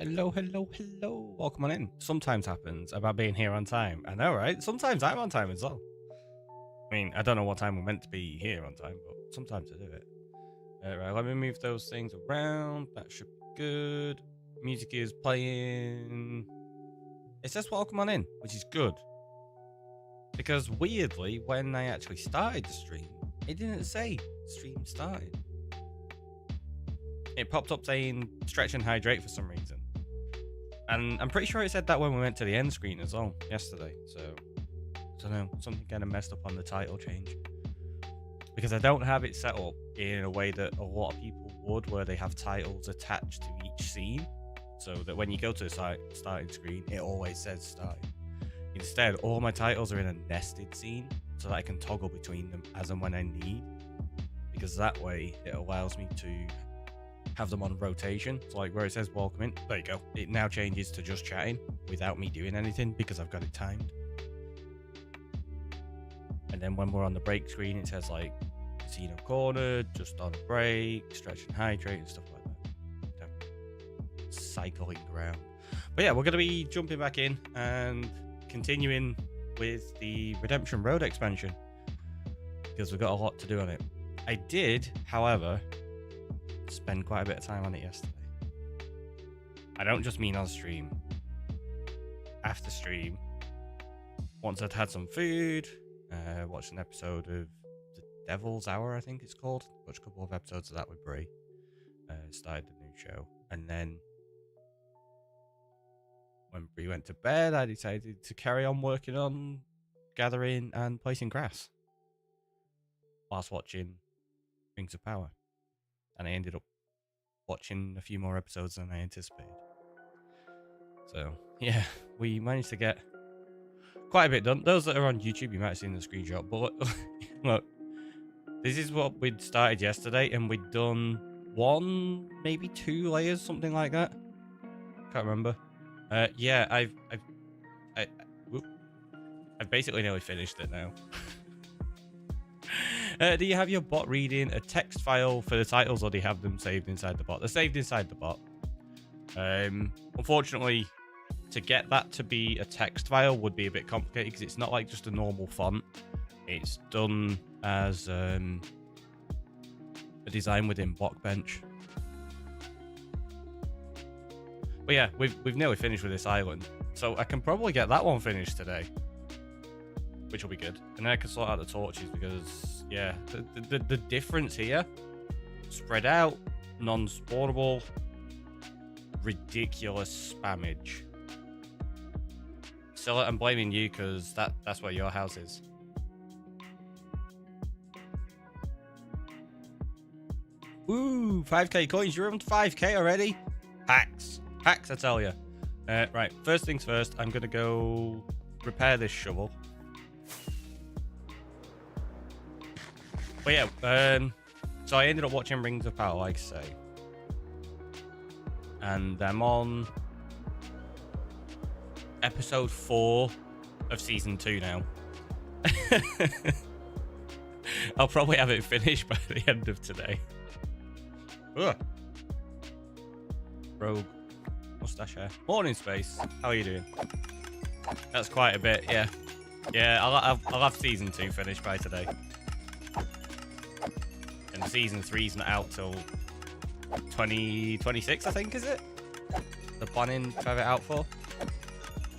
Hello, hello, hello. Welcome on in. Sometimes happens about being here on time. I know, right? Sometimes I'm on time as well. I mean, I don't know what time we're meant to be here on time, but sometimes I do it. Right, let me move those things around. That should be good. Music is playing. It says welcome on in, which is good. Because weirdly, when I actually started the stream, it didn't say stream started. It popped up saying stretch and hydrate for some reason. And I'm pretty sure it said that when we went to the end screen as well yesterday. So, I don't know, something kind of messed up on the title change. Because I don't have it set up in a way that a lot of people would, where they have titles attached to each scene. So that when you go to the starting screen, it always says starting. Instead, all my titles are in a nested scene so that I can toggle between them as and when I need. Because that way, it allows me to have them on rotation. So like where it says welcome in, there you go. It now changes to just chatting without me doing anything because I've got it timed. And then when we're on the break screen, it says like casino corner, just on a break, stretch and hydrate and stuff like that. Cycling around. But yeah, we're going to be jumping back in and continuing with the Redemption Road expansion because we've got a lot to do on it. I did, however, spend quite a bit of time on it yesterday. I don't just mean on stream. After stream, once I'd had some food, watched an episode of The Devil's Hour, I think it's called. Watched a couple of episodes of that with Brie. Started the new show. And then when Brie went to bed, I decided to carry on working on gathering and placing grass whilst watching Rings of Power. And I ended up watching a few more episodes than I anticipated. So, yeah, we managed to get quite a bit done. Those that are on YouTube, you might have seen the screenshot. But look, this is what we'd started yesterday, and we'd done one, maybe 2 layers, something like that. Can't remember. Yeah, I've basically nearly finished it now. Do you have your bot reading a text file for the titles, or do you have them saved inside the bot? They're saved inside the bot. Unfortunately, to get that to be a text file would be a bit complicated because it's not like just a normal font. It's done as a design within Blockbench. But yeah, we've nearly finished with this island, so I can probably get that one finished today, which will be good. And then I can sort out the torches because, yeah, the difference here, spread out, non-spawnable, ridiculous spammage. Still, I'm blaming you because that's where your house is. Woo, 5k coins, you're on 5k already? Hacks, I tell you. Right, first things first, I'm gonna go repair this shovel. But yeah, so I ended up watching Rings of Power, like I say. And I'm on episode 4 of season 2 now. I'll probably have it finished by the end of today. Ugh. Rogue mustache hair. Morning, Space. How are you doing? That's quite a bit, yeah. Yeah, I'll have season 2 finished by today. And season 3's not out till 2026, I think, is it? They're planning to have it out for.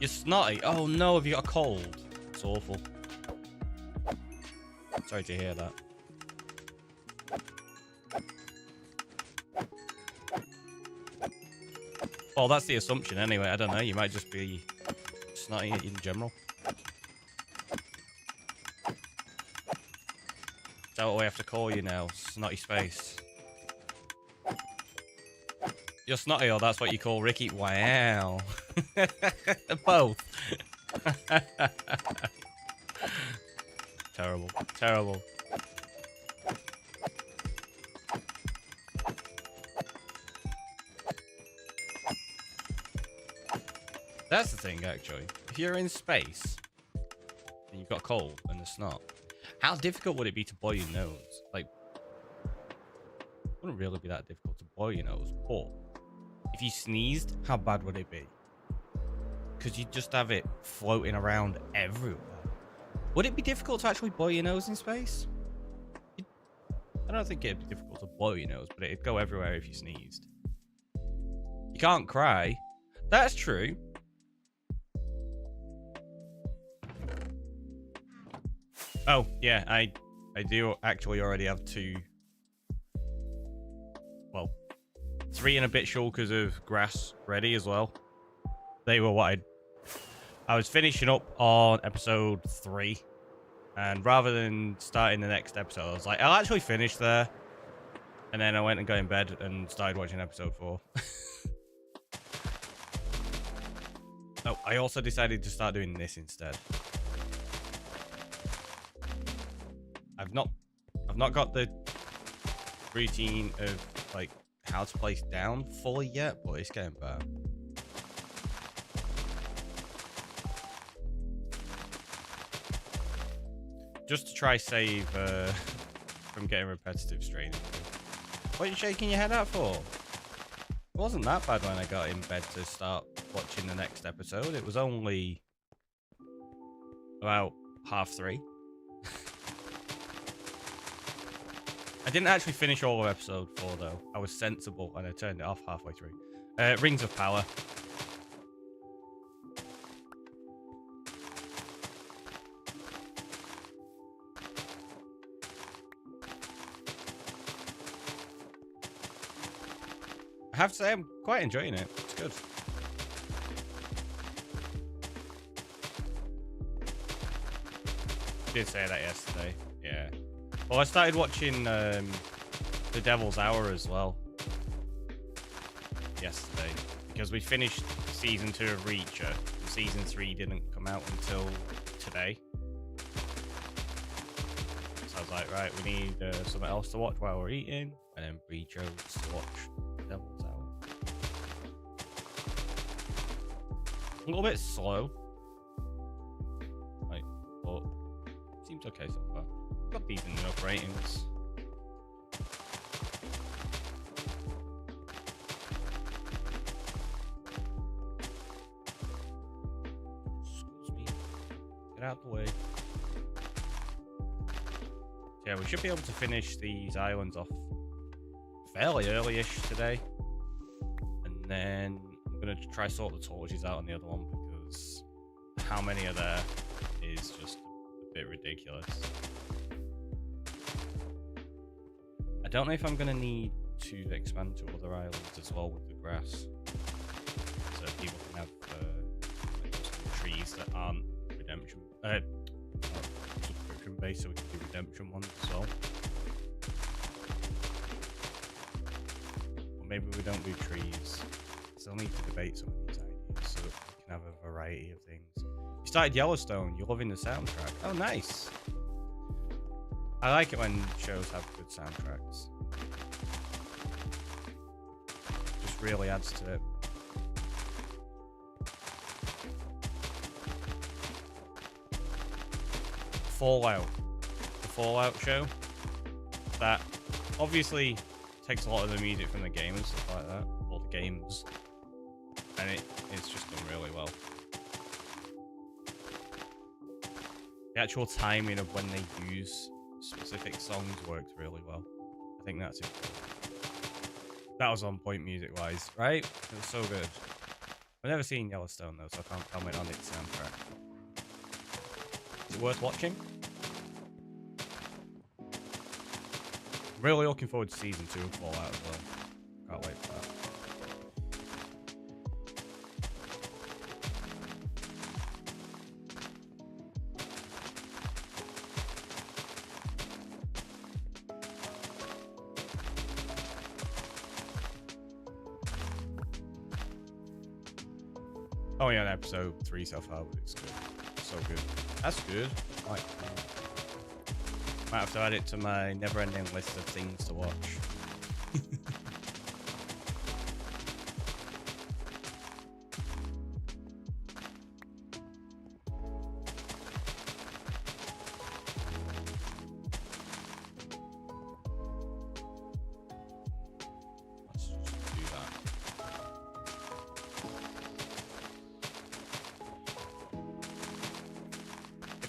You're snotty. Oh no, have you got a cold? It's awful. Sorry to hear that. Well, that's the assumption anyway. I don't know. You might just be snotty in general. Is that what we have to call you now? Snotty Space. You're snotty, or that's what you call Ricky? Wow. Both. Terrible. Terrible. That's the thing, actually. If you're in space and you've got a cold and a snot, how difficult would it be to blow your nose? Like, it wouldn't really be that difficult to blow your nose, but if you sneezed, how bad would it be? Because you'd just have it floating around everywhere. Would it be difficult to actually blow your nose in space? I don't think it'd be difficult to blow your nose, but it'd go everywhere if you sneezed. You can't cry. That's true. Oh, yeah, I do actually already have 2... Well, 3 and a bit shulkers of grass ready as well. They were what I was finishing up on episode 3, and rather than starting the next episode, I was like, I'll actually finish there. And then I went and got in bed and started watching episode 4. Oh, I also decided to start doing this instead. I've not got the routine of like how to place down fully yet, but it's getting better. Just to try save from getting repetitive straining. What are you shaking your head out for? It wasn't that bad when I got in bed to start watching the next episode. It was only about 3:30. I didn't actually finish all of episode 4 though. I was sensible and I turned it off halfway through. Rings of Power. I have to say, I'm quite enjoying it. It's good. I did say that yesterday. Yeah. Well, I started watching The Devil's Hour as well yesterday because we finished season 2 of Reacher. Season 3 didn't come out until today. So I was like, right, we need something else to watch while we're eating, and then Bree chose to watch The Devil's Hour. A little bit slow, like, but seems okay so far. Got decent enough ratings. Excuse me. Get out the way. Yeah, we should be able to finish these islands off fairly early-ish today. And then I'm going to try sort the torches out on the other one because how many are there is just a bit ridiculous. I don't know if I'm going to need to expand to other islands as well with the grass. So people can have like trees that aren't redemption subscription based, so we can do redemption ones as well. Or maybe we don't do trees. Still need to debate some of these ideas so that we can have a variety of things. You started Yellowstone, you're loving the soundtrack. Oh, nice. I like it when shows have good soundtracks. Just really adds to it. Fallout. The Fallout show. That obviously takes a lot of the music from the game and stuff like that. Or the games. And it's just done really well. The actual timing of when they use specific songs works really well. I think that's it. That was on point music-wise, right? It was so good. I've never seen Yellowstone though, so I can't comment on its soundtrack. Is it worth watching? I'm really looking forward to season 2 of Fallout as well. Can't wait for that. Oh yeah, episode 3 so far, but it's good. So good. That's good. Might have to add it to my never-ending list of things to watch. Let's just do that.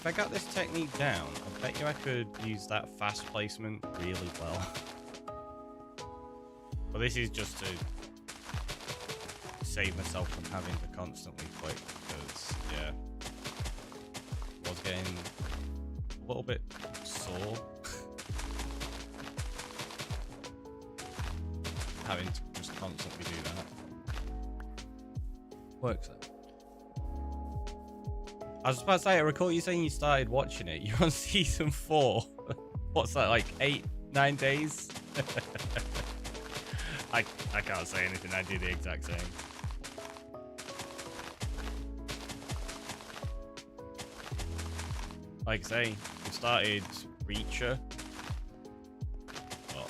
I got this technique down, I bet you I could use that fast placement really well. But this is just to save myself from having to constantly click, because, yeah, I was getting a little bit sore. Having to just constantly do that. Works though. I was about to say, I recall you saying you started watching it. You're on season 4. What's that, like 8-9 days? I can't say anything. I do the exact same. Like I say, we started Reacher. What,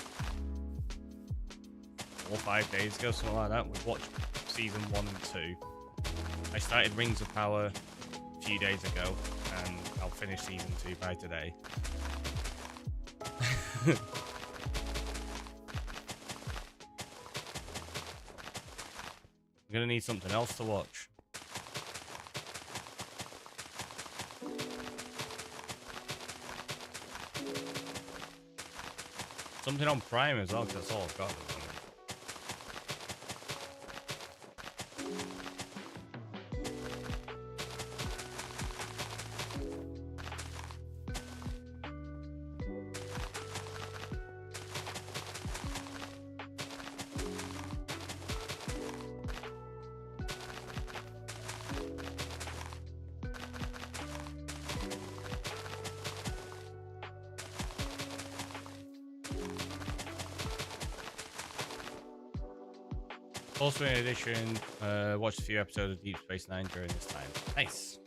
4 or 5 days ago, something like that. We've watched season 1 and 2. I started Rings of Power a few days ago, and I'll finish season 2 by today. I'm gonna need something else to watch. Something on Prime as well, because that's all I've got at the moment. Also, in addition, watched a few episodes of Deep Space Nine during this time. Nice.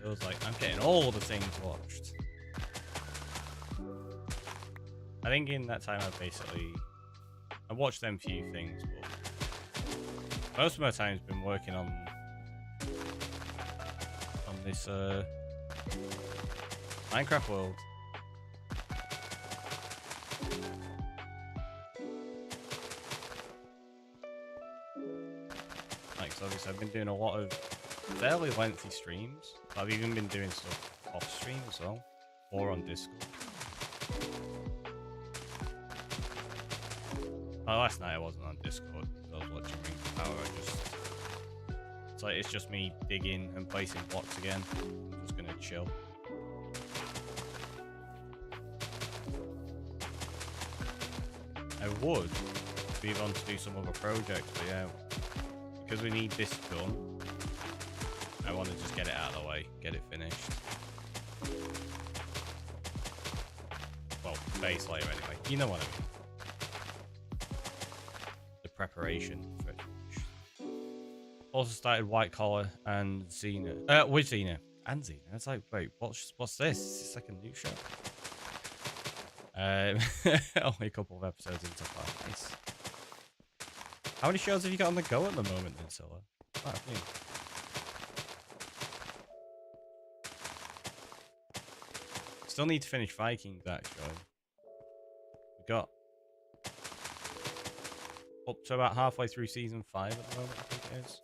Feels like I'm getting all the things watched. I think in that time I watched them few things, but most of my time's been working on this Minecraft world. Obviously, I've been doing a lot of fairly lengthy streams. I've even been doing stuff off stream as well, or on Discord. Last night I wasn't on Discord because I was watching Rings of Power. It's just me digging and placing blocks again. I'm just gonna chill. I would move on to do some other projects, but yeah. Because we need this done, I want to just get it out of the way, get it finished. Well, base layer anyway. You know what I mean. The preparation for it. Also started White Collar and Xena. With Xena and Xena. It's like, wait, what's this? Is this like a new show? Only a couple of episodes into that. Nice. How many shows have you got on the go at the moment then, Silla? Quite a few. Still need to finish Vikings, actually. We got up to about halfway through season 5 at the moment, I think it is.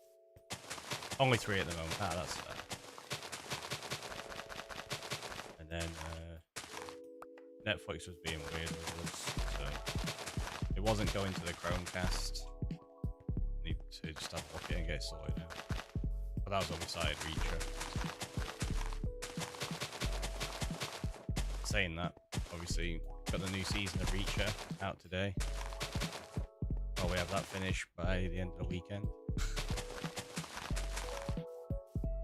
Only 3 at the moment. Ah, that's fair. And then Netflix was being weird with us, so it wasn't going to the Chromecast. Need to just have a look at it and get it sorted out. But that was when we started Reacher. Saying that, obviously, got the new season of Reacher out today. Oh, we have that finished by the end of the weekend.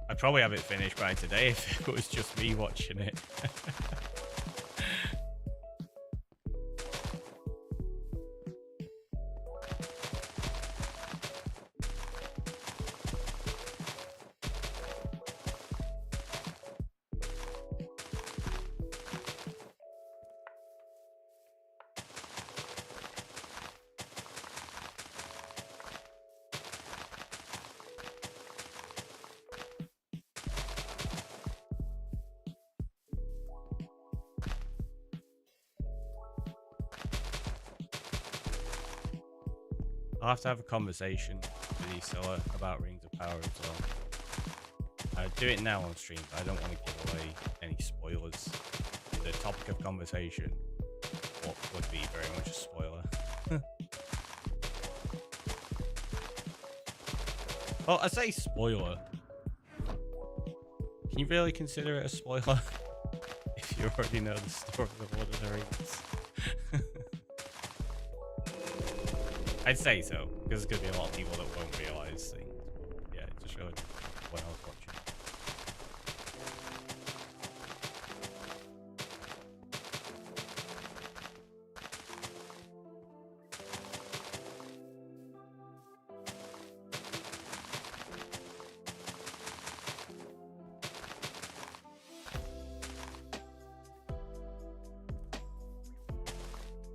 I'd probably have it finished by today if it was just me watching it. I'll have to have a conversation with Isilla about Rings of Power as well. I do it now on stream, but I don't want to give away any spoilers. The topic of conversation would be very much a spoiler. Well, I say spoiler. Can you really consider it a spoiler if you already know the story of Lord of the Rings? I'd say so, because there's going to be a lot of people that won't realise things. Yeah, it just really when I was watching.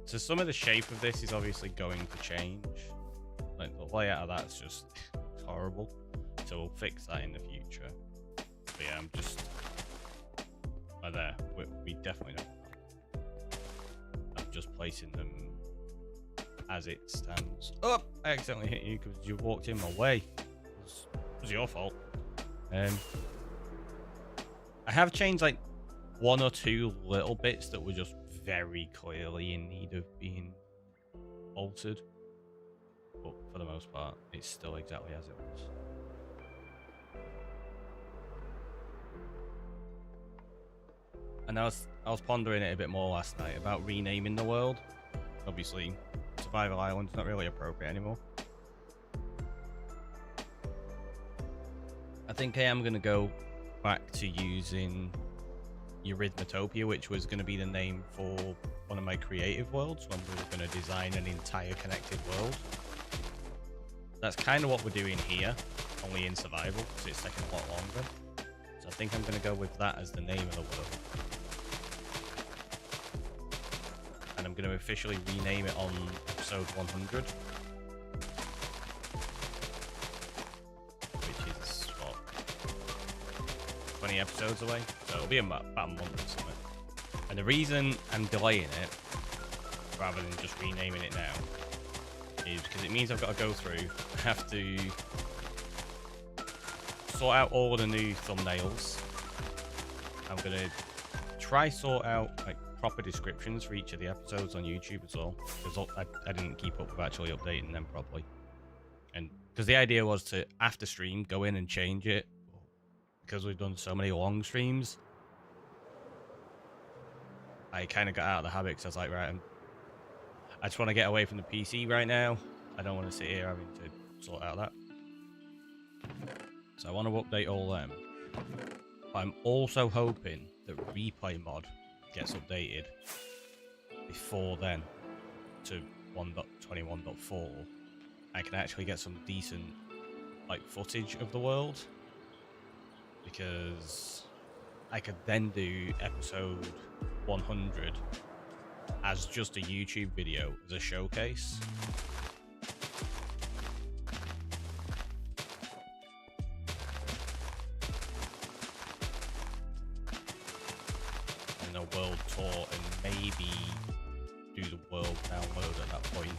So some of the shape of this is obviously going to change. Like the layout of that's just horrible. So we'll fix that in the future. But yeah, I'm just there. We definitely don't. I'm just placing them as it stands. Oh, I accidentally hit you because you walked in my way. It was your fault. I have changed like one or two little bits that were just very clearly in need of being altered, but for the most part it's still exactly as it was. And I was pondering it a bit more last night about renaming the world. Obviously Survival Island's not really appropriate anymore. I think I am going to go back to using Eurythmitopia, which was going to be the name for one of my creative worlds when we were going to design an entire connected world. That's kind of what we're doing here, only in survival, because it's taking a lot longer. So I think I'm going to go with that as the name of the world. And I'm going to officially rename it on episode 100. Which is, what, 20 episodes away? So it'll be about a month or something. And the reason I'm delaying it, rather than just renaming it now, is because it means I've got to go through, I have to sort out all of the new thumbnails. I'm going to try sort out like proper descriptions for each of the episodes on YouTube as well, because I didn't keep up with actually updating them properly. And because the idea was to, after stream, go in and change it, because we've done so many long streams, I kind of got out of the habit because I was like, right, I just want to get away from the PC right now. I don't want to sit here having to sort out that. So I want to update all them. But I'm also hoping that replay mod gets updated before then to 1.21.4. I can actually get some decent like footage of the world, because I could then do episode 100 as just a YouTube video as a showcase. And a world tour, and maybe do the world download at that point.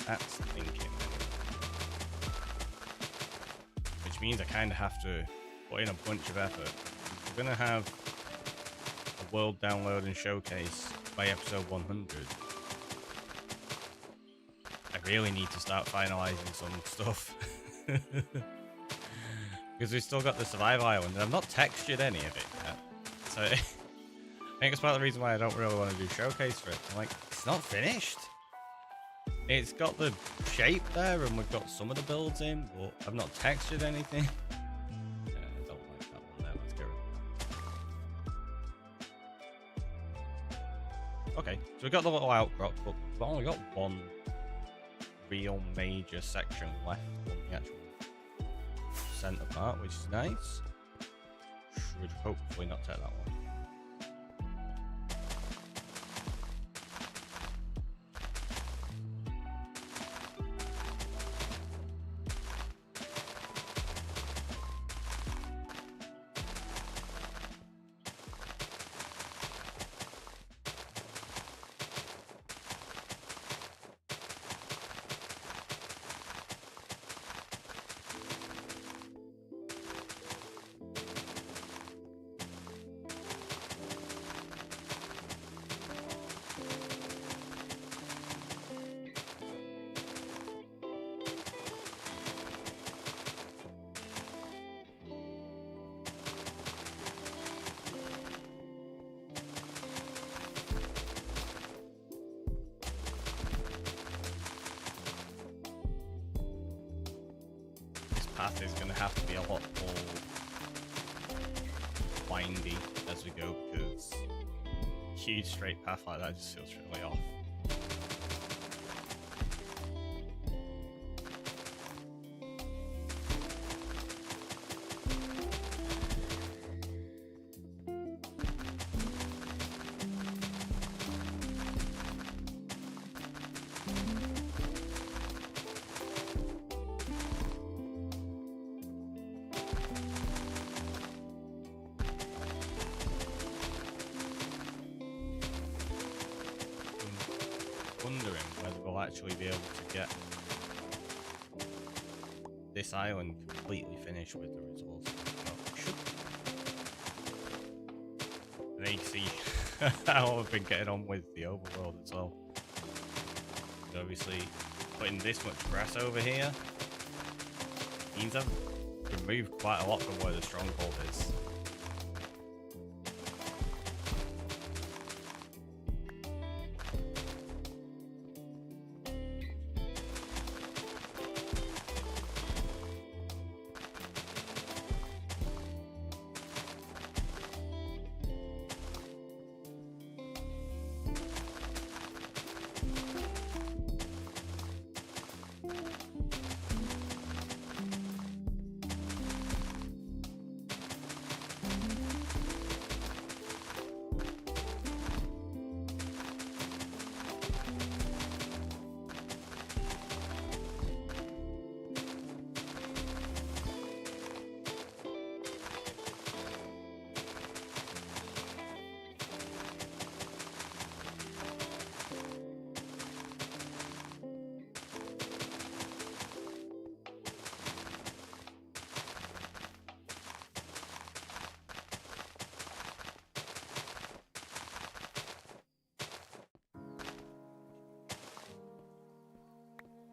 That's thinking. Which means I kind of have to put in a bunch of effort. We're going to have a world download and showcase by episode 100. I really need to start finalizing some stuff. Because we've still got the Survival Island, and I've not textured any of it yet. So I think it's part of the reason why I don't really want to do showcase for it. I'm like, it's not finished. It's got the shape there, and we've got some of the builds in, but I've not textured anything. I don't like that one there. Let's get rid of that. Okay, so we've got the little outcrop, but we've only got one real major section left on the actual center part, which is nice. Should hopefully not take that one. is going to have to be a lot more windy as we go, because a huge straight path like that just feels really off. Wondering whether we'll actually be able to get this island completely finished with the resources. And then you see how I've been getting on with the overworld as well. And obviously, putting this much grass over here means I've removed quite a lot from where the stronghold is.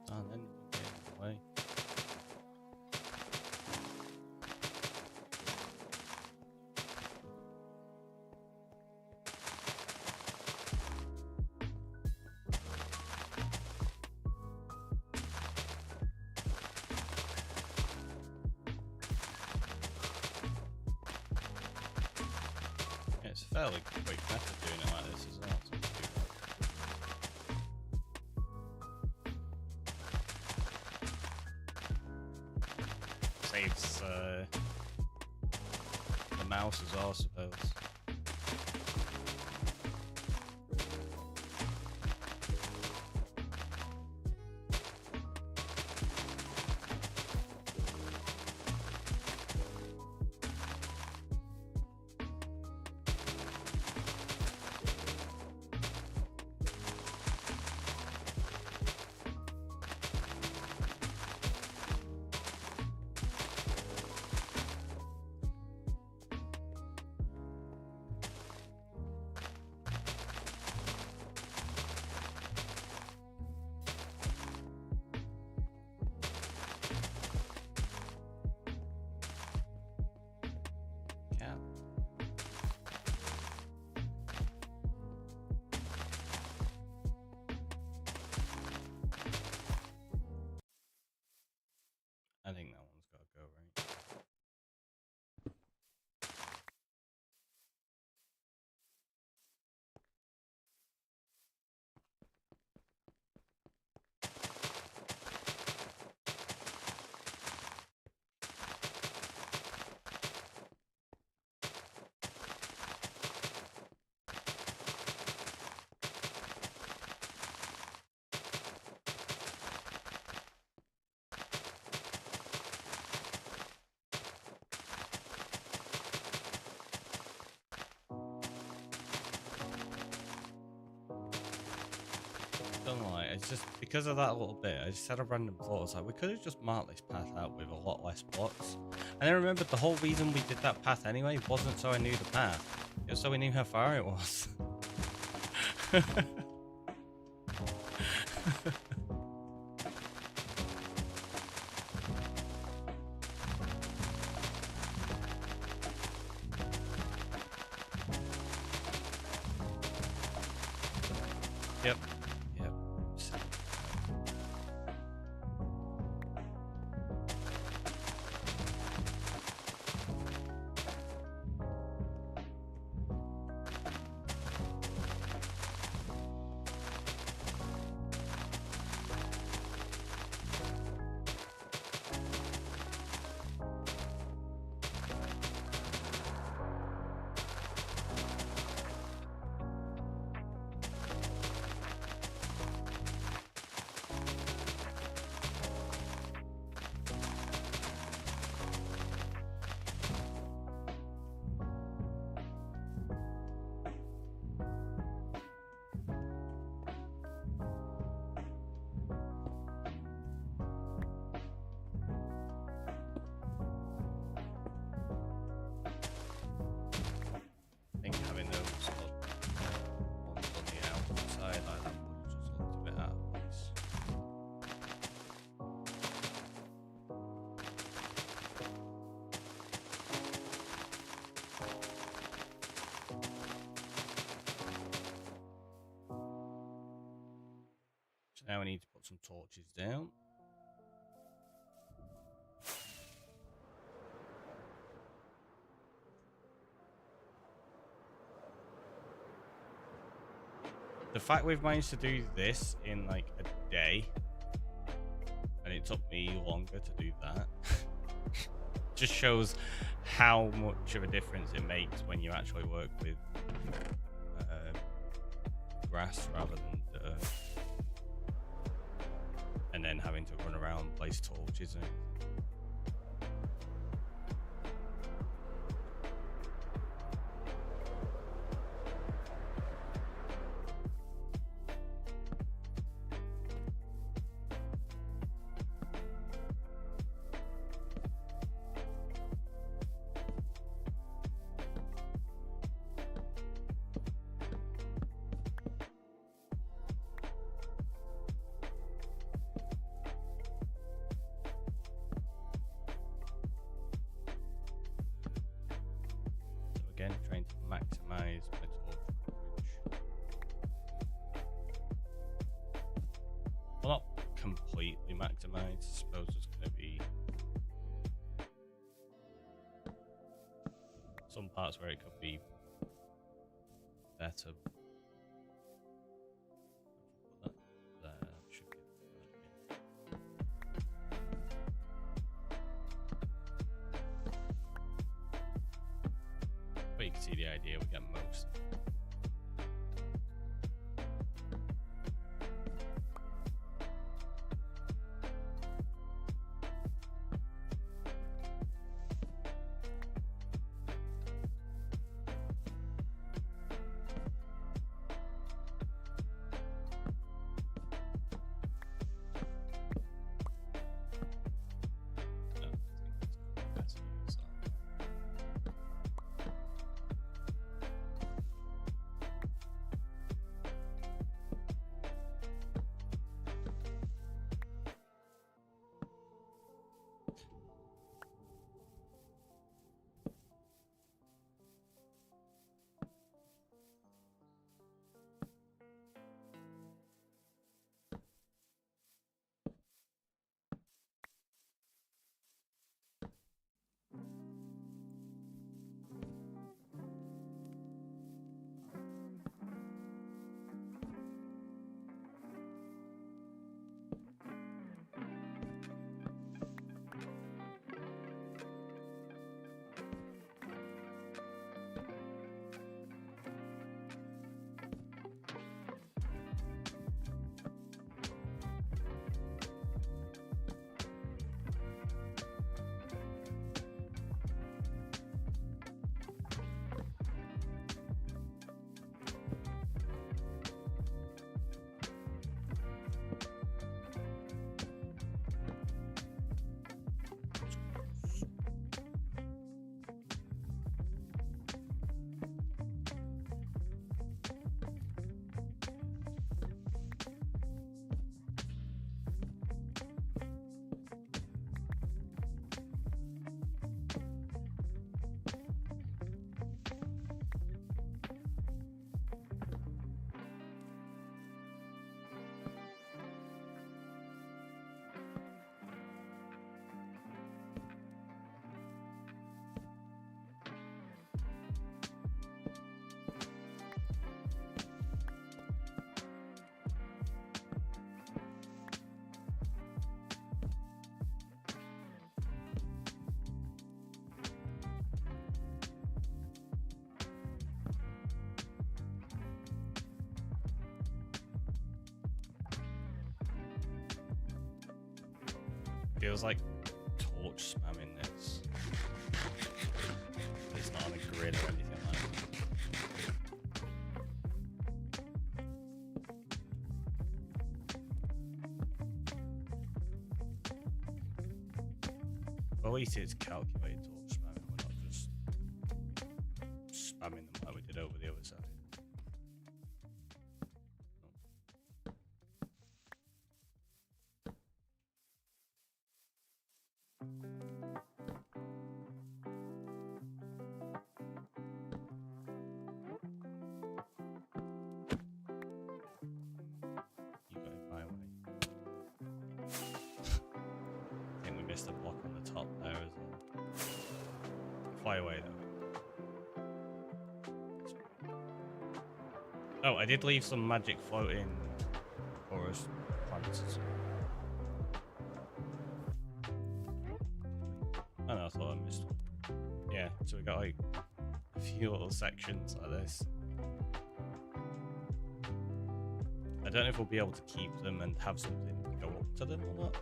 And then get in the way. Yeah, it's a fairly quick method doing it like this as well. So it's too bad. Saves the mouse as well, I suppose. I think that one's got to go, right? Don't lie, it's just because of that little bit, I just had a random thought. I was like, we could have just marked this path out with a lot less blocks. And I remembered the whole reason we did that path anyway wasn't so I knew the path, it was so we knew how far it was. Yep. Yep. put some torches down. The fact we've managed to do this in like a day, and it took me longer to do that, just shows how much of a difference it makes when you actually work with grass rather than dirt, and then having to run around and place torches and again, trying to maximize my torch coverage. Well, not completely maximized. I suppose there's going to be some parts where it could be better. Put that there. Should get that in. But you can see the idea, we get most. Feels like torch spamming this. It's not on a grid or anything like that. Well, at least it's calculated torch spamming. We're not just spamming them like we did over the other side. You got it my way. fly away though. Oh, I did leave some magic floating for us plants. Oh no, I thought I missed one. Yeah, so we got like a few little sections like this. I don't know if we'll be able to keep them and have something go up to them or not.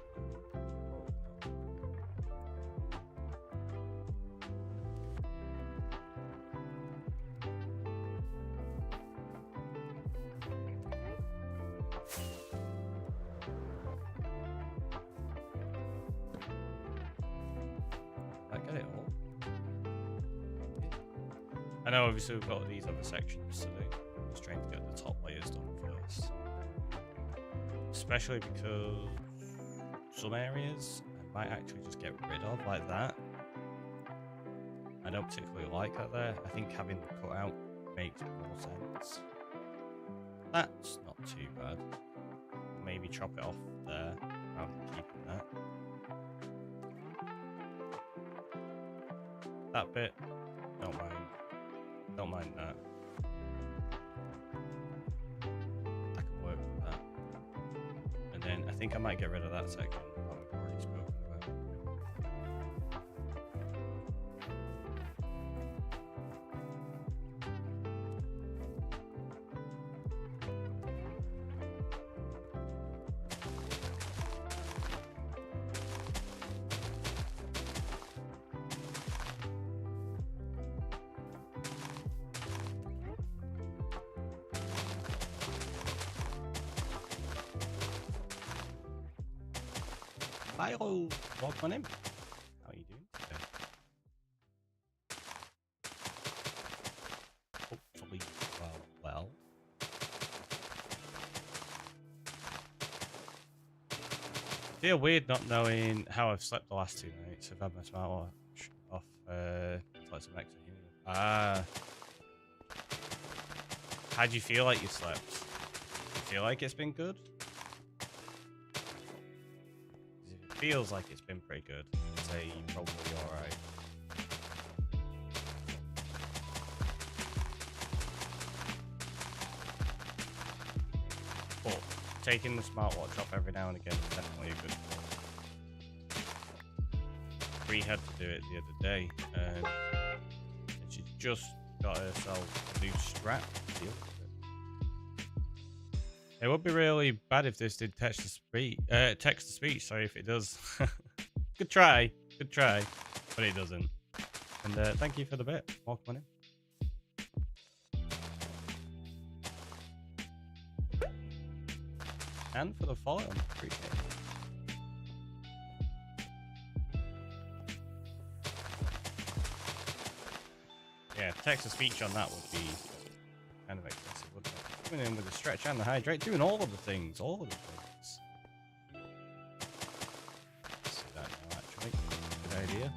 I get it all. I know obviously we've got these other sections to do. Just trying to get the top layers done first. Especially because some areas I might actually just get rid of like that. I don't particularly like that there. I think having the cutout makes more sense. That's not too bad. Maybe chop it off there rather than keeping that. That bit, don't mind. Don't mind that. I can work with that. And then I think I might get rid of that section that we've already spoken about. Hello, welcome in. How are you doing today? Hopefully, well. I feel weird not knowing how I've slept the last 2 nights. I've had my smartwatch off to let some extra humidity. Ah. How do you feel like you slept? Do you feel like it's been good? Feels like it's been pretty good. I'd say probably alright. But taking the smartwatch off every now and again is definitely a good thing. Bree had to do it the other day, and she just got herself a new strap to deal with it. It would be really bad if this did text to speech. Sorry if it does. Good try, but it doesn't. And thank you for the bit. Welcome on in. And for the follow, appreciate it. Yeah, text to speech on that would be kind of excessive, wouldn't it? Coming in with the stretch and the hydrate, doing all of the things, Let's see that now, actually. Good idea.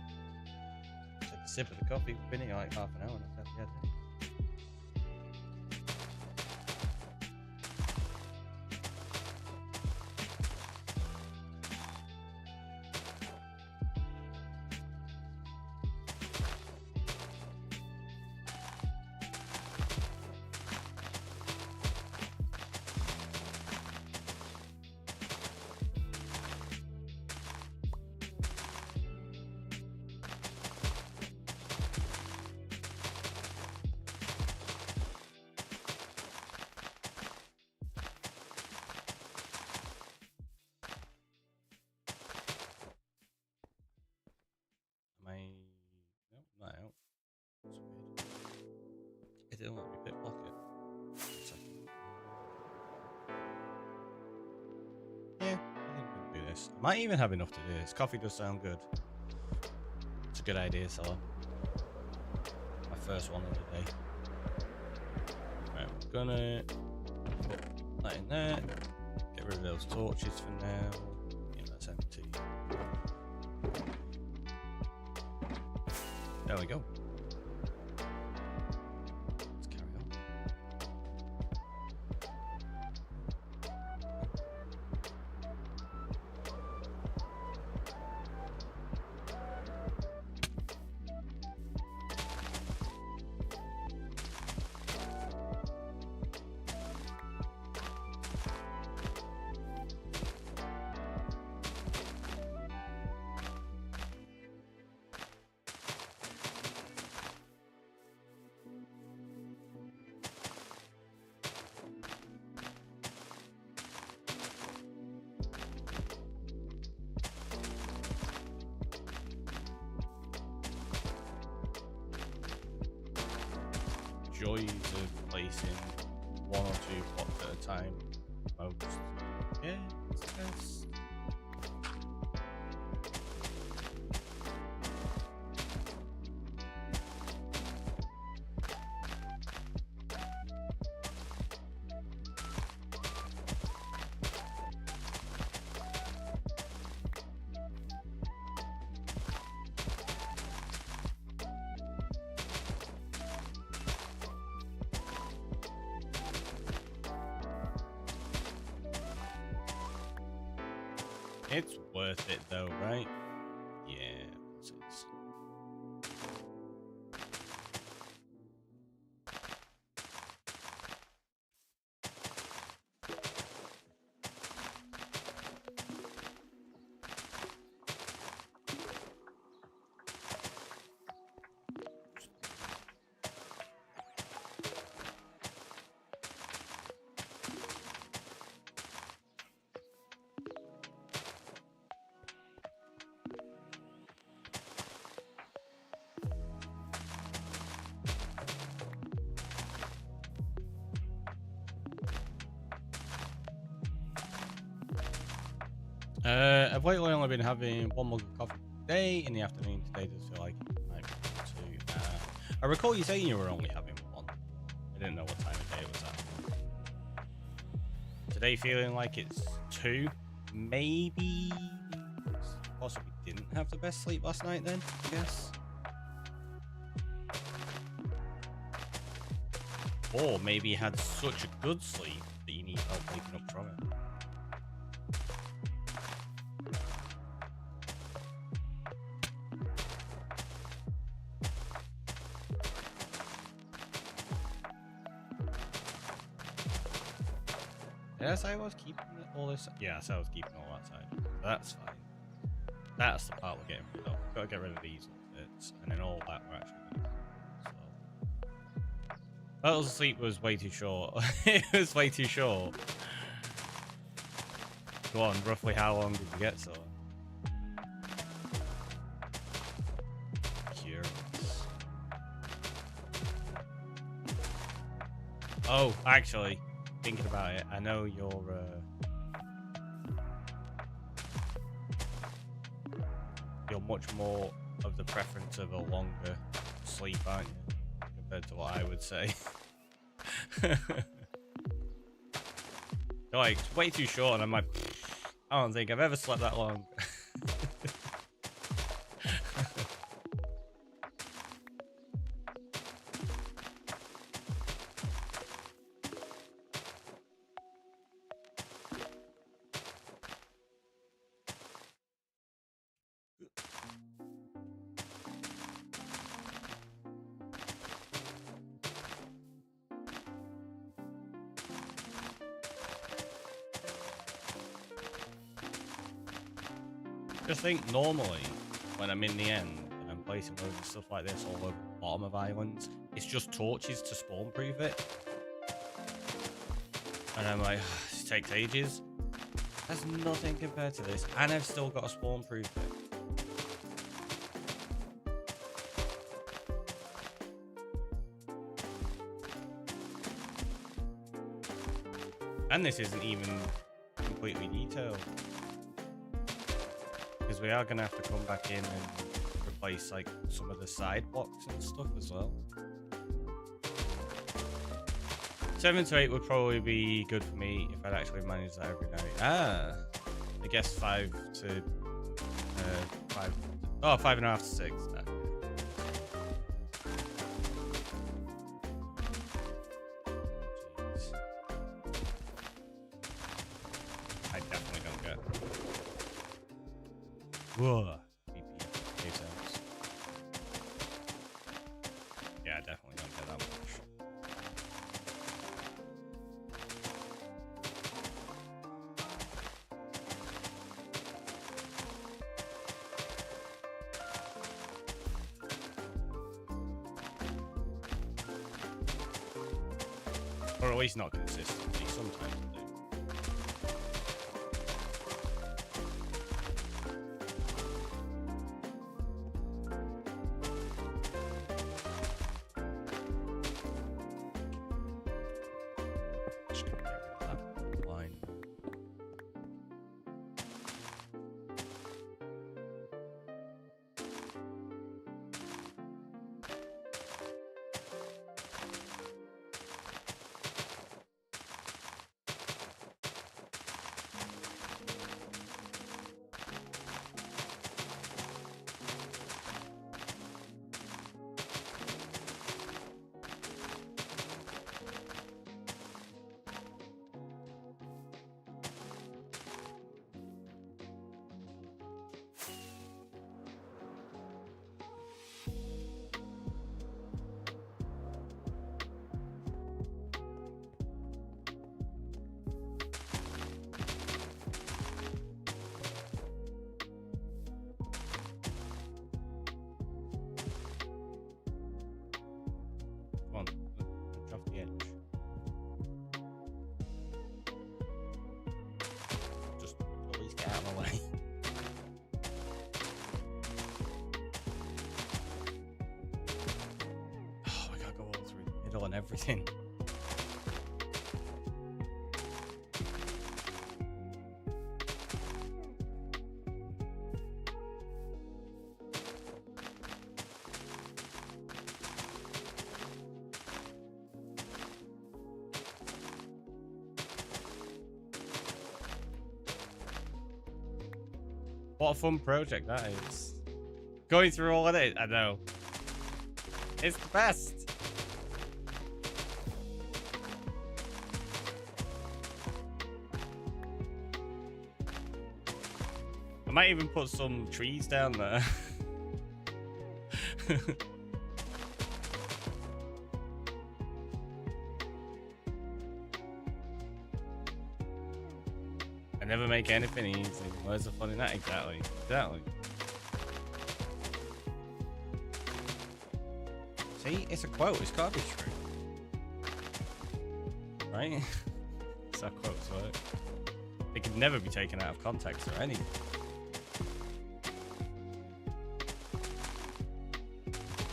Take a sip of the coffee, been here like half an hour and I've had the headache. No, not out. That's weird. It didn't let me bit block it. Yeah, I think we can do this. I might even have enough to do this. Coffee does sound good. It's a good idea, so my first one of the day. Right, we're gonna put that in there. Get rid of those torches for now. Yeah, that's empty. There we go. Let's carry on. joys of placing 1 or 2 blocks at a time. Most. Yeah, it's the best. It's worth it though, right? Yeah, of course it is. I've lately only been having 1 mug of coffee a day in the afternoon. Today does feel like it might be 2. I recall you saying you were only having 1. I didn't know what time of day it was at. Today feeling like it's 2. Maybe possibly didn't have the best sleep last night then, I guess. Or maybe you had such a good sleep that you need help waking up from it. Yes, I was keeping all this. Yes, I was keeping all that side. That's fine. That's the part we're getting rid of. We've got to get rid of these bits, and then all that we're actually going to do. So. That little sleep was way too short. It was way too short. Go on, roughly how long did you get, so? Curious. Oh, actually. Thinking about it, I know you're much more of the preference of a longer sleep, aren't you, compared to what I would say. Like, it's way too short, and I'm like, I don't think I've ever slept that long. Just think, normally, when I'm in the end, and I'm placing loads of stuff like this all over the bottom of islands, it's just torches to spawn-proof it. And I'm like, this takes ages. That's nothing compared to this, and I've still got to spawn-proof it. And this isn't even completely detailed. Because we are going to have to come back in and replace like some of the side blocks and stuff as well. 7 to 8 would probably be good for me if I'd actually manage that every night. I guess 5 to 5. Oh, 5.5 to 6. I definitely don't get. Whoa. Yeah, I definitely don't get that much. Or at least not consistently, sometimes I do. anvil and everything. What a fun project that is. Going through all of it, I know. It's the best. I might even put some trees down there. I never make anything easy. Where's the fun in that? Exactly. Exactly. See, it's a quote. It's got to be true. Right? That's how quotes work. It could never be taken out of context or anything.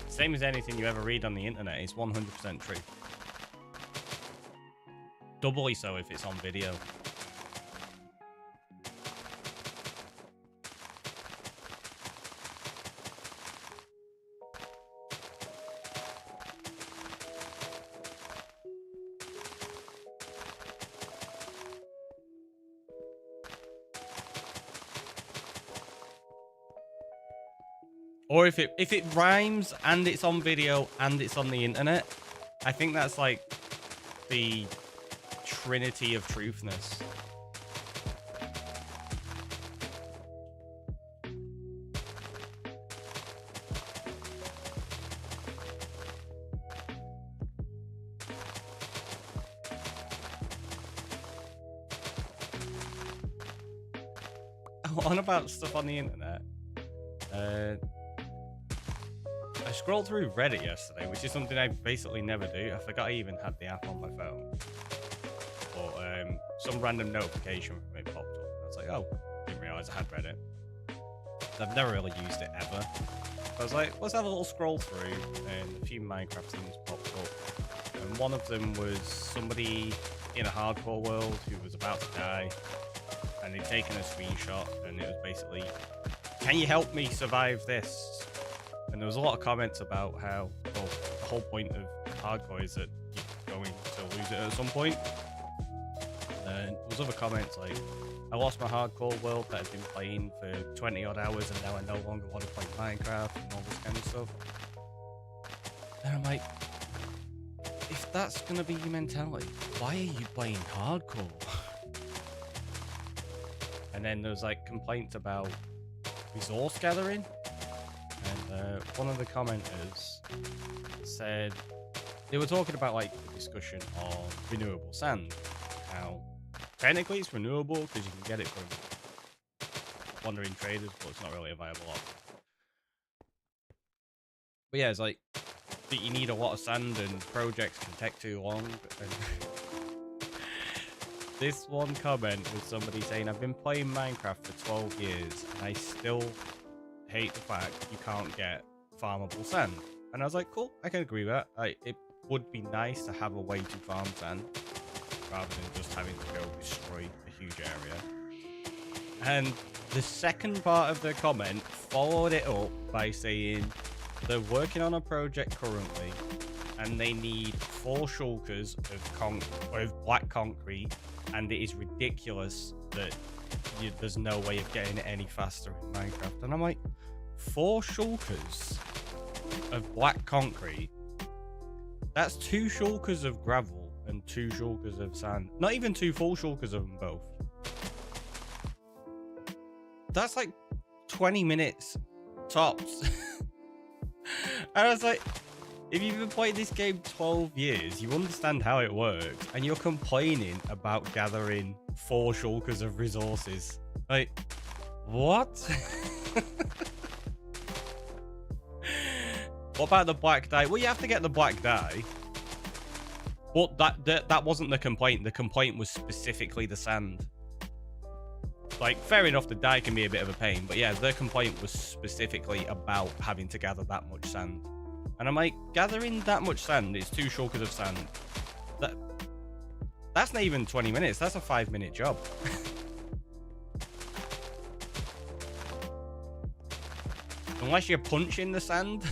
Same as anything you ever read on the internet, it's 100% true. Doubly so if it's on video. Or if it rhymes and it's on video and it's on the internet, I think that's like the trinity of truthness. On about stuff on the internet. I scrolled through Reddit yesterday, which is something I basically never do. I forgot I even had the app on my phone. But some random notification from it popped up. I was like, oh, didn't realize I had Reddit. I've never really used it ever. So I was like, let's have a little scroll through, and a few Minecraft things popped up. And one of them was somebody in a hardcore world who was about to die, and they'd taken a screenshot, and it was basically, can you help me survive this? And there was a lot of comments about how, well, the whole point of hardcore is that you're going to lose it at some point. And there was other comments like, I lost my hardcore world that I've been playing for 20 odd hours and now I no longer want to play Minecraft and all this kind of stuff. And I'm like, if that's going to be your mentality, why are you playing hardcore? And then there was like complaints about resource gathering. And one of the commenters said they were talking about like the discussion on renewable sand. How technically it's renewable because you can get it from wandering traders, but it's not really a viable option. But yeah, it's like that you need a lot of sand and projects can take too long. And this one comment was somebody saying, I've been playing Minecraft for 12 years and I still hate the fact you can't get farmable sand. And I was like, cool, I can agree with that. It would be nice to have a way to farm sand rather than just having to go destroy a huge area. And the second part of the comment followed it up by saying they're working on a project currently and they need 4 shulkers of black concrete, and it is ridiculous that there's no way of getting it any faster in Minecraft. And I'm like, 4 shulkers of black concrete? That's 2 shulkers of gravel and 2 shulkers of sand. Not even 2 full shulkers of them both. That's like 20 minutes tops. And I was like, if you've been playing this game 12 years, you understand how it works, and you're complaining about gathering 4 shulkers of resources. Like, what? What about the black dye? Well, you have to get the black dye. But that wasn't the complaint. The complaint was specifically the sand. Like, fair enough, the dye can be a bit of a pain, but yeah, their complaint was specifically about having to gather that much sand. And And I'm like, gathering that much sand is 2 shulkers of sand. That's not even 20 minutes. That's a 5-minute job. Unless you're punching the sand,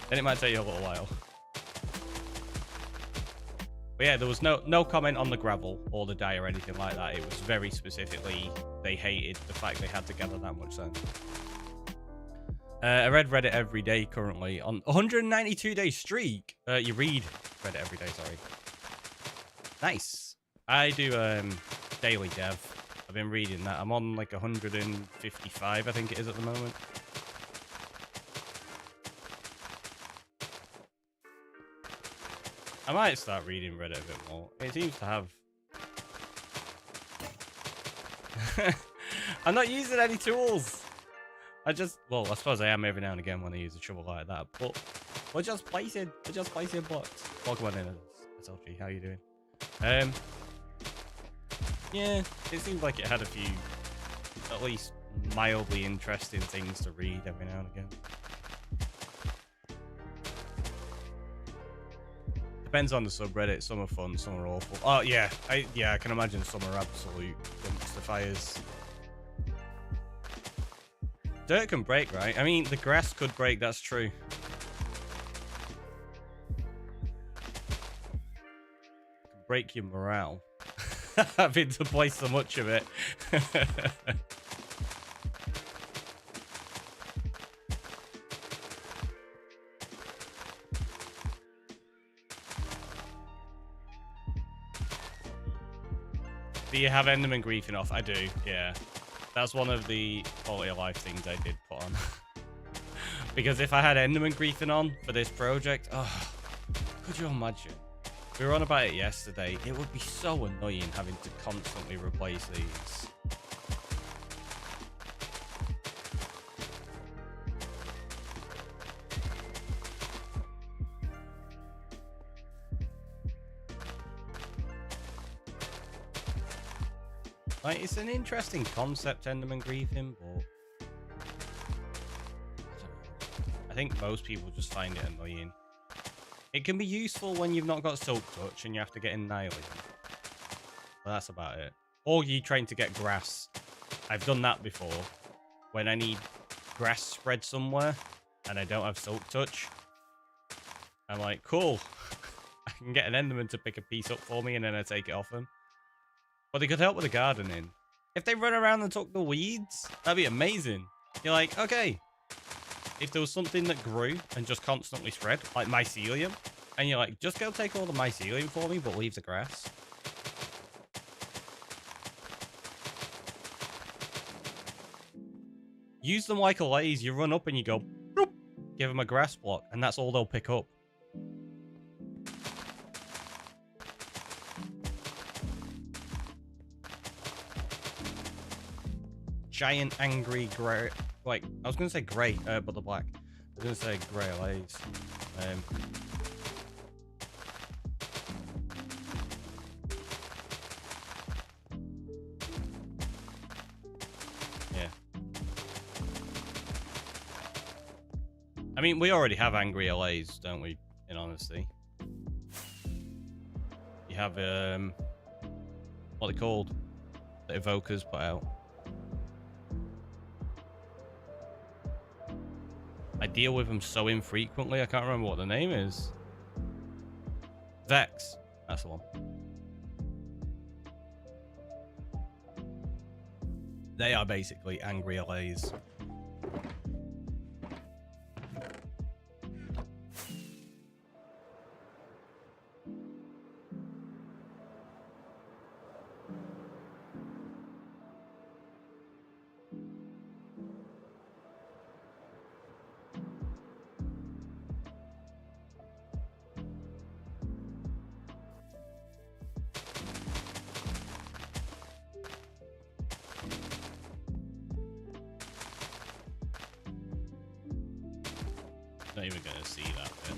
then it might take you a little while. But yeah, there was no comment on the gravel or the dye or anything like that. It was very specifically, they hated the fact they had to gather that much sand. I read Reddit every day currently on 192-day streak. You read Reddit every day, sorry. Nice. I do daily dev. I've been reading that. I'm on like 155, I think it is at the moment. I might start reading Reddit a bit more. It seems to have... I'm not using any tools. Well, I suppose I am every now and again when I use a shovel like that, but we're just placing blocks. Welcome on in, SLG, how you doing? Yeah, it seemed like it had a few, at least mildly interesting things to read every now and again. Depends on the subreddit. Some are fun, some are awful. Oh yeah, I can imagine some are absolute dumpster fires. Dirt can break, right? I mean, the grass could break. That's true. Break your morale. Having to play so much of it. Do you have Enderman griefing off? I do, yeah. That's one of the quality of life things I did put on. Because if I had Enderman griefing on for this project, oh, could you imagine? We were on about it yesterday. It would be so annoying having to constantly replace these. Like, it's an interesting concept, Enderman griefing, but I think most people just find it annoying. It can be useful when you've not got Silk Touch and you have to get Annihilated. But that's about it. Or you trying to get grass. I've done that before. When I need grass spread somewhere and I don't have Silk Touch, I'm like, cool. I can get an Enderman to pick a piece up for me and then I take it off him. But they could help with the gardening. If they run around and took the weeds, that'd be amazing. You're like, okay. If there was something that grew and just constantly spread, like mycelium, and you're like, just go take all the mycelium for me, but leave the grass. Use them like a laze. You run up and you go, boop, give them a grass block, and that's all they'll pick up. Giant angry grey, like I was gonna say grey, but the black. I was gonna say grey lays. Yeah. I mean, we already have angry LAs, don't we? In honesty, you have what are they called? The evokers put out. I deal with them so infrequently, I can't remember what the name is. Vex. That's the one. They are basically angry LAs. Not even gonna see that bit.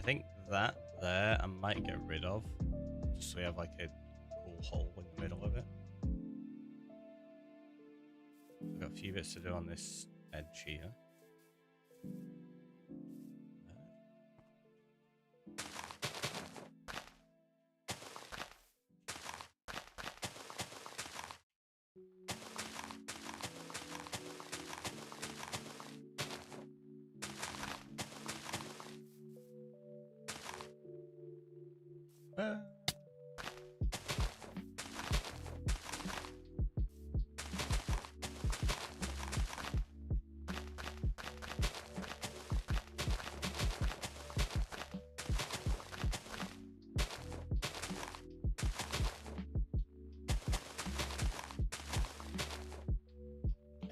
I think that there I might get rid of, just so we have like a cool hole in the middle of it. I've got a few bits to do on this edge here.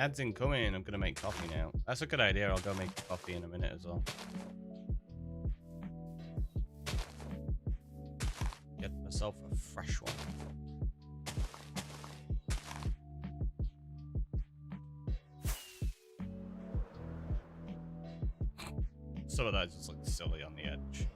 Ads incoming. I'm gonna make coffee now. That's a good idea. I'll go make coffee in a minute as well. Get myself a fresh one. Some of that just looks silly on the edge.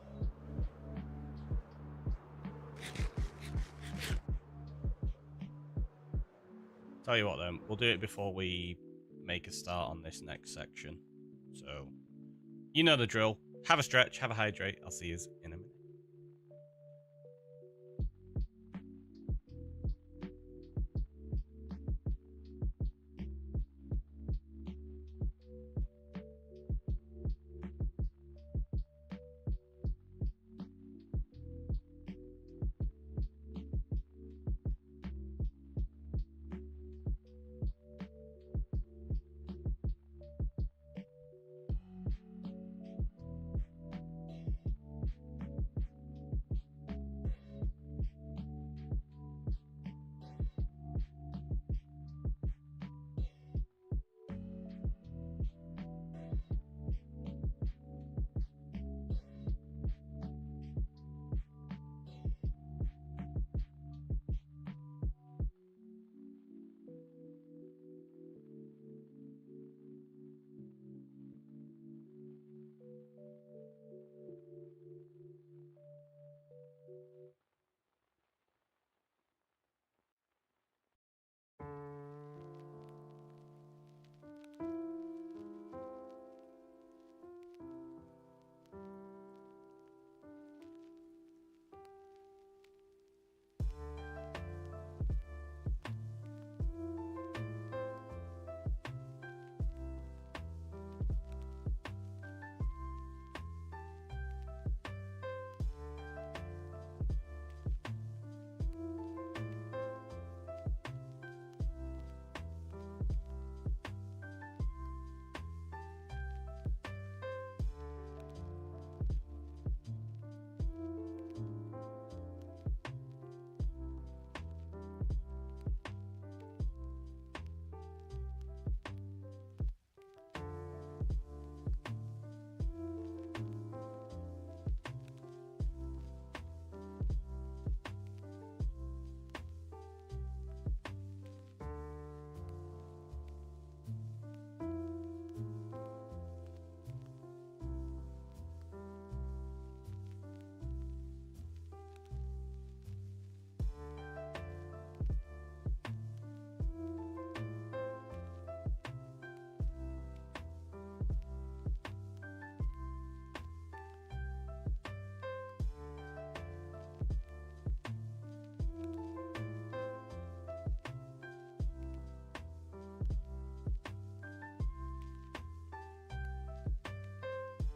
Tell you what then, we'll do it before we make a start on this next section. So, you know the drill. Have a stretch, have a hydrate. I'll see you in a minute.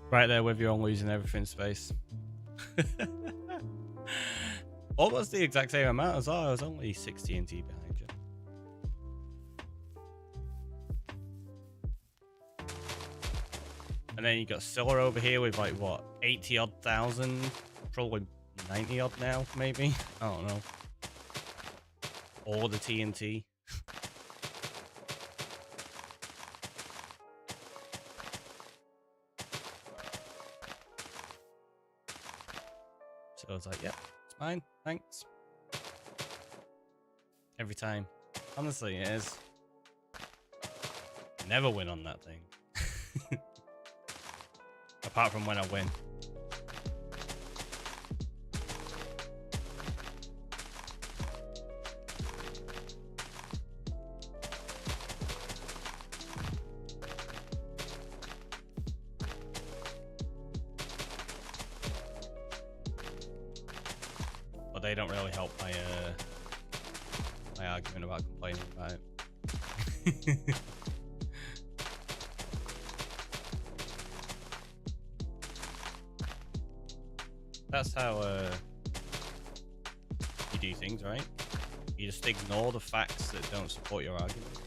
Right there with you on losing everything space. Almost the exact same amount as well. I was only 60 TNT behind you. And then you got Scylla over here with like what, 80 odd thousand, probably 90 odd now, maybe. I don't know. All the TNT. So I was like, yep, it's fine, thanks. Every time. Honestly, it is. Never win on that thing. Apart from when I win. they don't really help my my argument about complaining about it. That's how you do things, right? You just ignore the facts that don't support your argument.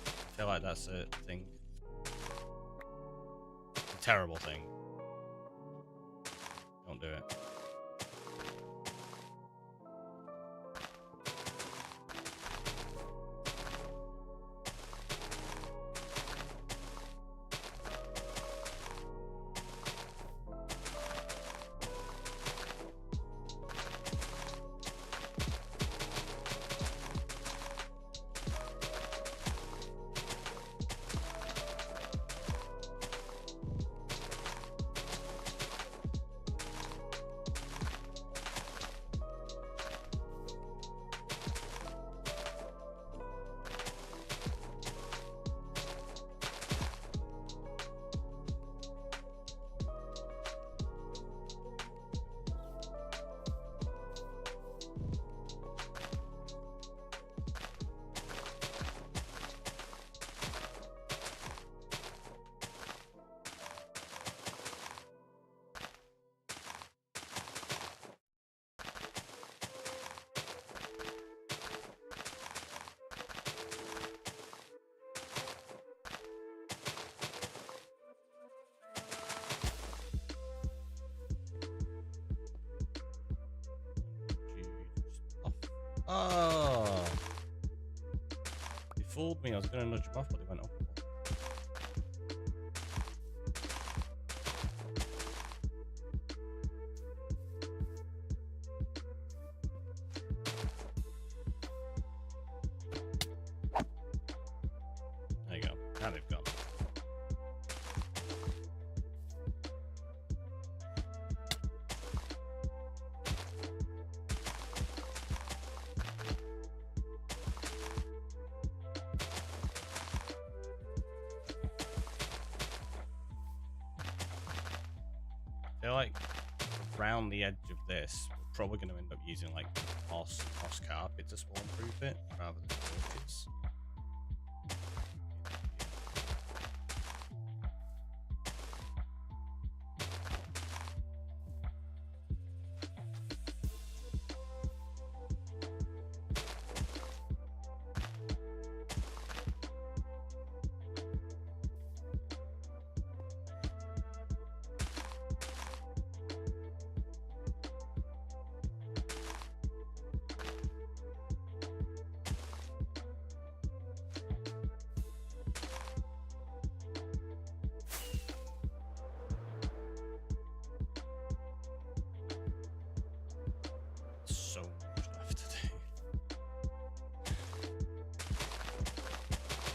I feel like that's a thing. It's a terrible thing. Don't do it. Oh, he fooled me. I was going to nudge him off, but he went off. There you go. Now they've gone. I feel like around the edge of this, we're probably going to end up using like moss carpet to spawn proof it rather than orchids. So much left to do.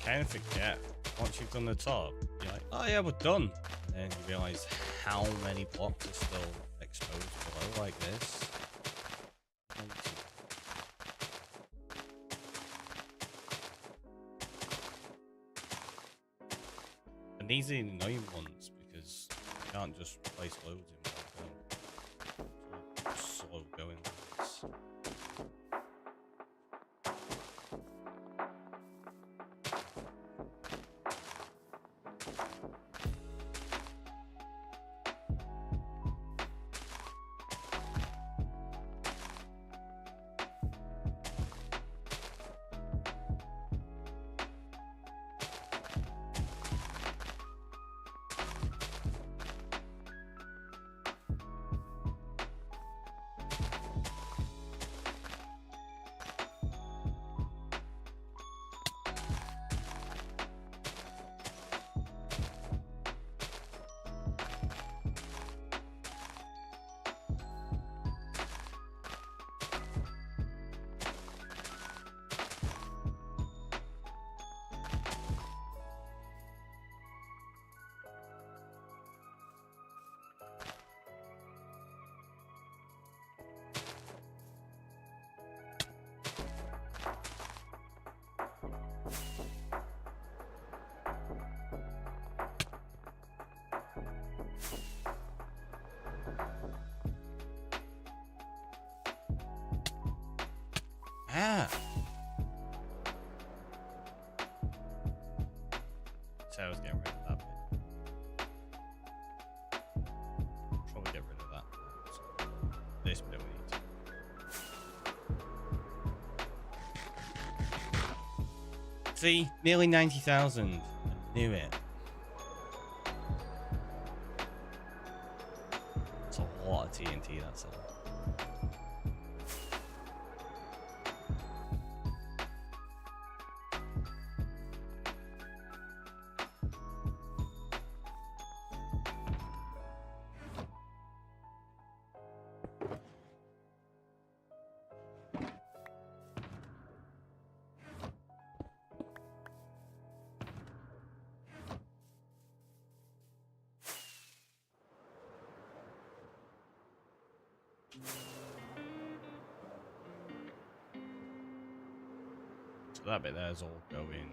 Kind of forget once you've done the top, you're like, oh yeah, we're done. And then you realize how many blocks are still exposed below like this. And these are the annoying ones because you can't just place loads in one go. So slow going. Ah. So I was getting rid of that bit. Probably get rid of that. So this bit we need to. See, nearly 90,000. I knew it. It's a lot of TNT, that's it. So that bit there is all going.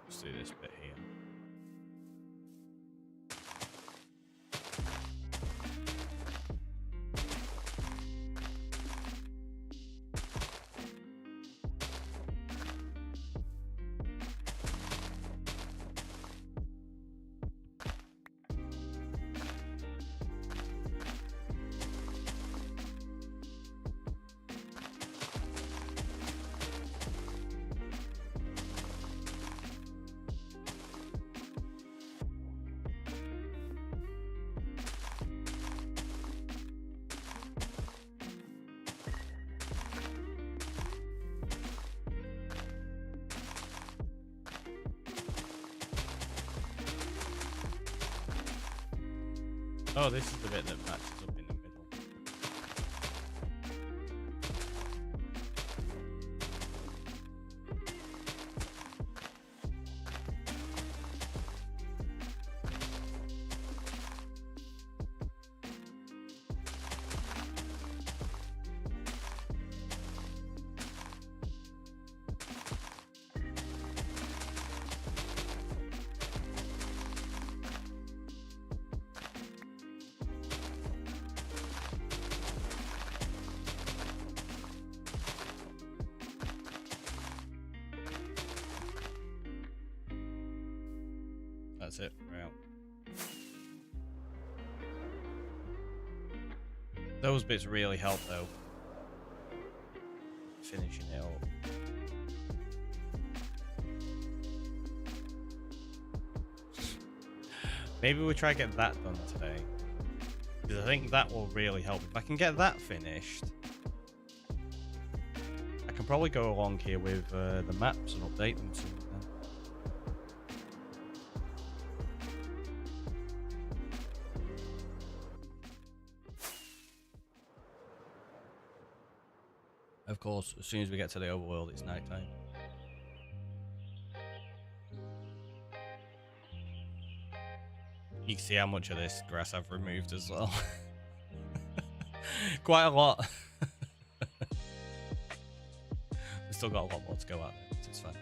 Let's do this bit here. Oh, this is the bit that matches up in the middle. That's it, we're out. Those bits really help though. Finishing it up. Maybe we'll try to get that done today. Because I think that will really help. If I can get that finished, I can probably go along here with the maps and update them soon. Of course, as soon as we get to the overworld, it's nighttime. You can see how much of this grass I've removed as well. Quite a lot. We've still got a lot more to go at, so it's fine.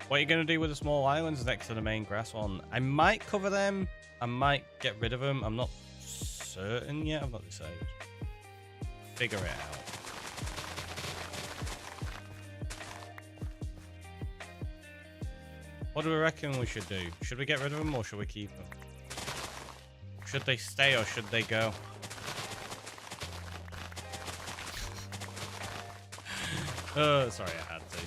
What are you going to do with the small islands next to the main grass one? I might cover them. I might get rid of them. I'm not certain yet. I'm not decided. Figure it out. What do we reckon we should do? Should we get rid of them or should we keep them? Should they stay or should they go? Oh, sorry, I had to.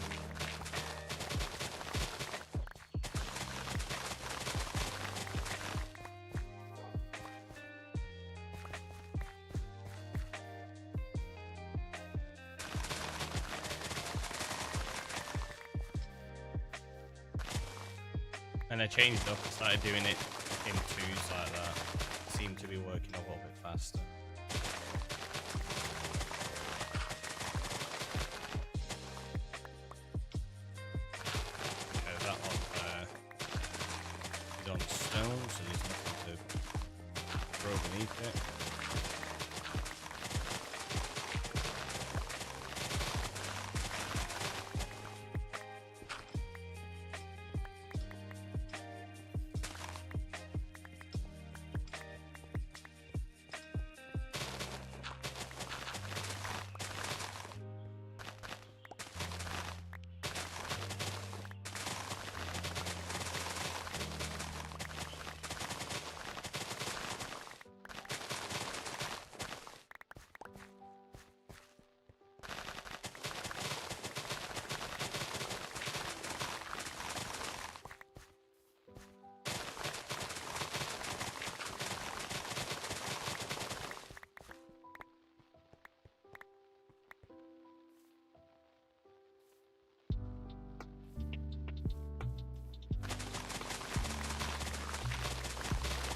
And I changed up and started doing it in twos like that. It seemed to be working a little bit faster. Okay, that one there is on stone, so there's nothing to throw beneath it.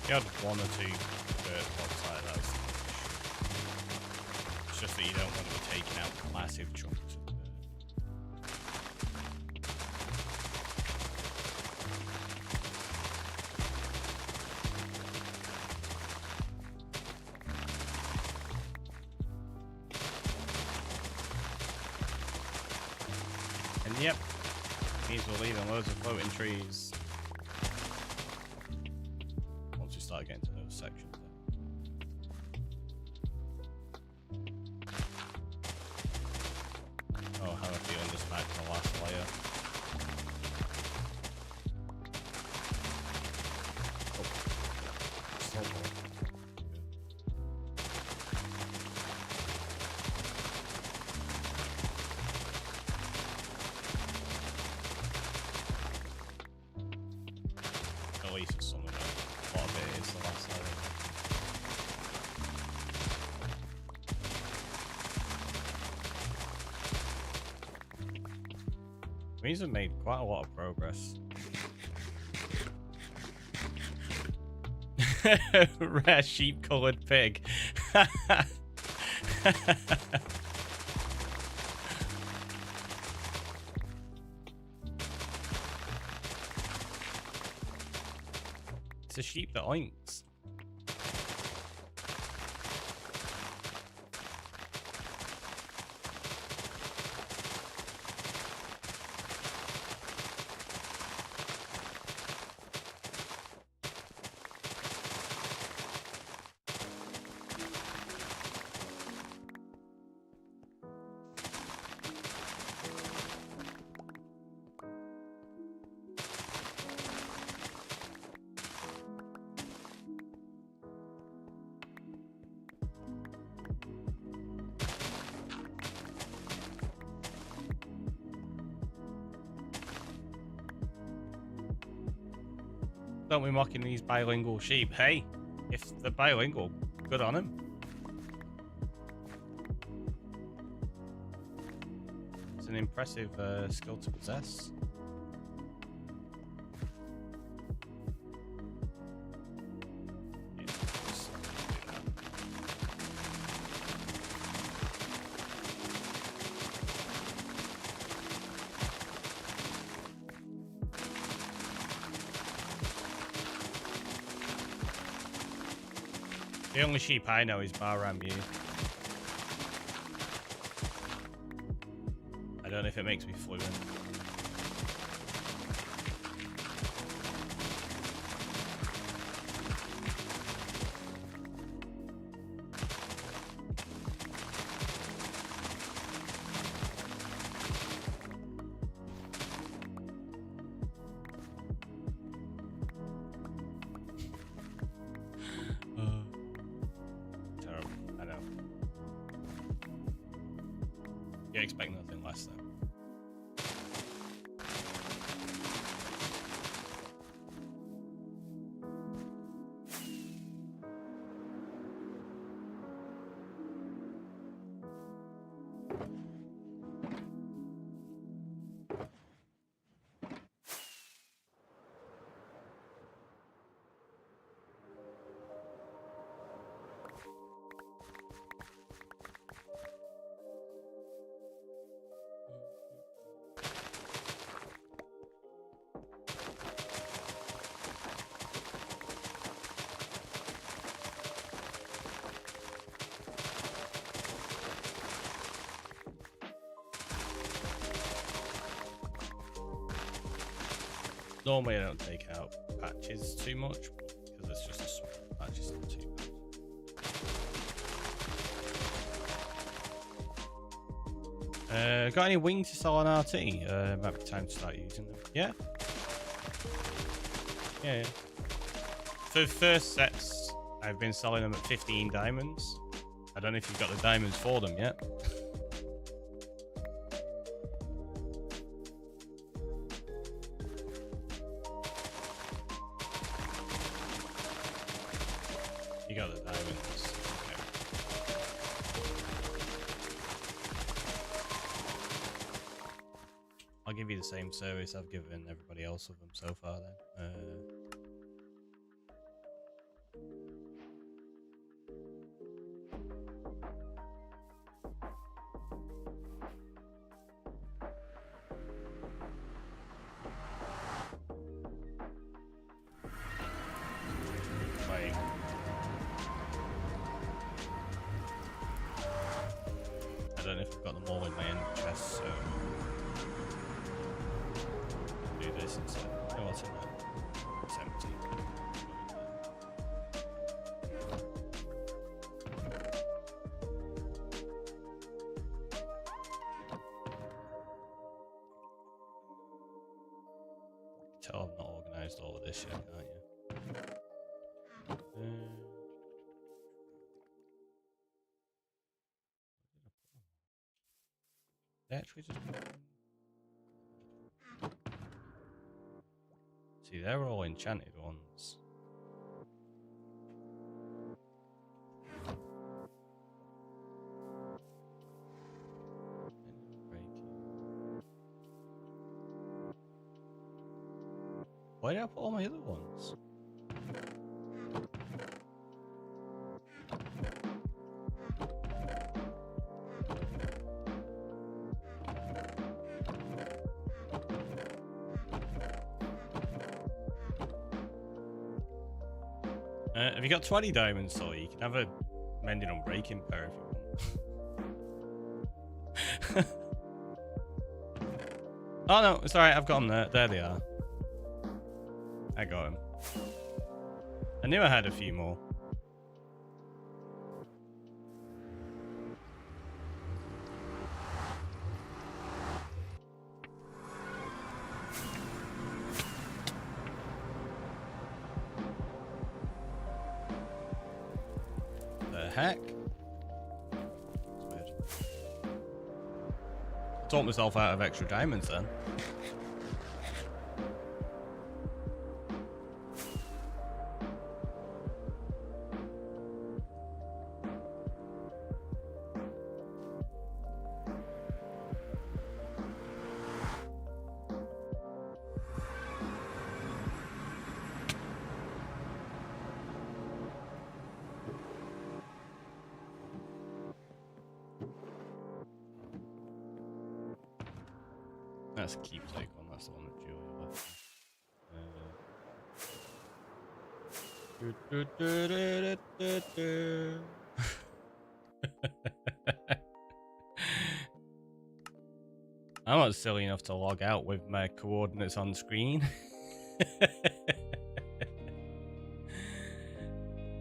You had one or two dirt pots like that. It's just that you don't want to be taking out massive chunks of dirt. And yep, these will leave loads of floating trees. Once we start getting to those sections. Oh, how I feel this back to the last layer. Oh, slow ball. At least it's some of it. A lot of it is the last layer. We've made quite a lot of progress. Rare sheep-coloured pig. It's a sheep that oinks. Don't be mocking these bilingual sheep. Hey, if they're bilingual, good on them. It's an impressive skill to possess. The only sheep I know is Bahramu. I don't know if it makes me fluent. You expect nothing less than. Normally I don't take out patches too much because it's just a small patch, it's not too bad. Got any wings to sell on RT? Might be time to start using them. Yeah? Yeah. For the first sets, I've been selling them at 15 diamonds. I don't know if you've got the diamonds for them yet. You got the diamonds. Okay. I'll give you the same service I've given everybody else of them so far then. chest, so do this instead. Oh, what's in there? It's empty. Tell I've not organised all of this yet, can't you? They actually just... See, they're all enchanted ones. Why did I put all my other ones? Have you got 20 diamonds, so you can have a mending on breaking pair if you want. Oh no, it's alright, I've got them there. There they are. I got him. I knew I had a few more. The heck? That's weird. I talked myself out of extra diamonds then. That's a keepsake one, that's the one that Julia left. I'm not silly enough to log out with my coordinates on screen.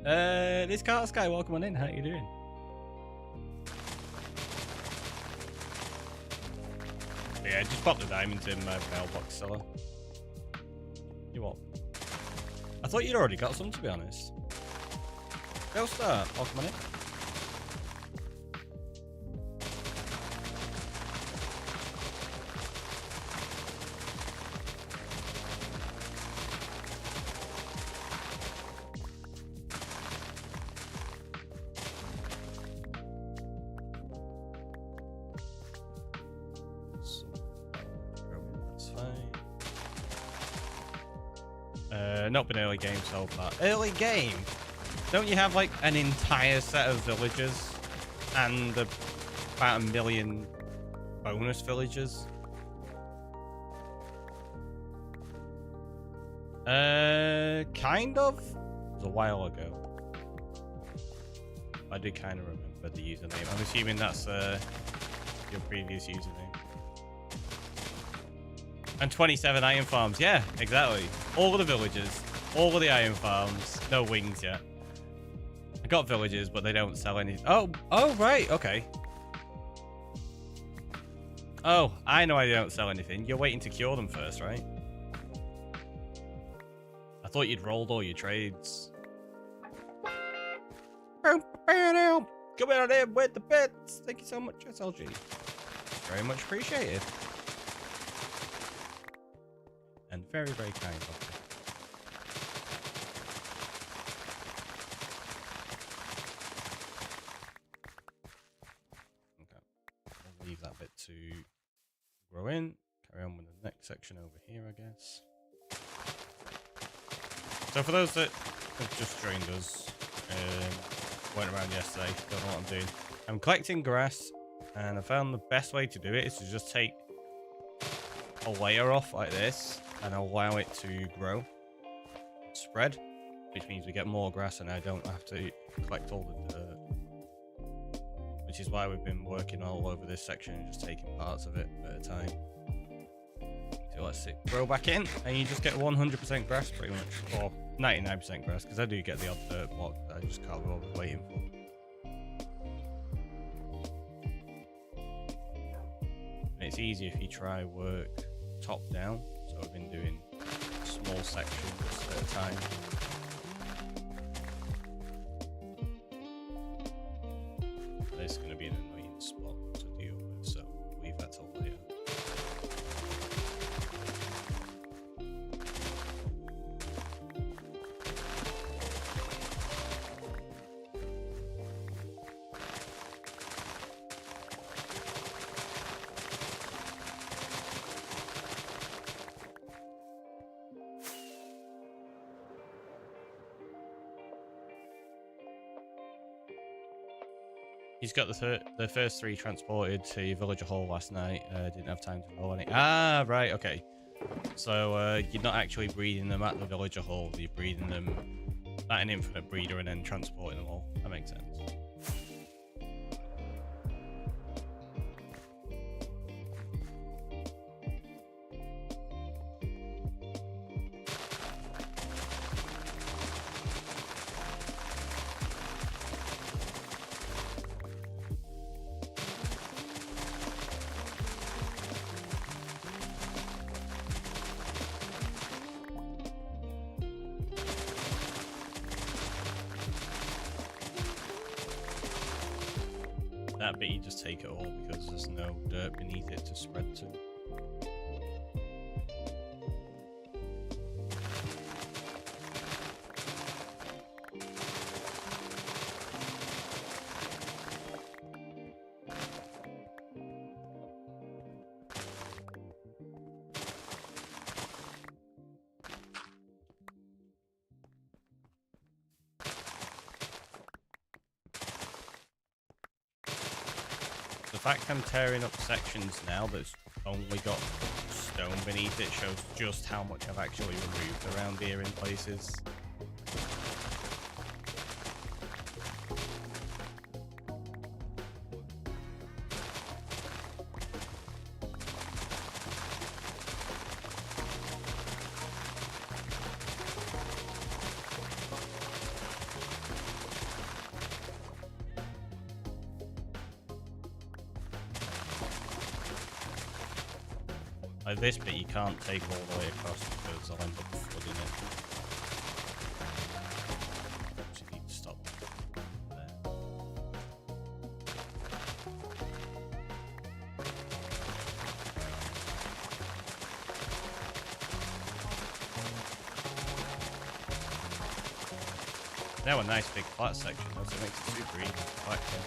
This Carter Sky, welcome on in, how you doing? Yeah, just pop the diamonds in my mailbox, Stella. You what? I thought you'd already got some, to be honest. Go start, welcome on in. Not been early game so far. Early game? Don't you have like an entire set of villagers and about 1 million bonus villagers? Kind of. It was a while ago. I do kind of remember the username. I'm assuming that's your previous username. And 27 iron farms. Yeah, exactly. All of the villages. All of the iron farms. No wings yet. I got villages, but they don't sell any. Oh, right. Okay. Oh, I know they don't sell anything. You're waiting to cure them first, right? I thought you'd rolled all your trades. Come out in with the bits. Thank you so much, SLG. Very much appreciated. And very, very kind of you. Okay. I'll leave that bit to grow in. Carry on with the next section over here, I guess. So for those that have just joined us, went around yesterday, don't know what I'm doing. I'm collecting grass, and I found the best way to do it is to just take a layer off like this and allow it to grow, spread, which means we get more grass and I don't have to collect all the dirt, which is why we've been working all over this section and just taking parts of it at a time. So let's see, grow back in, and you just get 100% grass pretty much, or 99% grass, because I do get the odd dirt block that I just can't bother waiting for. And it's easy if you try work top down, so I've been doing small sections at a time. This is going to be an annoying spot to deal with, so leave that till later. He's got the first 3 transported to Villager Hall last night. Didn't have time to roll any. Ah, right, okay. So you're not actually breeding them at the Villager Hall. You're breeding them at an infinite breeder and then transporting them all. That makes sense. That bit you just take it all because there's no dirt beneath it to spread to. The fact I'm tearing up sections now that's only got stone beneath it shows just how much I've actually removed around here in places. Like this bit you can't take all the way across because I'll end up flooding it. So you need to stop there. Now a nice big flat section, though, so it makes it super easy to collect it.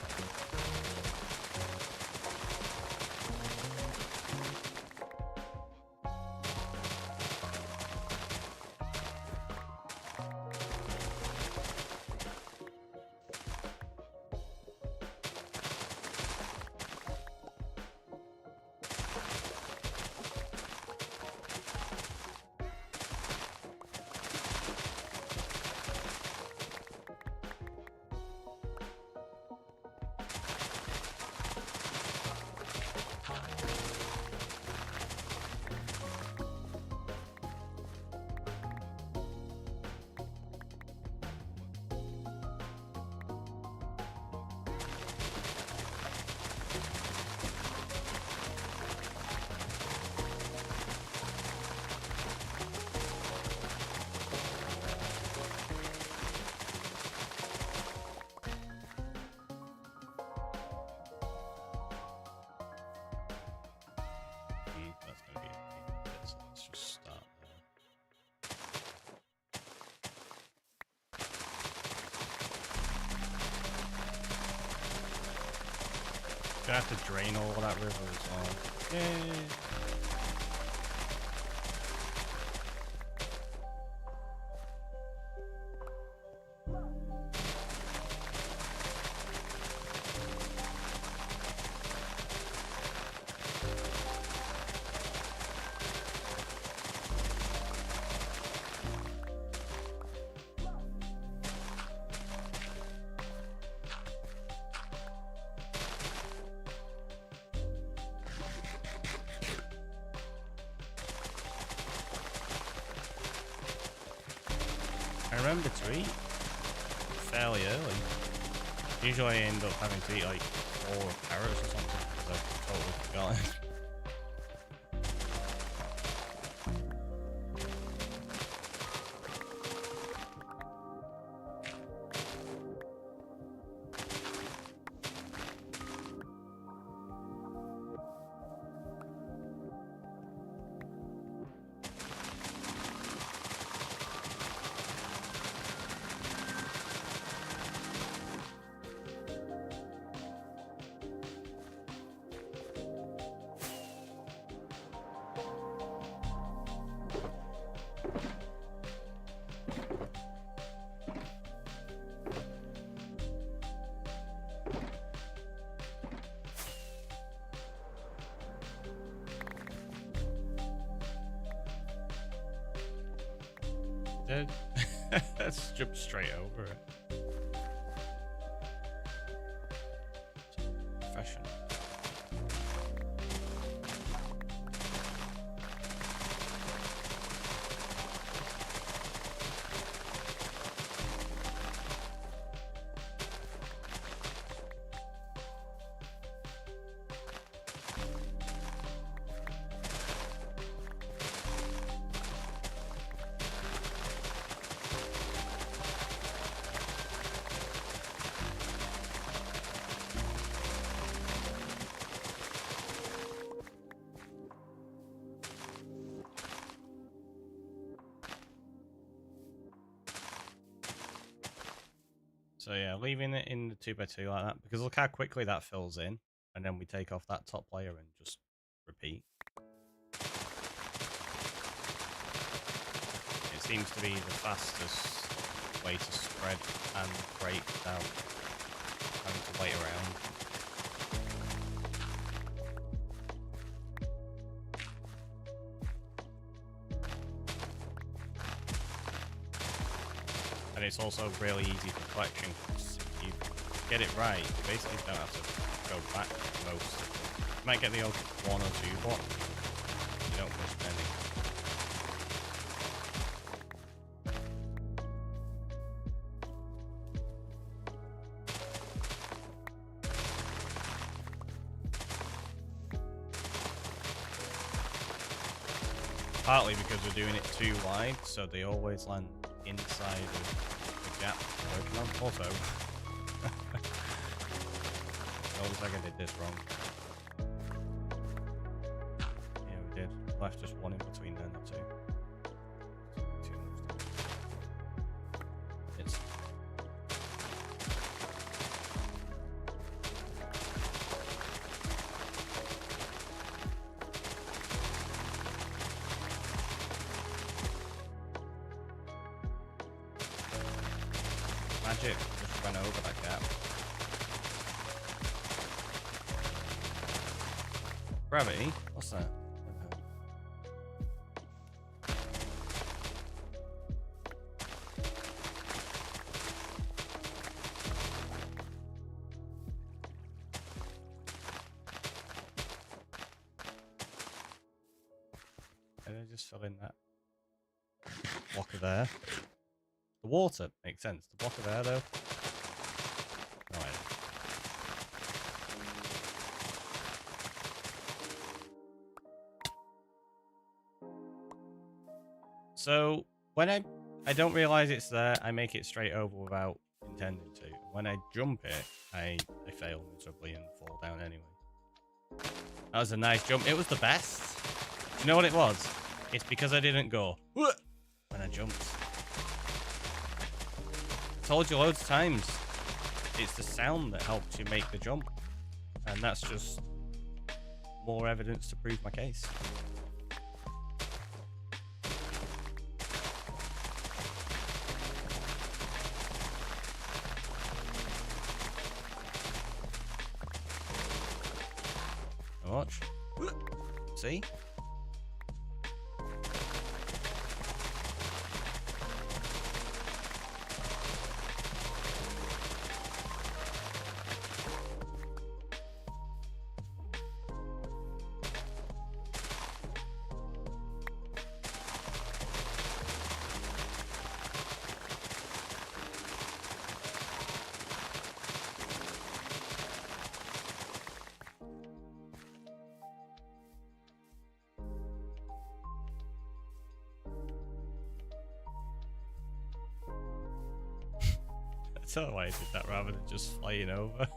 Gonna have to drain all of that river as well. Yay! I remember to eat fairly early. Usually I end up having to eat like 4 carrots or something because I've totally forgotten. Let's jump straight over it. Professional. So yeah, leaving it in the 2x2 like that, because look how quickly that fills in, and then we take off that top layer and just repeat. It seems to be the fastest way to spread and break without having to wait around. And it's also really easy for collection because if you get it right, you basically don't have to go back to most. You might get the odd 1 or 2 block. You don't miss many. Partly because we're doing it too wide, so they always land inside of the gap we're working on. Also, it looks like I did this wrong. Yeah, we did. Left just 1 in between there, not 2. It's magic, just run over that gap. Gravity? What's that? And I just fill in that blocker there. The water makes sense. The blocker there, though. Right. So when I don't realize it's there, I make it straight over without intending to. When I jump it, I fail miserably and fall down anyway. That was a nice jump. It was the best. Do you know what it was? It's because I didn't go when I jumped. I told you loads of times. It's the sound that helps you make the jump. And that's just more evidence to prove my case. Watch. See? don't know why I did that rather than just flying over.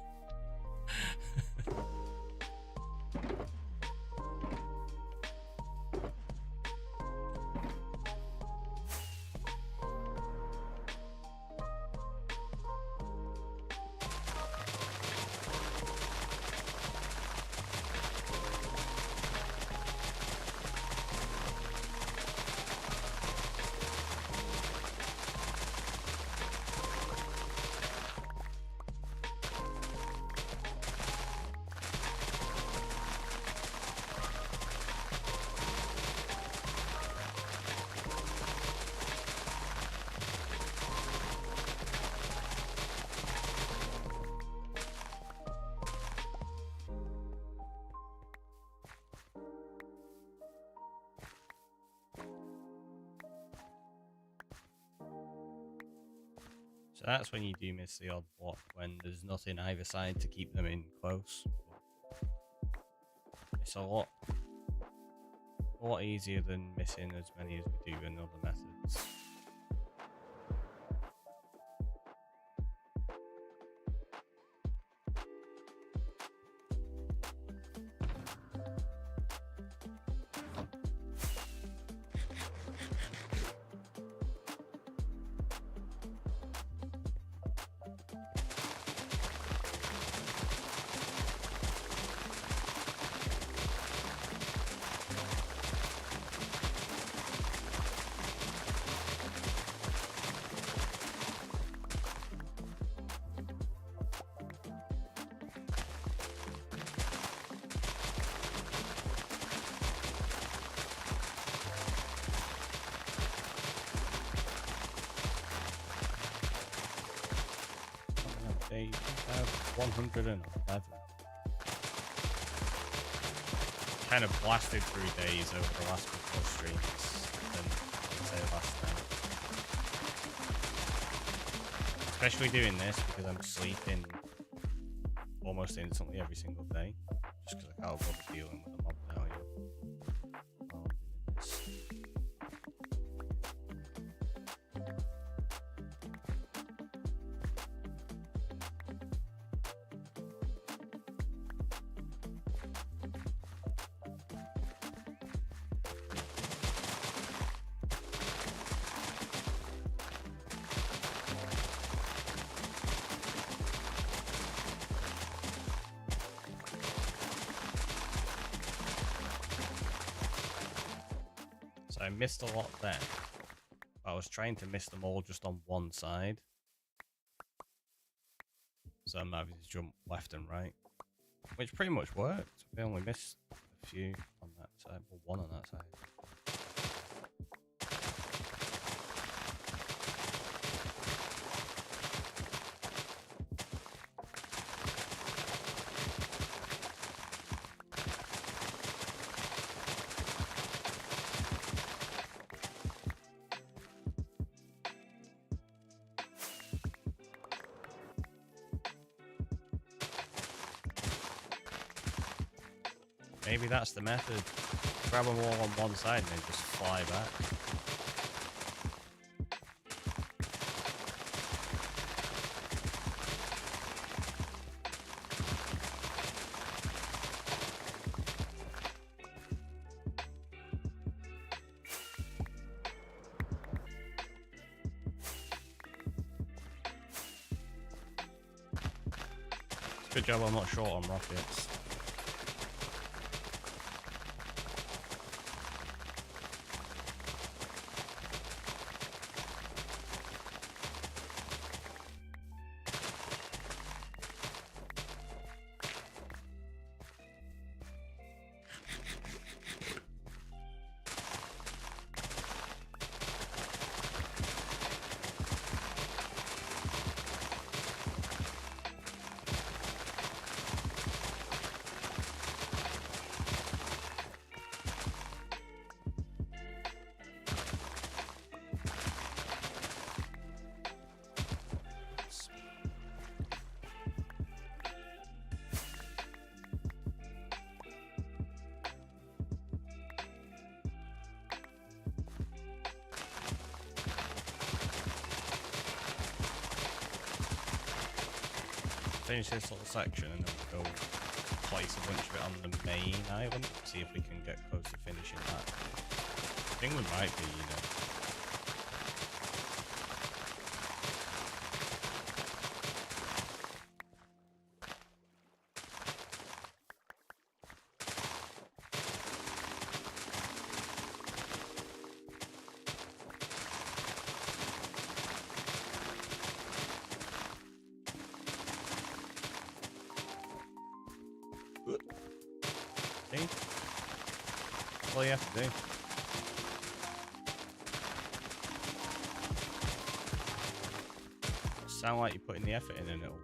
So that's when you do miss the odd block, when there's nothing either side to keep them in close. It's a lot easier than missing as many as we do in other methods. They have 111. Kind of blasted through days over the last couple of streams than say last time. Especially doing this because I'm sleeping almost instantly every single day. Just because I can't bother dealing with the mob now yet. While I'm doing this. So I missed a lot then. I was trying to miss them all just on one side. So I'm having to jump left and right. Which pretty much worked. We only missed a few on that side. Well, one on that side. Maybe that's the method. Grab them all on one side and then just fly back. Good job I'm not short on rockets. finish this little section and then we'll go place a bunch of it on the main island. See if we can get close to finishing that. I think we might be, you know. See? That's all you have to do. Sound like you're putting the effort in and it'll work.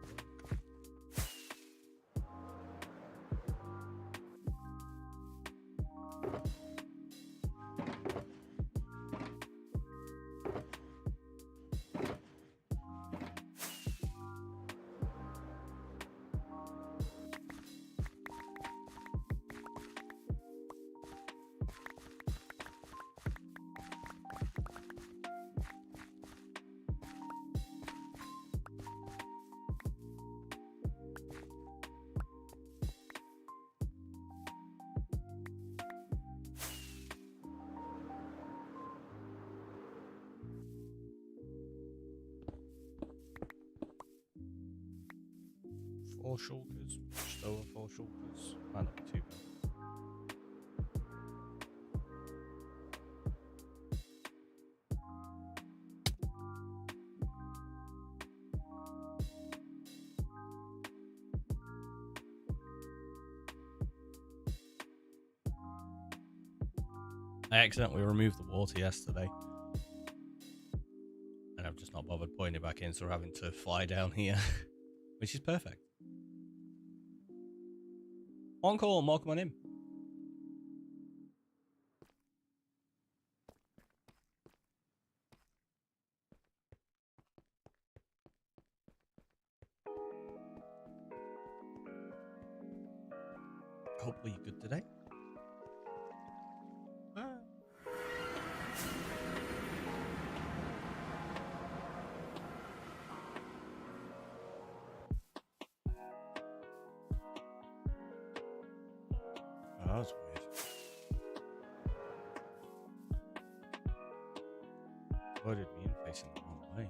Four shulkers, just over 4 shulkers. Might not be too bad. I accidentally removed the water yesterday. And I've just not bothered putting it back in, so we're having to fly down here. Which is perfect. On call, welcome on in. Hopefully you're good today. Oh, that's weird. Why did me facing the wrong way?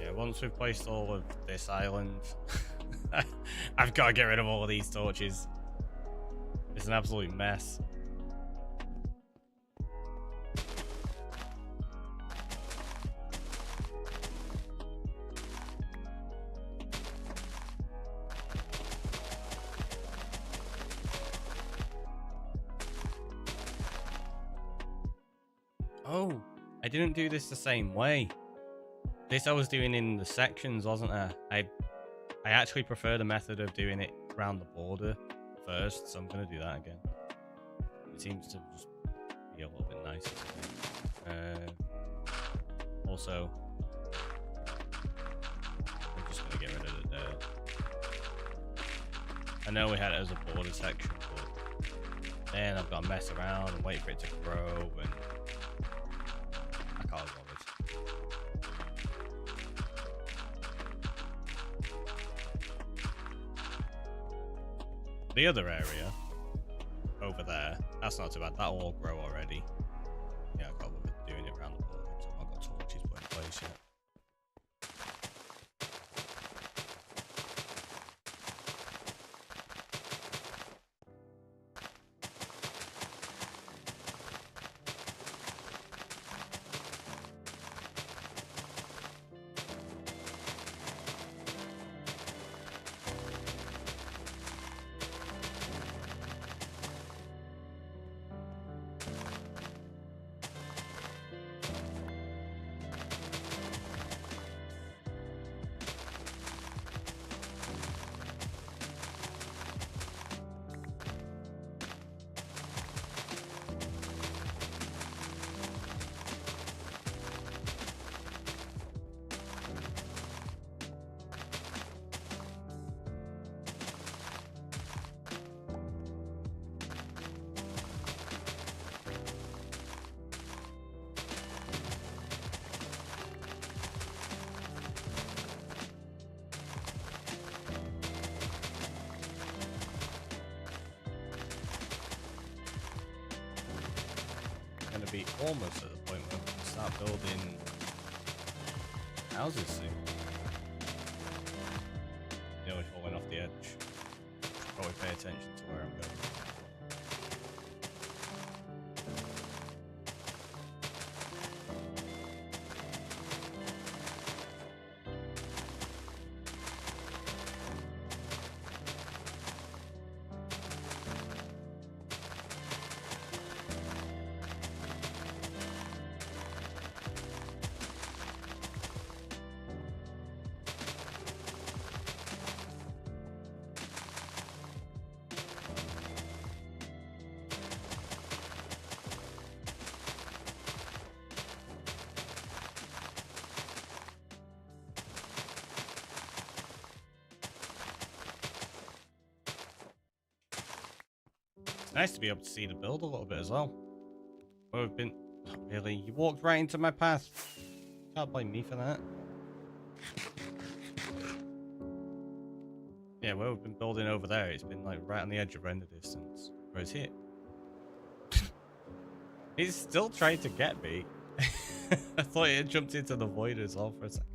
Yeah, once we've placed all of this island, I've got to get rid of all of these torches. It's an absolute mess. Oh, I didn't do this the same way. This I was doing in the sections, wasn't I? I actually prefer the method of doing it around the border first, so I'm going to do that again. It seems to just be a little bit nicer. Also, I'm just going to get rid of the dirt. I know we had it as a border section, but then I've got to mess around and wait for it to grow, and I can't bother. The other area over there, that's not too bad. That'll all grow already. Yeah, I've got doing it around the border, so I've got torches put in place yet. be almost at the point where we can start building houses soon. Nearly falling off the edge. Probably pay attention to where I'm going. It's nice to be able to see the build a little bit as well. Where we've been... Not really. You walked right into my path. Can't blame me for that. Yeah, where we've been building over there, it's been like right on the edge of render distance. Whereas here... He's still trying to get me. I thought it jumped into the void as well for a second.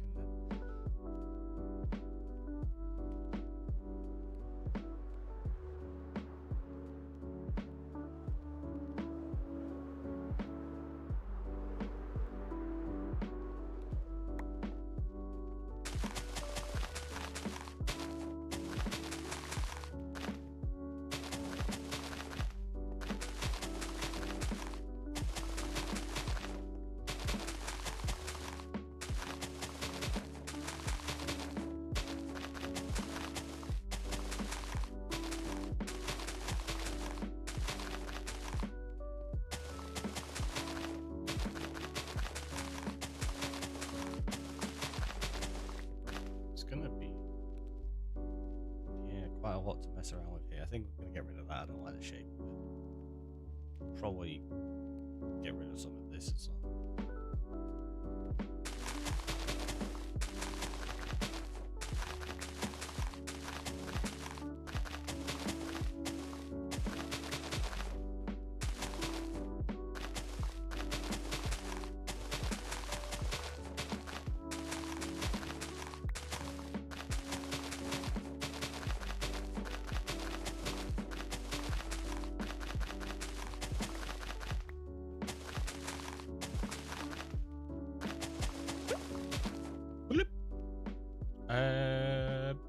Quite a lot to mess around with here. I think we're going to get rid of that. I don't like the shape of it. Probably get rid of some of this as well.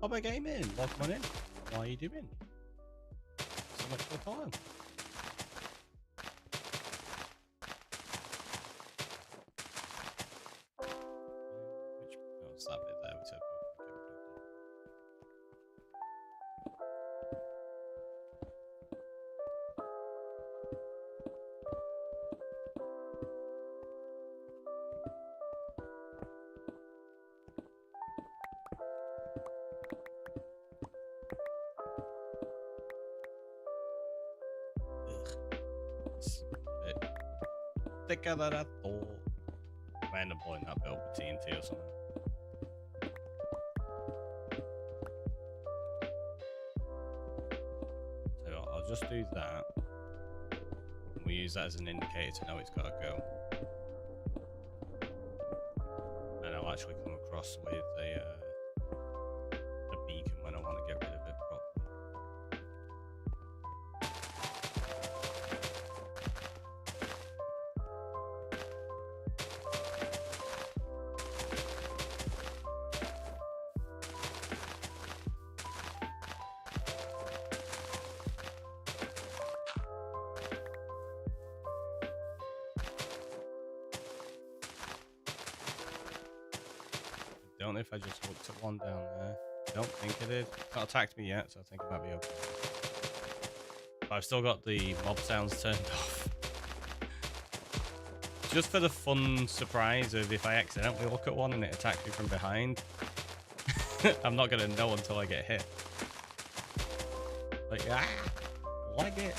Bobber Gaming, welcome on in. How are you doing? So much for the time. What's that bit there? We said thicker than I thought. I end up blowing that bit up with TNT or something. So I'll just do that. And we use that as an indicator to know it's got to go. And I'll actually come across with a beacon when I want to get rid of it properly. Don't know if I just looked at one down there. Don't think it is. It's not attacked me yet, so I think it might be okay. But I've still got the mob sounds turned off. Just for the fun surprise of if I accidentally look at one and it attacks me from behind. I'm not going to know until I get hit. Like, like it.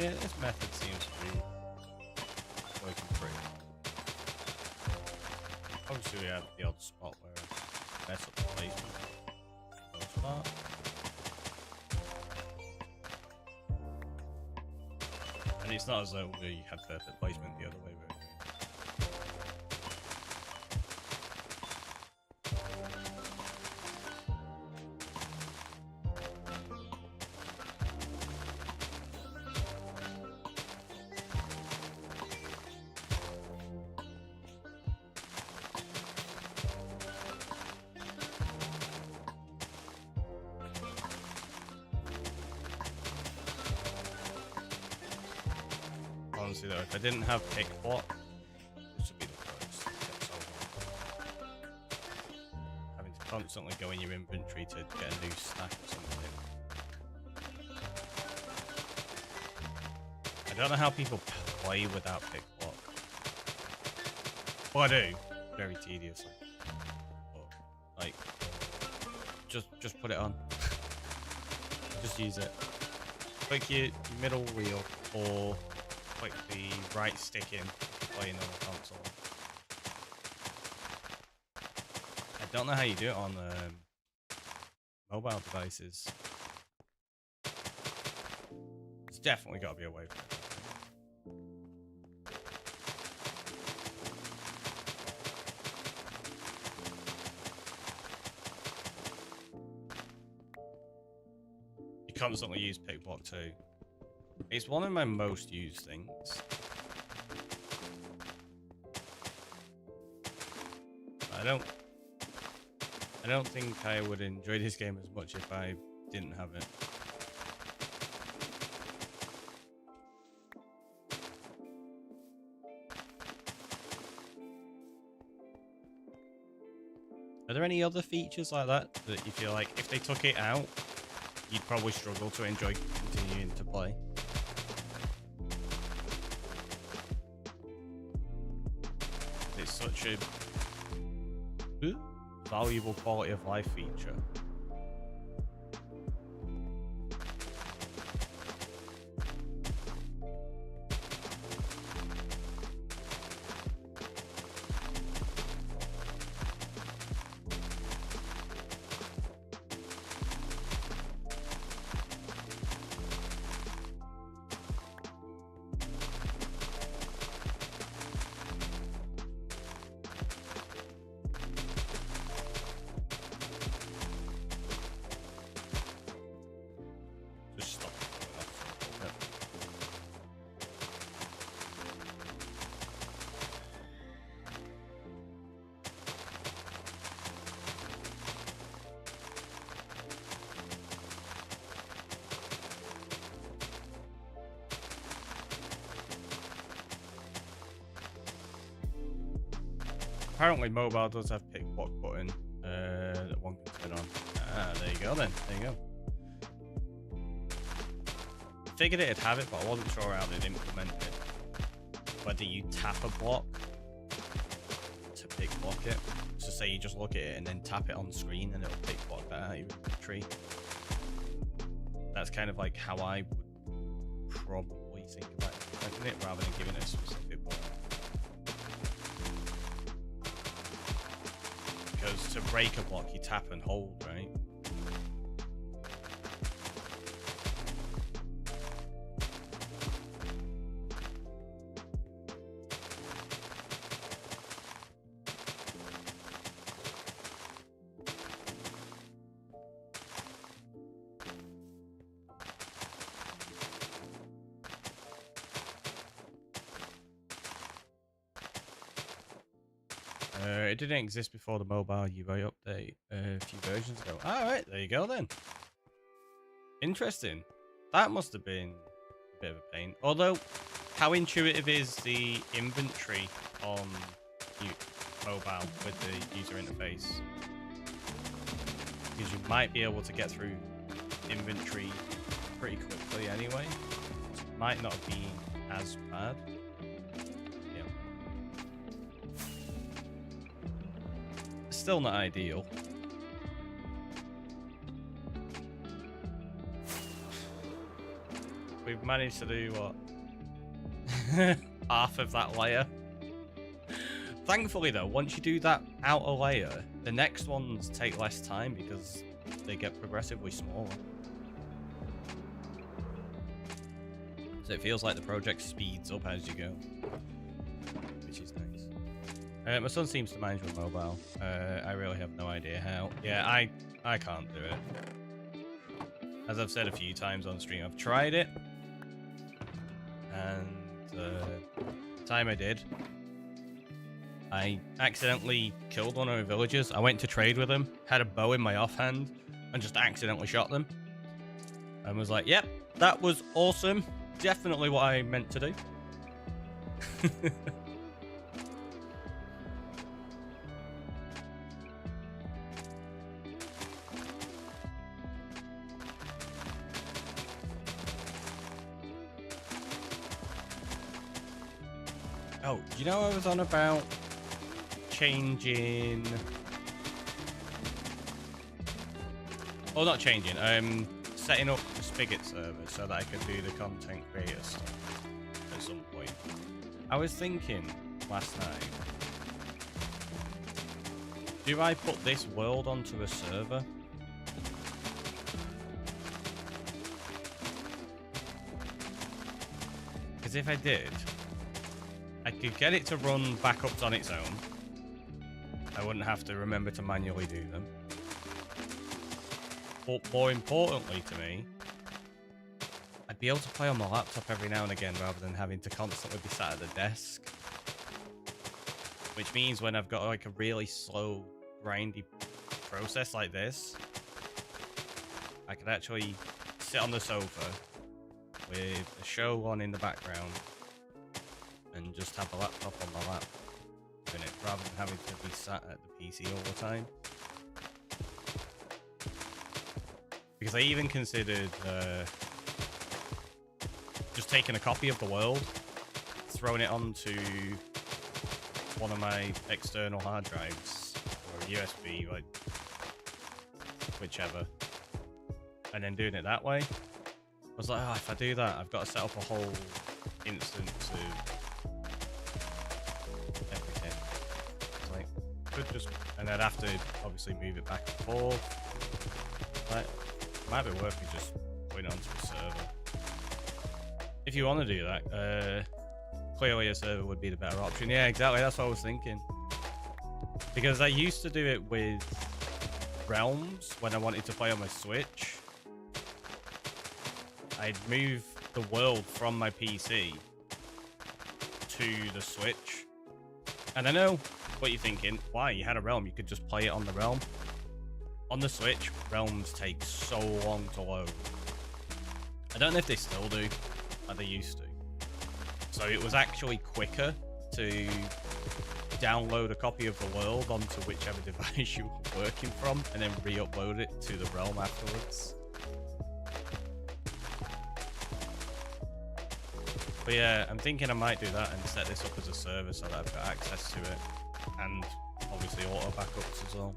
Yeah, this method seems to be working pretty well. Obviously, we have the odd spot where I mess up the placement. For the most part. And it's not as though we had perfect placement the other way around. Honestly though, if I didn't have pick block, this would be the worst. It's so long. Having to constantly go in your inventory to get a new stack or something. I don't know how people play without pick block. Well, I do. Very tediously. But, like, just put it on. Just use it. Click your middle wheel or click the right stick in if you're playing on a console. I don't know how you do it on mobile devices. It's definitely got to be a way from it. You constantly use pick block too. It's one of my most used things. I don't think I would enjoy this game as much if I didn't have it. Are there any other features like that that you feel like if they took it out, you'd probably struggle to enjoy continuing to play? It's such a valuable quality of life feature. Apparently mobile does have pick block button that one can turn on. Ah, there you go then. There you go. I figured it'd have it, but I wasn't sure how they'd implement it. Whether you tap a block to pick block it. So say you just look at it and then tap it on screen and it'll pick block that out of your inventory. That's kind of like how I would probably think about implementing it rather than giving it a specific block. Because to break a block, you tap and hold, right? It didn't exist before the mobile UI update a few versions ago. Alright, there you go then. Interesting. That must have been a bit of a pain. Although, how intuitive is the inventory on mobile with the user interface? Because you might be able to get through inventory pretty quickly anyway. It might not be as bad. Still not ideal. we've managed to do what? Half of that layer. Thankfully though, once you do that outer layer, the next ones take less time because they get progressively smaller. So it feels like the project speeds up as you go, which is nice. My son seems to manage with mobile. I really have no idea how. Yeah, I can't do it. As I've said a few times on stream, I've tried it, and the time I did, I accidentally killed one of my villagers. I went to trade with him, had a bow in my offhand, and just accidentally shot them. And was like, yep, that was awesome. Definitely what I meant to do. Oh, you know I was on about changing... Oh, not changing. Setting up the Spigot server so that I could do the content creator stuff at some point. I was thinking last night, do I put this world onto a server? Because if I did, I could get it to run backups on its own. I wouldn't have to remember to manually do them. But more importantly to me, I'd be able to play on my laptop every now and again rather than having to constantly be sat at the desk. Which means when I've got like a really slow, grindy process like this, I could actually sit on the sofa with a show on in the background and just have the laptop on my lap in it, rather than having to be sat at the PC all the time. Because I even considered just taking a copy of the world, throwing it onto one of my external hard drives, or a USB, like, whichever, and then doing it that way. I was like, oh, if I do that, I've got to set up a whole instance of everything. It's like, could just, and I'd have to obviously move it back and forth. But it might be worth me just putting it onto a server. If you want to do that, clearly a server would be the better option. Yeah, exactly. That's what I was thinking. Because I used to do it with Realms when I wanted to play on my Switch. I'd move the world from my PC to the Switch. And I know what you're thinking. Why? You had a Realm. You could just play it on the Realm. On the Switch, Realms take so long to load. I don't know if they still do, but they used to. So it was actually quicker to download a copy of the world onto whichever device you were working from and then re-upload it to the Realm afterwards. But yeah, I'm thinking I might do that and set this up as a server so that I've got access to it. And obviously auto backups as well.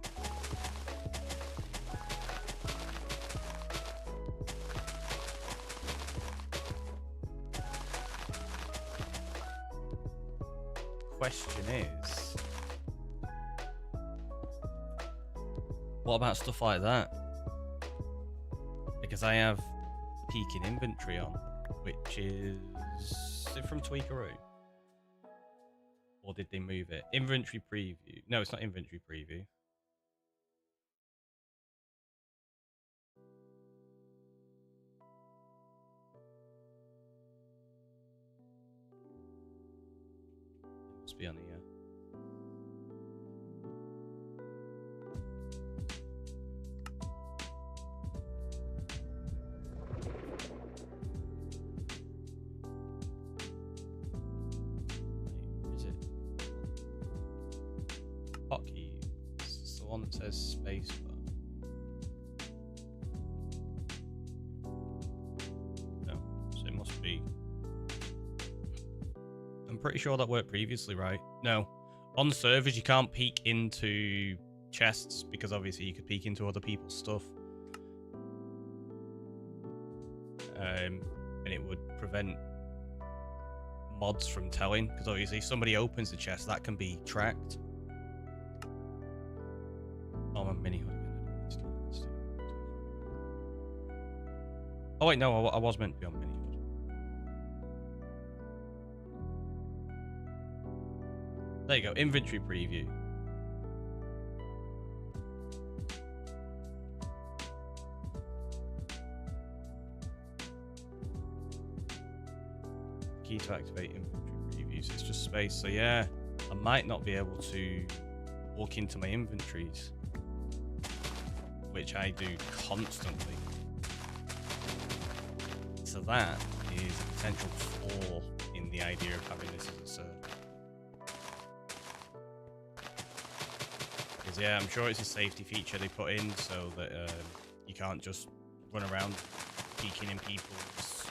Question is, what about stuff like that? Because I have peeking inventory on, which is it from TheRickyroy? Or did they move it? Inventory preview. No, it's not inventory preview. It must be on here. Hotkey. It's the one that says spacebar. No, so it must be. I'm pretty sure that worked previously, right? No, on servers you can't peek into chests because obviously you could peek into other people's stuff. and it would prevent mods from telling, because obviously if somebody opens the chest, that can be tracked. Oh, my mini hood again. Oh wait, no, I was meant to be on mini hood. There you go, inventory preview. Key to activate inventory previews. It's just space. So yeah, I might not be able to walk into my inventories, which I do constantly. So that is a potential flaw in the idea of having this as a server. Because yeah, I'm sure it's a safety feature they put in so that you can't just run around peeking in people's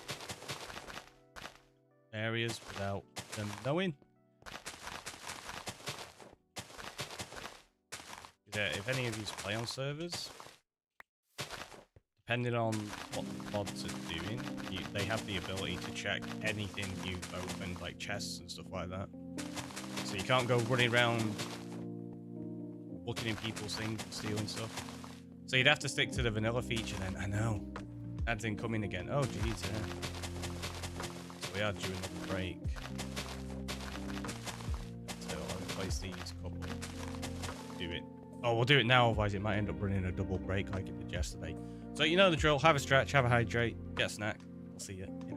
areas without them knowing. Yeah, if any of you play on servers, depending on what the mods are doing, they have the ability to check anything you've opened, like chests and stuff like that. So you can't go running around looking in people's things and stealing stuff. So you'd have to stick to the vanilla feature then. I know. Ad's incoming again. Oh, geez, yeah. So we are due another break. So I'll replace these couple. Do it. Oh, we'll do it now, otherwise it might end up running a double break like it did yesterday. So you know the drill. Have a stretch, have a hydrate, get a snack. I'll see you in a minute.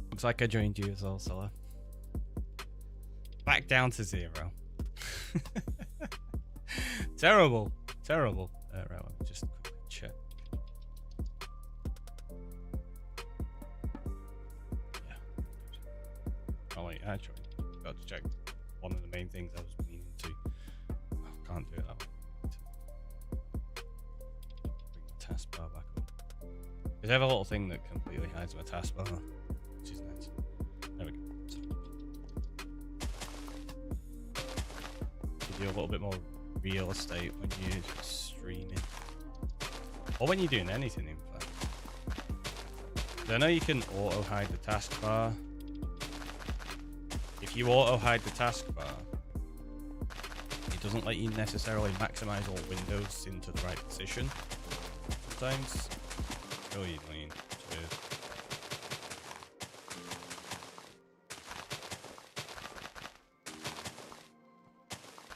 Looks like I joined you as well, Sola. Back down to 0. Terrible. Terrible. Right, let me just quickly check. Yeah. Oh wait, actually, got to check one of the main things I was meaning to. Oh, can't do it that way. taskbar back up. Because I have a little thing that completely hides my taskbar, which is nice. There we go. Give you a little bit more real estate when you're streaming. Or when you're doing anything, in fact. I know you can auto-hide the taskbar. If you auto-hide the taskbar, it doesn't let you necessarily maximize all windows into the right position. Sometimes it's really annoying. It's weird.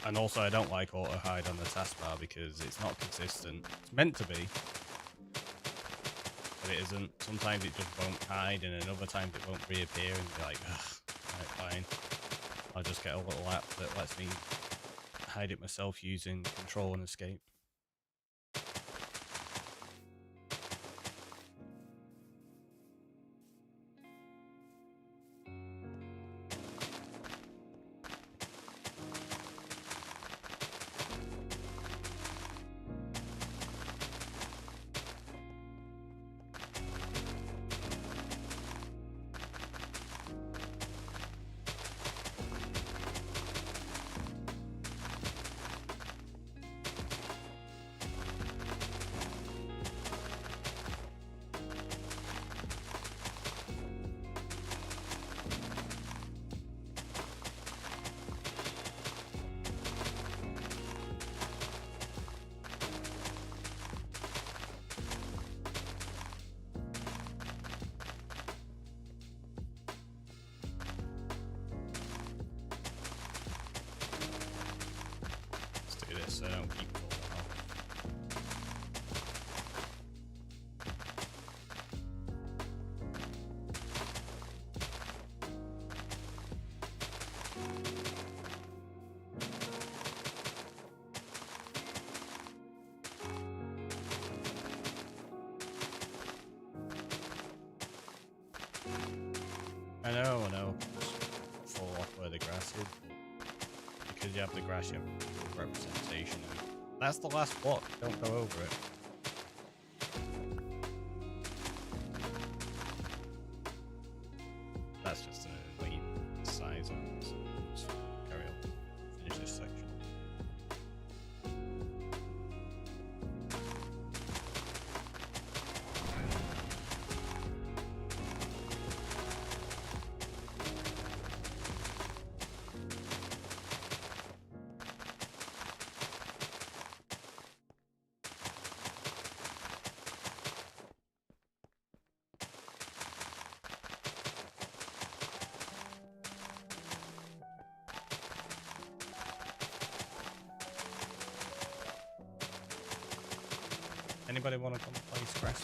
And also I don't like auto-hide on the taskbar because it's not consistent. It's meant to be, but it isn't. Sometimes it just won't hide and then other times it won't reappear and you're like, ugh, right, fine. I'll just get a little app that lets me hide it myself using Control and Escape. So I don't keep falling off. I know. Just fall off where the grass is. Because you have the grass, you have representation. That's the last block. Don't go over it. That's just a lame size of it. So just carry on. Finish this section. Anybody want to come play Scratch?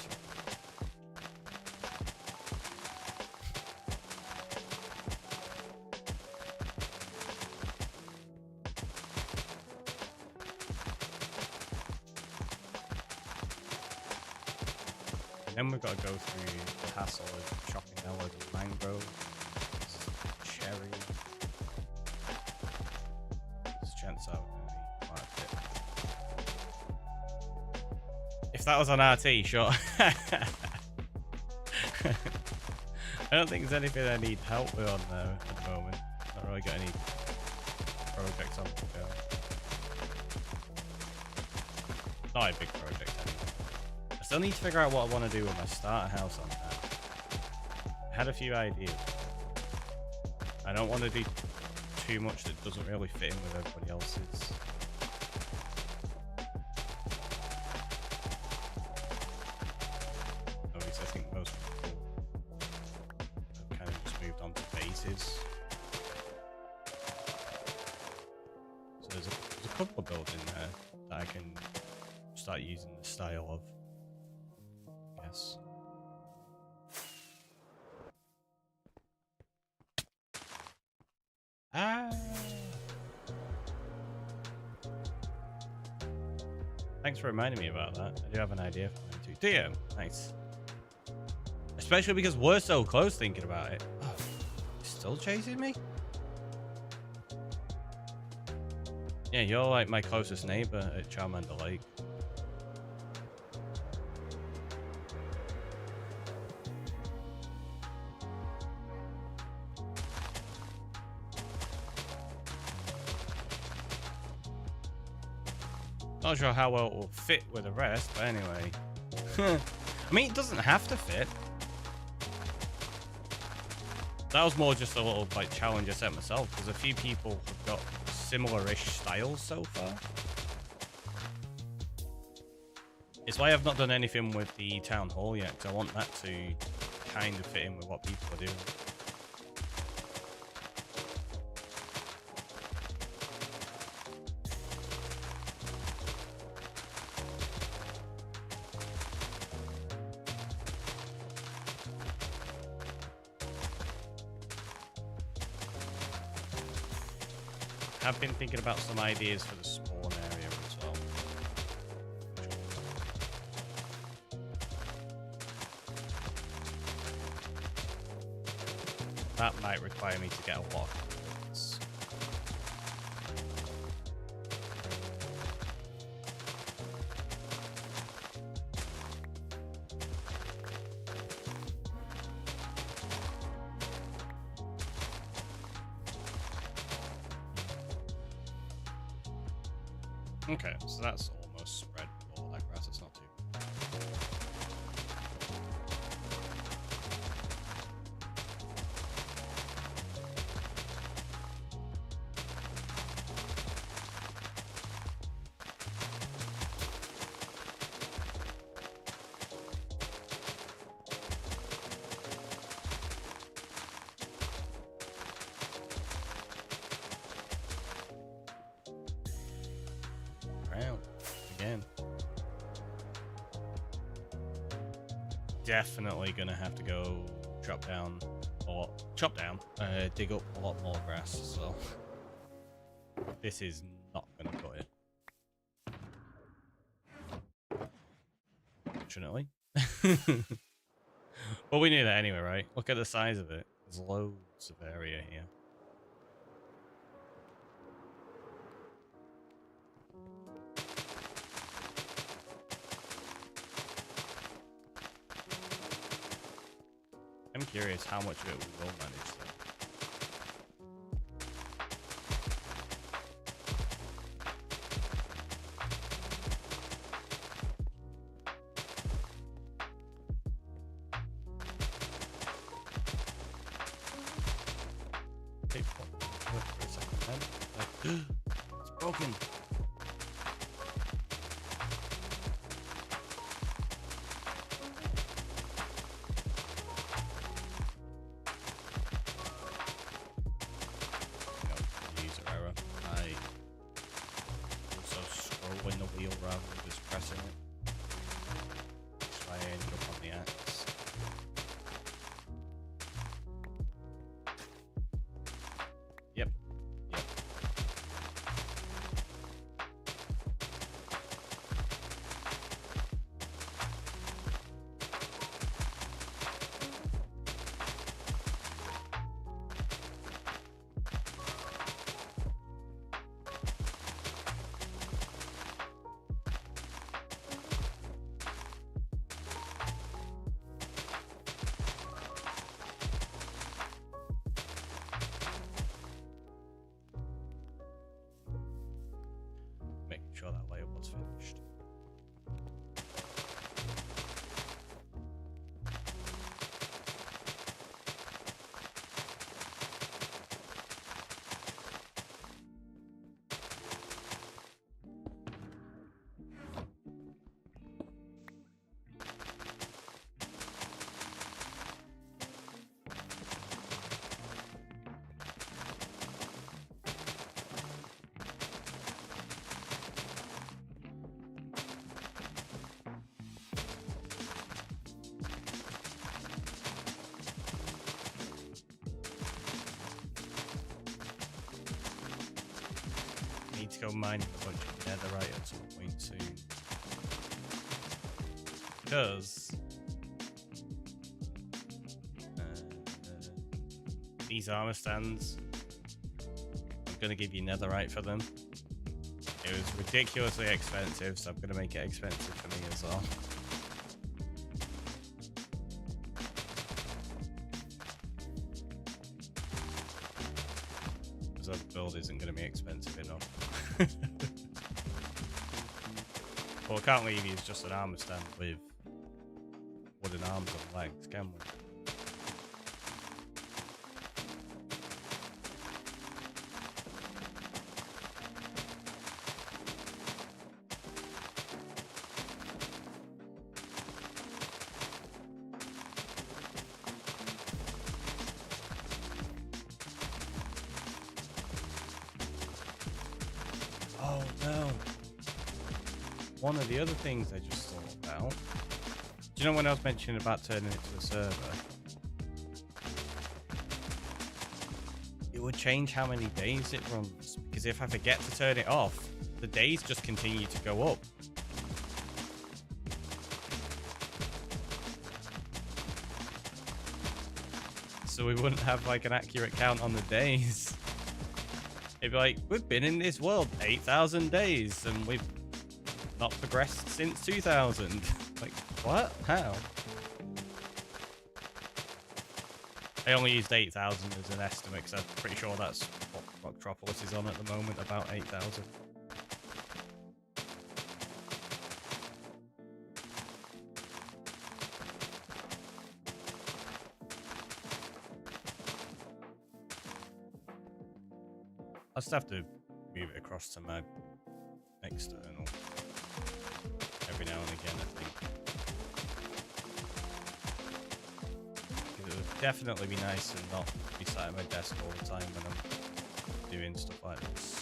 And then we've got to go through the hassle of chopping down loads of mangroves, cherry. There's a chance out. If that was on RT, sure. I don't think there's anything I need help with on there at the moment. Not really got any projects on the go. Not a big project anyway. I still need to figure out what I want to do with my starter house on there. I had a few ideas. I don't want to do too much that doesn't really fit in with everybody else's. I think most people have kind of just moved on to bases. So there's a couple of builds in there that I can start using the style of, I guess. Thanks for reminding me about that. I do have an idea for mine too. Do you? Nice. Especially because we're so close thinking about it. Oh, still chasing me? Yeah, you're like my closest neighbor at Charmander Lake. Not sure how well it will fit with the rest, but anyway. I mean, it doesn't have to fit. That was more just a little like challenge I set myself, because a few people have got similar-ish styles so far. It's why I've not done anything with the town hall yet, because I want that to kind of fit in with what people are doing. I've been thinking about some ideas for the spawn area as well. That might require me to get a lot of points. Okay, so that's almost spread with all that grass. It's not too bad. Again. Definitely gonna have to go chop down, dig up a lot more grass, so this is not gonna cut it. Fortunately. But we knew that anyway, right? Look at the size of it. There's loads of area here. I'm curious how much of it we will manage though. Take one for a second then. It's broken. The wheel rather than just pressing it. Try and jump on the axe. Yep. Yep. Sure that layer was finished. Need to go mining a bunch of netherite at some point soon. Because these armor stands, I'm going to give you netherite for them. It was ridiculously expensive, so I'm going to make it expensive for me as well. Because our build isn't going to be expensive enough. Well, I can't leave you as just an armor stand with wooden arms and legs, can we? Oh no. One of the other things I just thought about. Do you know when I was mentioning about turning it to a server? It would change how many days it runs, because if I forget to turn it off, the days just continue to go up. So we wouldn't have like an accurate count on the days. It'd be like, we've been in this world 8,000 days and we've not progressed since 2000. Like, what? How? I only used 8,000 as an estimate because I'm pretty sure that's what Rocktropolis is on at the moment, about 8,000. I'll just have to move it across to my external every now and again, I think. It would definitely be nice and not be sat at my desk all the time when I'm doing stuff like this.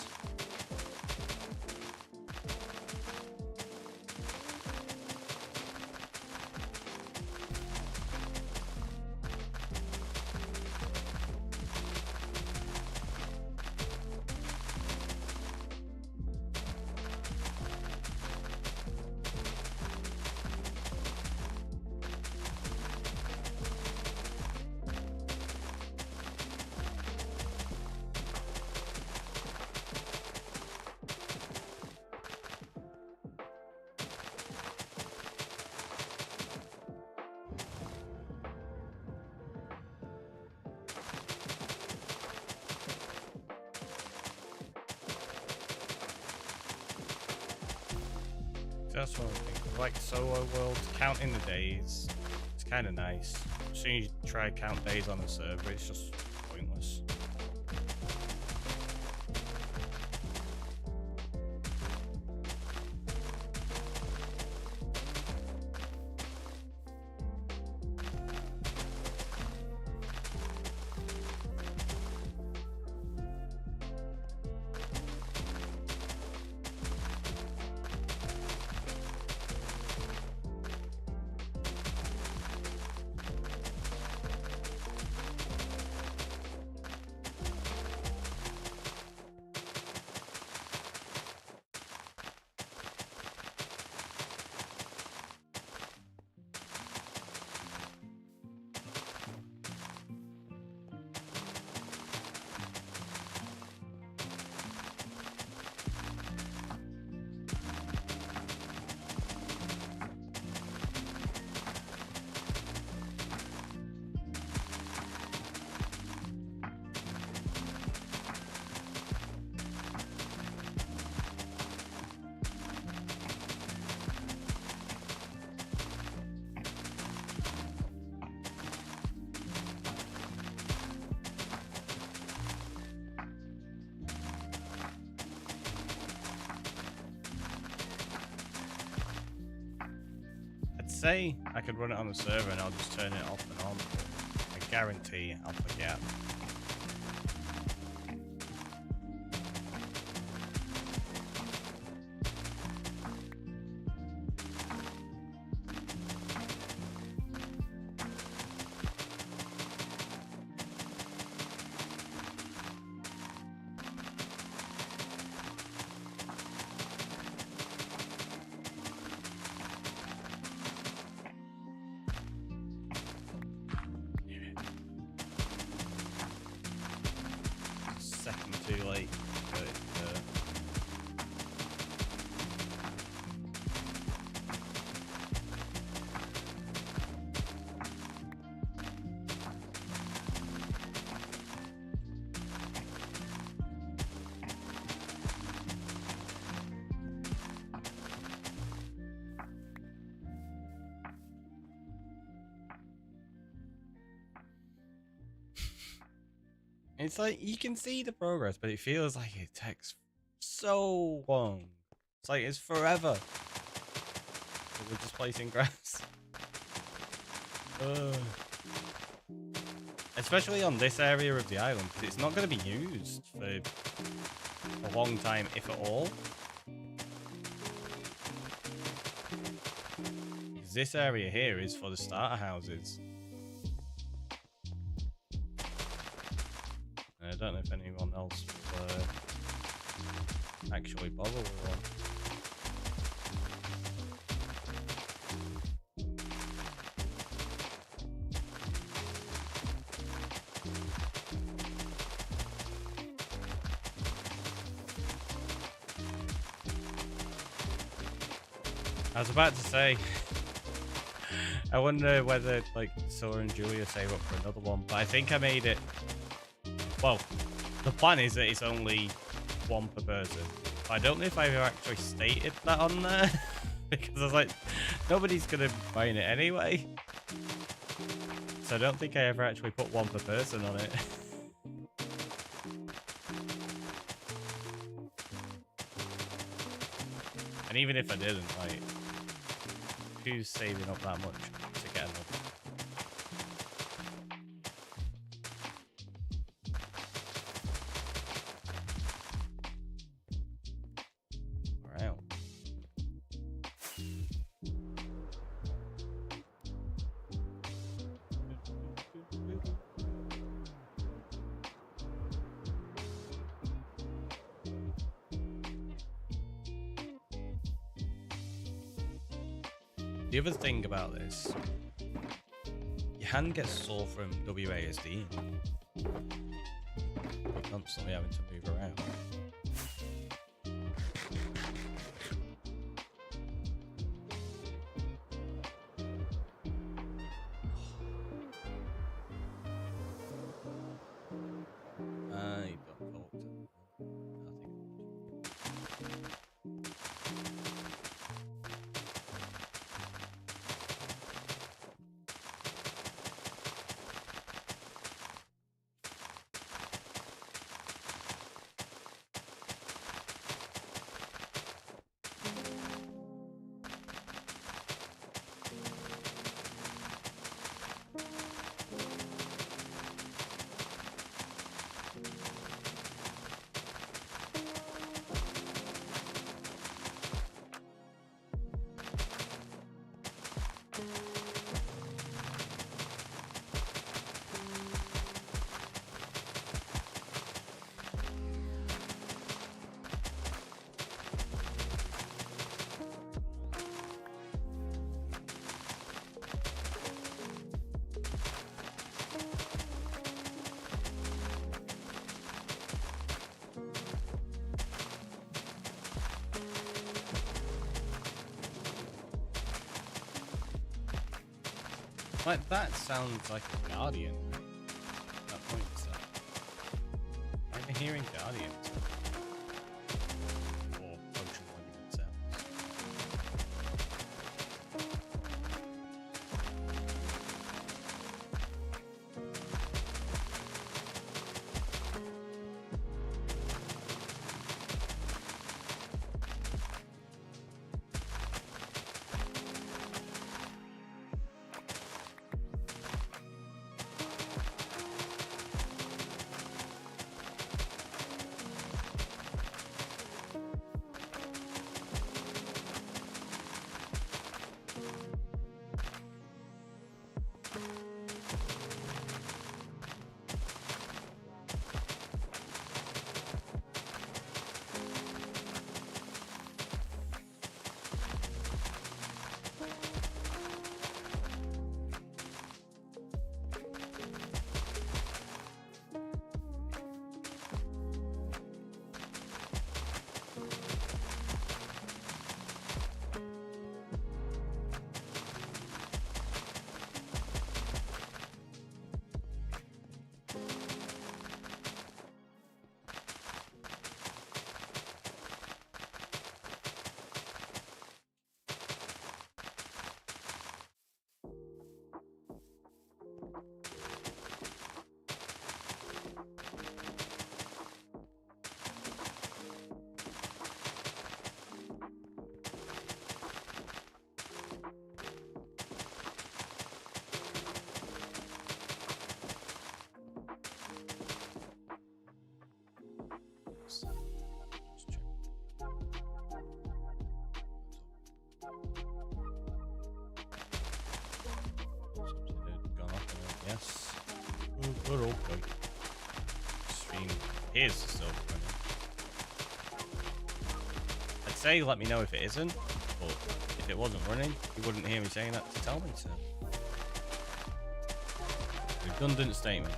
That's one thing. Like solo world, counting the days, it's kind of nice. As soon as you try to count days on a server, it's just pointless. Say I could run it on the server and I'll just turn it off and on. I guarantee I'll forget. Second too late, but It's like you can see the progress, but it feels like it takes so long. It's like it's forever. But we're just placing grass. Especially on this area of the island, because it's not going to be used for a long time, if at all. This area here is for the starter houses. And I don't know if anyone else will actually bother with one. I was about to say, I wonder whether like Sora and Julia save up for another one, but I think I made it. Well, the plan is that it's only one per person. But I don't know if I've actually stated that on there because I was like, nobody's gonna be buying it anyway. So I don't think I ever actually put one per person on it. And even if I didn't, like, who's saving up that much to get another? Wow. The other thing about this, your hand gets sore from WASD. You're constantly having to move around. I don't know. Like, that sounds like a Guardian. That point, so. I'm hearing Guardians. Or function monument sounds. Yes. We're all good. Stream is still running. I'd say let me know if it isn't, but if it wasn't running, you wouldn't hear me saying that to tell me so. Redundant statement.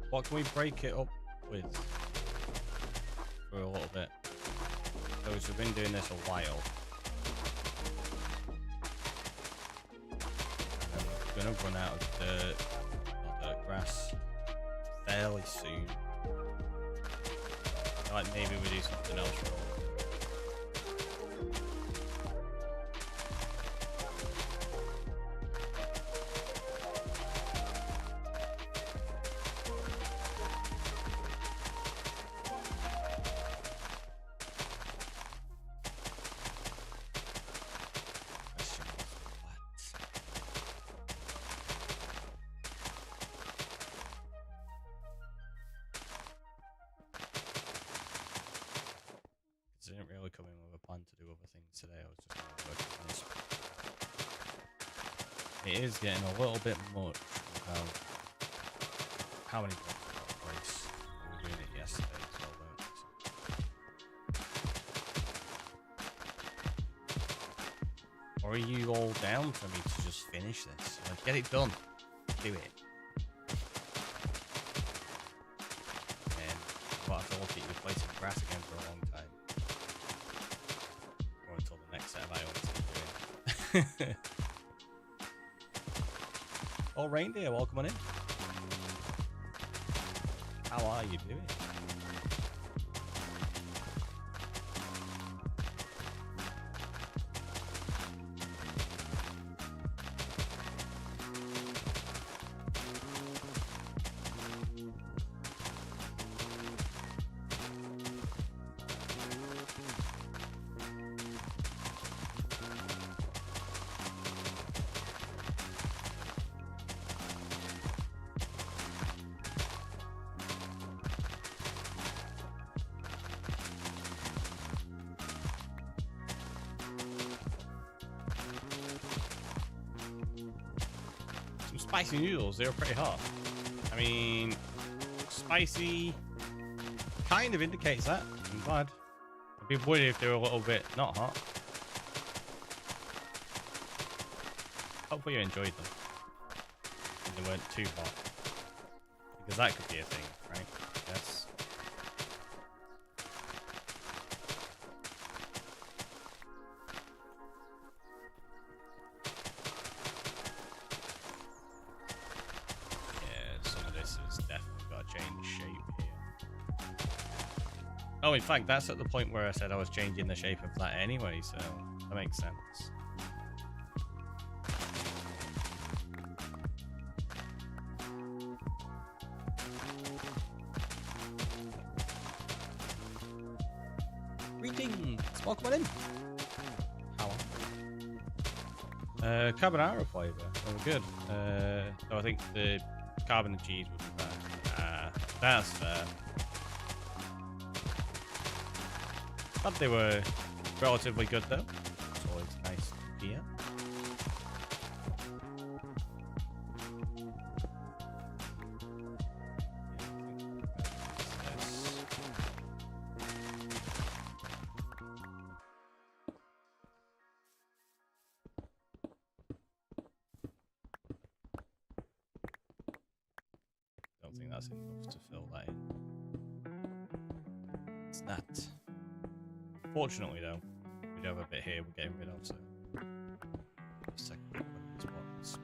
What can we break it up with for a little bit? Because we've been doing this a while. And we're going to run out of dirt, not dirt, grass fairly soon. Like maybe we do something else for a while. I didn't really come in with a plan to do other things today. I was just going to work on this. It is getting a little bit much. How many blocks have got place? We were doing it yesterday as well, weren't we? Or are you all down for me to just finish this? Like, get it done. Do it. And I'll have to look at you placing grass again for a long time. Until the next set of items I'm doing. Oh, reindeer, welcome on in. How are you doing? Spicy noodles, they were pretty hot. I mean, spicy kind of indicates that. I'm glad. I'd be worried if they were a little bit not hot. Hopefully you enjoyed them. And they weren't too hot. Because that could be a thing, right? Yes. Oh, in fact, that's at the point where I said I was changing the shape of that anyway, so that makes sense. Greetings! Welcome on in! How are carbonara flavour. Oh, good. So I think the carbon and cheese would be bad. That's fair. But they were relatively good though. It's always nice to hear. Don't think that's enough to fill that in. It's that. Fortunately, though, we do have a bit here we're getting rid of, so let's take a quick look at these bottles.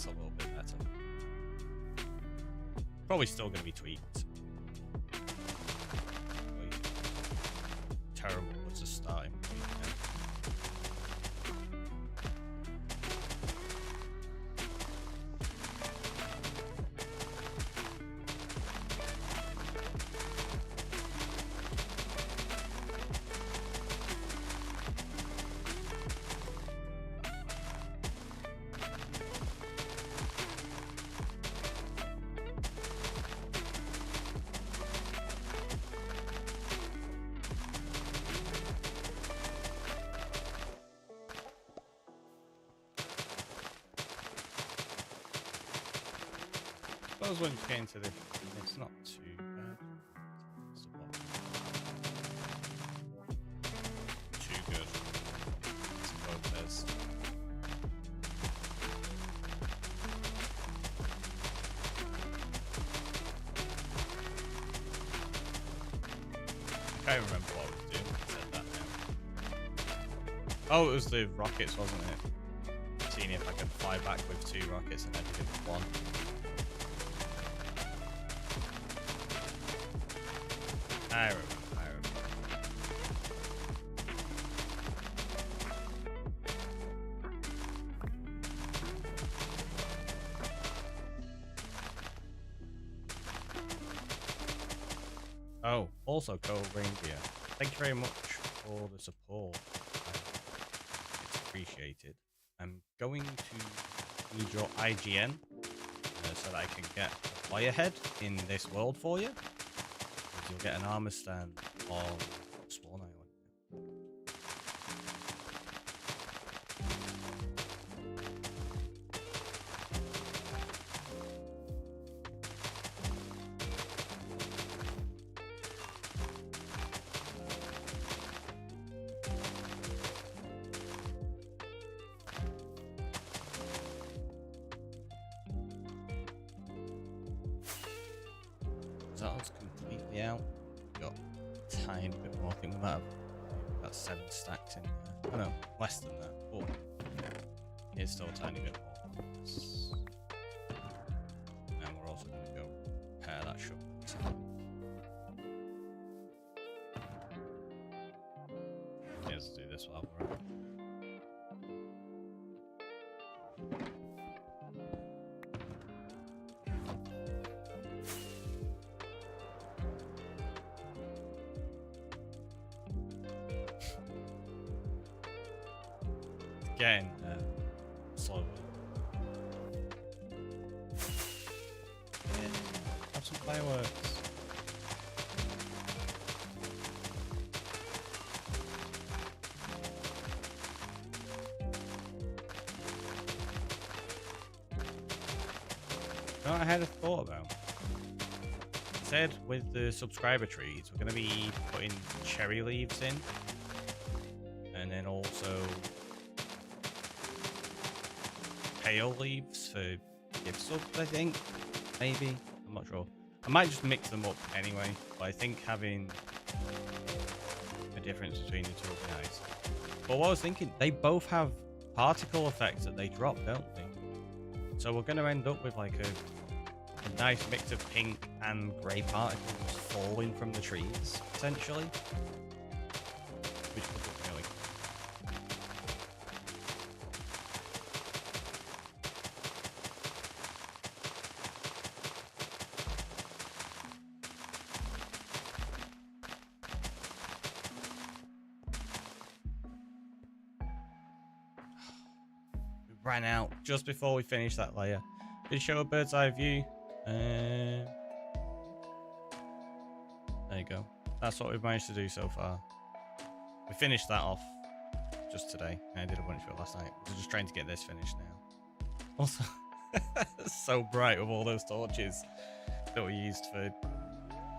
That's a little bit better. Probably still going to be tweaked. Terrible was a starting point. I suppose when you get into this, it's not too bad. It's too good. I suppose there's. I can't remember what I was doing when I said that now. Oh, it was the rockets, wasn't it? Seeing if I can fly back with 2 rockets and everything with 1. I remember. Oh, also, Cole Reindeer, thank you very much for the support. It's appreciated. I'm going to need your IGN so that I can get a player head in this world for you. You'll get an armor stand on Swan Island. That was completely out. Got a tiny bit more. I think we might have about 7 stacks in there. Oh no, less than that. Oh, it's still a tiny bit more. And we're also going to go repair that shop. Let's do this while we're at it. Again, slowly. Yeah, have some fireworks. You know what I had a thought about? I said with the subscriber trees, we're going to be putting cherry leaves in. And then also pale leaves for gift subs, I think. Maybe. I'm not sure. I might just mix them up anyway, but I think having a difference between the two would be nice. But what I was thinking, they both have particle effects that they drop, don't they? So we're going to end up with like a nice mix of pink and grey particles falling from the trees, essentially. Which would look really cool. Ran out just before we finished that layer. Did show a bird's eye view. There you go. That's what we've managed to do so far. We finished that off just today. I did a bunch of it last night. We're just trying to get this finished now. Also, it's so bright with all those torches that we used for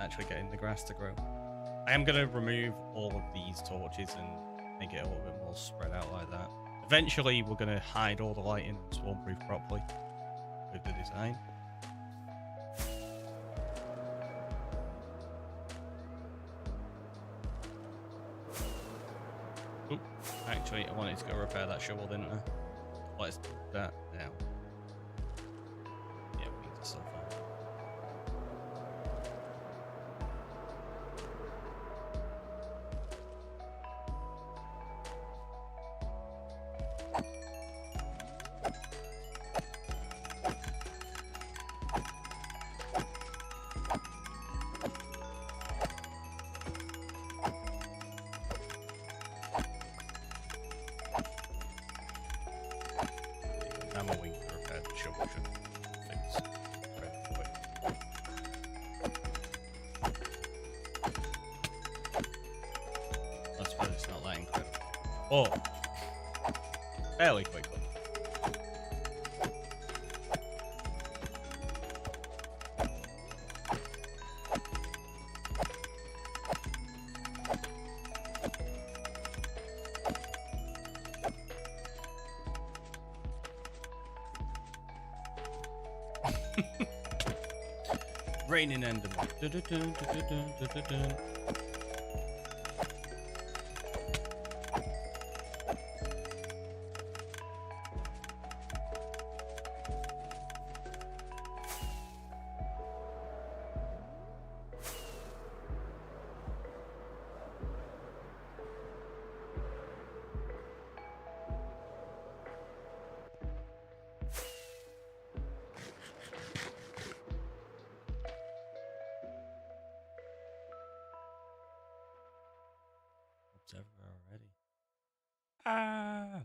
actually getting the grass to grow. I am going to remove all of these torches and make it a little bit more spread out like that. Eventually, we're going to hide all the lighting and swarm-proof properly with the design. Oop, actually, I wanted to go repair that shovel, didn't I? Let's do that now. I'm a wing for repair. Sure, fix. That's why it's not that incredible. Oh, fairly quickly. Raining Enderman. Observer already. Ah.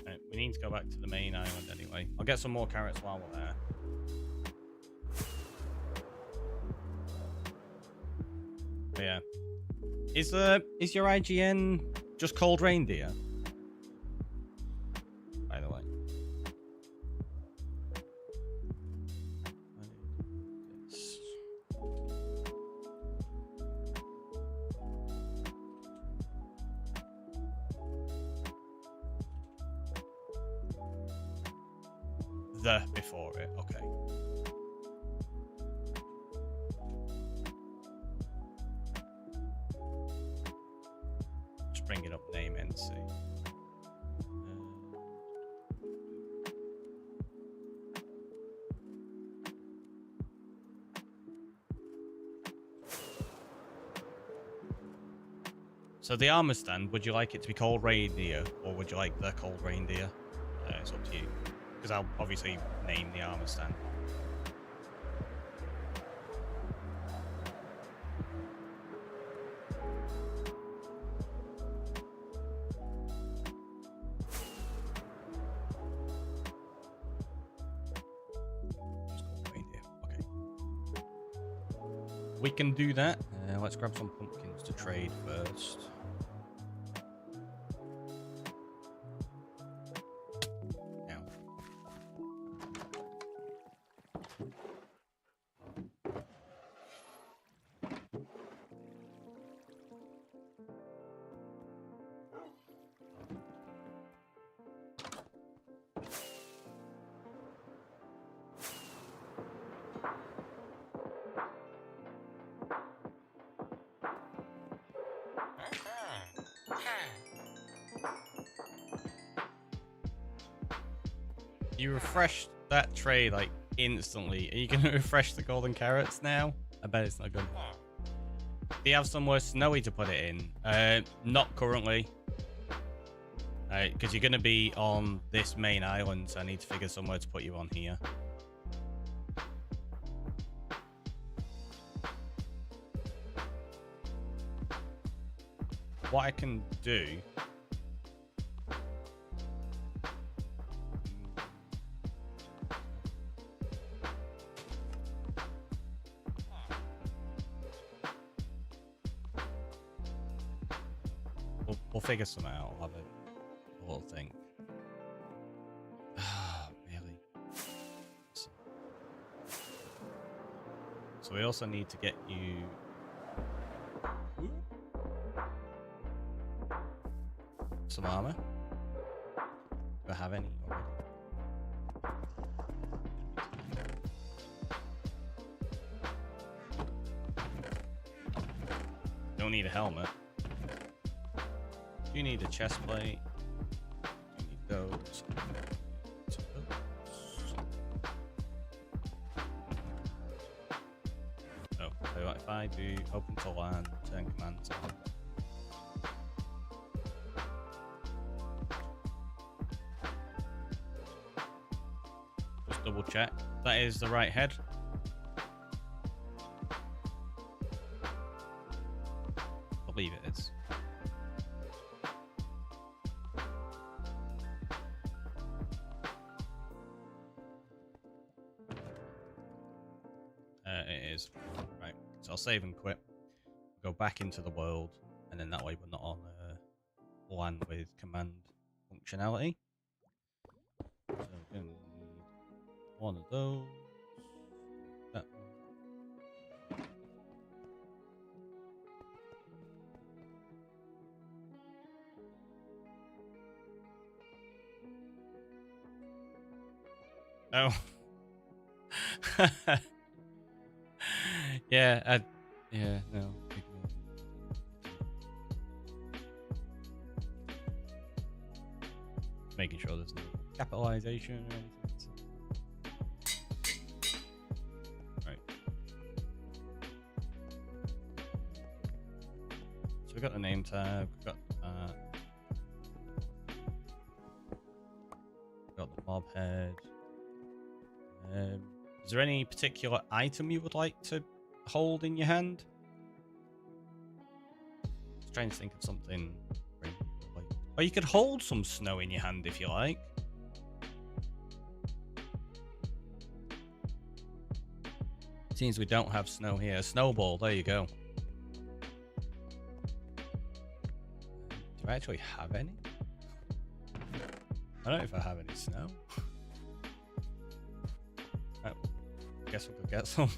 Right, we need to go back to the main island anyway. I'll get some more carrots while we're there. But yeah. Is your IGN just called reindeer? By the way. The before it, okay. Just bring it up, name NC. So the armor stand, would you like it to be called reindeer, or would you like the cold reindeer? It's up to you. Because I'll obviously name the armor stand. Okay. We can do that. Let's grab some pumpkins to trade first. You refreshed that tray like instantly. Are you going to refresh the golden carrots now? I bet it's not good. Do you have somewhere snowy to put it in? Not currently. Because you're going to be on this main island, so I need to figure somewhere to put you on here. What I can do... We'll figure some out. I'll have a little thing. Really? So we also need to get you... some armor. Do I have any already? need a helmet. You need a chest plate. You need those. Oh, so if I do open to land, turn commands on. Just double check. That is the right head. I believe it is. It is. Right. So I'll save and quit. Go back into the world, and then that way we're not on land with command functionality. So we're going to need one of those. That one. Oh. Yeah, no. Making sure there's no capitalization or anything. Right. So we've got the name tag, we've got the mob head. Is there any particular item you would like to hold in your hand? Just trying to think of something. Or you could hold some snow in your hand if you like. Seems we don't have snow here. A snowball, there you go. Do I actually have any? I don't know if I have any snow. Oh, I guess we could get some.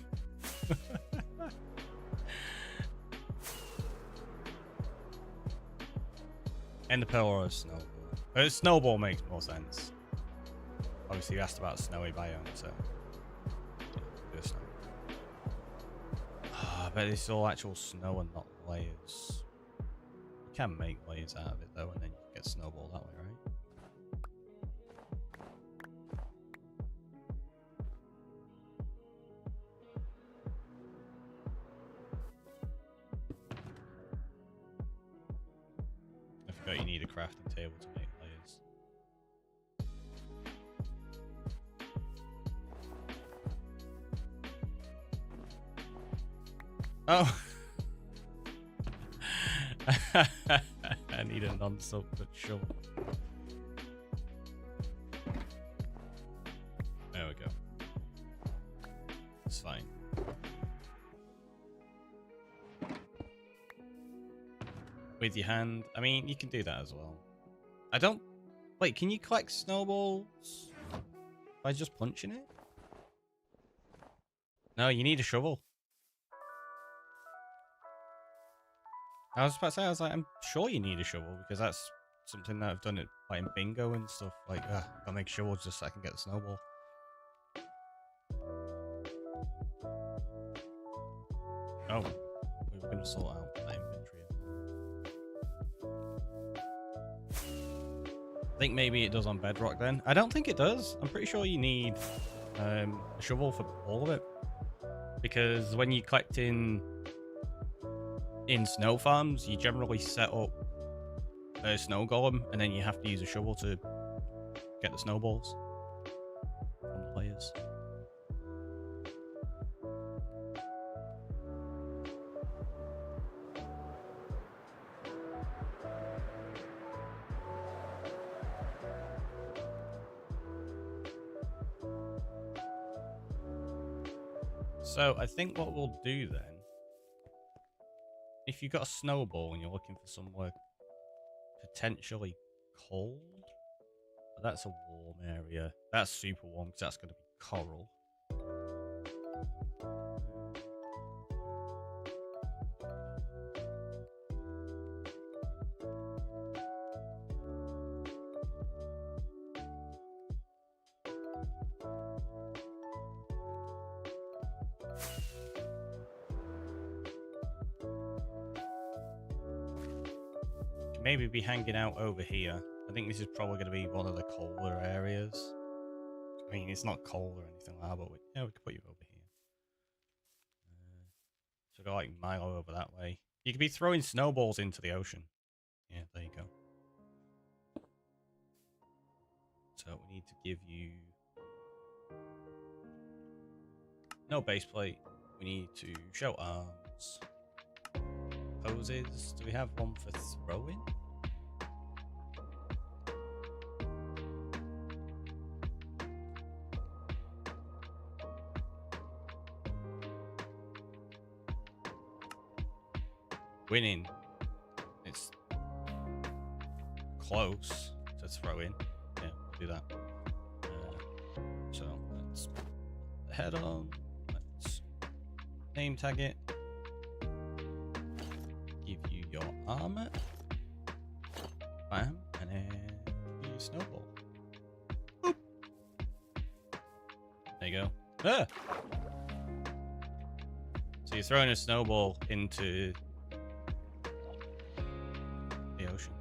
Ender pearl or a snowball? A snowball makes more sense. Obviously, you asked about a snowy biome, so yeah, snow. Oh, I bet it's all actual snow and not layers. You can make layers out of it though, and then you get snowball that way, right? I forgot you need a crafting table to make layers. Oh! I need a non-soap but shovel. There we go. It's fine. With your hand. I mean, you can do that as well. I don't... Wait, can you collect snowballs by just punching it? No, you need a shovel. I was about to say, I was like, I'm sure you need a shovel because that's something that I've done it like in bingo and stuff. Like, gotta make shovels just so I can get the snowball. Oh, we were gonna sort out my inventory. I think maybe it does on Bedrock then. I don't think it does. I'm pretty sure you need a shovel for all of it. Because when you collect in snow farms, you generally set up a snow golem and then you have to use a shovel to get the snowballs from the players. So I think what we'll do then, if you've got a snowball and you're looking for somewhere potentially cold, but that's a warm area. That's super warm because that's going to be coral. maybe be hanging out over here. I think this is probably going to be one of the colder areas. I mean, it's not cold or anything like that, but we could put you over here. So go like Milo over that way. You could be throwing snowballs into the ocean. Yeah, there you go. So we need to give you no base plate. We need to show arms. Poses. Do we have one for throwing? Winning. It's close to throw in. Yeah, do that. So let's put the head on. Let's name tag it. Give you your armor. Bam. And then give you a snowball. Boop. There you go. Ah! So you're throwing a snowball into the ocean.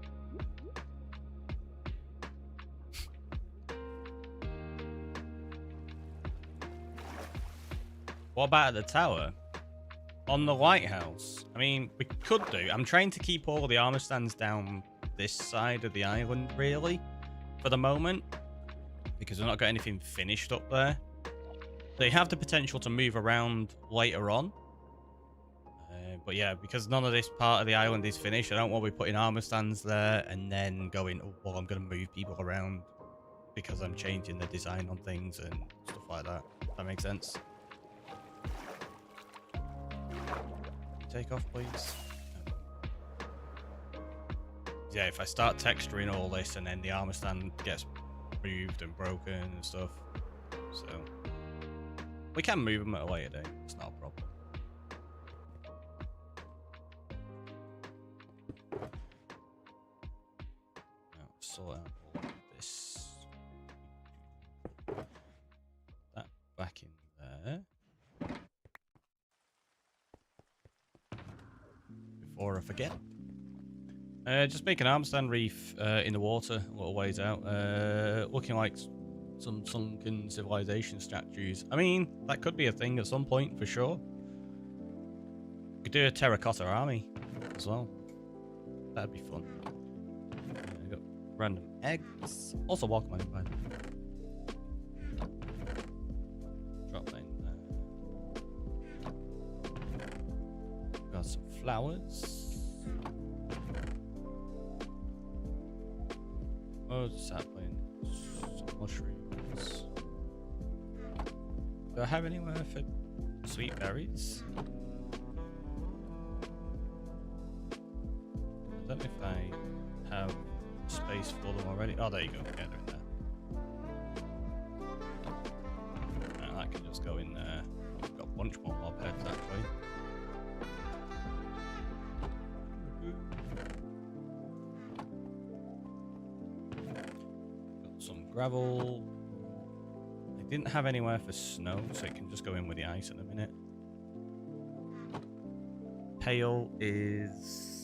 What about at the tower? On the lighthouse? I mean, we could do. I'm trying to keep all the armor stands down this side of the island, really, for the moment, because we've not got anything finished up there. They have the potential to move around later on. But yeah, because none of this part of the island is finished, I don't want to be putting armor stands there and then going, oh, well, I'm going to move people around because I'm changing the design on things and stuff like that. That makes sense? Take off, please. Yeah, if I start texturing all this and then the armor stand gets moved and broken and stuff. So, we can move them at a later date. It's not a problem. Sort out all of this. That back in there. Before I forget. Just make an arm stand reef in the water a little ways out. Looking like some sunken civilization statues. I mean, that could be a thing at some point for sure. Could do a terracotta army as well. That'd be fun. Random eggs. Also, welcome on by the way. Drop that in there. Got some flowers. Oh, sapling. Some mushrooms. Do I have anywhere for sweet berries? I don't know if I have space for them already. Oh, there you go. Yeah, they're in there. That can just go in there. I've got a bunch more mob heads actually. Got some gravel. I didn't have anywhere for snow, so it can just go in with the ice in a minute. Pail is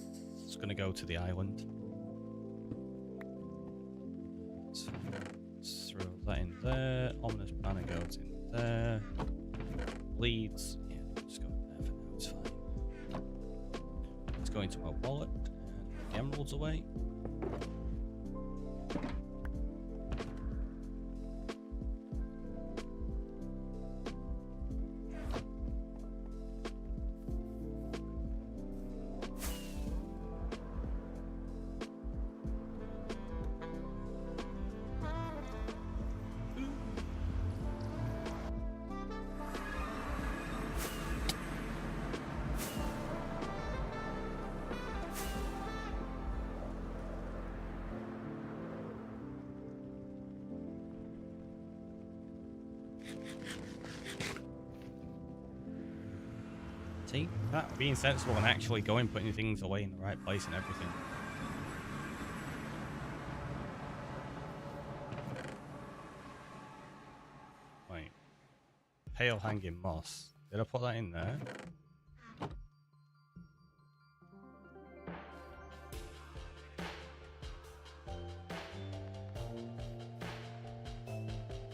going to go to the island. Let's throw that in there. Ominous banner goes in there. Leads. Yeah, just go in there for now. It's fine. Let's go into my wallet and put the emeralds away. See, that being sensible and actually going, putting things away in the right place and everything. Wait, pale hanging moss. Did I put that in there?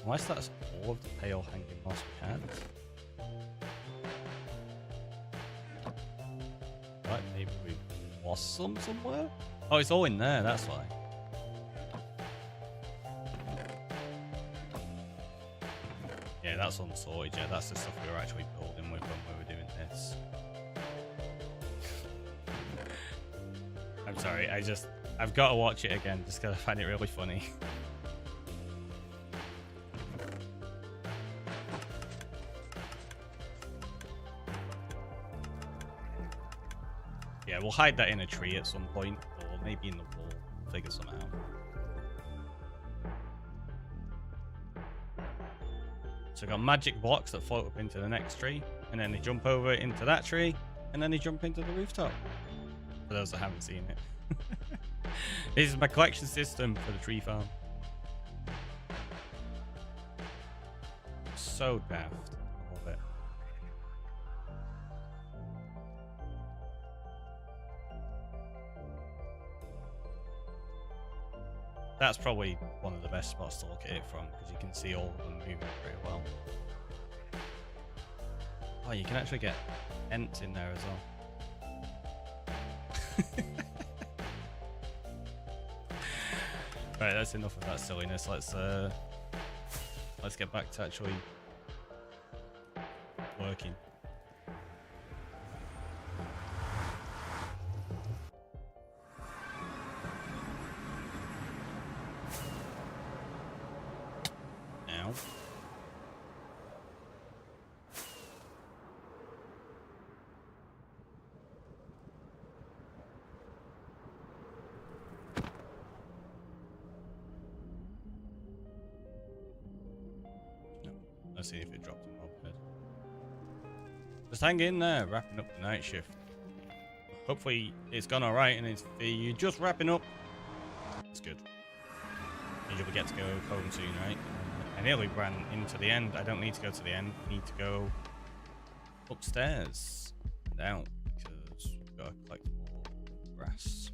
Unless that's all of the pale hanging moss we had. Right, maybe we lost some somewhere? Oh, it's all in there, that's why. Yeah, that's unsorted. Yeah, that's the stuff we were actually building with when we were doing this. I'm sorry, I've got to watch it again just because I find it really funny. Yeah, we'll hide that in a tree at some point, or maybe in the wall. We'll figure something out. So we've got magic blocks that float up into the next tree, and then they jump over into that tree, and then they jump into the rooftop. For those that haven't seen it. This is my collection system for the tree farm. So daft. I love it. That's probably one of the best spots to look at it from, because you can see all of them moving very well. Oh, you can actually get ents in there as well. Right, that's enough of that silliness. Let's get back to actually working. Now. Let's see if it dropped a mob head. Just hang in there, wrapping up the night shift. Hopefully it's gone alright, and if you're just wrapping up, it's good. And you'll get to go home soon, right? I nearly ran into the end. I don't need to go to the end. I need to go upstairs and out, because we've got to collect more grass.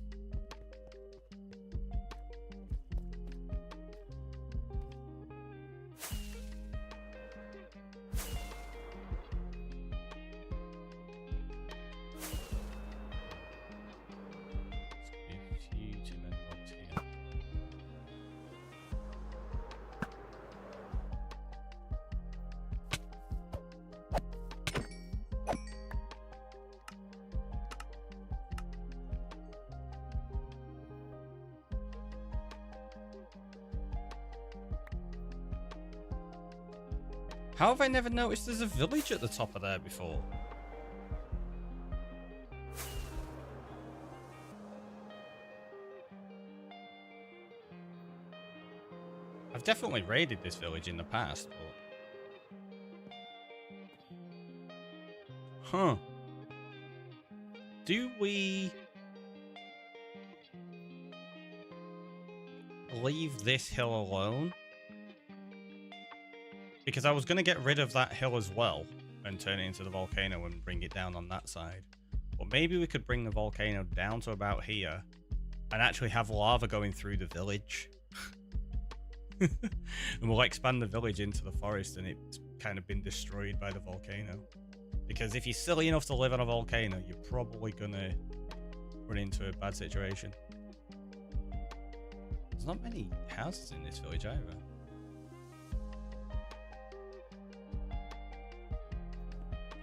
How have I never noticed there's a village at the top of there before? I've definitely raided this village in the past, but... Huh. Do we... leave this hill alone? Because I was going to get rid of that hill as well and turn it into the volcano and bring it down on that side. But maybe we could bring the volcano down to about here and actually have lava going through the village. And we'll expand the village into the forest, and it's kind of been destroyed by the volcano. Because if you're silly enough to live on a volcano, you're probably going to run into a bad situation. There's not many houses in this village either.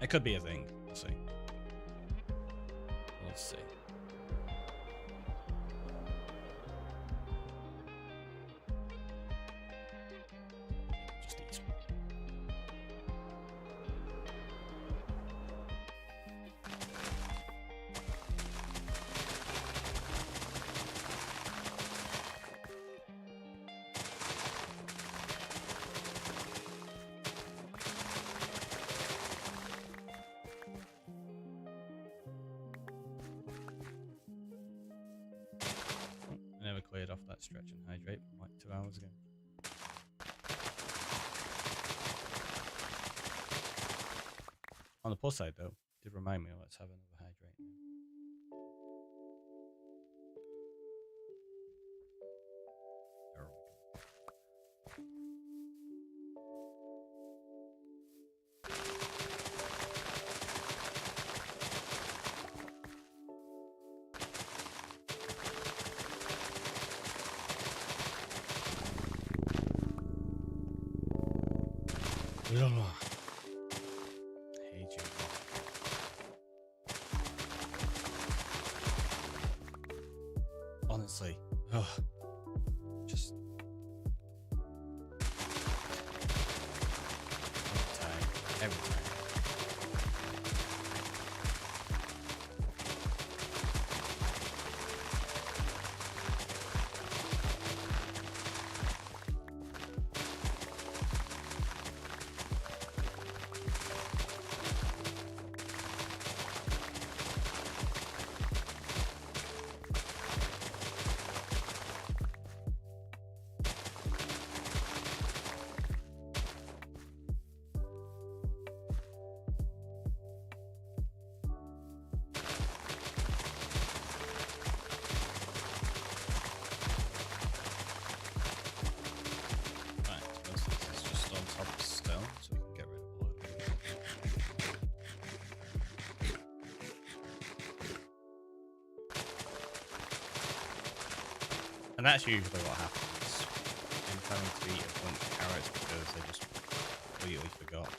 It could be a thing. We'll see. We'll see. Just these. Cleared off that stretch and hydrate from like 2 hours ago. On the plus side though, it did remind me, let's have another hydrate now. There we go. Hate you. Honestly. Ugh. Just every time. And that's usually what happens. I'm having to eat a bunch of carrots because I just completely forgot.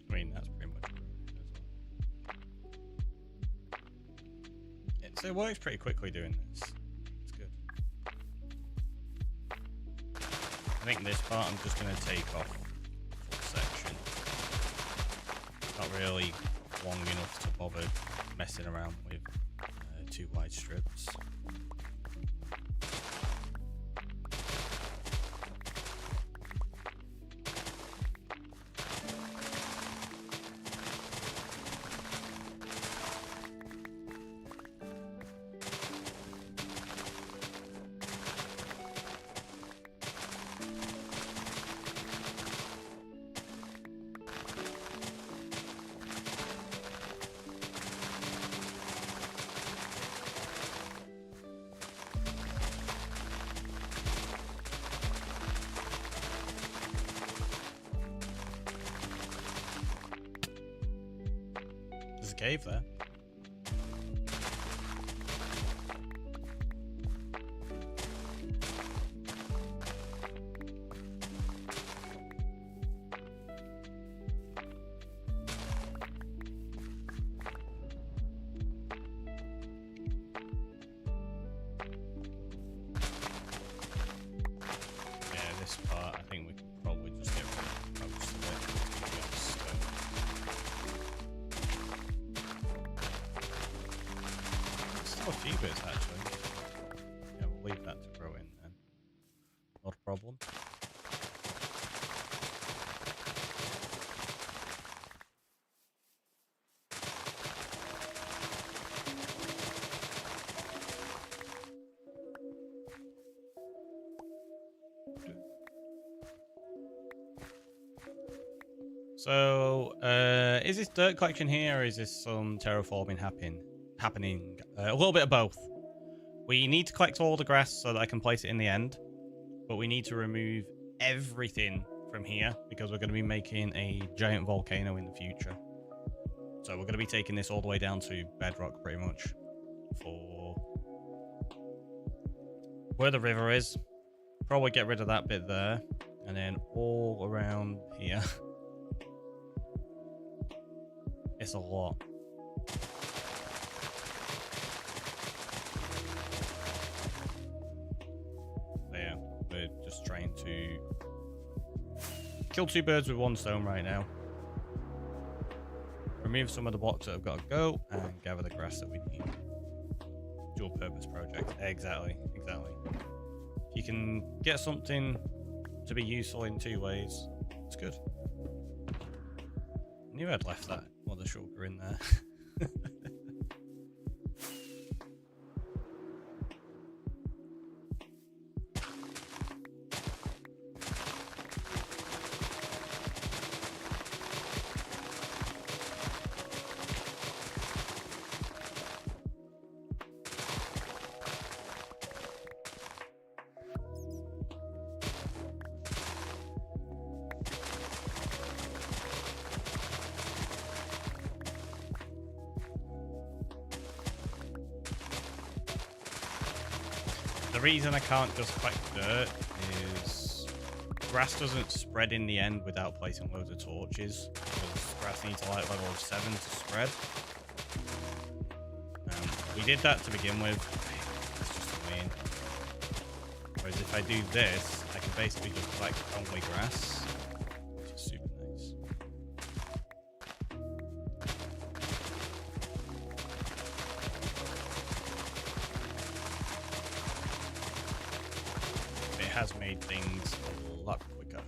I mean, that's pretty much it. So it works pretty quickly doing this. It's good. I think this part I'm just going to take off full section. Not really long enough to bother messing around with two wide strips. There's a cave there. Yeah, this part I think we can probably just get rid of most of it. Still a few bits actually. Yeah, we'll leave that to grow in then. Not a problem. So, is this dirt collection here, or is this some terraforming happening? A little bit of both. We need to collect all the grass so that I can place it in the end, but we need to remove everything from here because we're going to be making a giant volcano in the future. So we're going to be taking this all the way down to bedrock pretty much for where the river is. Probably get rid of that bit there, and then all around here. It's a lot. Yeah, we're just trying to kill two birds with one stone right now. remove some of the blocks that have got to go and gather the grass that we need. Dual purpose project. Exactly. If you can get something to be useful in 2 ways, it's good. I knew I'd left that mother shulker in there. The reason I can't just collect dirt is grass doesn't spread in the end without placing loads of torches, because grass needs a light level of 7 to spread. We did that to begin with. It's just annoying. Whereas if I do this, I can basically just collect only grass, which is super nice. It has made things a lot quicker.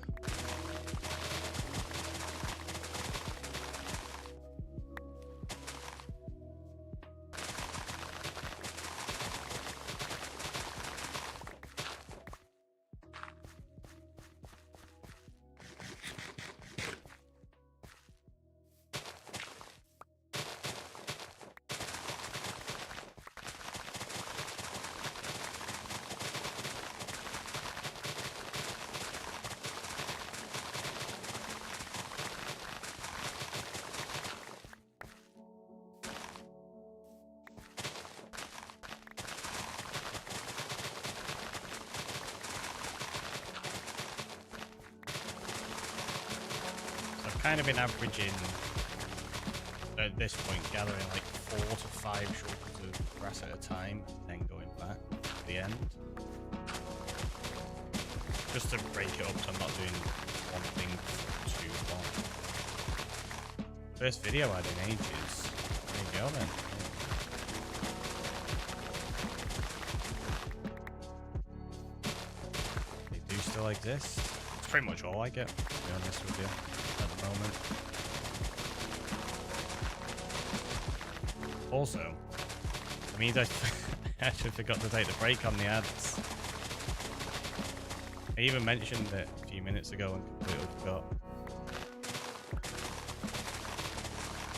Kind of been averaging at this point, gathering like 4 to 5 shulkers of grass at a time, and then going back to the end, just to break it up so I'm not doing one thing for too long. First video I had in ages. There you go then. They do still exist. It's pretty much all I get, to be honest with you. Moment. Also, it means I actually forgot to take the break on the ads. I even mentioned it a few minutes ago and completely forgot.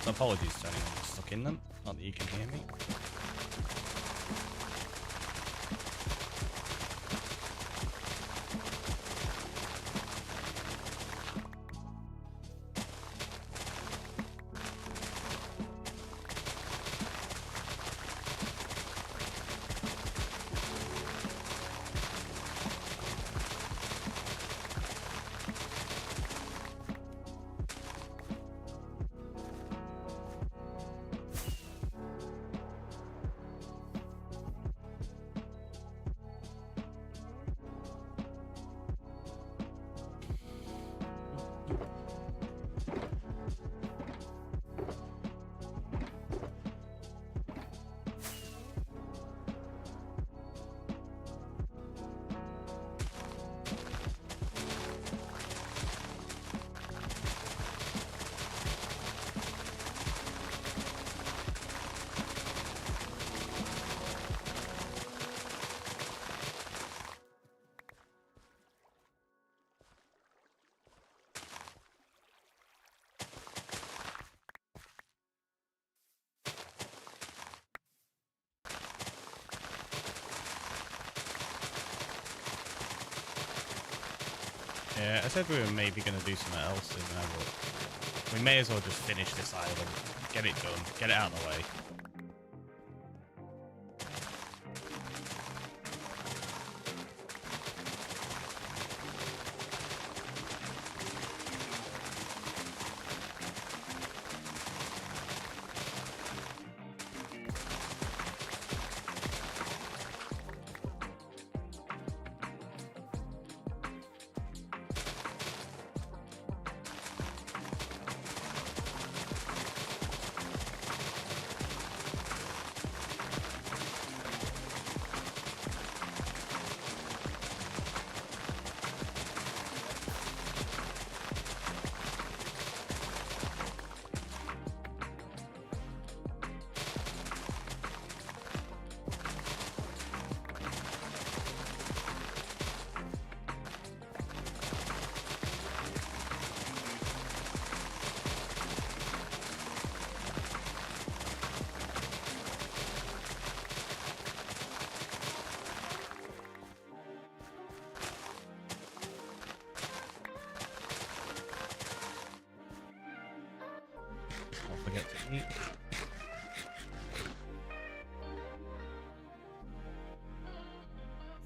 So apologies to anyone who's stuck in them, not that you can hear me. Yeah, I said we were maybe going to do something else in there, but we may as well just finish this island, get it done, get it out of the way.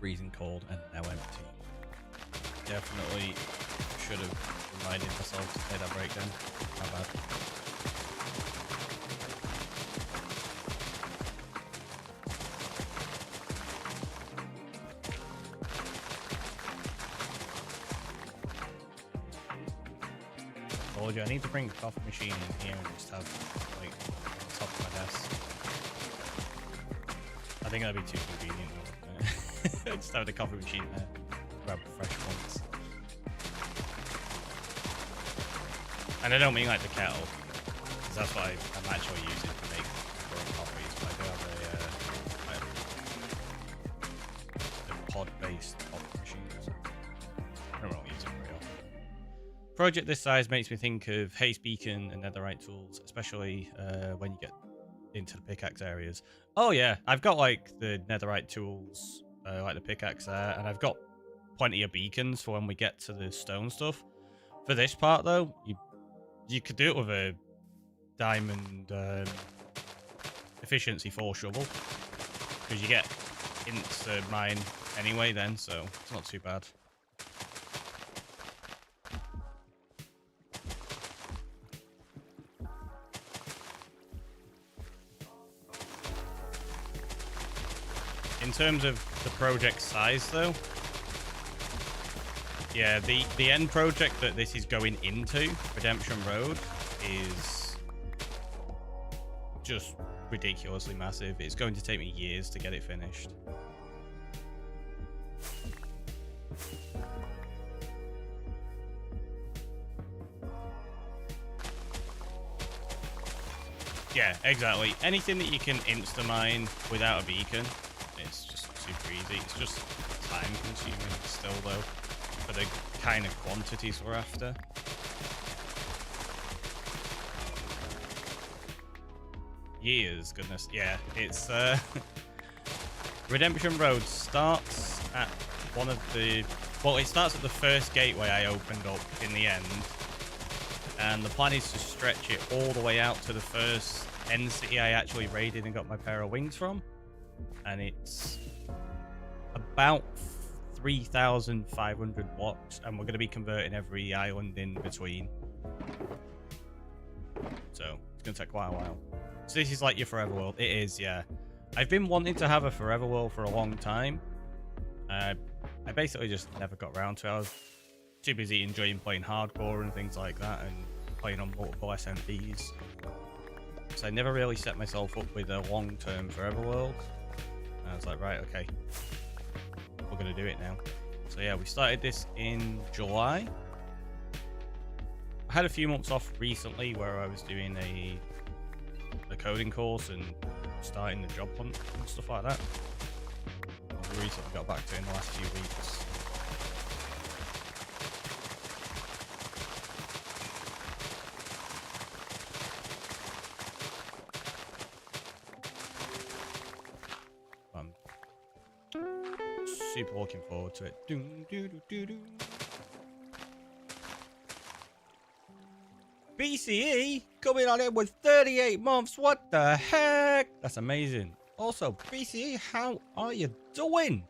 Freezing cold and now empty. Definitely should have reminded myself to pay that break then. How bad. Told you I need to bring the coffee machine in here and just have like on top of my desk. I think that'd be too convenient. Just have the coffee machine there. Grab fresh ones. And I don't mean like the kettle, because that's what I'm actually using to make coffees. But I do have a pod-based coffee machine. So I don't really use it very often. Project this size makes me think of Haze Beacon and Netherite tools, especially when you get into the pickaxe areas. Oh yeah, I've got like the Netherite tools, like the pickaxe there, and I've got plenty of beacons for when we get to the stone stuff. For this part though, you could do it with a diamond efficiency 4 shovel, because you get into mine anyway then, so it's not too bad. In terms of the project size though, yeah, the end project that this is going into, Redemption Road, is just ridiculously massive. It's going to take me years to get it finished. Yeah, exactly. Anything that you can insta-mine without a beacon, it's just super easy. It's just time consuming still though, for the kind of quantities we're after. Years, goodness. Yeah, it's Redemption Road starts at one of the, well, it starts at the first gateway I opened up in the end, and the plan is to stretch it all the way out to the first end city I actually raided and got my pair of wings from, and it's about 3,500 blocks, and we're going to be converting every island in between, so it's going to take quite a while. So this is like your forever world. It is, yeah. I've been wanting to have a forever world for a long time. I basically just never got around to it. I was too busy enjoying playing hardcore and things like that, and playing on multiple SMPs. So I never really set myself up with a long-term forever world. And I was like, right, okay, we're gonna do it now. So yeah, we started this in July. I had a few months off recently where I was doing a coding course and starting the job hunt and stuff like that. I recently got back to it in the last few weeks. I'm super looking forward to it. BCE coming on in with 38 months. What the heck? That's amazing. Also, BCE, how are you doing?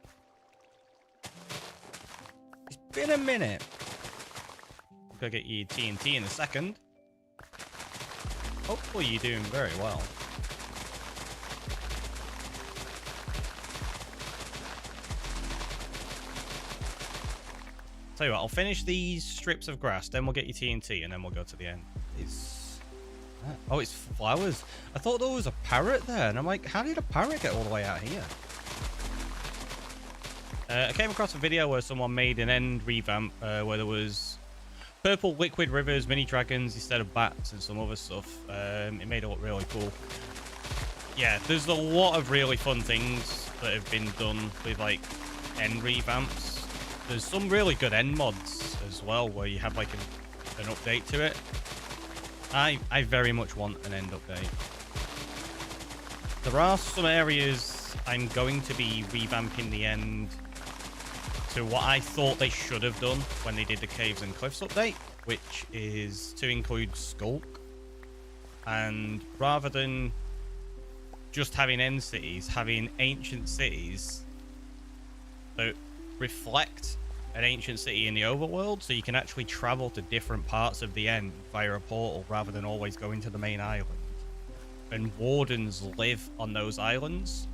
It's been a minute. I'm gonna get you TNT in a second. Hopefully you're doing very well. Tell you what, I'll finish these strips of grass, then we'll get you TNT, and then we'll go to the end. Oh, it's flowers. I thought there was a parrot there, and I'm like, how did a parrot get all the way out here? I came across a video where someone made an end revamp where there was purple liquid rivers, mini dragons instead of bats, and some other stuff. It made it look really cool. Yeah, there's a lot of really fun things that have been done with like end revamps. There's some really good end mods as well, where you have like an update to it. I very much want an end update. There are some areas I'm going to be revamping the end to what I thought they should have done when they did the Caves and Cliffs update, which is to include Skulk. And rather than just having end cities, having ancient cities that reflect an ancient city in the overworld, so you can actually travel to different parts of the end via a portal rather than always going to the main island. And wardens live on those islands,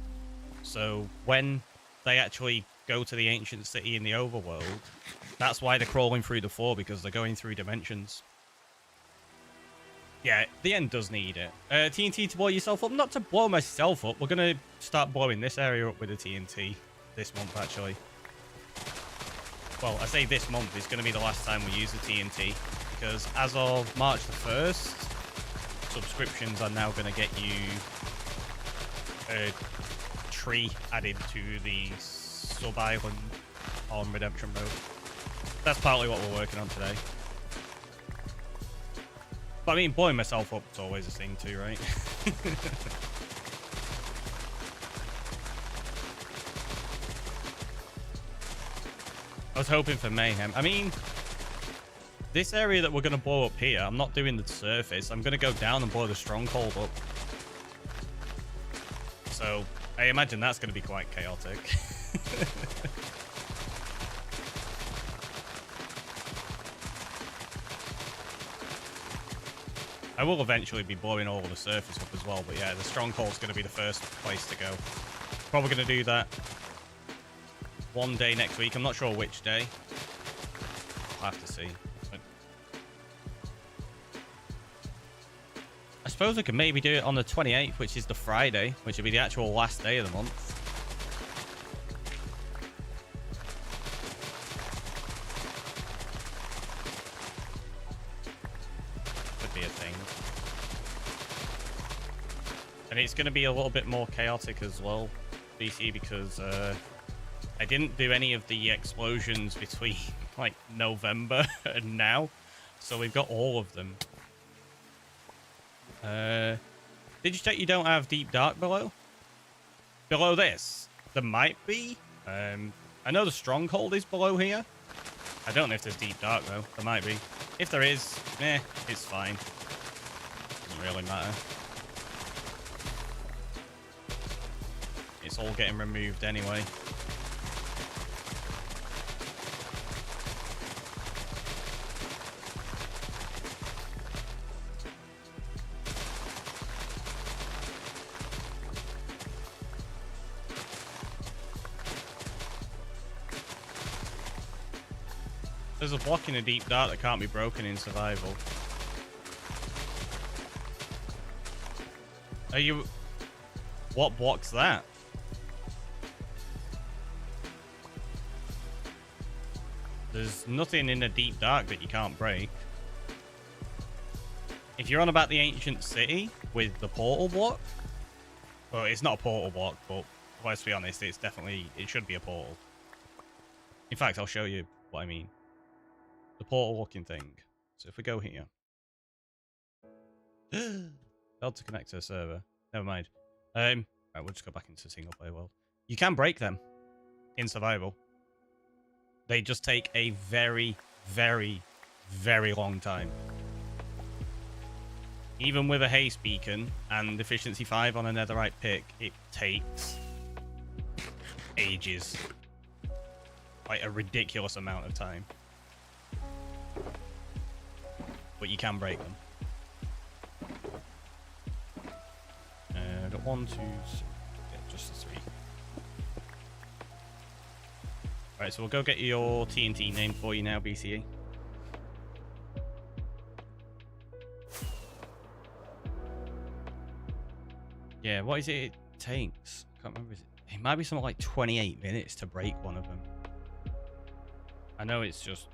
so when they actually go to the ancient city in the overworld, that's why they're crawling through the floor, because they're going through dimensions. Yeah, the end does need it. TNT to blow yourself up? Not to blow myself up. We're going to start blowing this area up with the TNT this month, actually. Well, I say this month. It's going to be the last time we use the TNT, because as of March the 1st, subscriptions are now going to get you a tree added to the sub-island on Redemption Road. That's partly what we're working on today. But I mean, blowing myself up is always a thing too, right? I was hoping for mayhem. I mean, this area that we're going to blow up here, I'm not doing the surface. I'm going to go down and blow the stronghold up. So I imagine that's going to be quite chaotic. I will eventually be blowing all of the surface up as well, but yeah, the stronghold's going to be the first place to go. Probably going to do that one day next week. I'm not sure which day. I'll have to see. But I suppose we could maybe do it on the 28th, which is the Friday, which would be the actual last day of the month. And it's going to be a little bit more chaotic as well, BC, because I didn't do any of the explosions between like November and now, so we've got all of them. Did you check you don't have Deep Dark below? Below this? There might be. I know the Stronghold is below here. I don't know if there's Deep Dark though. There might be. If there is, it's fine. Doesn't really matter. It's all getting removed anyway. There's a block in a Deep Dark that can't be broken in survival. Are you... What block's that? There's nothing in the Deep Dark that you can't break. If you're on about the ancient city with the portal block, well, it's not a portal block, but let's be honest, it's definitely, it should be a portal. In fact, I'll show you what I mean. The portal looking thing. So if we go here. Failed to connect to a server. Never mind. Right, we'll just go back into single player world. You can break them in survival. They just take a very, very, very long time. Even with a haste beacon and efficiency 5 on a netherite pick, it takes ages. Like a ridiculous amount of time. But you can break them. I've got 1, 2, 3. Yeah, just the 3. Right, so we'll go get your TNT named for you now, BCE. Yeah, what is it it takes? I can't remember. It might be something like 28 minutes to break one of them. I know it's just...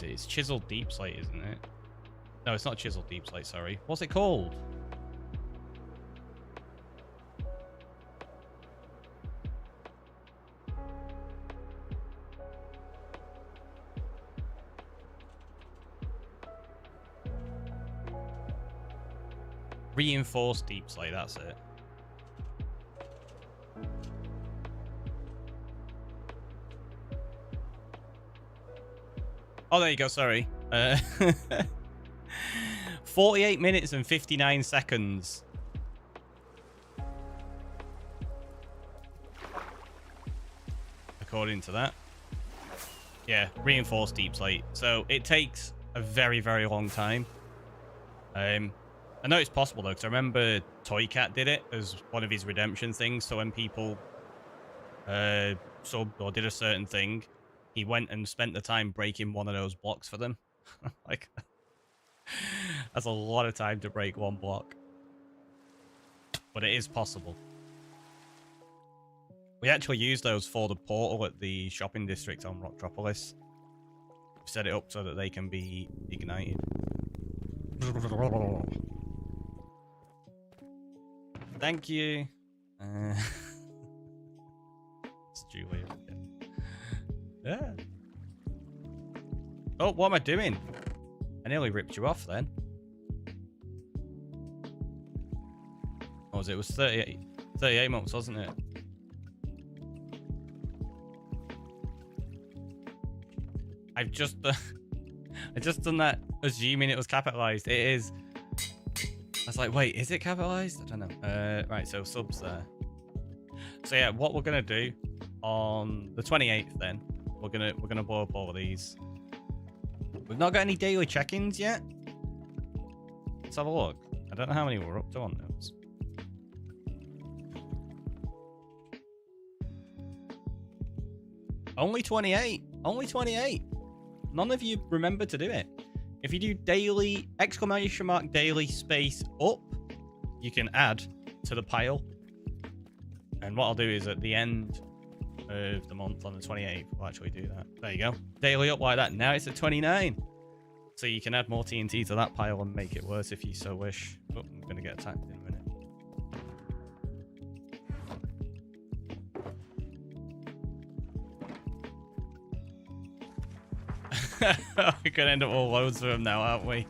It's Chiseled Deep Slate, isn't it? No, it's not Chiseled Deep Slate, sorry. What's it called? Reinforced Deep Slate, that's it. Oh, there you go. Sorry. 48 minutes and 59 seconds. According to that. Yeah, reinforced deep slate. So it takes a very, very long time. I know it's possible though, because I remember Toy Cat did it as one of his redemption things. So when people subbed or did a certain thing, he went and spent the time breaking one of those blocks for them. Like, that's a lot of time to break one block. But it is possible. We actually use those for the portal at the shopping district on Rocktropolis. We've set it up so that they can be ignited. Thank you. It's Julia again. Yeah. Oh, what am I doing? I nearly ripped you off then. What was it? It was 38 months, wasn't it? I've just done that assuming it was capitalized. It is. I was like, wait, is it capitalized? I don't know. Right, so subs there. So yeah, what we're gonna do on the 28th then, we're gonna blow up all of these. We've not got any daily check-ins yet. Let's have a look. I don't know how many we're up to on those. Only 28. Only 28. None of you remember to do it. If you do daily, exclamation mark daily space up, you can add to the pile. And what I'll do is at the end of the month on the 28th, we'll actually do that. There you go. Daily up like that. Now it's at 29. So you can add more TNT to that pile and make it worse if you so wish. Oh, I'm going to get attacked in a minute. We're going to end up all loads of them now, aren't we?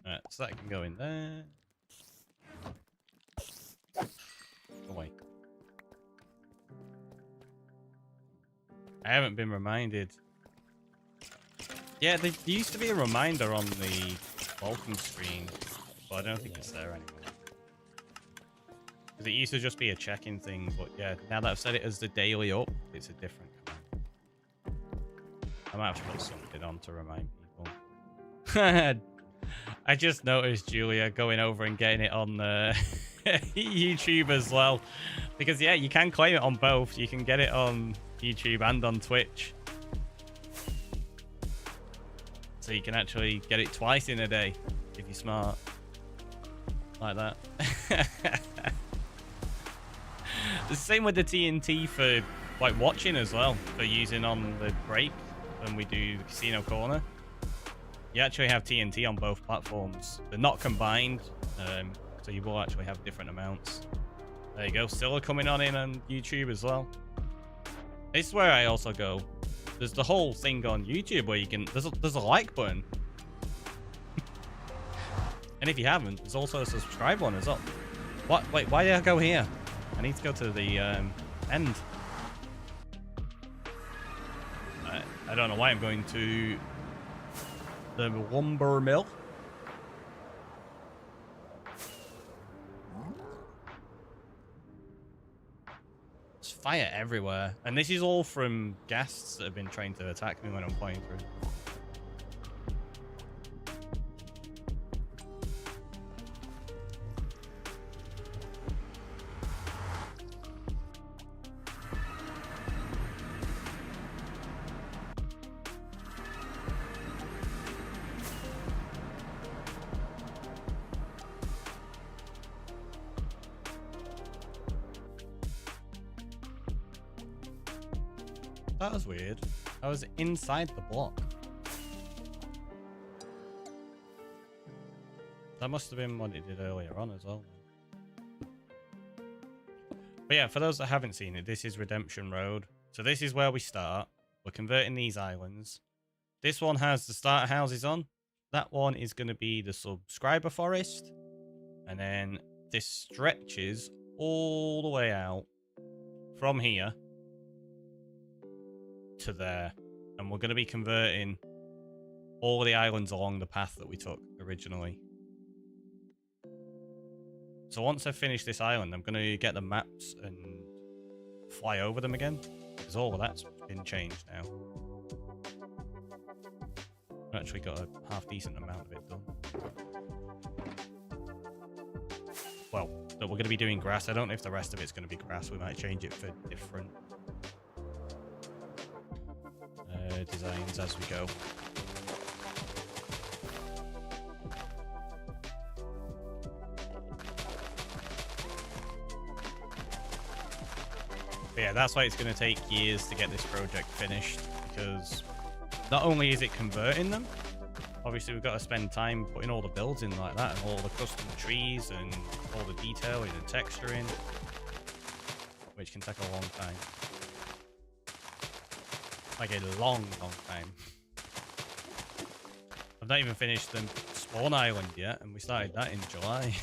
Alright, so that can go in there. Away. I haven't been reminded. Yeah, there used to be a reminder on the welcome screen, but I don't think it's there anymore. Because it used to just be a check-in thing, but yeah, now that I've set it as the daily up, it's a different command. I might have to put something on to remind people. I just noticed Julia going over and getting it on YouTube as well. Because yeah, you can claim it on both. You can get it on YouTube and on Twitch. So you can actually get it twice in a day if you're smart. Like that. The same with the TNT for like watching as well, for using on the break when we do the casino corner. You actually have TNT on both platforms. They're not combined, so you will actually have different amounts. There you go. Still coming on in on YouTube as well. This is where I also go. There's the whole thing on YouTube where you can... There's a like button. And if you haven't, there's also a subscribe one as well. What? Wait, why did I go here? I need to go to the end. I don't know why I'm going to the lumber mill. There's fire everywhere. And this is all from ghasts that have been trying to attack me when I'm playing through. That was weird. I was inside the block. That must have been what it did earlier on as well. But yeah, for those that haven't seen it, this is Redemption Road. So this is where we start. We're converting these islands. This one has the starter houses on. That one is going to be the subscriber forest. And then this stretches all the way out from here to there. And we're going to be converting all the islands along the path that we took originally. So once I finish this island, I'm going to get the maps and fly over them again. Because all of that's been changed now. I've actually got a half-decent amount of it done. Well, we're going to be doing grass. I don't know if the rest of it's going to be grass. We might change it for different designs as we go. But yeah, that's why it's going to take years to get this project finished, because not only is it converting them, obviously we've got to spend time putting all the builds in like that, and all the custom trees, and all the detailing and texturing, which can take a long time. Like a long, long time. I've not even finished the spawn island yet, and we started that in July.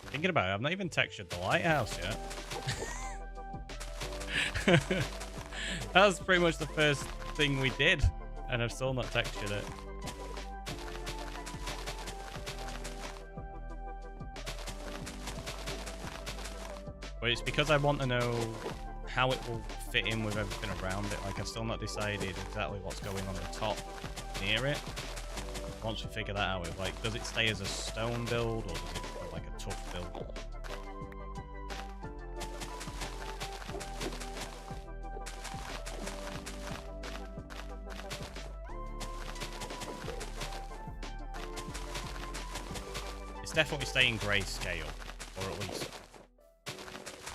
Thinking about it, I've not even textured the lighthouse yet. That was pretty much the first thing we did, and I've still not textured it. But it's because I want to know how it will fit in with everything around it. Like, I've still not decided exactly what's going on the top near it. Once we figure that out, like, does it stay as a stone build, or does it become like a tough build? It's definitely staying grayscale, or at least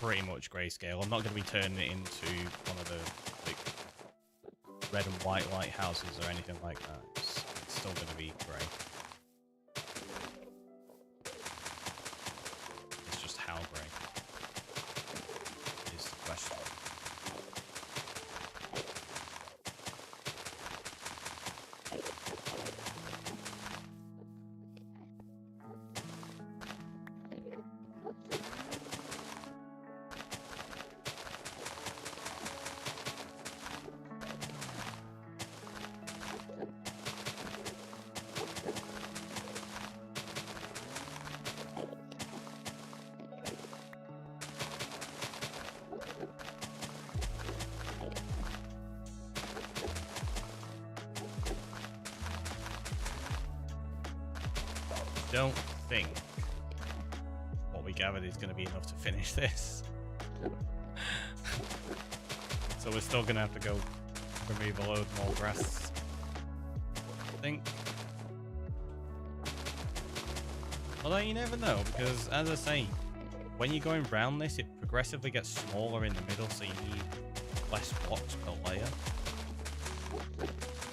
pretty much grayscale. I'm not going to be turning it into one of the like red and white lighthouses or anything like that. It's still going to be grey. It's just how grey is the question. Don't think what we gathered is going to be enough to finish this. So we're still going to have to go remove a load more grass, I think. Although you never know, because as I say, when you're going round this, it progressively gets smaller in the middle, so you need less blocks per layer.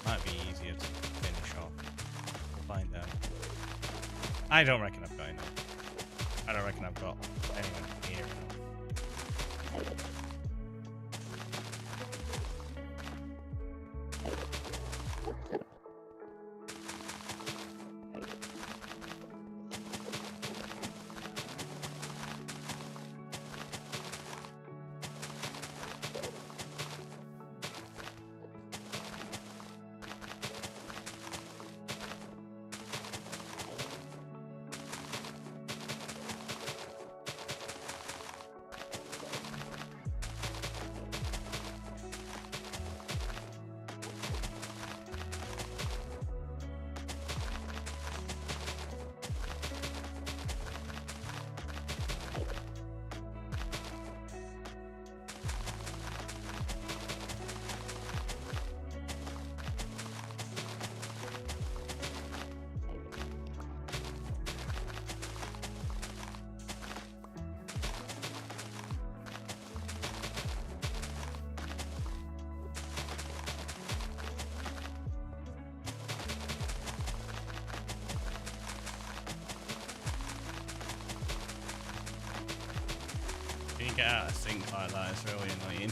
Might be easier to finish off. We'll find out. I don't reckon I've got enough. I don't reckon I've got anyone here enough. get out of sync like that. It's really annoying.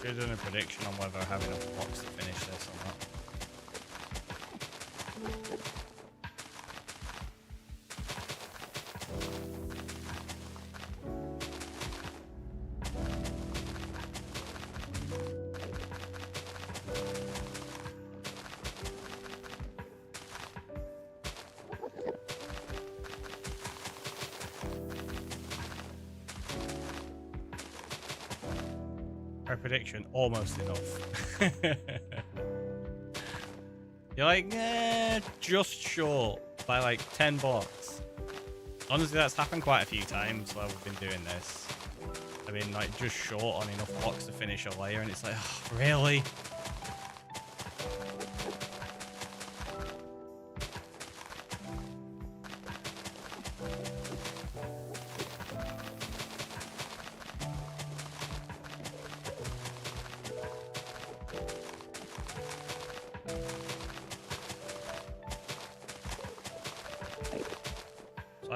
Should have done a prediction on whether I have enough blocks to finish this or not. My prediction, almost enough. You're like, just short by like 10 blocks. Honestly, that's happened quite a few times while we've been doing this. I mean, like, just short on enough blocks to finish a layer, and it's like, oh, really?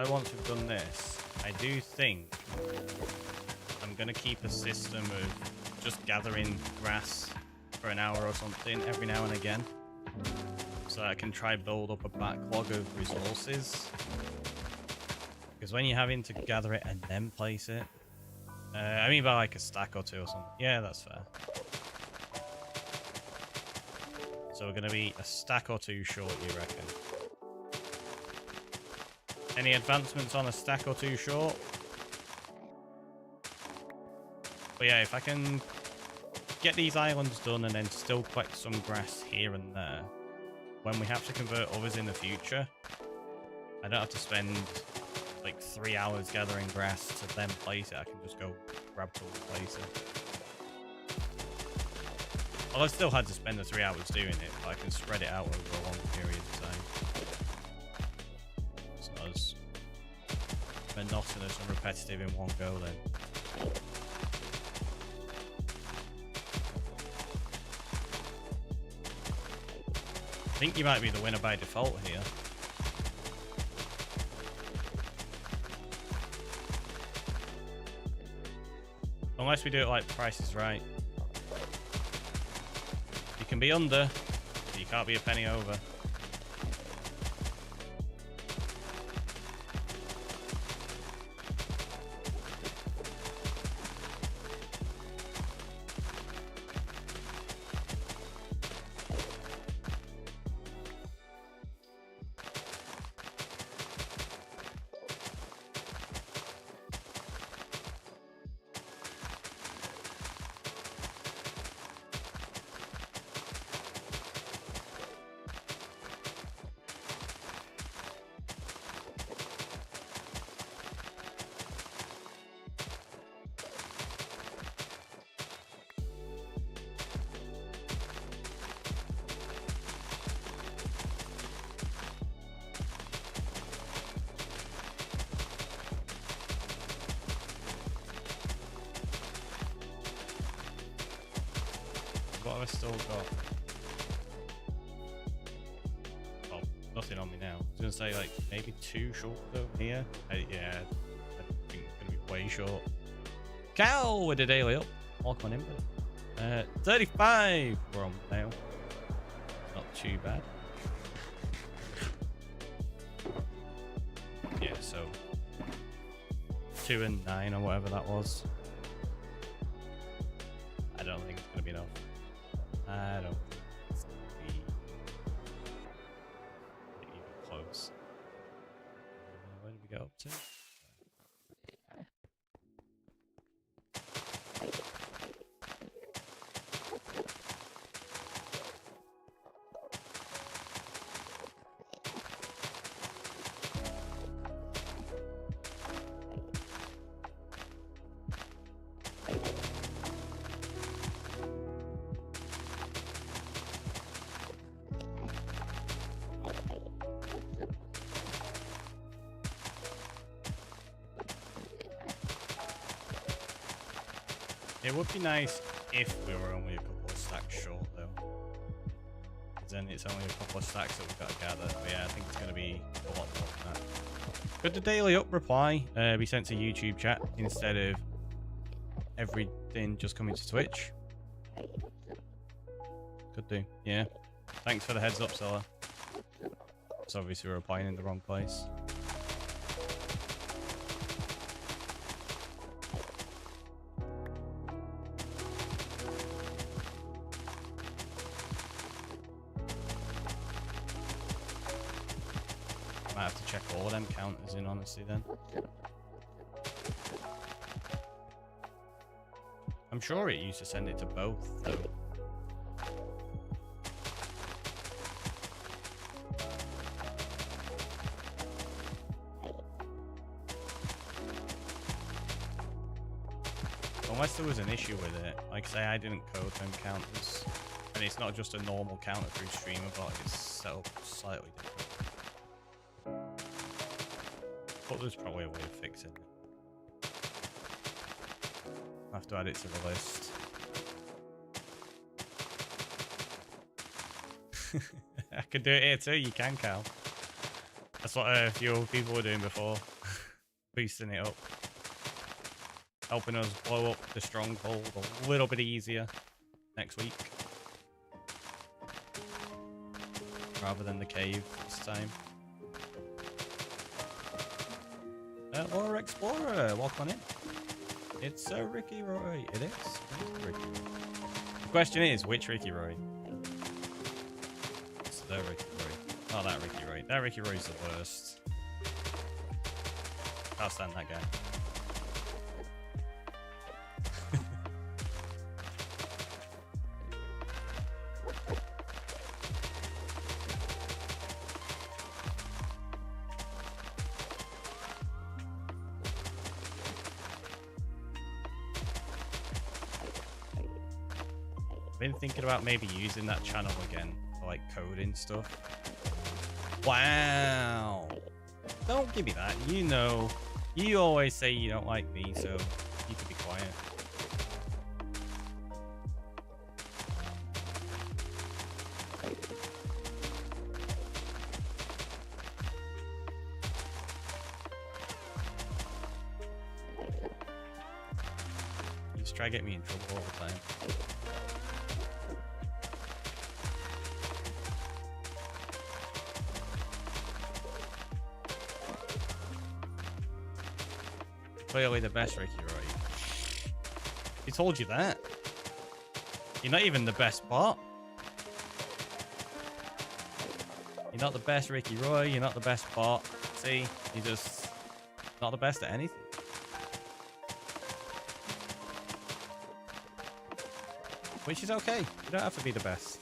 So once we've done this, I do think I'm going to keep a system of just gathering grass for an hour or something every now and again, so I can try build up a backlog of resources. Because when you're having to gather it and then place it, I mean by like a stack or two or something. Yeah, that's fair. So we're going to be a stack or two short, you reckon? Any advancements on a stack or two short? But yeah, if I can get these islands done and then still collect some grass here and there, when we have to convert others in the future, I don't have to spend like 3 hours gathering grass to then place it. I can just go grab tools and place it. Well, I still had to spend the 3 hours doing it, but I can spread it out over a long period of time. It's not as monotonous and repetitive in one go then. I think you might be the winner by default here. Unless we do it like Price is Right. You can be under, but you can't be a penny over. What have I still got? Oh, nothing on me now. I was going to say, like, maybe 2 short though here. Yeah, I think it's going to be way short. Cal with the daily up. Welcome on in. 35 we're on now. Not too bad. Yeah, so 2 and 9 or whatever that was. I don't think it's going to be enough. I don't think it's be even close. Where did we get up to? It would be nice if we were only a couple of stacks short, though. Because then it's only a couple of stacks that we've got to gather. But yeah, I think it's going to be a lot more than that. Could the daily up reply be sent to YouTube chat instead of everything just coming to Twitch? Could do, yeah. Thanks for the heads up, Scylla. So obviously we're replying in the wrong place. Might have to check all of them counters in honesty then. I'm sure it used to send it to both though. Unless there was an issue with it. Like say I didn't code them counters. And it's not just a normal counter through Streamerbot, it's set up slightly different. But there's probably a way of fixing it. I have to add it to the list. I could do it here too, you can, Cal. That's what a few other people were doing before. Boosting it up. Helping us blow up the stronghold a little bit easier next week. Rather than the cave this time. Or Explorer, welcome on in. It's TheRickyroy. It is. Ricky Roy. The question is, which Ricky Roy? It's TheRickyroy. Not that Ricky Roy. That Ricky Roy's the worst. Can't stand that guy. Been thinking about maybe using that channel again for like coding stuff. Wow, don't give me that. You know, you always say you don't like me, so you can be quiet. You just try to get me in trouble all the time. Clearly the best TheRickyroy. He told you that. You're not even the best bot. You're not the best TheRickyroy. You're not the best bot. See, you're just not the best at anything. Which is okay. You don't have to be the best.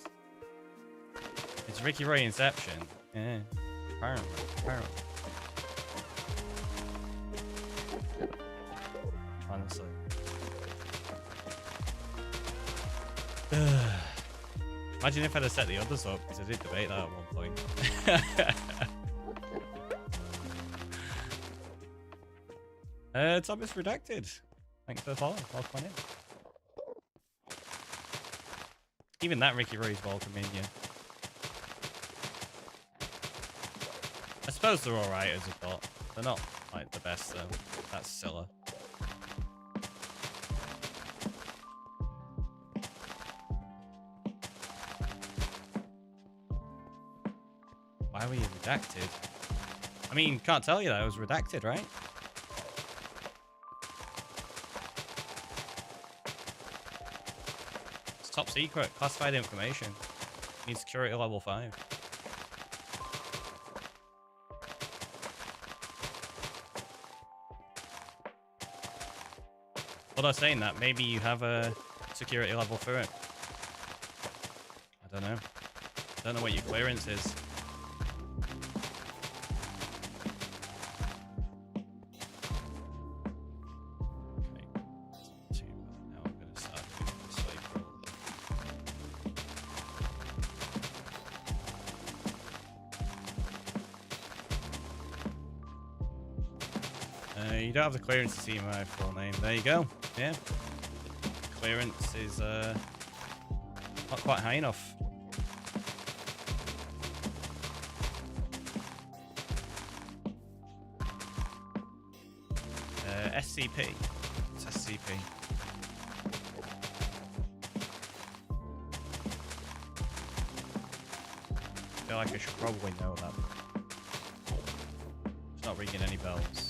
It's TheRickyroy Inception. Yeah, apparently. Honestly. Imagine if I'd have set the others up, because I did debate that at one point. Thomas Redacted. Thanks for the follow. Welcome on in. Even that TheRickyroy's welcome in, yeah. I suppose they're alright as a bot. They're not like the best though. That's Scylla. Why were you redacted? I mean, can't tell you that I was redacted, right? top secret, classified information. Needs security level 5. Although saying that, maybe you have a security level for it. I don't know. I don't know what your clearance is. You don't have the clearance to see my full name. There you go. Yeah. Clearance is not quite high enough. SCP. It's SCP. I feel like I should probably know that. It's not ringing any bells.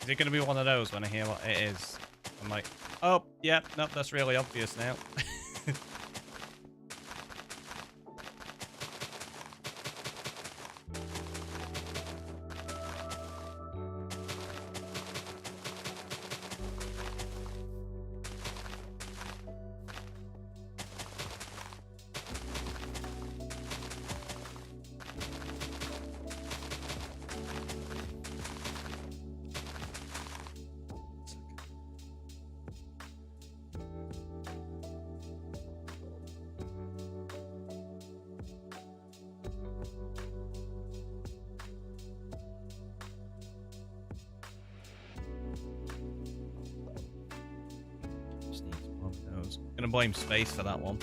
Is it going to be one of those when I hear what it is? I'm like, oh, yeah, nope, that's really obvious now. I'm gonna blame space for that one.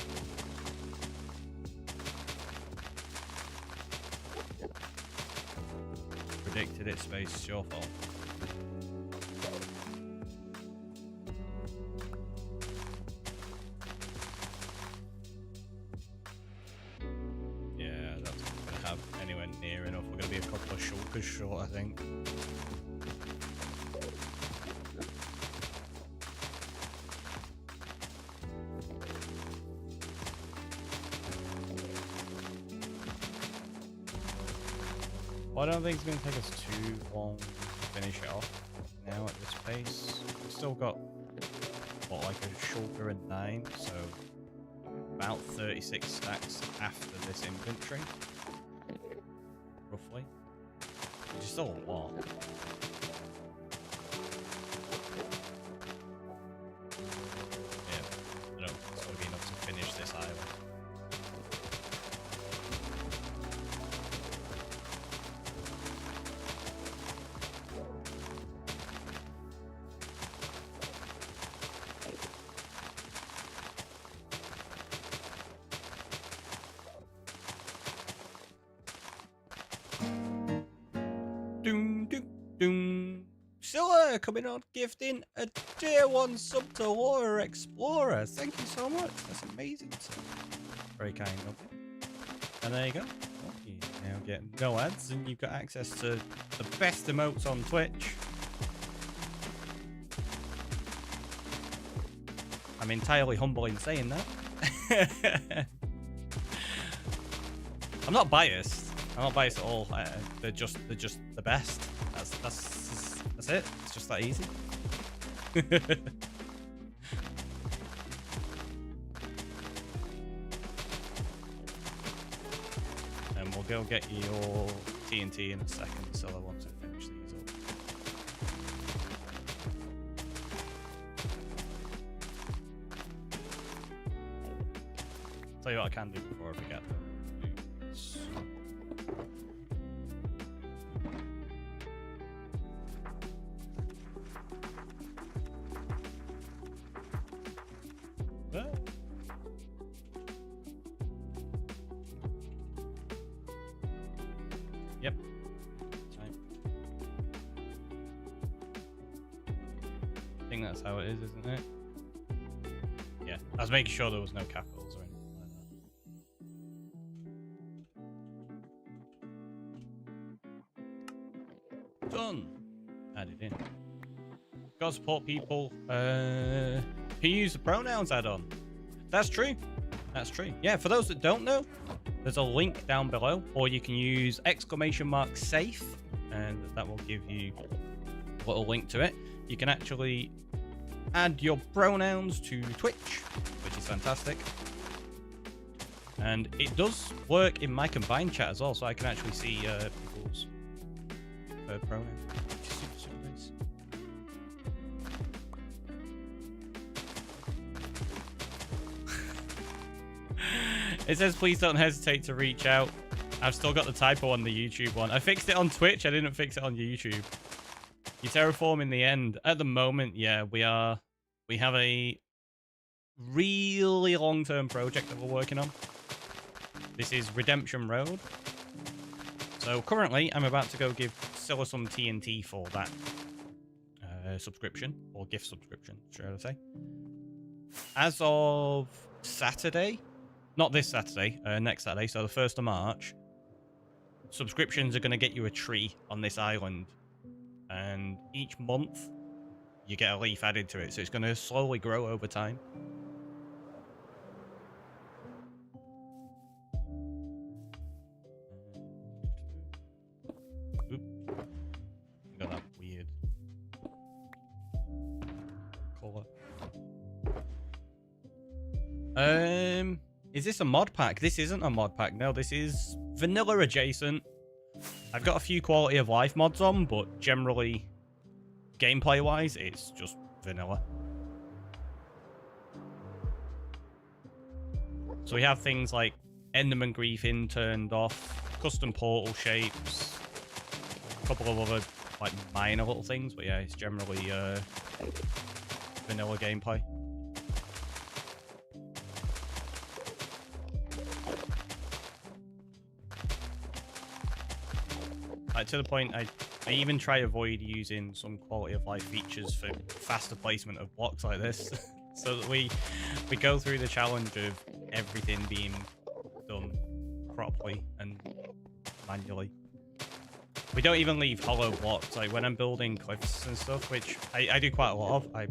Predicted it, space, it's your fault. Yeah, that's not gonna have anywhere near enough. We're gonna be a couple of shulkers short, I think. Well, I don't think it's going to take us too long to finish it off now at this pace. We've still got, what, like a shulker and 9, so about 36 stacks after this inventory, roughly, which is still a lot. Yeah, I don't think it's going to be enough to finish this island. Doom, doom, doom. Silla coming on, gifting a tier 1 sub to Laura Explorer. Thank you so much. That's amazing. Very kind of you. And there you go. Well, you now get no ads, and you've got access to the best emotes on Twitch. I'm entirely humble in saying that. I'm not biased. I'm not biased at all. They're just the best. That's it. It's just that easy. And we'll go get your TNT in a second, so I want to finish these up. Tell you what I can do before I forget. Yep. Time. think that's how it is, isn't it? Yeah, I was making sure there was no capitals or anything like that. Done. Added in. Gotta support people who use the pronouns add-on. That's true. That's true. Yeah, for those that don't know, there's a link down below, or you can use !safe, and that will give you a little link to it. You can actually add your pronouns to Twitch, which is fantastic. And it does work in my combined chat as well, so I can actually see people's pronouns, which is super, super nice. It says, please don't hesitate to reach out. I've still got the typo on the YouTube one. I fixed it on Twitch. I didn't fix it on YouTube. You terraform in the end. At the moment, yeah, we have a really long-term project that we're working on. This is Redemption Road. So currently, I'm about to go give Scylla some TNT for that subscription, or gift subscription, should I say. As of Saturday, not this Saturday, next Saturday, so the 1st of March, subscriptions are going to get you a tree on this island. And each month, you get a leaf added to it. So it's going to slowly grow over time. Oop. Got that weird color. Is this a mod pack? This isn't a mod pack. No, this is vanilla adjacent. I've got a few quality of life mods on, but generally, gameplay-wise, it's just vanilla. So we have things like Enderman Griefing turned off, custom portal shapes, a couple of other like minor little things, but yeah, it's generally vanilla gameplay. Like, to the point, I even try to avoid using some quality of life features for faster placement of blocks like this, so that we go through the challenge of everything being done properly and manually. We don't even leave hollow blocks. Like when I'm building cliffs and stuff, which I do quite a lot of. I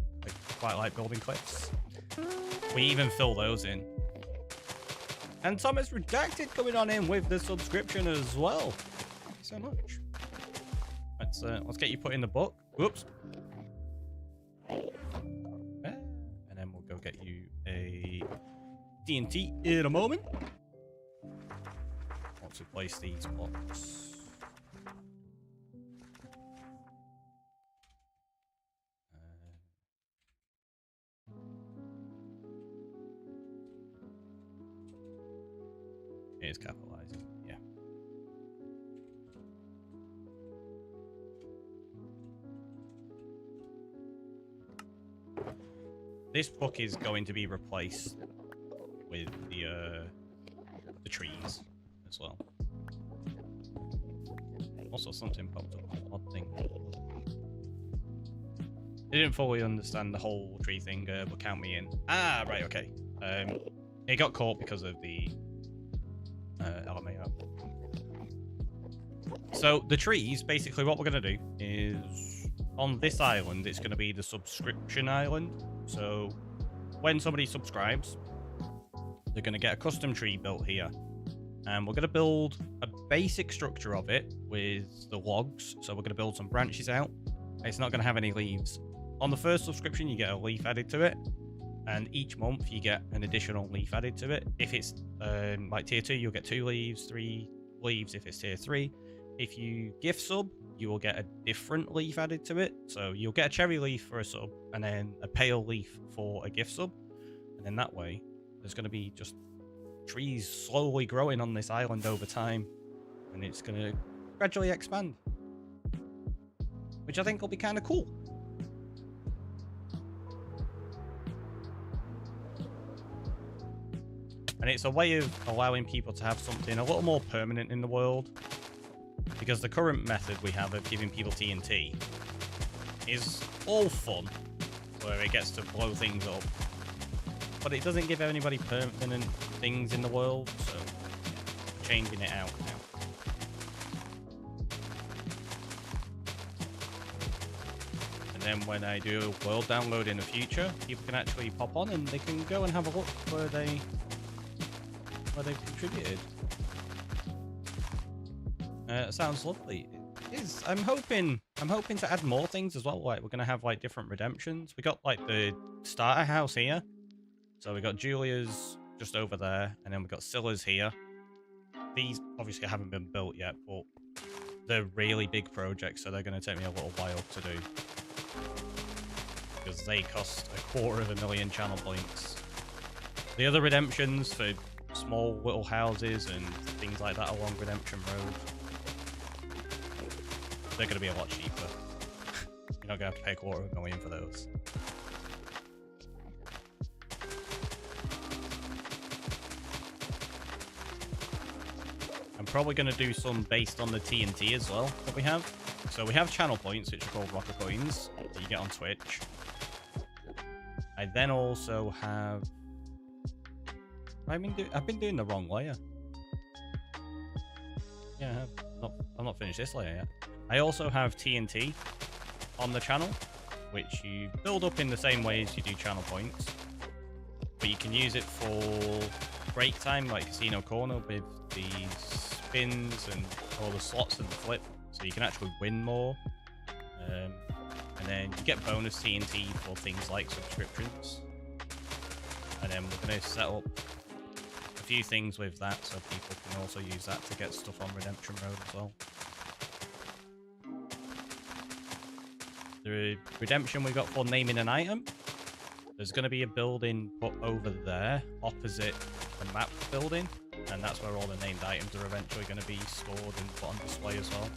quite like building cliffs. We even fill those in. And Thomas Redacted coming on in with the subscription as well. So much. Let's get you put in the book. Whoops. And then we'll go get you a TNT in a moment. Once we place these blocks. It is capitalized. Yeah. This book is going to be replaced with the trees as well. Also, something popped up on the odd thing. I didn't fully understand the whole tree thing, but count me in. Ah, right, okay. It got caught because of the LMAO. So the trees, basically, what we're gonna do is on this island, it's gonna be the subscription island. So when somebody subscribes, they're going to get a custom tree built here. And we're going to build a basic structure of it with the logs. So we're going to build some branches out. It's not going to have any leaves. On the first subscription, you get a leaf added to it. And each month, you get an additional leaf added to it. If it's like tier 2, you'll get 2 leaves, 3 leaves if it's tier 3. If you gift sub, you will get a different leaf added to it. So you'll get a cherry leaf for a sub, and then a pale leaf for a gift sub. And then that way, there's going to be just trees slowly growing on this island over time. And it's going to gradually expand. Which I think will be kind of cool. And it's a way of allowing people to have something a little more permanent in the world. Because the current method we have of giving people TNT is all fun, where it gets to blow things up. But it doesn't give anybody permanent things in the world, so yeah, changing it out now. And then when I do a world download in the future, people can actually pop on and they can go and have a look where they've contributed. Sounds lovely. It is. I'm hoping to add more things as well. Like we're gonna have like different redemptions. We got like the starter house here. So we got Julia's just over there, and then we got Scylla's here. These obviously haven't been built yet, but they're really big projects, so they're going to take me a little while to do. Because they cost 250,000 channel points. The other redemptions for small little houses and things like that along Redemption Road, they're going to be a lot cheaper. You're not going to have to pay 250,000 for those. I'm probably going to do some based on the TNT as well that we have. So we have channel points, which are called rocket coins, that you get on Twitch. I then also have... I've been doing the wrong layer. Yeah, I have. I've not finished this layer yet. I also have TNT on the channel, which you build up in the same way as you do channel points. But you can use it for break time, like Casino Corner, with the spins and all the slots and the flip, so you can actually win more. And then you get bonus TNT for things like subscriptions. And then we're going to set up a few things with that, so people can also use that to get stuff on Redemption Road as well. The redemption we got for naming an item, there's going to be a building put over there opposite the map building, and that's where all the named items are eventually going to be stored and put on display as well.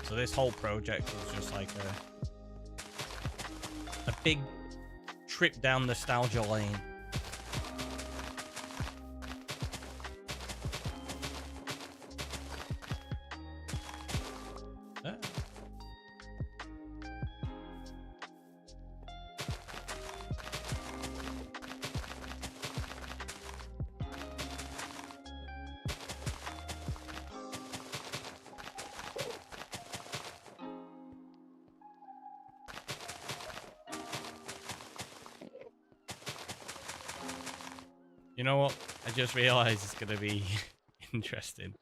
So this whole project is just like a big trip down nostalgia lane. You know what? I just realized it's going to be interesting.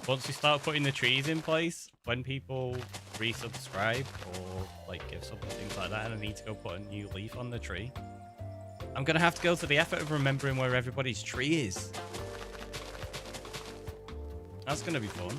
Once we start putting the trees in place, when people resubscribe or like give something, things like that, and I need to go put a new leaf on the tree, I'm going to have to go to the effort of remembering where everybody's tree is. That's going to be fun.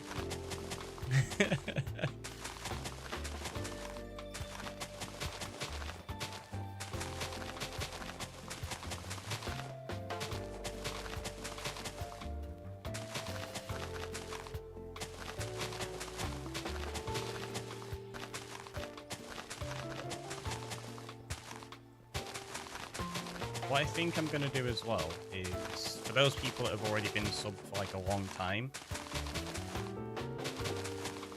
What I think I'm going to do as well is, for those people that have already been subbed for like a long time,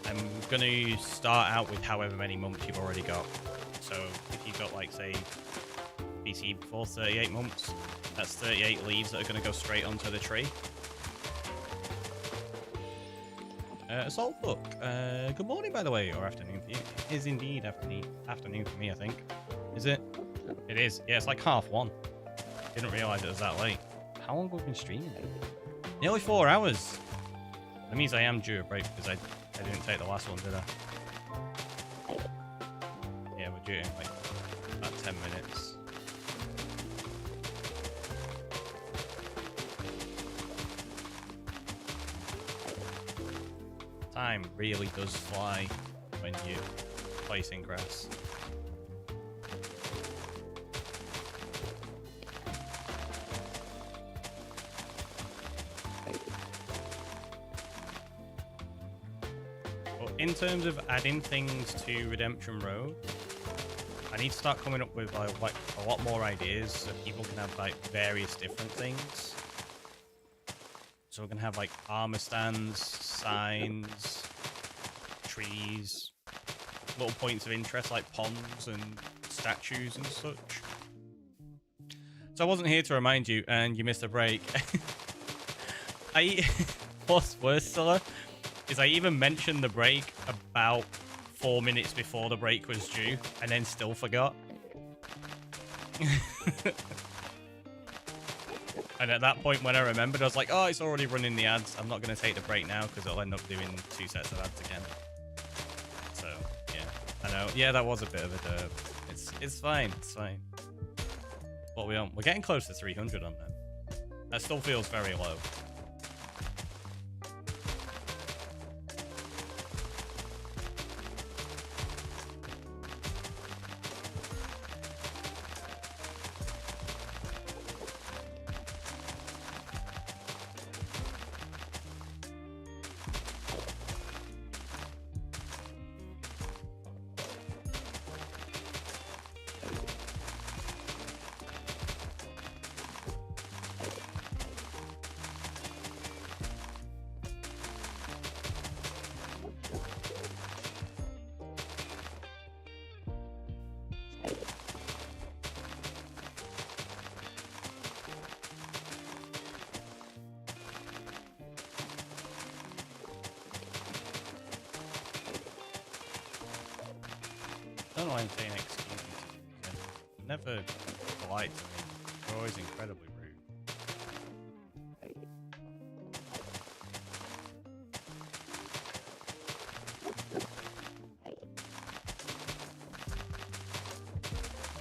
I'm going to start out with however many months you've already got. So if you've got like, say, BC before 38 months, that's 38 leaves that are going to go straight onto the tree. Assault Book, good morning by the way, or afternoon for you. It is indeed afternoon for me, I think. Is it? It is. Yeah, it's like 1:30. Didn't realize it was that late. How long have we been streaming? Nearly 4 hours. That means I am due a break because I didn't take the last one, did I? Yeah, we're due in like about 10 minutes. Time really does fly when you're placing grass. In terms of adding things to Redemption Road, I need to start coming up with like a lot more ideas so people can have like various different things. So we're gonna have like armor stands, signs, trees, little points of interest like ponds and statues and such. So I wasn't here to remind you, and you missed a break. What's worse, Scylla, is I even mentioned the break about 4 minutes before the break was due, and then still forgot. And at that point, when I remembered, I was like, oh, it's already running the ads. I'm not going to take the break now because it'll end up doing 2 sets of ads again. So, yeah. I know. Yeah, that was a bit of a derp. It's fine. It's fine. What are we on? We're getting close to 300 on them. That still feels very low. I don't know why I'm saying excuse me. Never polite to me. They're always incredibly rude.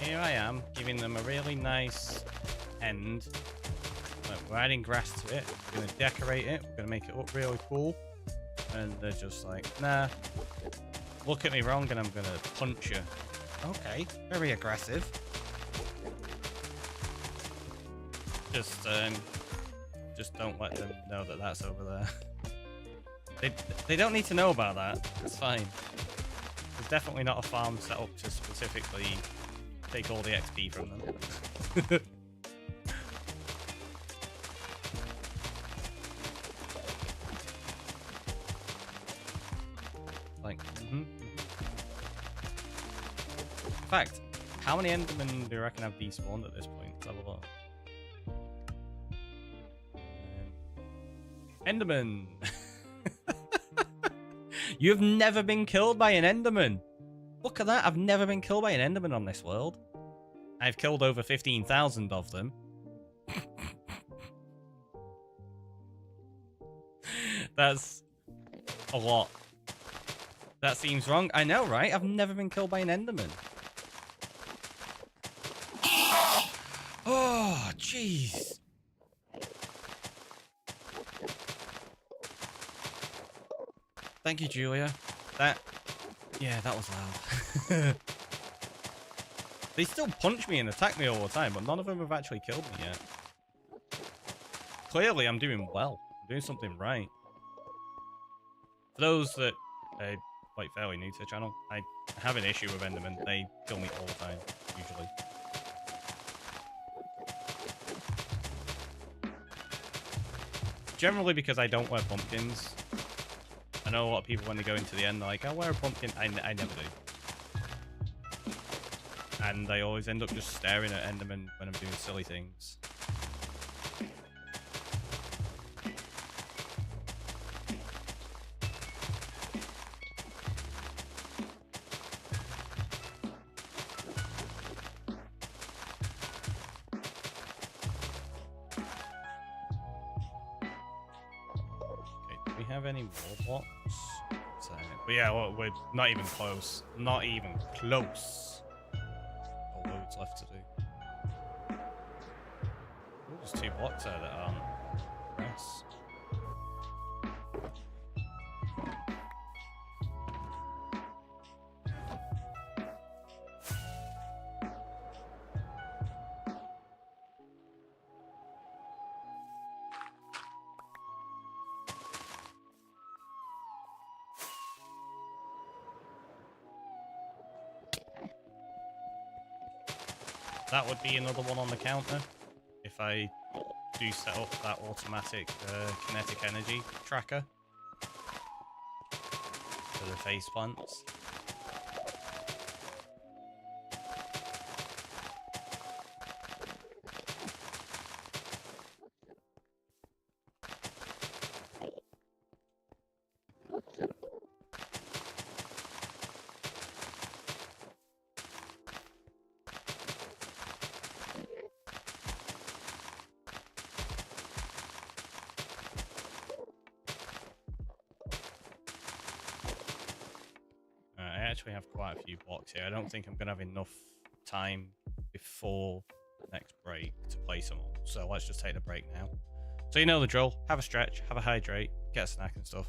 Here I am, giving them a really nice end. We're adding grass to it. We're going to decorate it. We're going to make it look really cool. And they're just like, nah. Look at me wrong and I'm going to punch you. Okay, very aggressive. Just don't let them know that that's over there. They don't need to know about that. It's fine. There's definitely not a farm set up to specifically take all the XP from them. Like, In fact, how many Endermen do you reckon have despawned at this point? Let's have a look. Enderman! You've never been killed by an Enderman! Look at that, I've never been killed by an Enderman on this world. I've killed over 15,000 of them. That's a lot. That seems wrong. I know, right? I've never been killed by an Enderman. Oh, jeez. Thank you, Julia. Yeah, that was loud. They still punch me and attack me all the time, but none of them have actually killed me yet. Clearly, I'm doing well. I'm doing something right. For those that are like fairly new to the channel, I have an issue with Endermen. They kill me all the time, usually. Generally because I don't wear pumpkins. I know a lot of people when they go into the end, they're like, I'll wear a pumpkin. I never do. And I always end up just staring at Endermen when I'm doing silly things. Have any more blocks? But yeah, well, we're not even close. Not even close. Got loads left to do. Ooh, there's 2 blocks there that aren't grass. That would be another one on the counter if I do set up that automatic kinetic energy tracker for the face plants. I actually have quite a few blocks here. I don't think I'm going to have enough time before the next break to place them all. So let's just take the break now. So you know the drill. Have a stretch, have a hydrate, get a snack and stuff.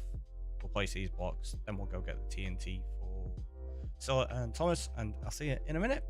We'll place these blocks. Then we'll go get the TNT for Scylla and Thomas. And I'll see you in a minute.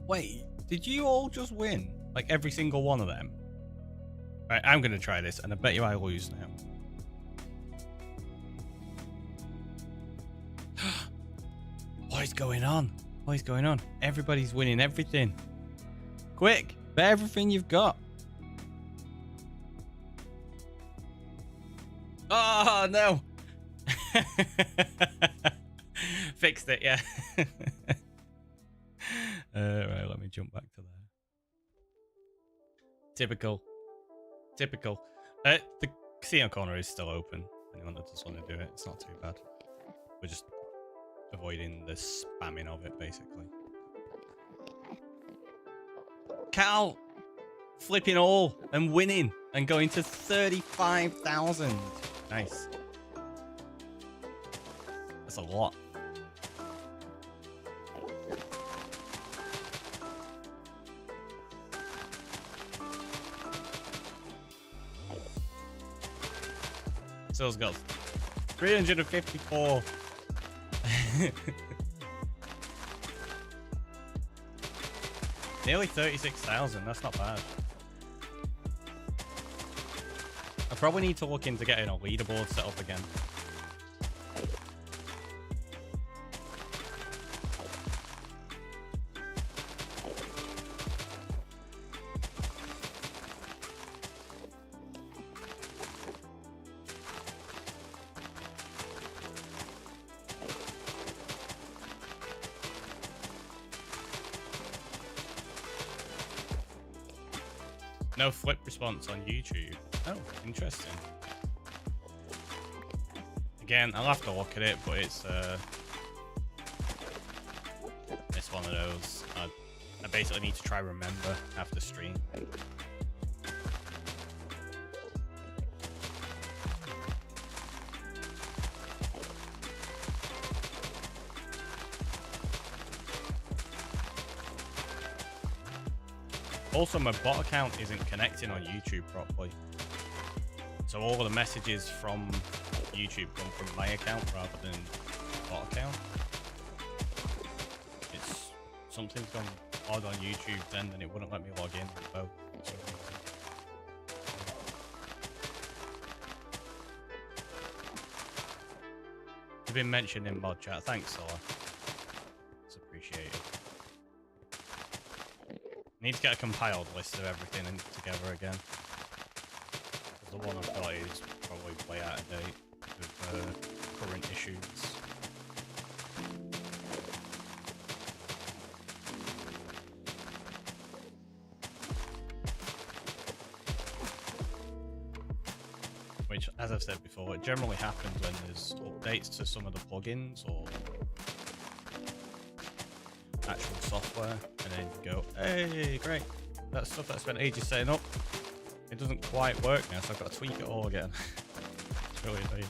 Wait, did you all just win? Like every single one of them? Right, I'm going to try this, and I bet you I lose now. What is going on? What is going on? Everybody's winning everything. Quick, bet everything you've got. Oh, no. Fixed it, yeah. Right, let me jump back to there. Typical. Typical. The casino corner is still open. Anyone that does want to do it, it's not too bad. We're just avoiding the spamming of it, basically. Cal flipping all and winning and going to 35,000. Nice. That's a lot. Sales goes 354. Nearly 36,000. That's not bad. I probably need to look into getting a leaderboard set up again. No flip response on YouTube. Oh, interesting. Again, I'll have to look at it, but it's one of those. I basically need to try remember after stream. Also, my bot account isn't connecting on YouTube properly. So all of the messages from YouTube come from my account rather than the bot account. Something's gone odd on YouTube then, and it wouldn't let me log in with both. You've been mentioned in mod chat. Thanks, Sola. It's appreciated. Need to get a compiled list of everything together again. The one I've got is probably way out of date with current issues. Which, as I've said before, it generally happens when there's updates to some of the plugins or actual software, and then you go, hey, great, that stuff that I spent ages setting up, it doesn't quite work now, so I've got to tweak it all again. It's really annoying.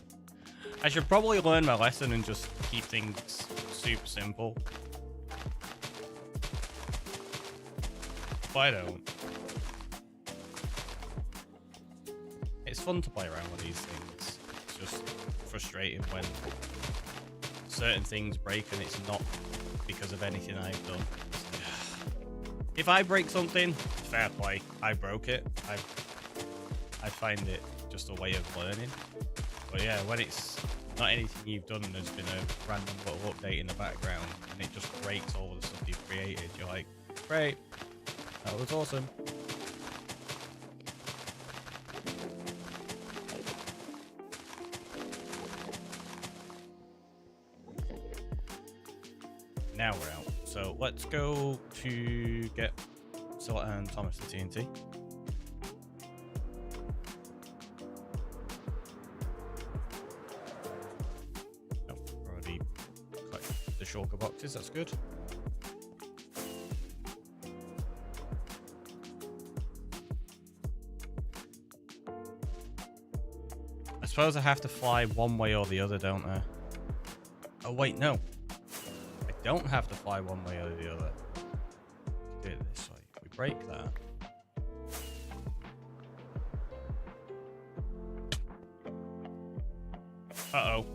I should probably learn my lesson and just keep things super simple. But I don't. It's fun to play around with these things. It's just frustrating when certain things break and it's not because of anything I've done. If I break something, fair play. I broke it. I find it just a way of learning. But yeah, when it's not anything you've done and there's been a random little update in the background and it just breaks all the stuff you've created, you're like, great, that was awesome. Now we're out. So let's go to get Scylla and Thomas the TNT. Oh, already collected the shulker boxes, that's good. I suppose I have to fly one way or the other, don't I? Oh wait, no. Don't have to fly one way or the other. Do it this way. We break that. Uh-oh.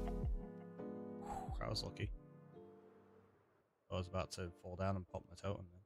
I was lucky. I was about to fall down and pop my totem then.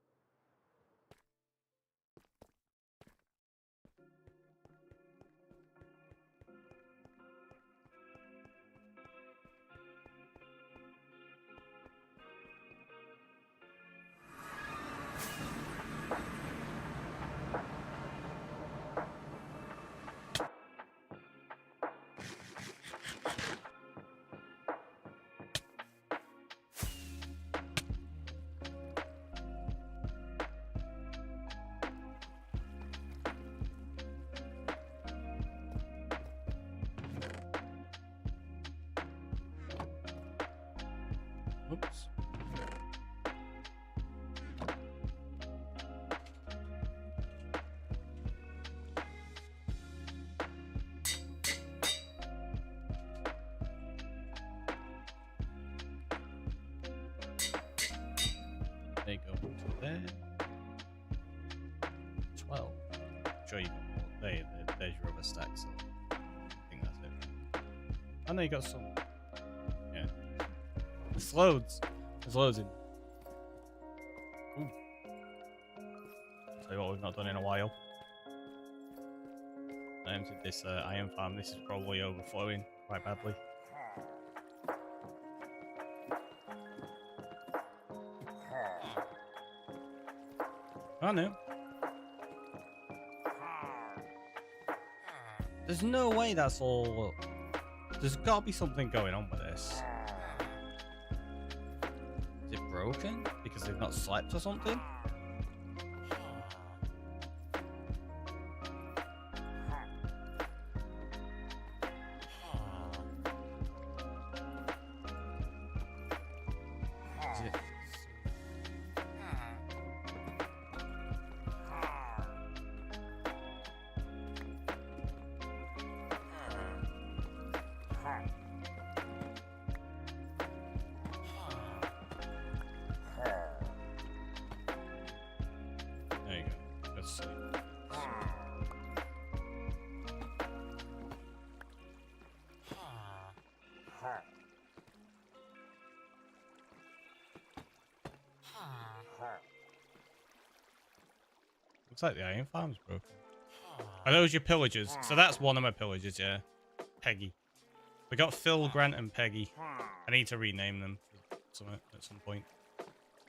Oops. They go to there. 12. Sure you got more. There's your other stack, so I think that's it. I know you got some. Yeah. There's loads. There's loads in. Ooh. Tell you what we've not done in a while. I emptied this iron farm. This is probably overflowing quite badly. Oh no. There's no way that's all. There's got to be something going on with this. Is it broken? Because they've not slept or something? Looks like the iron farm's broken. Are those your pillagers? So that's one of my pillagers, yeah. Peggy. We got Phil, Grant, and Peggy. I need to rename them at some point.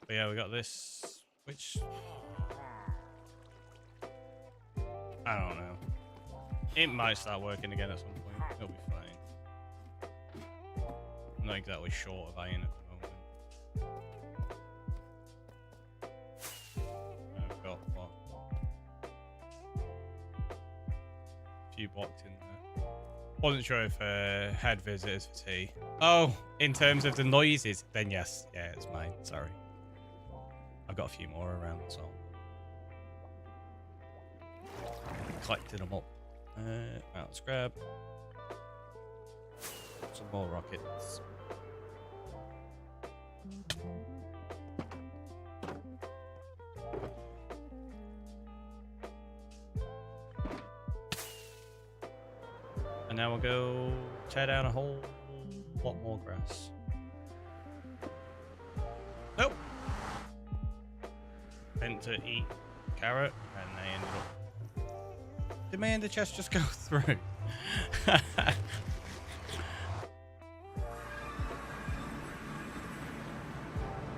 But yeah, we got this. Which... I don't know. It might start working again at some point. It'll be fine. I'm not exactly short of iron at the moment. I've got what? A few blocks in there. Wasn't sure if had visitors for tea. Oh, in terms of the noises, then yes. Yeah, it's mine. Sorry. I've got a few more around, so collected them up. Now let's grab some more rockets. And now we'll go tear down a whole lot more grass. Nope. Meant to eat carrot, and they ended up. Did my ender chest just go through?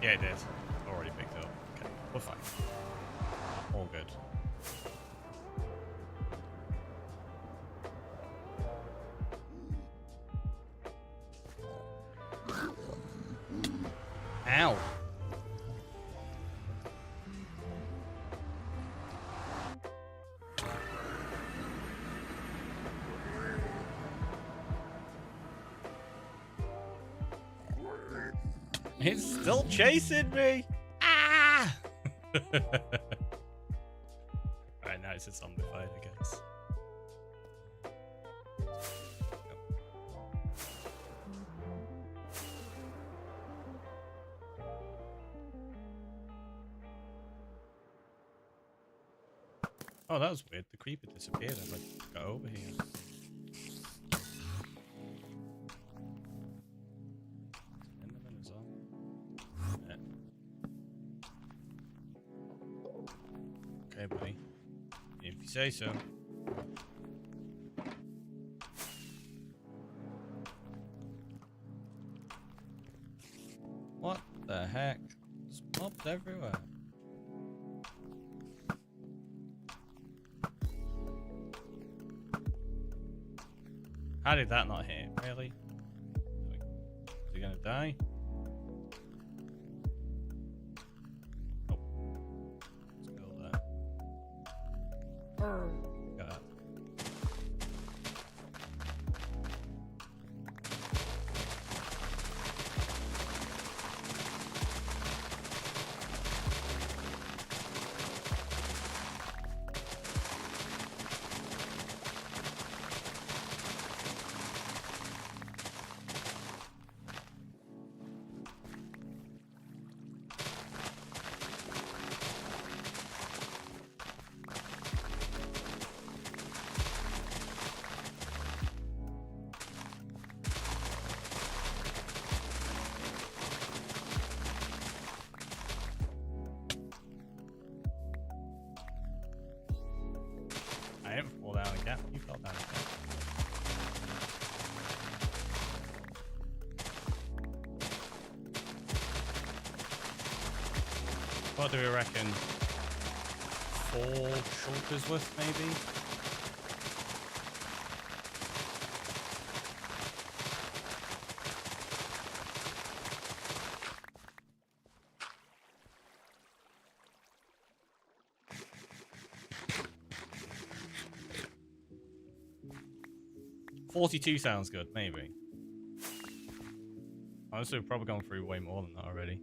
Yeah, it did. Already picked it up. Okay, we're fine. All good. Ow. It's still chasing me. Ah! Alright, now it's zombified, I guess. Oh, that was weird. The creeper disappeared as I got over here. Enderman as well. Yeah. Okay, buddy. If you say so. What the heck? There's mobs everywhere. How did that not hit? Really? Is he gonna die? Nope. Let's go there. Got that. I didn't fall down a gap. You fell down a gap. What do we reckon? 4 shulkers worth, maybe? $42 sounds good, maybe. Honestly, we've probably gone through way more than that already.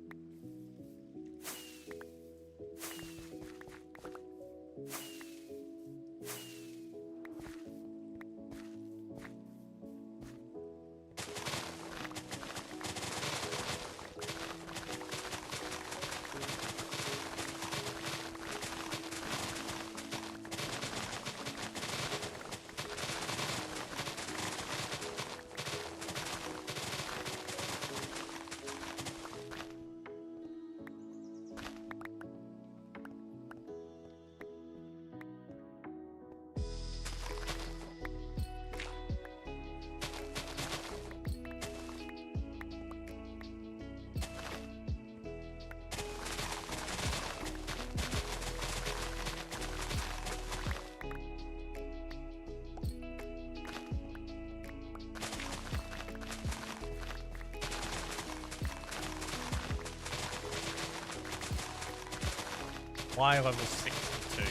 Y level 62 is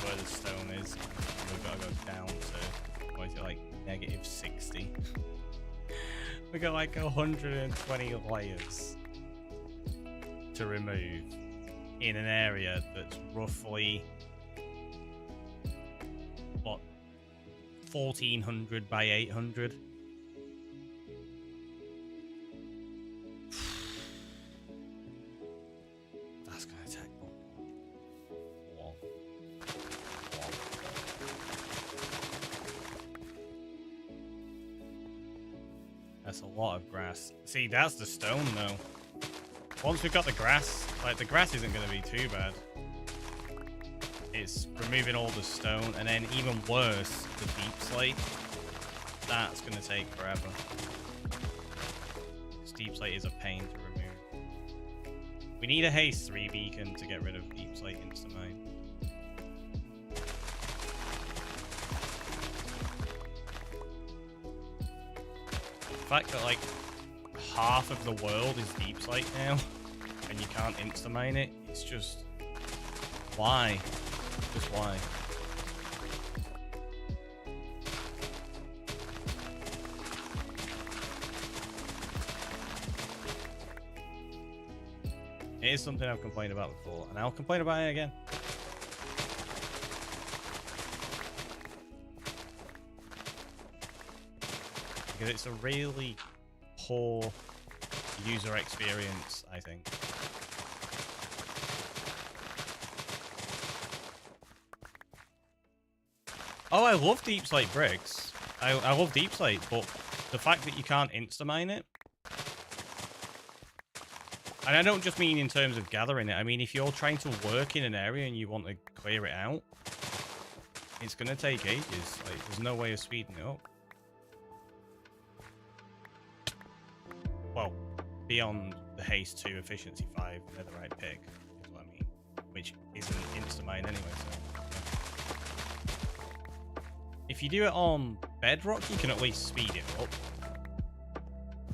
where the stone is. We've got to go down to, what is it, like negative 60. We got like 120 layers to remove in an area that's roughly, what, 1400 by 800. That's gonna take long. That's a lot of grass. See, that's the stone though. Once we've got the grass, like the grass isn't gonna be too bad. It's removing all the stone, and then even worse, the deep slate. That's going to take forever. This deep slate is a pain to remove. We need a haste 3 beacon to get rid of deep slate insta-mine. The fact that like half of the world is deep slate now, and you can't insta-mine it, it's just... why? Just why? It is something I've complained about before, and I'll complain about it again. Because it's a really poor user experience, I think. Oh, I love deep slate bricks. I love deep slate, but the fact that you can't insta-mine it... And I don't just mean in terms of gathering it. I mean, if you're trying to work in an area and you want to clear it out, it's going to take ages. Like, there's no way of speeding it up. Well, beyond the haste 2, efficiency 5, netherite pick, is what I mean. Which isn't insta-mine anyway, so... If you do it on bedrock, you can at least speed it up.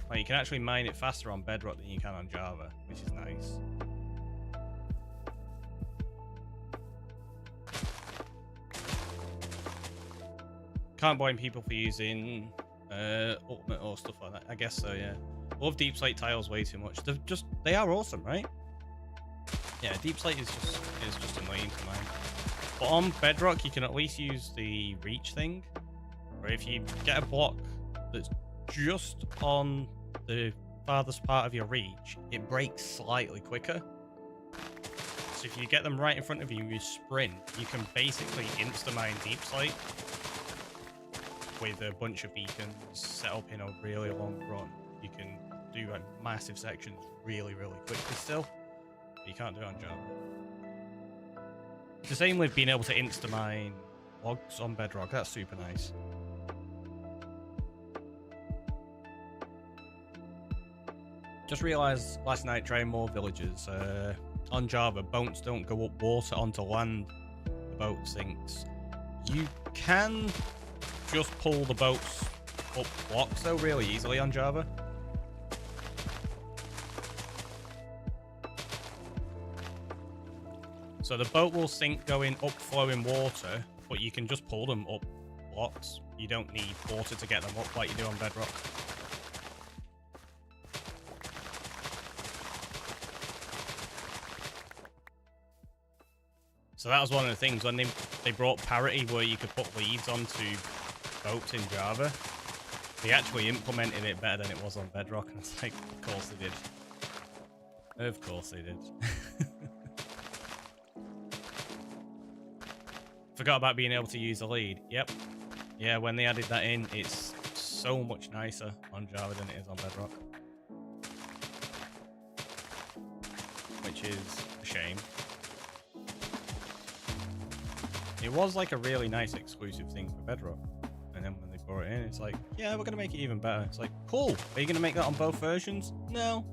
Like, you can actually mine it faster on bedrock than you can on Java, which is nice. Can't blame people for using ultimate or stuff like that. I guess so, yeah. Love deep slate tiles way too much. They are awesome, right? Yeah, deep slate is just annoying to mine. But on bedrock, you can at least use the reach thing, where if you get a block that's just on the farthest part of your reach, it breaks slightly quicker. So if you get them right in front of you, you sprint, you can basically insta-mine deep slate with a bunch of beacons set up in a really long run. You can do like massive sections really, really quickly still, but you can't do it on Java. The same with being able to insta-mine logs on bedrock. That's super nice. Just realised last night trying more villages. On Java, boats don't go up water onto land. The boat sinks. You can just pull the boats up blocks though really easily on Java. So the boat will sink going up flowing water, but you can just pull them up blocks. You don't need water to get them up like you do on bedrock. So that was one of the things when they brought parity where you could put leads onto boats in Java. They actually implemented it better than it was on bedrock, and it's like, of course they did. Of course they did. Forgot about being able to use the lead. Yep. Yeah, when they added that in, it's so much nicer on Java than it is on bedrock. Which is a shame. It was like a really nice exclusive thing for bedrock. And then when they brought it in, it's like, yeah, we're going to make it even better. It's like, cool. Are you going to make that on both versions? No.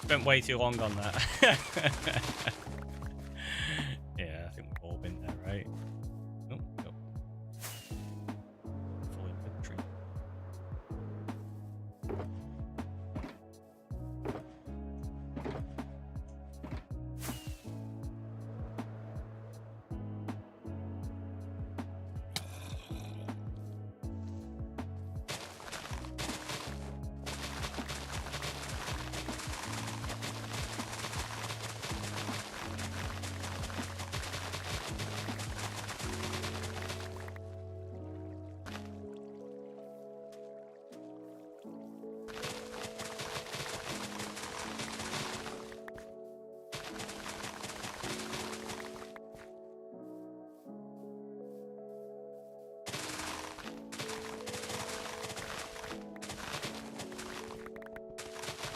Spent way too long on that. Yeah, I think we've all been there, right? Oh, no. Full inventory.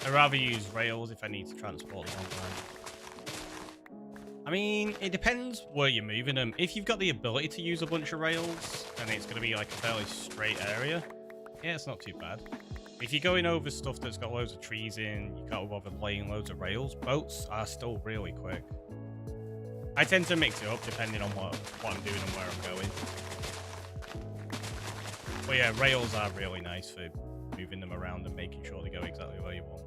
I'd rather use rails if I need to transport them online. I mean, it depends where you're moving them. If you've got the ability to use a bunch of rails, and it's going to be like a fairly straight area, yeah, it's not too bad. If you're going over stuff that's got loads of trees in, you can't bother laying loads of rails, boats are still really quick. I tend to mix it up depending on what I'm doing and where I'm going. But yeah, rails are really nice for moving them around and making sure they go exactly where you want.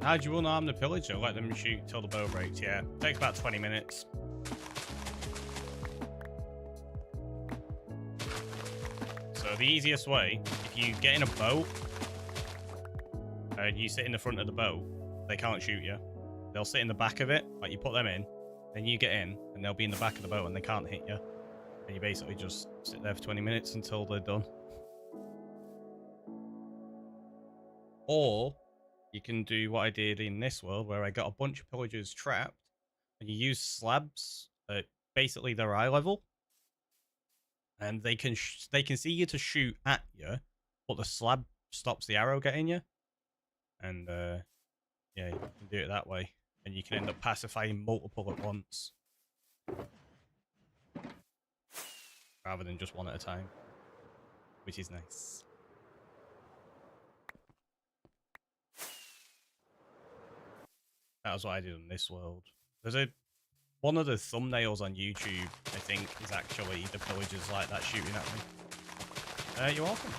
How do you unarm the pillager? Let them shoot till the bow breaks. Yeah, it takes about 20 minutes. So the easiest way, if you get in a boat and you sit in the front of the boat, they can't shoot you. They'll sit in the back of it, like you put them in, then you get in, and they'll be in the back of the boat and they can't hit you. And you basically just sit there for 20 minutes until they're done. Or you can do what I did in this world, where I got a bunch of pillagers trapped, and you use slabs at basically their eye level, and they can see you to shoot at you, but the slab stops the arrow getting you, and yeah, you can do it that way, and you can end up pacifying multiple at once, rather than just one at a time, which is nice. That was what I did in this world. There's one of the thumbnails on YouTube, I think, is actually the villagers like that shooting at me. You're welcome.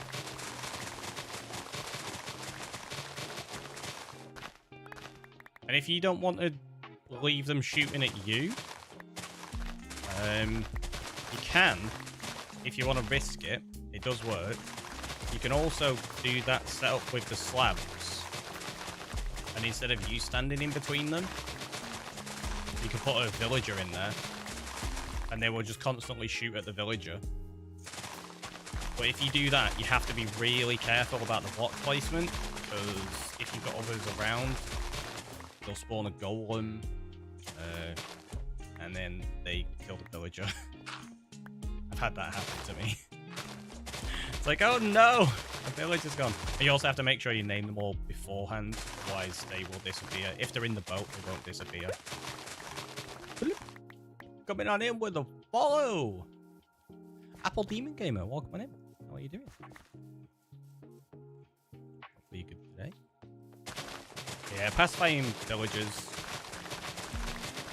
And if you don't want to leave them shooting at you, you can, if you want to risk it. It does work. You can also do that setup with the slabs. And instead of you standing in between them, you can put a villager in there, and they will just constantly shoot at the villager. But if you do that, you have to be really careful about the block placement, because if you've got others around, they'll spawn a golem, and then they kill the villager. I've had that happen to me. It's like, oh no! The villager's gone. And you also have to make sure you name them all beforehand, otherwise they will disappear. If they're in the boat, they won't disappear. Coming on in with a follow! Apple Demon Gamer, welcome on in. How are you doing? Hopefully you're good today. Yeah, pacifying villagers.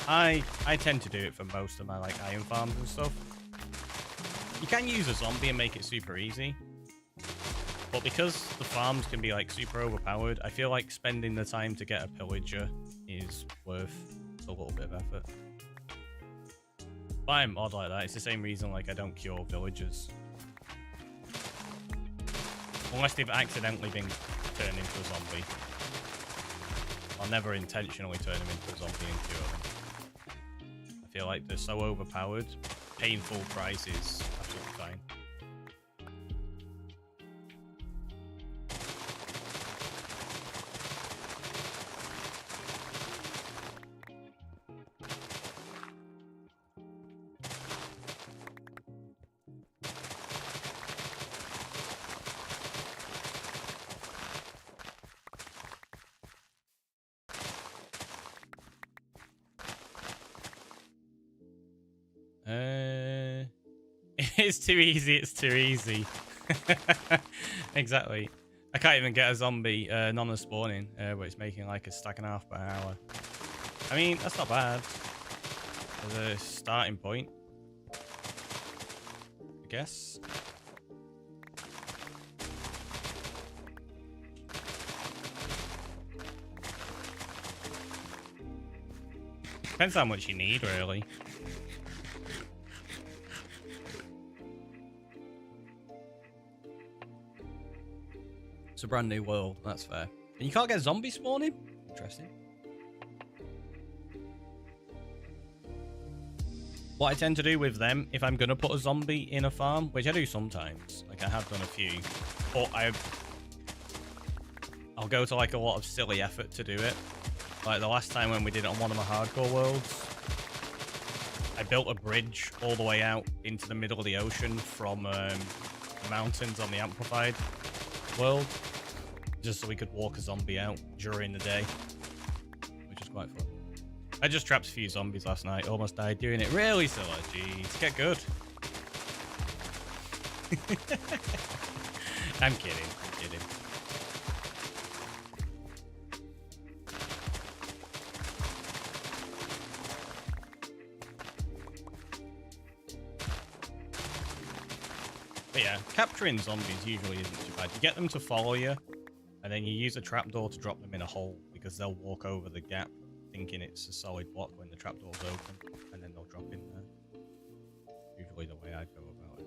I tend to do it for most of my like iron farms and stuff. You can use a zombie and make it super easy. But because the farms can be like super overpowered, I feel like spending the time to get a pillager is worth a little bit of effort. But I'm odd like that. It's the same reason like I don't cure villagers. Unless they've accidentally been turned into a zombie. I'll never intentionally turn them into a zombie and cure them. I feel like they're so overpowered. Paying full price is absolutely fine. It's too easy, it's too easy. Exactly. I can't even get a zombie non-spawning, but it's making like a stack and a half per hour. I mean, that's not bad. As a starting point, I guess. Depends how much you need, really. It's a brand new world, that's fair. And you can't get zombie spawning? Interesting. What I tend to do with them, if I'm going to put a zombie in a farm, which I do sometimes, like I have done a few, but I'll go to like a lot of silly effort to do it. Like the last time when we did it on one of my hardcore worlds, I built a bridge all the way out into the middle of the ocean from mountains on the Amplified world, just so we could walk a zombie out during the day, which is quite fun. I just trapped a few zombies last night, almost died doing it. Really, Scylla? Jeez, get good. I'm kidding, I'm kidding. But yeah, capturing zombies usually isn't too bad. You get them to follow you, and then you use a trapdoor to drop them in a hole, because they'll walk over the gap thinking it's a solid block when the trapdoor's open, and then they'll drop in there. Usually the way I'd go about it.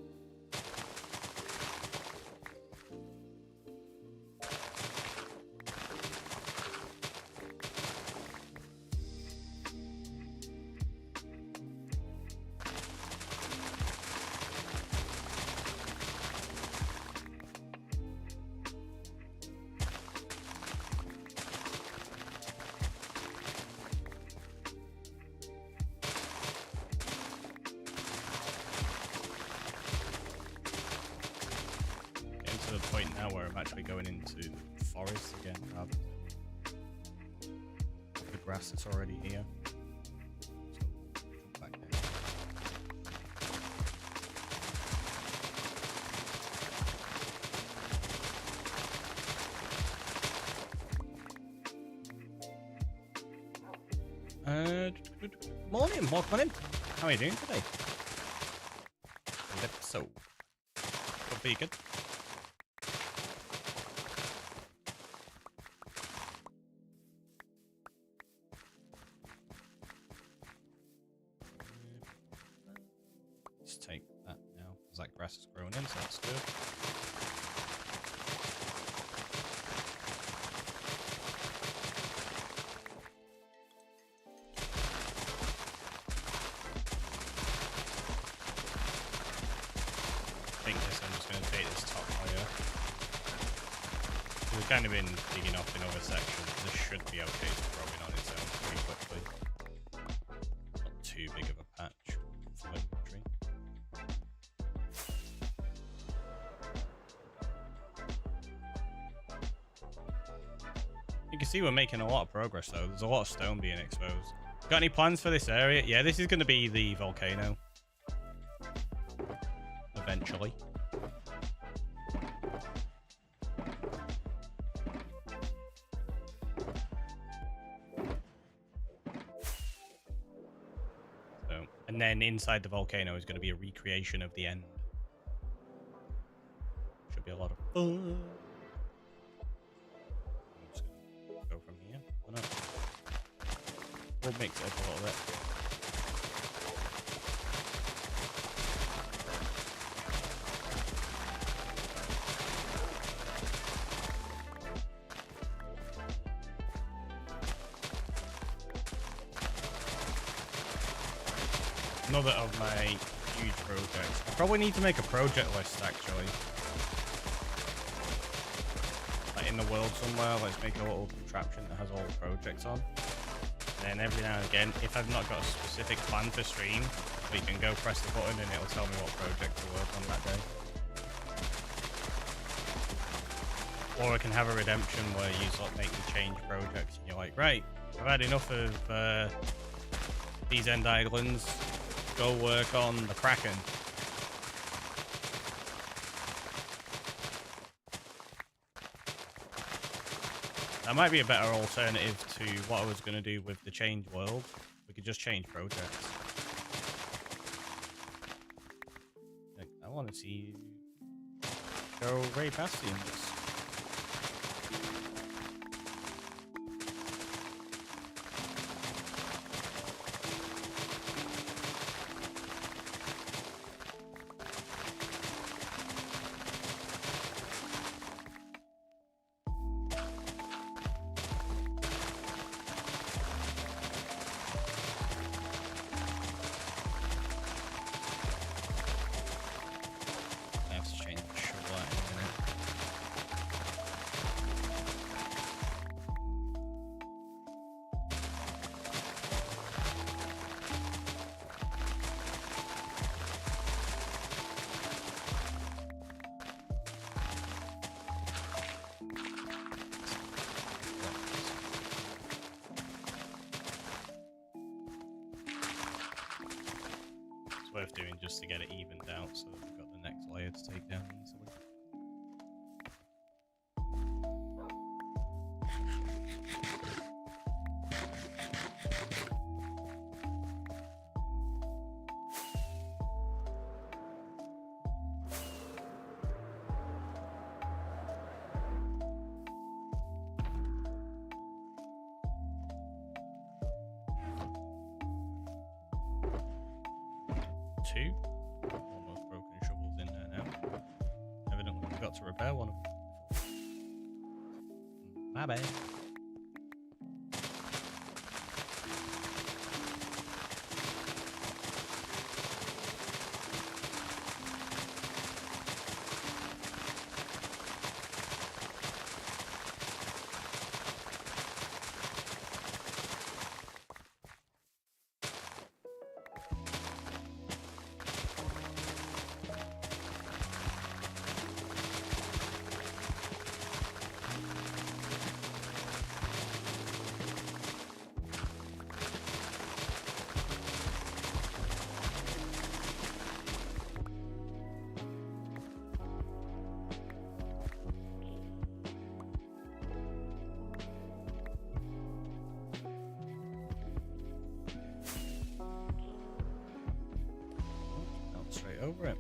To the point now where I'm actually going into the forest again rather than the grass that's already here. So jump back there. Morning, welcome in. How are you doing today? So, hope you're good. Take that now, because that grass has grown in, so that's good. I think I'm just going to take this top layer. We've kind of been digging off in other sections. This should be okay to grow in on its own pretty quickly. Not too big of a patch. You can see we're making a lot of progress though. There's a lot of stone being exposed. Got any plans for this area? Yeah, this is going to be the volcano. Eventually. So, and then inside the volcano is going to be a recreation of the end. Should be a lot of fun. Go from here. Why not? We'll mix it up a little bit. Another of my huge projects. I probably need to make a project list actually. Like in the world somewhere, let's make a little contraption that has all the projects on. And then every now and again, if I've not got a specific plan for stream, we can go press the button and it'll tell me what project to work on that day. Or I can have a redemption where you sort of make me change projects and you're like, right, I've had enough of these end islands, go work on the Kraken. That might be a better alternative to what I was going to do with the change world. We could just change projects. Like, I want to see you go Ray Bastions. worth doing just to get it evened out so that we've got the next layer to take down easily. Two almost broken shovels in there now. Evidently forgot to repair one of them. My bad. Straight over it.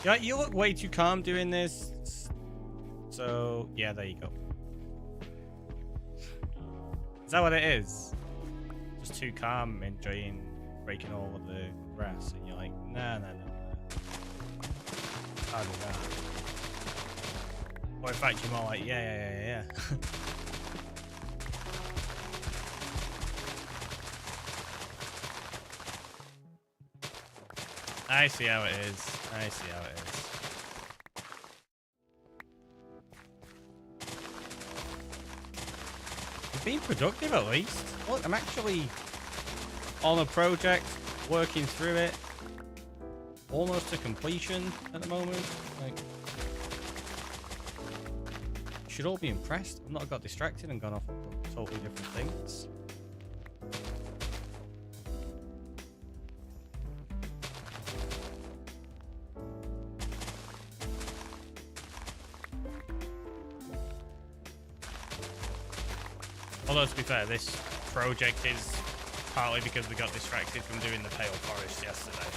Yeah, you look way too calm doing this. So, yeah, there you go. Is that what it is? Just too calm, enjoying breaking all of the grass, and you're like, nah. Can't do that. Or in fact, you're more like, yeah. I see how it is. You've been productive at least. Look, I'm actually on a project, working through it, almost to completion at the moment. Like, you should all be impressed. I've not got distracted and gone off on totally different things. Although, to be fair, this project is partly because we got distracted from doing the Pale Forest yesterday.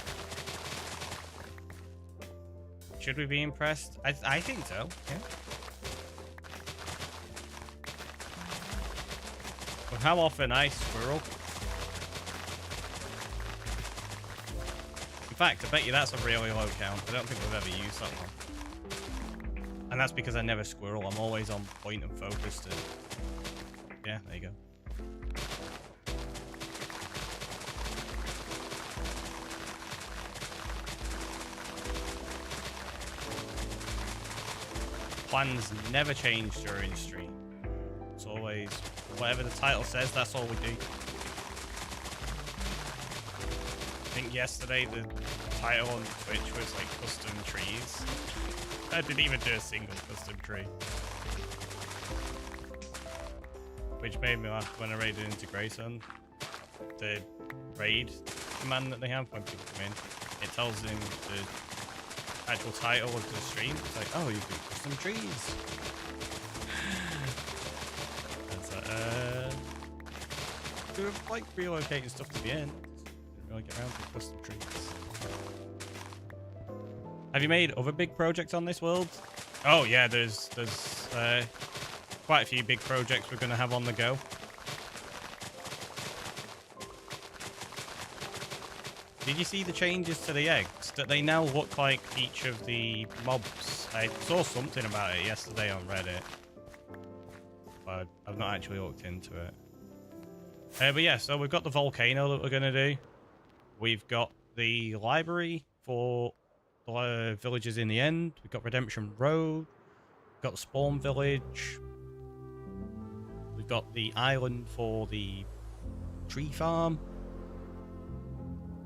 Should we be impressed? I think so, yeah. With how often I squirrel. In fact, I bet you that's a really low count. I don't think we've ever used that one. And that's because I never squirrel. I'm always on point and focused. Yeah, there you go. plans never change during stream. It's always whatever the title says, that's all we do. I think yesterday the title on Twitch was like custom trees. I didn't even do a single custom tree. Which made me laugh when I raided into Grayson. The raid command that they have when people come in, it tells them the actual title of the stream. It's like, oh, you do custom trees. It's like, we were like relocating stuff to the end. Didn't really get around to custom trees. Have you made other big projects on this world? Oh yeah, there's quite a few big projects we're going to have on the go. Did you see the changes to the eggs? That they now look like each of the mobs. I saw something about it yesterday on Reddit, but I've not actually looked into it. But yeah, so we've got the volcano that we're going to do. We've got the library for the villages in the end. We've got Redemption Road. We've got the spawn village. We've got the island for the tree farm.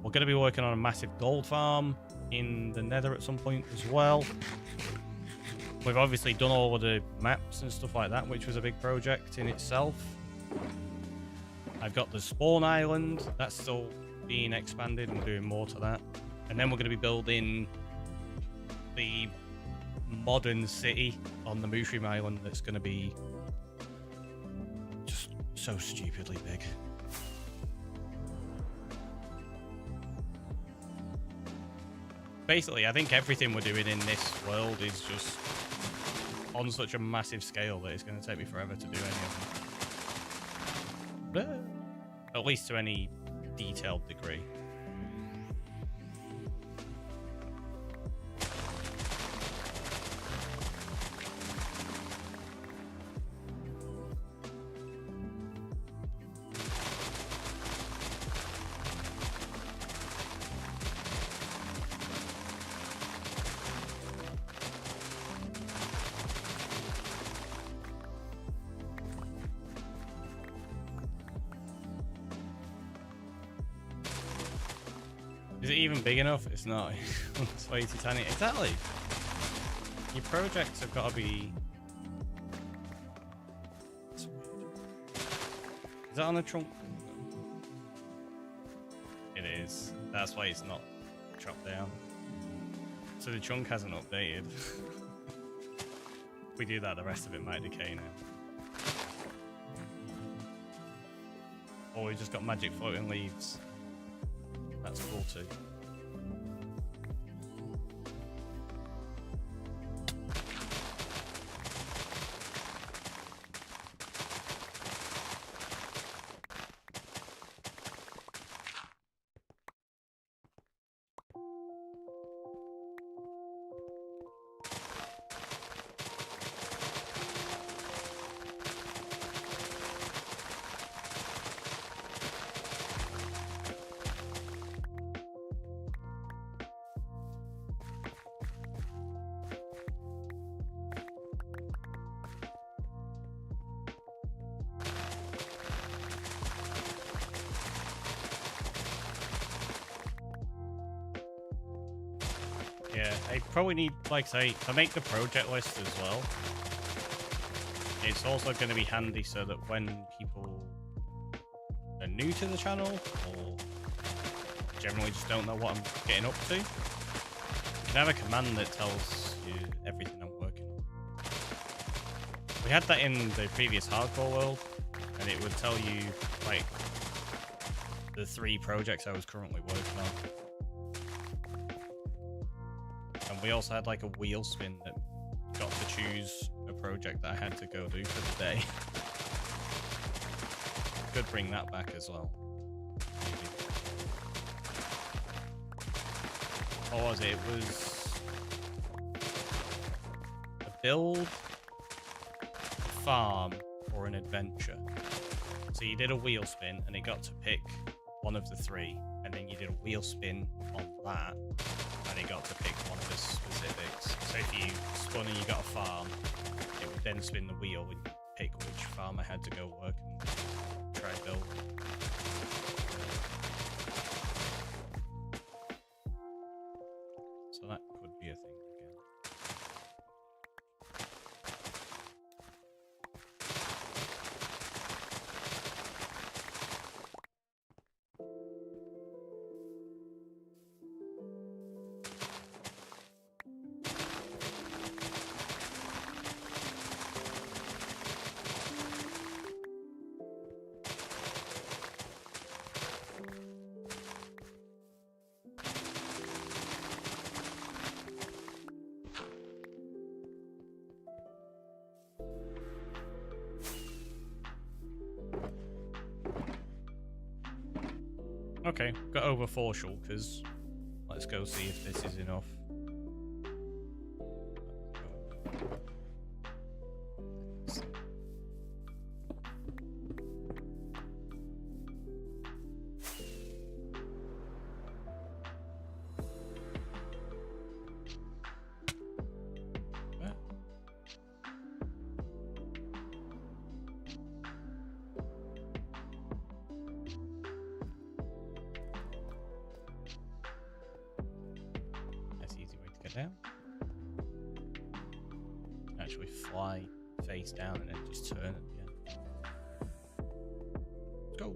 We're going to be working on a massive gold farm in the nether at some point as well. We've obviously done all of the maps and stuff like that, which was a big project in itself. I've got the spawn island. That's still being expanded and we're doing more to that. And then we're going to be building the modern city on the Mushroom Island that's going to be just so stupidly big. Basically, I think everything we're doing in this world is just on such a massive scale that it's going to take me forever to do any of them. At least to any detailed degree. Is it even big enough? It's not. It's way too tiny. Exactly. Your projects have got to be... Is that on a trunk? It is. That's why it's not chopped down. So the chunk hasn't updated. If we do that, the rest of it might decay now. Or we just got magic floating leaves. That's cool too. Yeah, I probably need, like I say, to make the project list as well. It's also going to be handy so that when people are new to the channel or generally just don't know what I'm getting up to, you can have a command that tells you everything I'm working on. We had that in the previous hardcore world, and it would tell you like the 3 projects I was currently working on. And we also had like a wheel spin that got to choose a project that I had to go do for the day. Could bring that back as well. What was it? It was a build, farm, or an adventure. So you did a wheel spin and it got to pick one of the 3, and then you did a wheel spin on that, and it got to pick one of the specifics. So if you spun and you got a farm, it would then spin the wheel and pick which farm I had to go work and try and build. So that could be a thing again. Okay, got over 4 shulkers. Let's go see if this is enough. Down. Actually fly face down and then just turn it again. Let's go.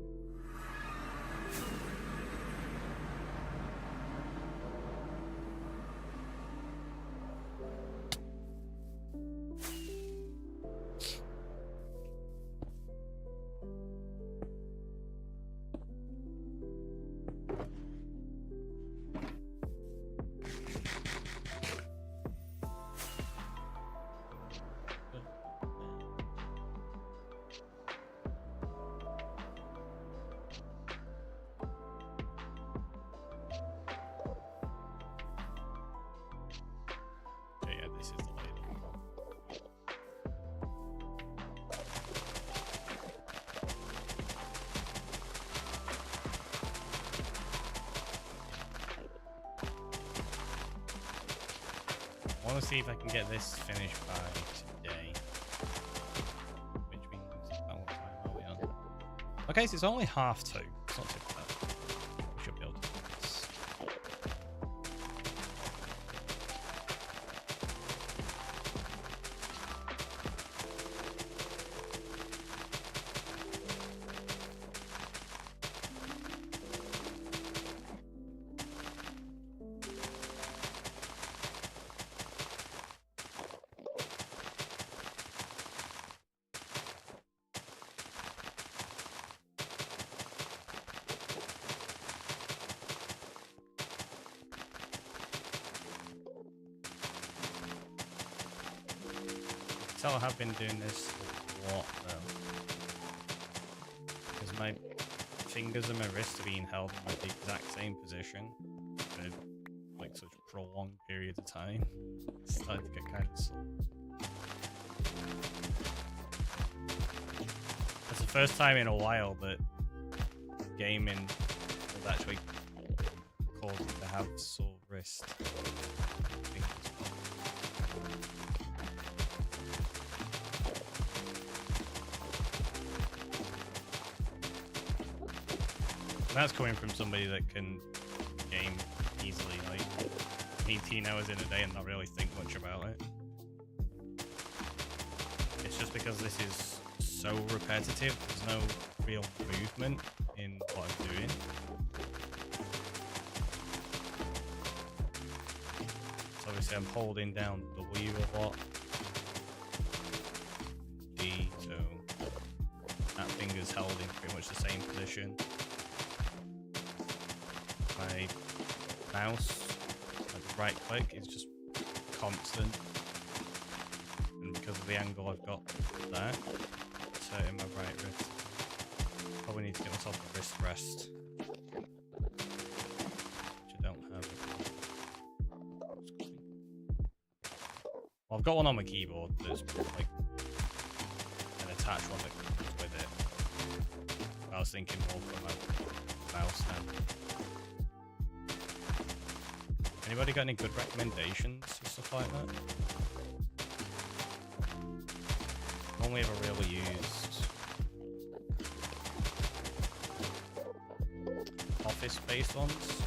I want to see if I can get this finished by today. Which means, what time are we on? Okay, so it's only 2:30. It's not too bad. We should be able to do this. So I have been doing this a lot though, because my fingers and my wrists are being held in like the exact same position for like such prolonged periods of time. It's starting to get kind of sore. It's the first time in a while that gaming has actually caused me to have sore wrist. That's coming from somebody that can game easily, like 18 hours in a day and not really think much about it. It's just because this is so repetitive, there's no real movement in what I'm doing. So obviously I'm holding down W a lot. D, so that finger's held in pretty much the same position. My mouse, like the right click, is just constant, and because of the angle I've got there, it's hurting my right wrist. Probably need to get myself a wrist rest, which I don't have. Well, I've got one on my keyboard that's like an attached one that comes with it. I was thinking more for my mouse now. Anybody got any good recommendations and stuff like that? Only ever really used office-based ones.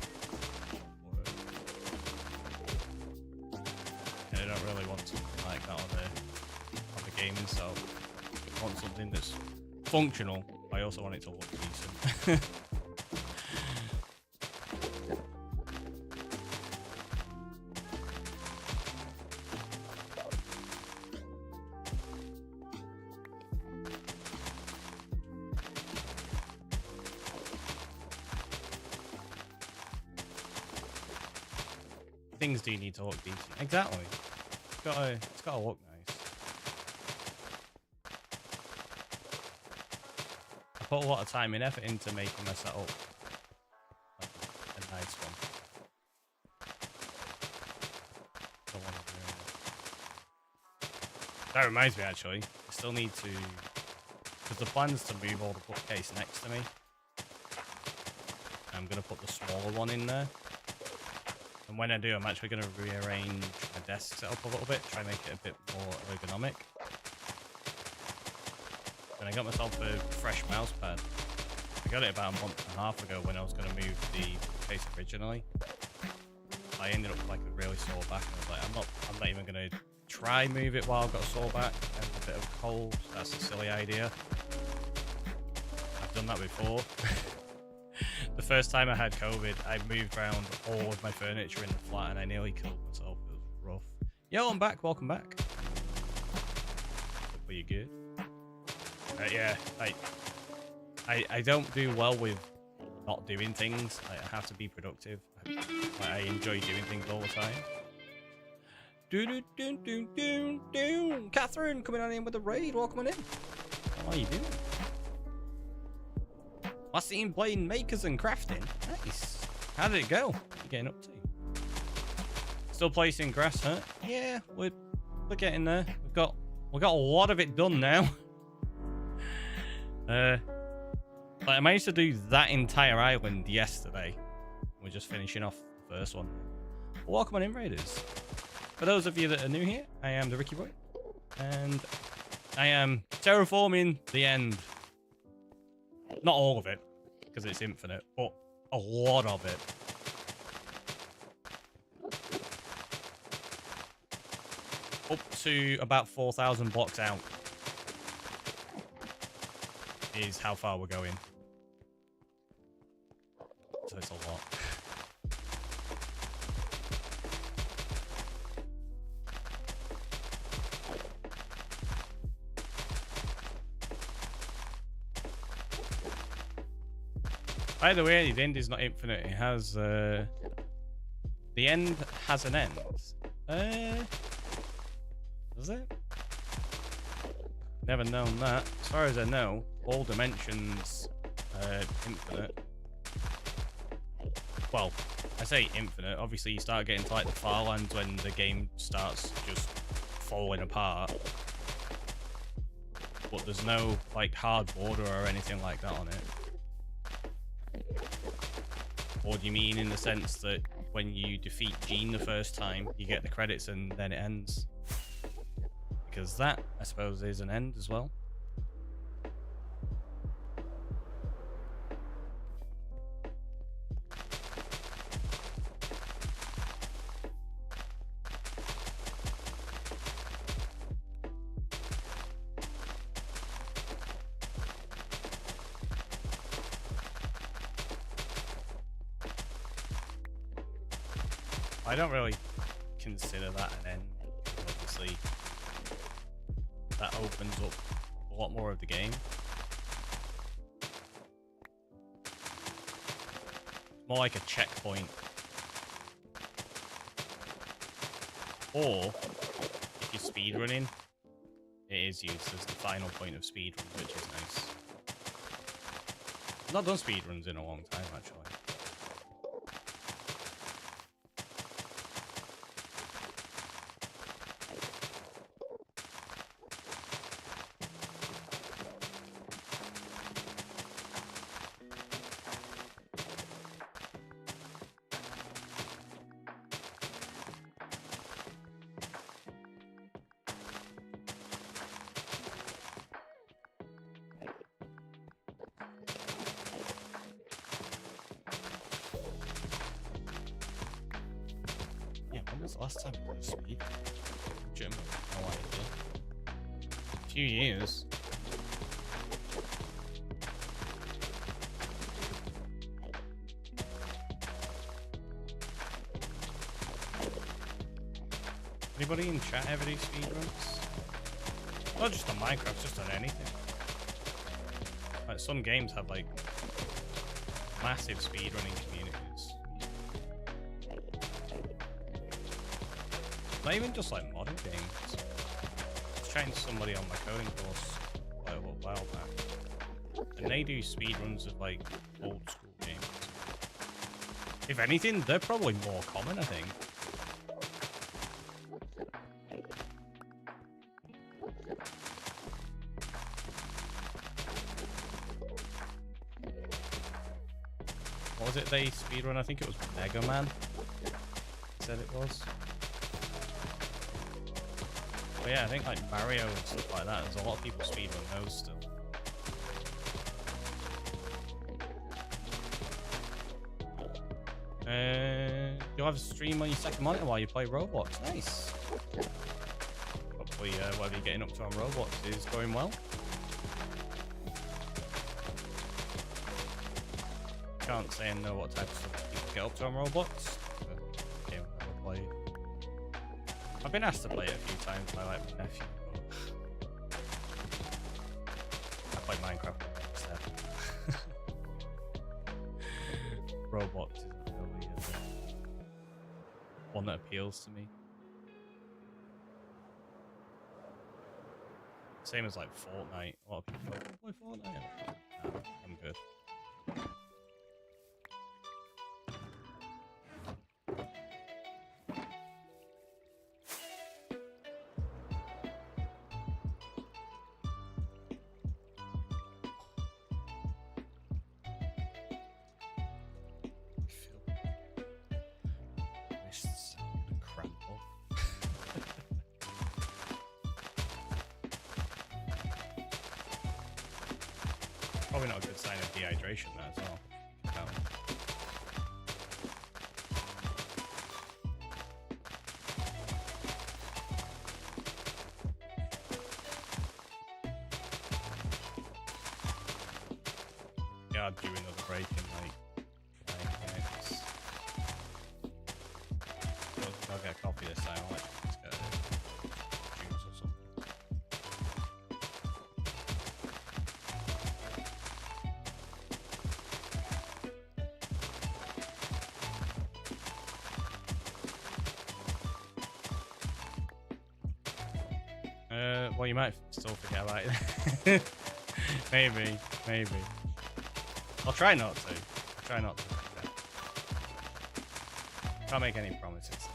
And I don't really want something like that on the game itself. I want something that's functional. I also want it to look decent. Things do need to look decent. Exactly. It's gotta look nice. I put a lot of time and effort into making my setup like a nice one. That reminds me, actually, I still need to, because the plan is to move all the bookcase next to me. I'm gonna put the smaller one in there. And when I do, I'm actually going to rearrange my desk setup a little bit, try and make it a bit more ergonomic. And I got myself a fresh mouse pad. I got it about a month and a half ago when I was going to move the case originally. I ended up with like a really sore back, and I was like, I'm not even going to try move it while I've got a sore back and a bit of cold. That's a silly idea. I've done that before. The first time I had COVID, I moved around all of my furniture in the flat and I nearly killed myself. It was rough. Yo, I'm back. Welcome back. Hopefully you're good. Yeah, I don't do well with not doing things. I have to be productive. I enjoy doing things all the time. Catherine coming on in with the raid. Welcome on in. How are you doing? I seen playing makers and crafting. Nice. How did it go? What are you getting up to? Still placing grass, huh? Yeah, we're getting there. We've got a lot of it done now. But I managed to do that entire island yesterday. We're just finishing off the first one. Welcome on in, Raiders. For those of you that are new here, I am TheRickyroy, and I am terraforming the end. Not all of it, because it's infinite, but a lot of it. Up to about 4,000 blocks out is how far we're going. So it's a lot. By the way, the end is not infinite. It has, the end has an end. Does it? Never known that. As far as I know, all dimensions infinite. Well, I say infinite. Obviously, you start getting to like the far lands when the game starts just falling apart. But there's no like hard border or anything like that on it. Or do you mean in the sense that when you defeat Gene the first time, you get the credits and then it ends? Because that, I suppose, is an end as well. I don't really consider that an end. Obviously, that opens up a lot more of the game. More like a checkpoint. Or, if you're speedrunning, it is used as the final point of speedrun, which is nice. I've not done speedruns in a long time, actually. was the last time I did speed? Legitimately, no idea. A few years. Anybody in chat ever do speedruns? Not just on Minecraft, just on anything. Like some games have like massive speedrunning communities. Not even just like modern games. I was chatting to somebody on my coding course like a little while back, and they do speedruns of like old school games. If anything, they're probably more common, I think. What was it they speedrun? I think it was Mega Man. Said it was. But yeah, I think like Mario and stuff like that. There's a lot of people speedrun those still. You'll have a stream on your second monitor while you play Roblox. Nice. Hopefully, whatever you're getting up to on Roblox is going well. Can't say I know what type of stuff people get up to on Roblox. But game I've never played. I've been asked to play it a few times by like my nephew, but I play Minecraft instead. Roblox isn't really one that appeals to me. Same as like Fortnite. A lot of people play Fortnite. No, I'm good. Probably not a good sign of dehydration, that as well. No. Yeah, I'll do another break in like 9 minutes. I'll get a coffee this time. I'll like just get a juice or something. Well, you might still forget about it. Maybe. I'll try not to. Can't make any promises.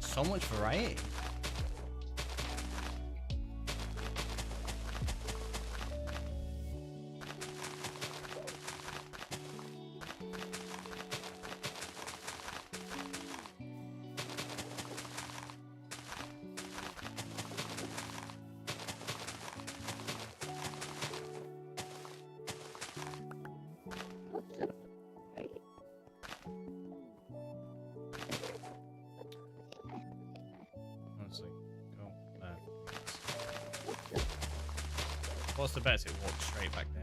So much variety. What's the best? It walks straight back down.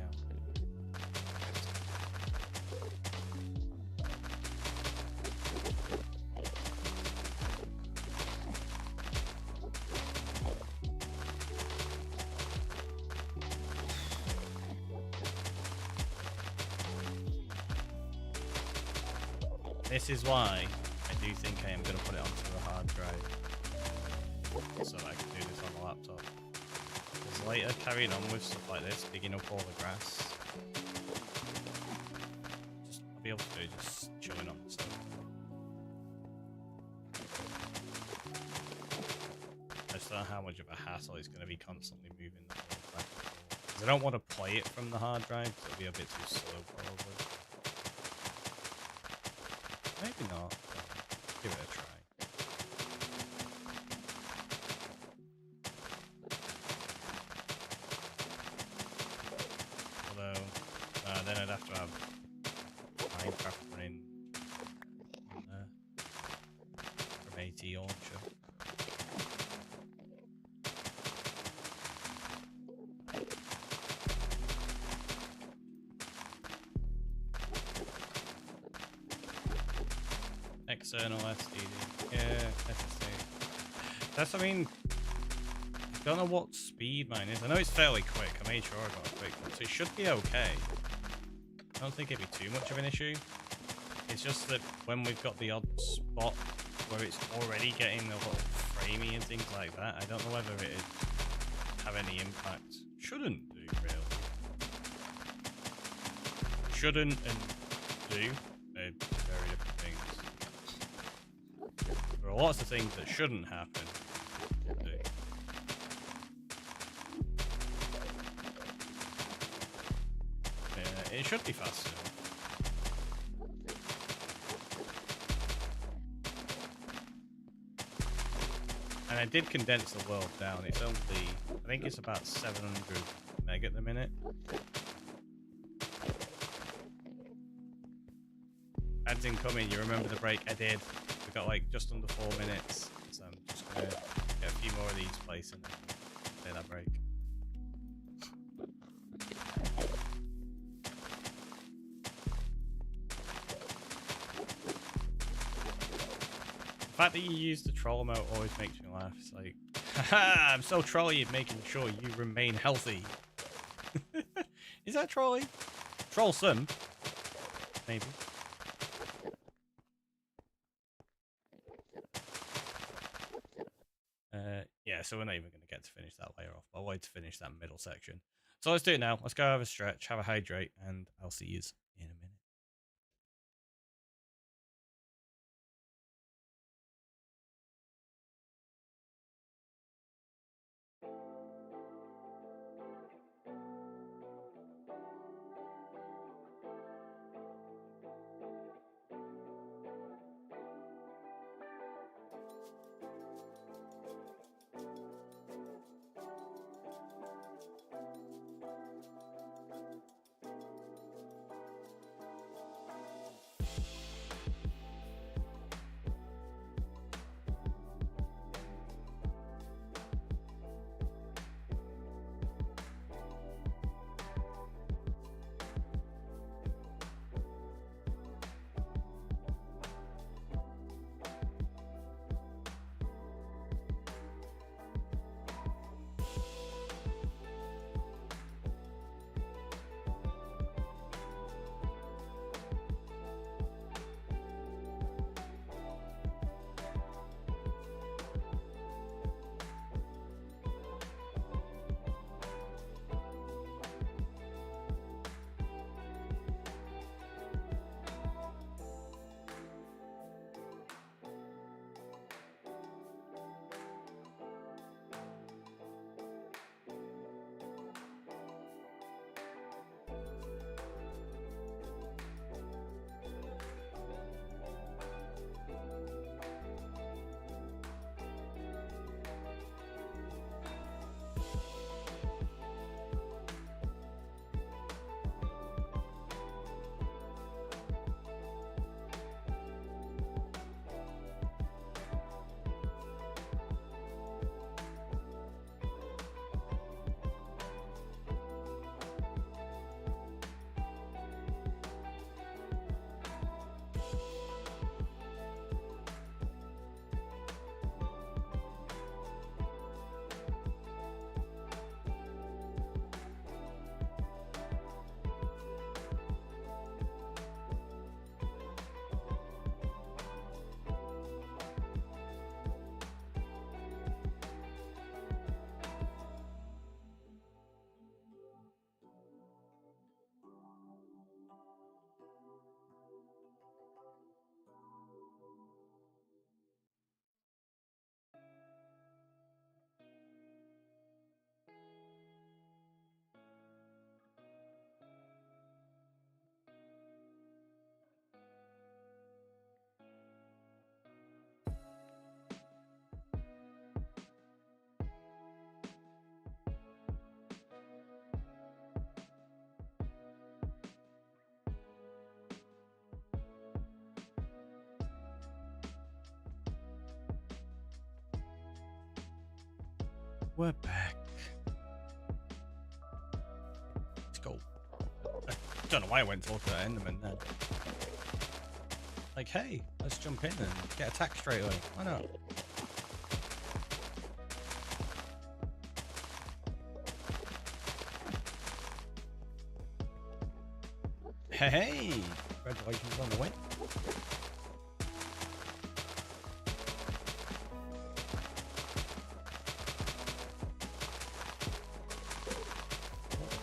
This is why I do think I am going to put it onto a hard drive so that I can do this on the laptop. Because later, carrying on with stuff like this, digging up all the grass, I'll be able to do just chilling on the stuff. I just don't know how much of a hassle it's going to be constantly moving the file back and forth. Because I don't want to play it from the hard drive, so it'll be a bit too slow probably. Maybe not. Give it a try. Although, then I'd have to have Minecraft running on there from AT Launcher. External SSD. Yeah, SSD. That's, I mean, I don't know what speed mine is. I know it's fairly quick. I made sure I got a quick one, so it should be okay. I don't think it'd be too much of an issue. It's just that when we've got the odd spot where it's already getting a little framey and things like that, I don't know whether it'd have any impact. Shouldn't do, really. Shouldn't and do. They're very different things. There are lots of things that shouldn't happen. Yeah, it should be fast enough. And I did condense the world down. It's only, I think it's about 700 meg at the minute. Ads incoming, you remember the break I did? We got like just under 4 minutes, so I'm just gonna get a few more of these placed and then play that break. The fact that you use the troll mode always makes me laugh. It's like, haha, I'm so trolly at making sure you remain healthy. Is that trolly? Trollsome? Maybe. Yeah, so we're not even going to get to finish that layer off, but I'll wait to finish that middle section. So let's do it now. Let's go have a stretch, have a hydrate, and I'll see you in a minute. We're back. Let's go. I don't know why I went to look at that Enderman then. Like, hey, let's jump in and get attacked straight away. Why not? Hey, congratulations on the win.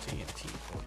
TNT for you.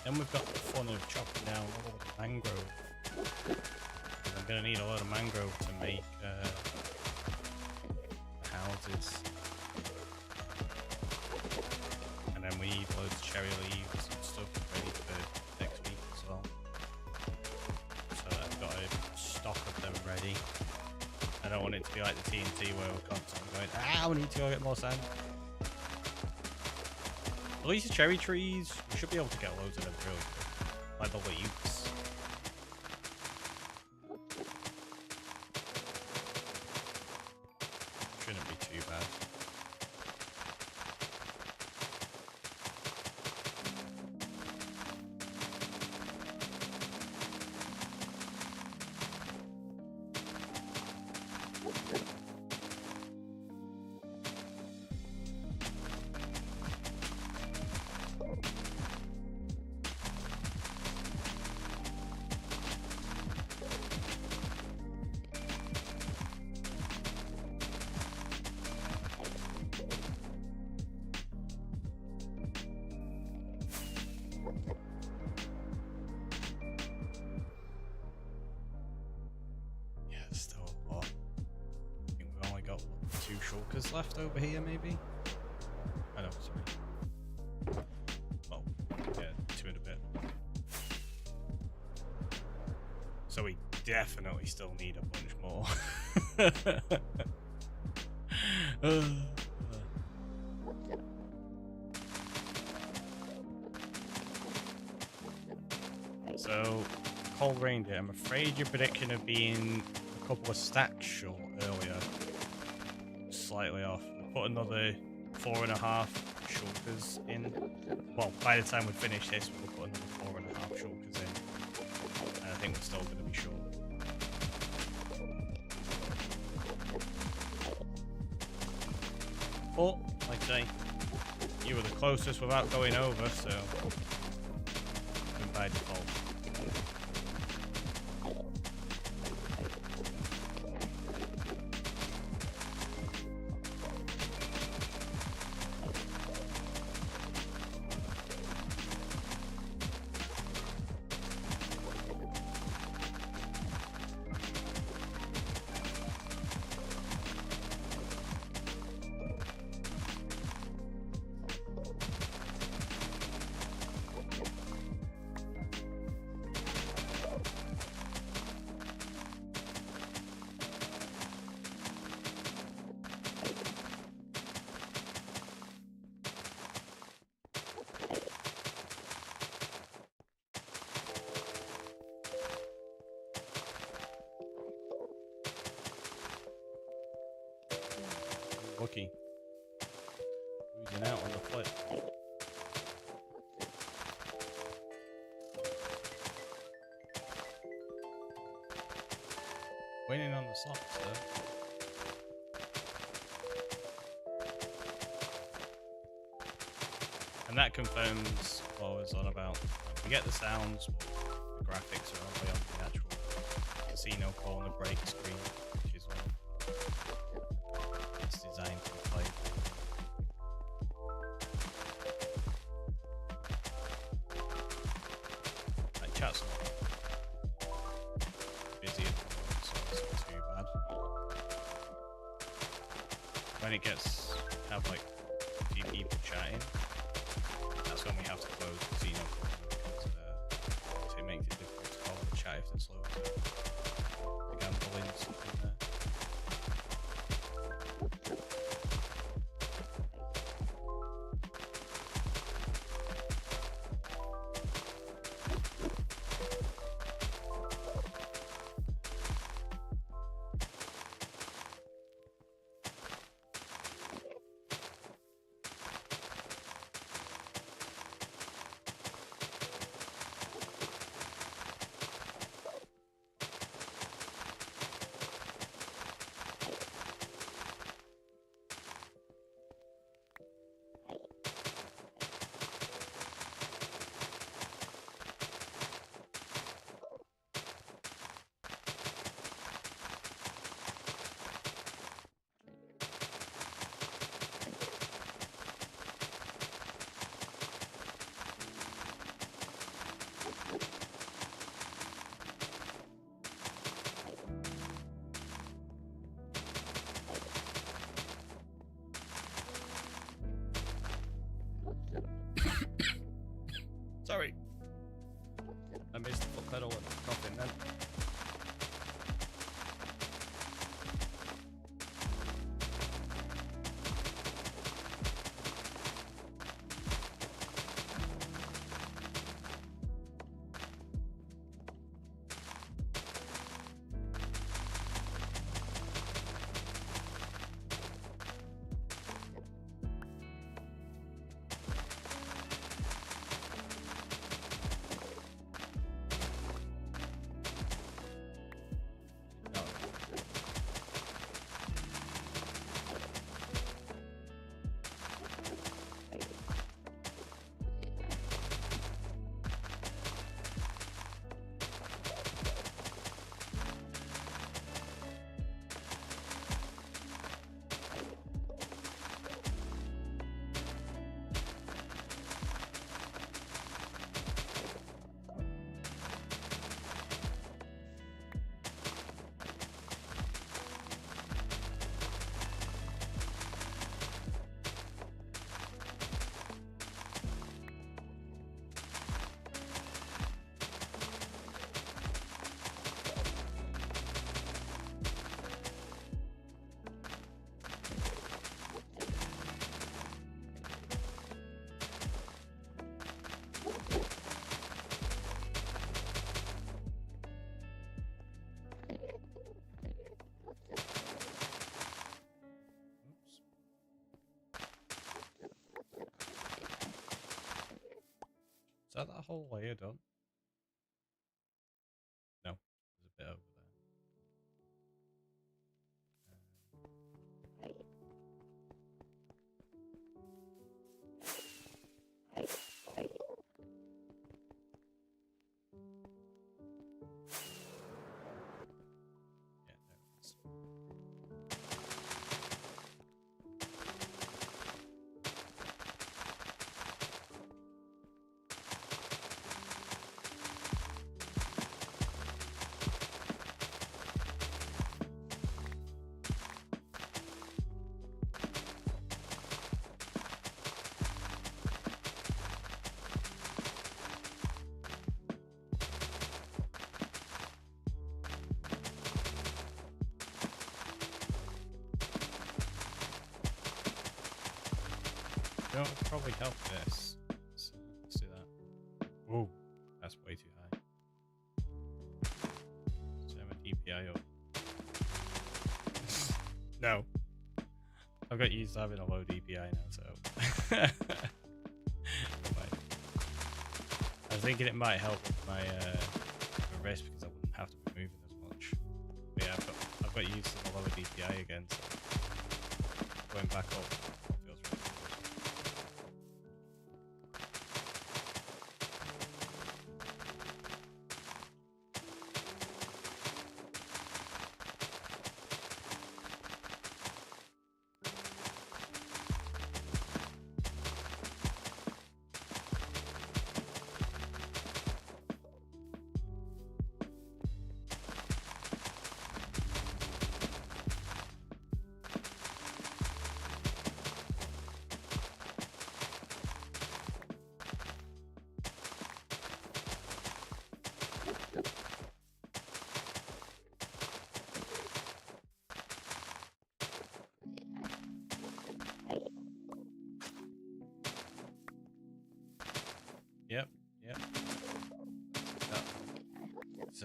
Then we've got the fun of chopping down all the mangrove. Because I'm going to need a lot of mangrove to make houses. And then we need loads of cherry leaves and stuff ready for next week as well. So I've got a stock of them ready. I don't want it to be like the TNT where we're constantly going, we need to go get more sand. At least the cherry trees, we should be able to get loads of them really quick. Like the leaves. Shouldn't be too bad. Shulkers left over here, maybe? I know, sorry. Well, yeah, 2 and a bit. So we definitely still need a bunch more. So, Cold Reindeer, I'm afraid your prediction of being a couple of stacks short earlier slightly off. We'll put another 4.5 shulkers in. Well, by the time we finish this, we'll put another 4.5 shulkers in. And I think we're still going to be short. But, like I say, you were the closest without going over, so by default. Lucky. Losing out on the flip. Winning on the slots, though. And that confirms what I was on about. We get the sounds, but the graphics are all the way on the actual casino corner break screen, which is what it's designed to play. Like chat's busy at the moment, so it's not too bad. When it gets have like a few people chatting, that's when we have to close the casino because it makes it difficult to follow the chat if there's loads of gambling stuff in there. Sorry. I missed the foot pedal and coughing then. Is that whole layer done? No, there's a bit over there. Yeah, there it is. You know, it would probably help this. Let's do that. Whoa, that's way too high. Turn my DPI up. No. I've got used to having a low DPI now, so. I was thinking it might help with my wrist because I wouldn't have to be moving as much. But yeah, I've got used to the lower DPI again, so going back up feels really good.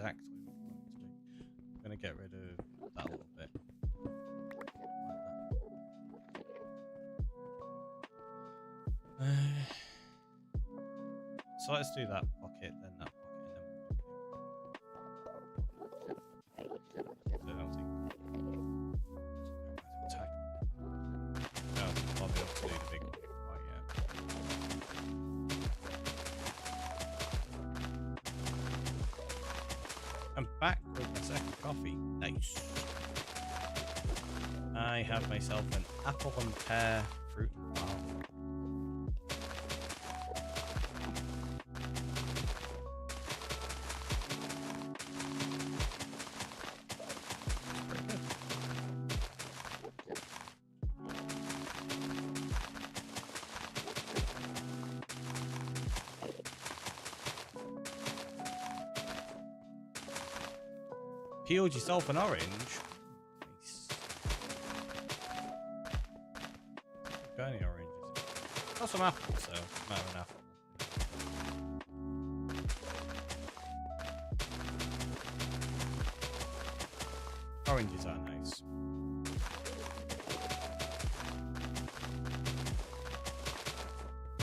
exactly what we wanted to do. I'm gonna get rid of that a little bit. Like that. So let's do that pocket, then that pocket, and then we'll do I don't think attack. No, I'll be able to do the big one quite yet. I'm back with my second coffee. Nice. I have myself an apple and pear fruit and bar. Peeled yourself an orange. Nice. Got any oranges? Got some apples, so might have an apple. Oranges are nice.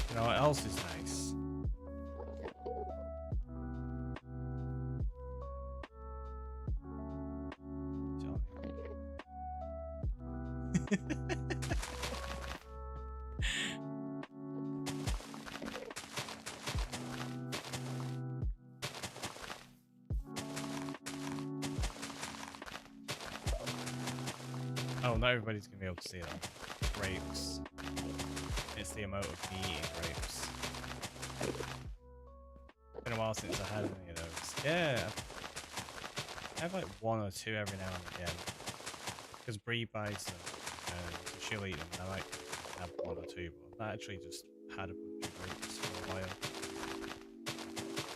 You know what else is nice? Oh, not everybody's gonna be able to see that. Grapes. It's the amount of me eating grapes. It's been a while since I had any of those. Yeah, I have like one or two every now and again. Because Bree buys them, and she'll eat them, and I might have one or two, but I actually just had a bunch of grapes for a while.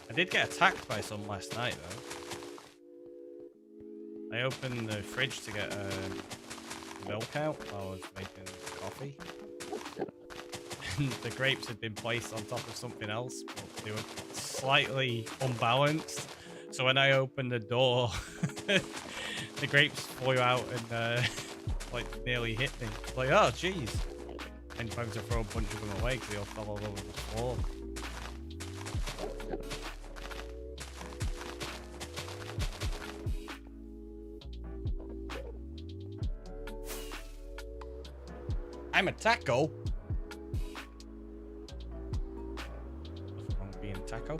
I did get attacked by some last night, though. I opened the fridge to get milk out while I was making coffee. And the grapes had been placed on top of something else, but they were slightly unbalanced. So when I opened the door, the grapes flew out and like nearly hit me. Like, oh jeez. And I had to throw a bunch of them away because they all fell all over the floor. I'm a taco. What's wrong with being a taco?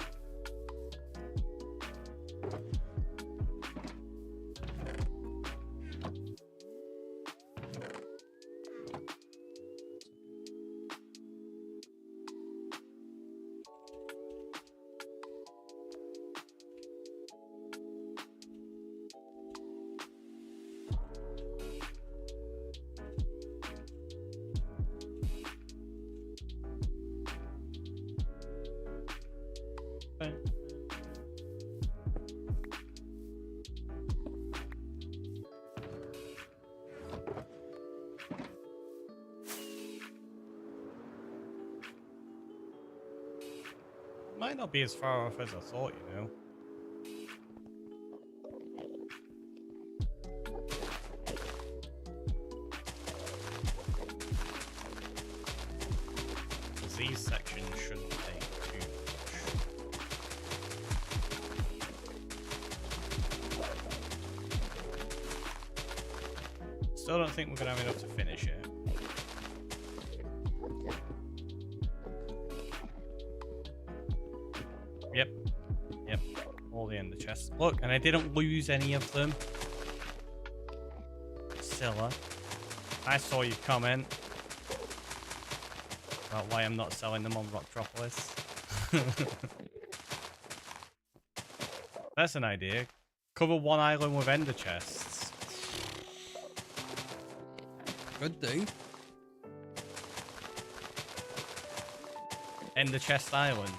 Might not be as far off as I thought, you know. These sections shouldn't take too much. Still don't think we're gonna have enough to finish it. Yep, all the ender chests. Look, and I didn't lose any of them. Scylla. I saw your comment about why I'm not selling them on Rocktropolis. That's an idea. Cover one island with ender chests. Good do. Ender chest island.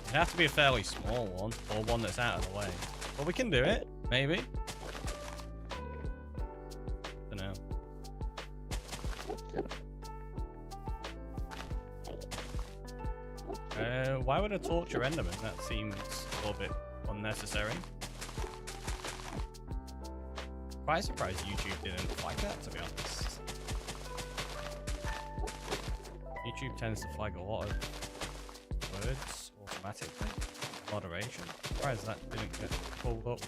It'd have to be a fairly small one, or one that's out of the way. But we can do it, maybe. Don't know. why would I torture Enderman? That seems a little bit unnecessary. Quite surprised YouTube didn't flag that, to be honest. YouTube tends to flag a lot of words automatically. Moderation. Surprised that didn't get pulled up.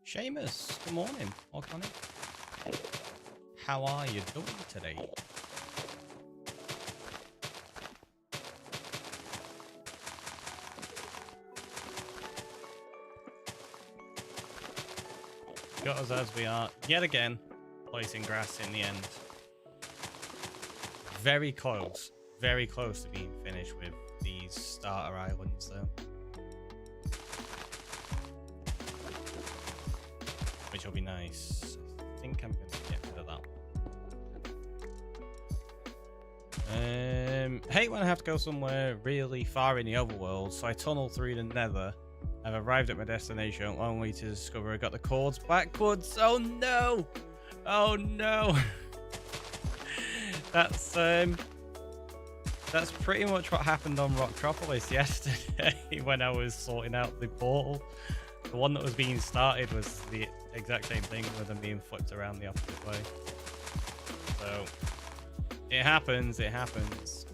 Seamus, good morning. Welcome in. How are you doing today? Got us as we are, yet again, placing grass in the end. Very close to being finished with these starter islands though. Which will be nice. I think I'm going to get rid of that. Hate when I have to go somewhere really far in the overworld, so I tunnel through the nether. I've arrived at my destination only to discover I got the cords backwards. Oh no! Oh no! That's pretty much what happened on Rocktropolis yesterday when I was sorting out the portal. The one that was being started was the exact same thing with them being flipped around the opposite way. So, it happens, it happens.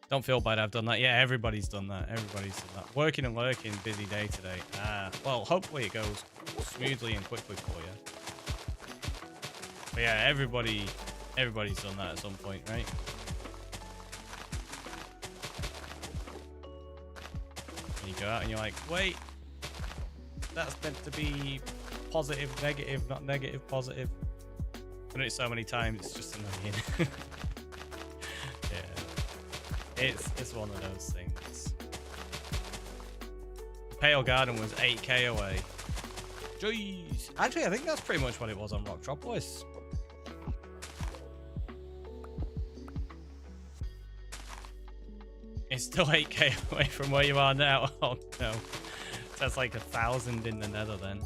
Don't feel bad I've done that. Yeah, everybody's done that. Everybody's done that. Working and lurking, busy day today. Well, hopefully it goes smoothly and quickly for you. But yeah, everybody's done that at some point, right? And you go out and you're like, wait, that's meant to be positive, negative, not negative, positive. I've done it so many times, it's just annoying. Yeah, it's one of those things. Pale Garden was 8k away. Jeez. Actually, I think that's pretty much what it was on Rocktropolis. It's still 8k away from where you are now. Oh no. That's like 1,000 in the nether then.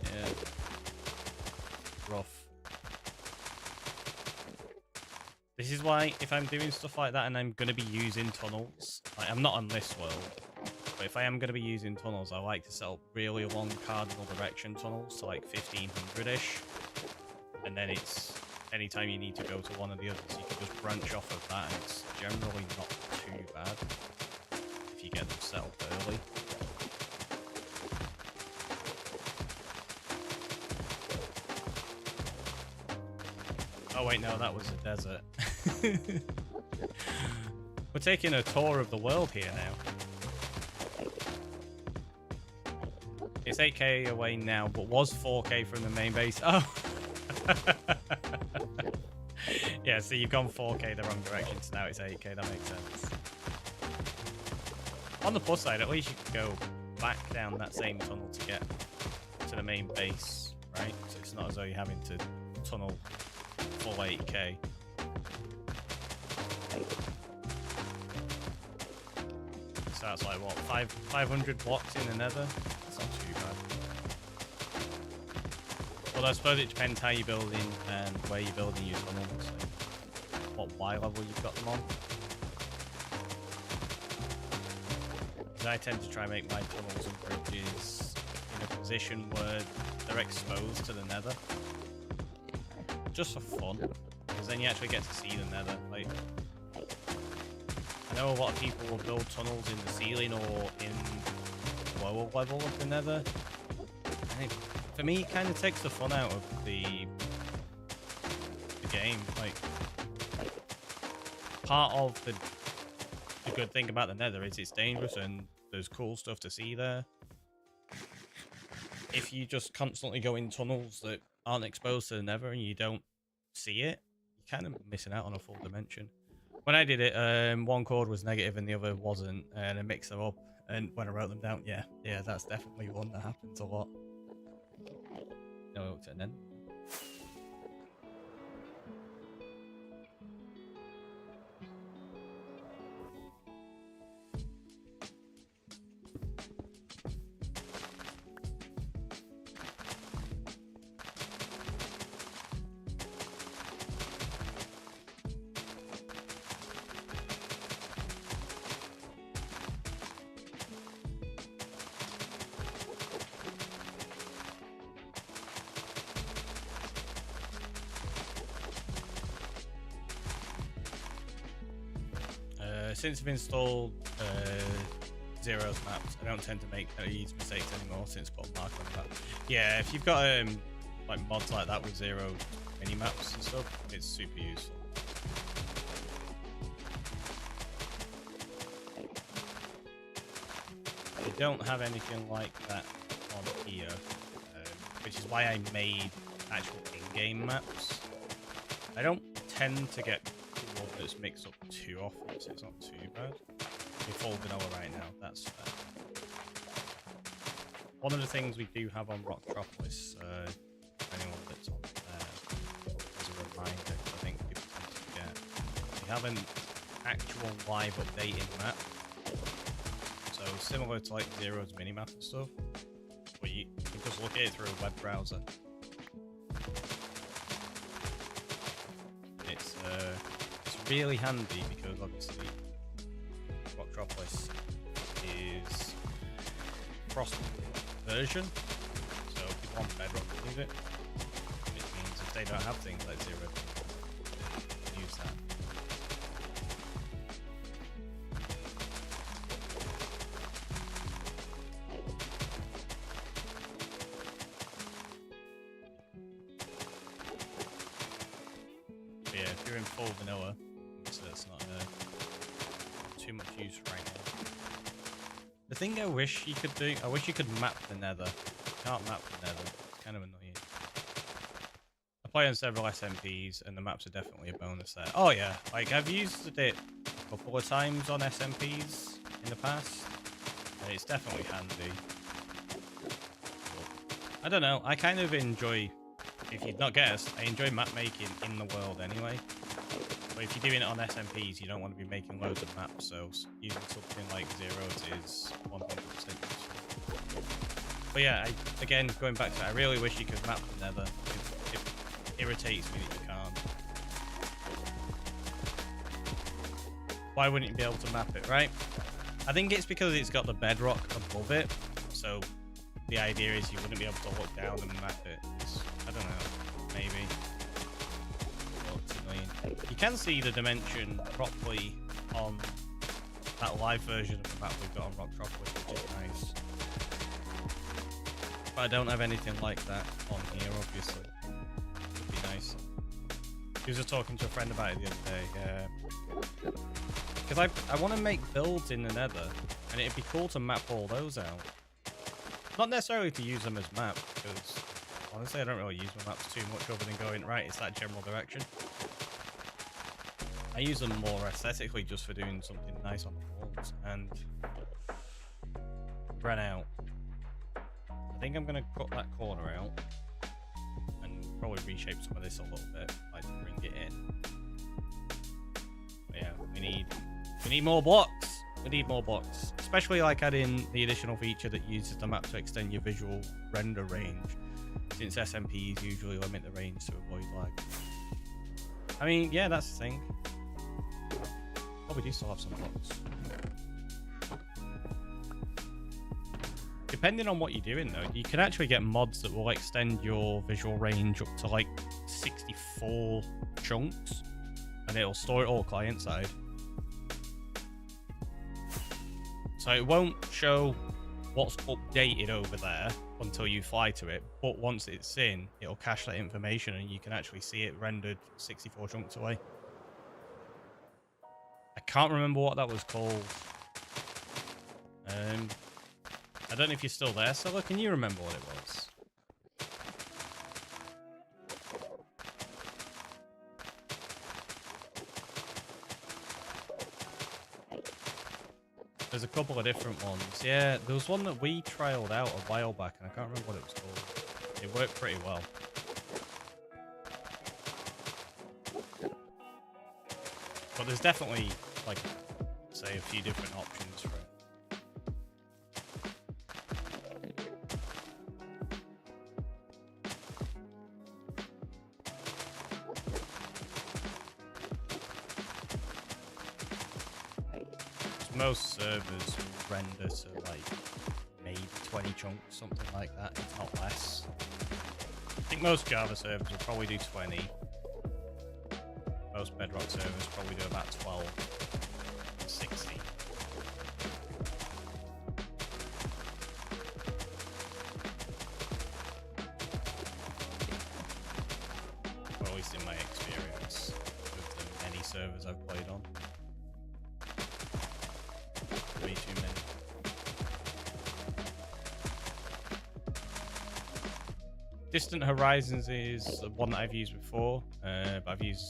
Yeah. Rough. This is why if I'm doing stuff like that and I'm going to be using tunnels, like I'm not on this world, but if I am going to be using tunnels, I like to set up really long cardinal direction tunnels, so like 1500-ish. And then it's anytime you need to go to one of the others, you can just branch off of that, and it's generally not too bad if you get them set up early. Oh wait, no, that was a desert. We're taking a tour of the world here now. It's 8k away now, but was 4k from the main base. Oh! Yeah, so you've gone 4k the wrong direction, so now it's 8k, that makes sense. On the plus side, at least you can go back down that same tunnel to get to the main base, right? So it's not as though you're having to tunnel full 8k. So that's like what, 500 blocks in the nether? That's not too bad. Well, I suppose it depends how you're building and where you're building your tunnels, and what Y level you've got them on. Because I tend to try and make my tunnels and bridges in a position where they're exposed to the nether. Just for fun. Because then you actually get to see the nether. Like, I know a lot of people will build tunnels in the ceiling or in the lower level of the nether. And for me, it kind of takes the fun out of the game. Like, part of the good thing about the nether is it's dangerous and there's cool stuff to see there. If you just constantly go in tunnels that aren't exposed to the nether and you don't see it, you're kind of missing out on a full dimension. When I did it, one chord was negative and the other wasn't, and I mixed them up, and when I wrote them down, yeah, that's definitely one that happens a lot. No, and then. Since I've installed Zero's maps, I don't tend to make these mistakes anymore since I've got a mark on that. Yeah, if you've got like mods like that with Zero mini maps and stuff, it's super useful. I don't have anything like that on here, which is why I made actual in-game maps. I don't tend to get coordinates mixed up too often, so it's not too bad. We're full vanilla right now, that's fair. One of the things we do have on Rocktropolis, anyone that's on there, as a reminder, I think people tend to forget, we have an actual live updating map. So similar to like Zero's minimap and stuff, where you can just look at it through a web browser. It's really handy because obviously Rocktropolis is cross version, so people on Bedrock can use it, which means if they don't have things like Zero, use that. But yeah, if you're in full vanilla, so it's not too much use right now. The thing I wish you could do, I wish you could map the nether. You can't map the nether. It's kind of annoying. I play on several SMPs and the maps are definitely a bonus there. Oh yeah, like I've used it a couple of times on SMPs in the past, and it's definitely handy. But I don't know, I kind of enjoy, if you'd not guessed, I enjoy map making in the world anyway. But if you're doing it on SMPs, you don't want to be making loads of maps, so using something like Zero's is 100% useful. But yeah, again, going back to it, I really wish you could map the nether. It irritates me that you can't. Why wouldn't you be able to map it, right? I think it's because it's got the bedrock above it, so the idea is you wouldn't be able to look down and map it. I don't know, maybe. You can see the dimension properly on that live version of the map we've got on Rocktropolis, which is nice. But I don't have anything like that on here, obviously. Would be nice. He was just talking to a friend about it the other day. Because I want to make builds in the nether, and it'd be cool to map all those out. Not necessarily to use them as maps, because honestly I don't really use my maps too much other than going, right, it's that general direction. I use them more aesthetically just for doing something nice on the walls, and ran out. I think I'm going to cut that corner out and probably reshape some of this a little bit, like bring it in. But yeah, we need more blocks. We need more blocks, especially like adding the additional feature that uses the map to extend your visual render range, since SMPs usually limit the range to avoid lag. I mean, yeah, that's the thing. Oh, we do still have some blocks. Depending on what you're doing, though, you can actually get mods that will extend your visual range up to like 64 chunks, and it'll store it all client-side. So it won't show what's updated over there until you fly to it, but once it's in, it'll cache that information and you can actually see it rendered 64 chunks away. I can't remember what that was called. I don't know if you're still there, Stella. Can you remember what it was? There's a couple of different ones. Yeah, there was one that we trialed out a while back, and I can't remember what it was called. It worked pretty well. But there's definitely, like, say, a few different options for it. Most servers render to like maybe 20 chunks, something like that, if not less. I think most Java servers will probably do 20. Most Bedrock servers probably do about 12, 60. Or at least in my experience with the many servers I've played on. Way too many. Distant Horizons is the one that I've used before, but I've used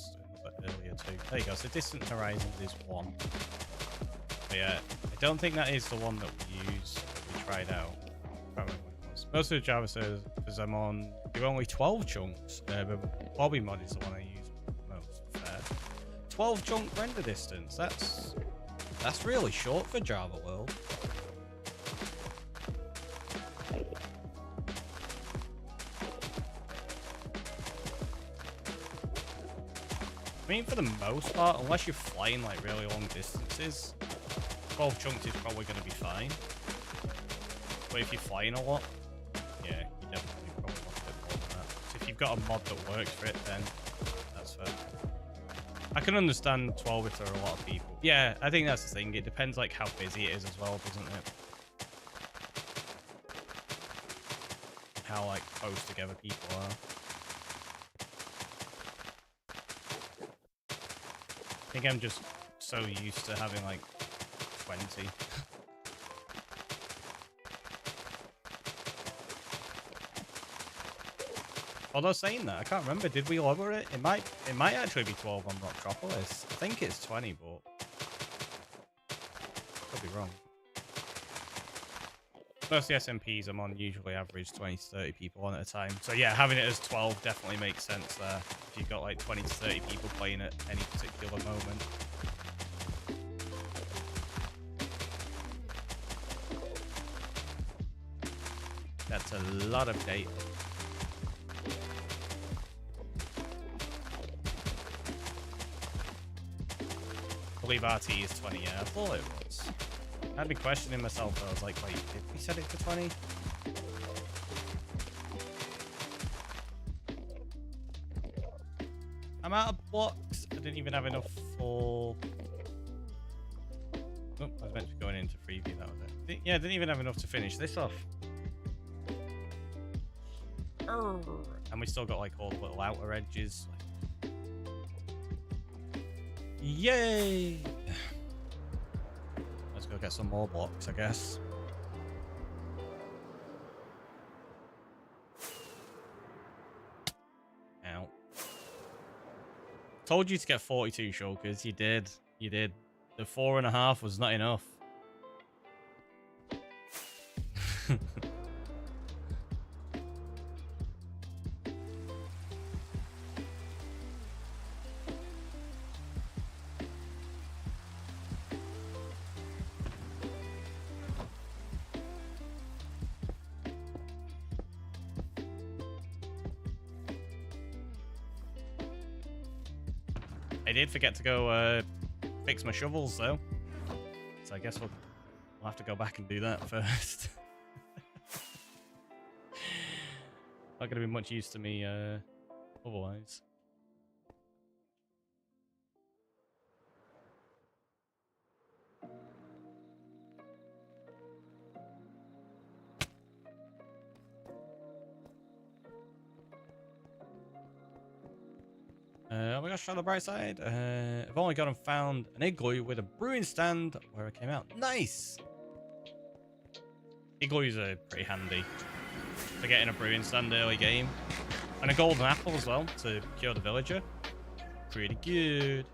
earlier too. There you go. So Distant Horizons is one. But yeah, I don't think that is the one that we tried out. I can't remember what it was. Most of the Java servers I'm on do only 12 chunks, but Bobby mod is the one I use most. 12 chunk render distance. That's really short for Java World. I mean, for the most part, unless you're flying like really long distances, 12 chunks is probably going to be fine. But if you're flying a lot, yeah, you definitely probably want a bit more than that. So if you've got a mod that works for it, then that's fair. I can understand 12 if there are a lot of people. Yeah, I think that's the thing. It depends like how busy it is as well, doesn't it? How like close together people are. I think I'm just so used to having like 20. Although saying that, I can't remember. Did we lower it? It might actually be 12 on Rocktropolis. I think it's 20, but could be wrong. Most of the SMPs I'm on usually average 20 to 30 people on at a time. So yeah, having it as 12 definitely makes sense there. If you've got like 20 to 30 people playing at any particular moment. That's a lot of data. I believe RT is 20, yeah, I thought it was. I'd be questioning myself, I was like, wait, did we set it to 20? I'm out of blocks. I didn't even have enough for... Oh, I was meant to be going into freeview, that was it. Yeah, I didn't even have enough to finish this off. And we still got like all the little outer edges. Yay! Let's go get some more blocks, I guess. Ow. Told you to get 42 shulkers. You did. You did. The 4.5 was not enough. I did forget to go fix my shovels though, so I guess we'll have to go back and do that first. Not going to be much use to me otherwise. Oh my gosh, on the bright side, I've only gone and found an igloo with a brewing stand where I came out. Nice! Igloos are pretty handy for getting a brewing stand early game. And a golden apple as well to cure the villager. Pretty good.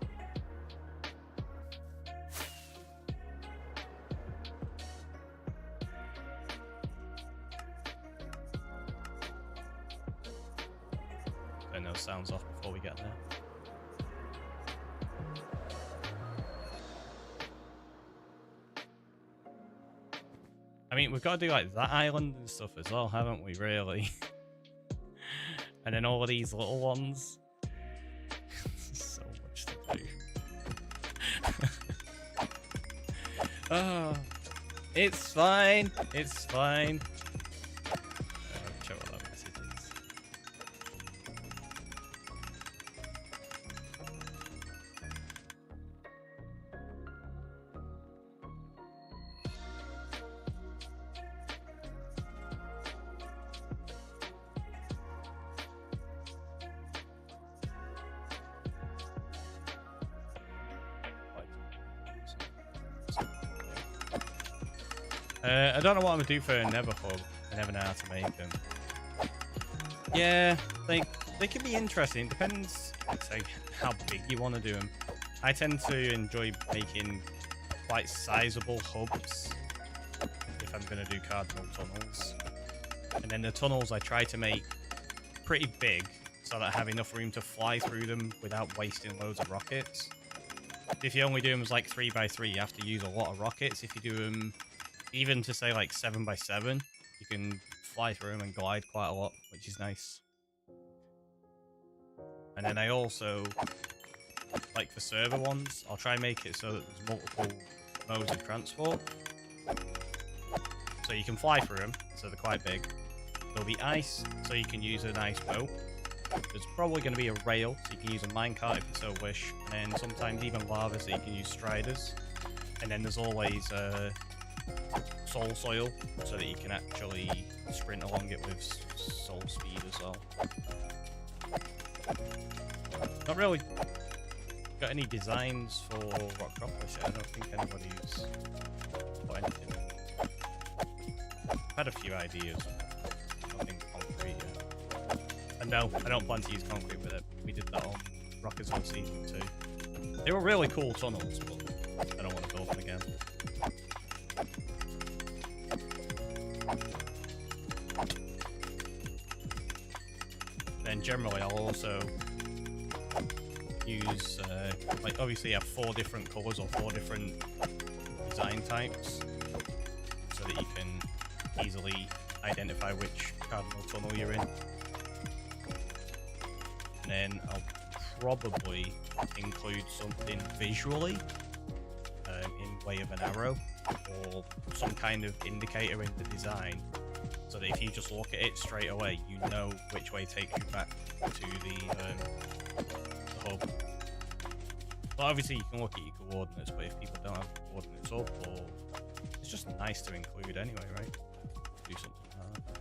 Turn those sounds off before we get there. I mean, we've got to do like that island and stuff as well, haven't we, really? And then all of these little ones. So much to do. Oh, it's fine. It's fine. Check what that message is. I don't know what I'm gonna do for a Nether hub. I never know how to make them. Yeah, they can be interesting. Depends, like, say, how big you want to do them. I tend to enjoy making quite sizable hubs if I'm gonna do cardinal tunnels. And then the tunnels I try to make pretty big so that I have enough room to fly through them without wasting loads of rockets. If you only do them as like 3x3, you have to use a lot of rockets. If you do them even to say like 7x7, you can fly through them and glide quite a lot, which is nice. And then I also, like for server ones, I'll try and make it so that there's multiple modes of transport. So you can fly through them, so they're quite big. There'll be ice, so you can use an ice boat. There's probably going to be a rail, so you can use a minecart if you so wish. And then sometimes even lava, so you can use striders. And then there's always soul soil, so that you can actually sprint along it with soul speed as well. Not really got any designs for Rocktropolis yet. I don't think anybody's put anything in. I've had a few ideas, nothing concrete yet. And no, I don't plan to use concrete with it. We did that on Rockers All Season 2. They were really cool tunnels, but I don't want to build them again. Then generally I'll also use, like obviously you have 4 different colours or 4 different design types so that you can easily identify which cardinal tunnel you're in. And then I'll probably include something visually in way of an arrow or some kind of indicator in the design, so that if you just look at it straight away, you know which way takes you back to the hub. Well, obviously you can look at your coordinates, but if people don't have coordinates up, or it's just nice to include anyway, right? Do something like that.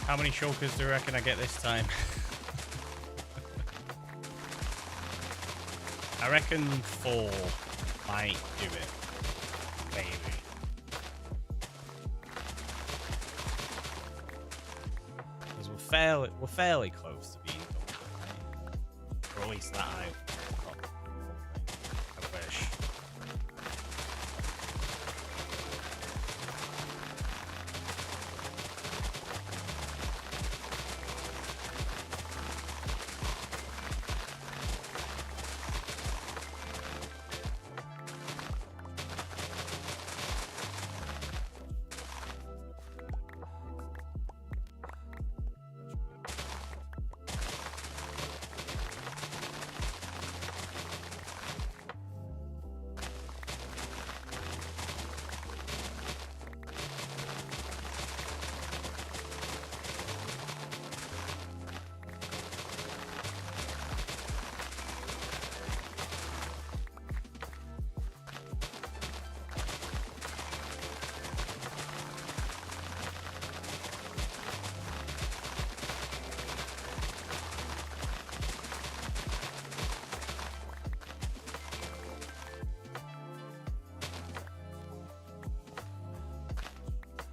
How many shulkers do you reckon I get this time? I reckon 4 might do it. Maybe. Because we're fairly close to being done, right? We're least that out. Oh, I wish.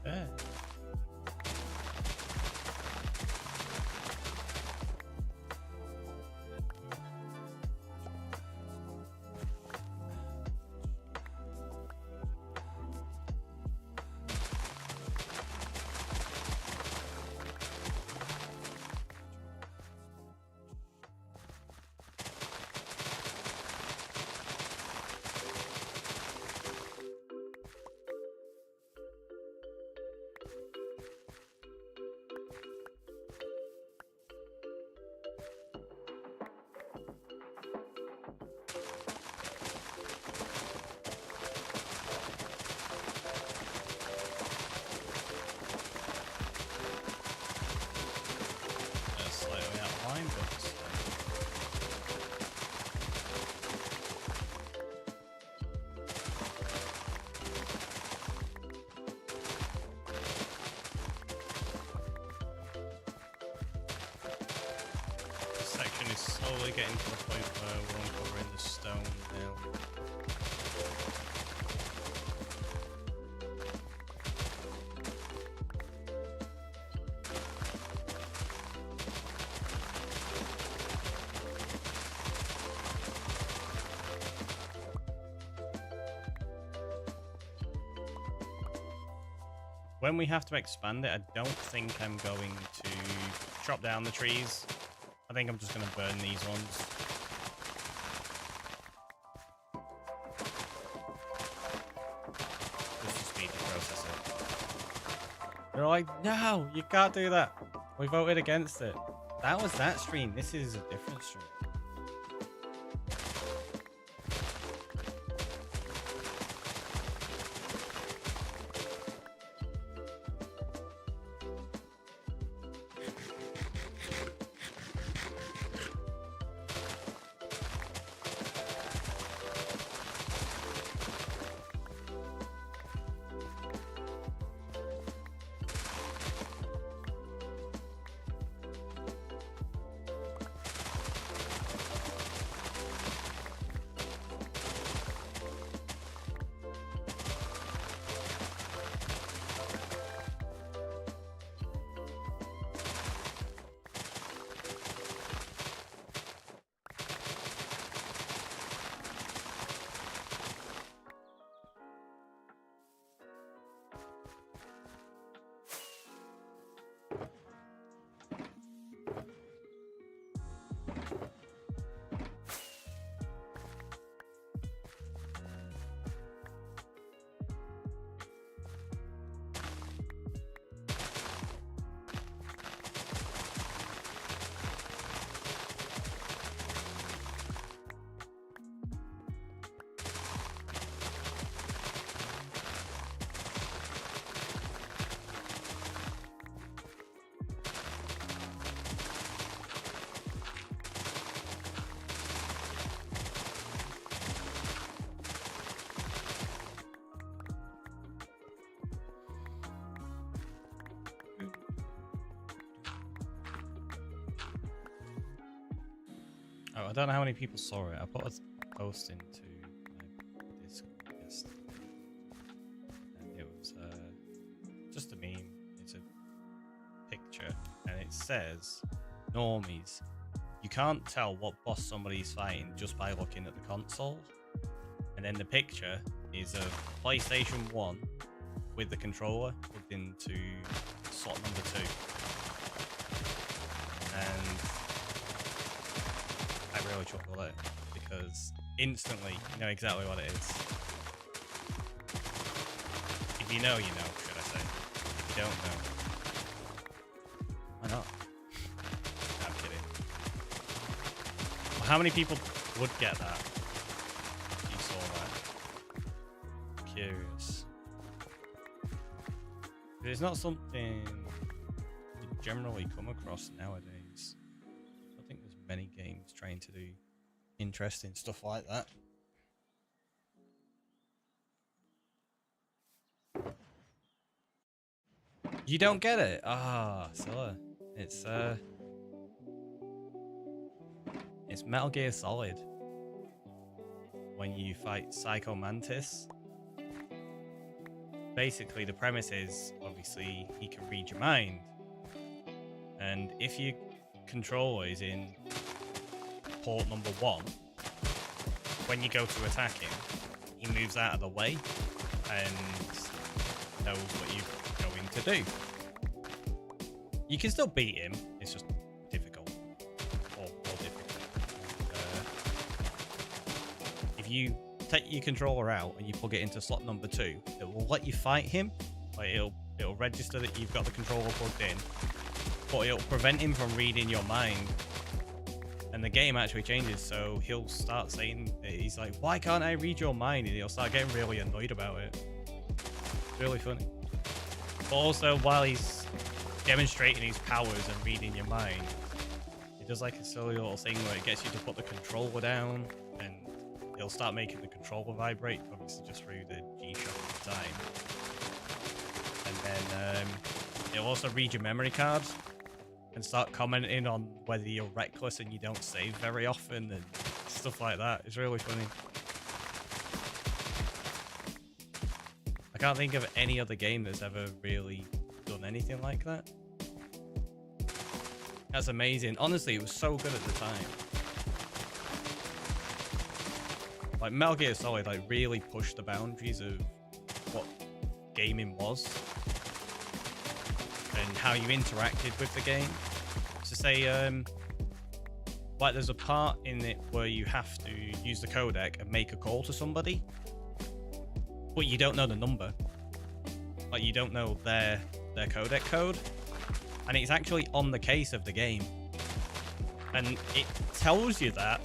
Yeah. Slightly out of line, but this section is slowly getting to the point where we're uncovering the stone now. When we have to expand it, I don't think I'm going to chop down the trees. I think I'm just going to burn these ones. Just to speed the process up. They're like, no, you can't do that. We voted against it. That was that stream. This is a different stream. Oh, I don't know how many people saw it. I put a post into my Discord yesterday. And it was just a meme. It's a picture. And it says, normies, you can't tell what boss somebody's fighting just by looking at the console. And then the picture is a PlayStation 1 with the controller plugged into slot number 2. And I really chuckle at it because instantly you know exactly what it is. If you know, you know, should I say. If you don't know, why not? I'm kidding. Well, how many people would get that if you saw that? Curious. But it's not something you generally come across nowadays. I think there's many games trying to do interesting stuff like that. You don't get it? Ah, silly. It's Metal Gear Solid. When you fight Psycho Mantis. Basically, the premise is, obviously, he can read your mind. And if your controller is in port number 1, when you go to attack him, he moves out of the way and knows what you're going to do. You can still beat him, it's just difficult. Or more difficult. If you take your controller out and you plug it into slot number 2, it will let you fight him. Like it'll register that you've got the controller plugged in, but it'll prevent him from reading your mind. And the game actually changes, so he'll start saying, he's like, why can't I read your mind? And he'll start getting really annoyed about it. It's really funny. But also, while he's demonstrating his powers and reading your mind, he does like a silly little thing where it gets you to put the controller down, and he'll start making the controller vibrate, obviously just through the G-Shock at the time. And then he'll also read your memory card and start commenting on whether you're reckless and you don't save very often and stuff like that. It's really funny. I can't think of any other game that's ever really done anything like that. That's amazing. Honestly, it was so good at the time. Like Metal Gear Solid like really pushed the boundaries of what gaming was and how you interacted with the game. To say, like there's a part in it where you have to use the codec and make a call to somebody, but you don't know the number. Like you don't know their codec code, and it's actually on the case of the game, and it tells you that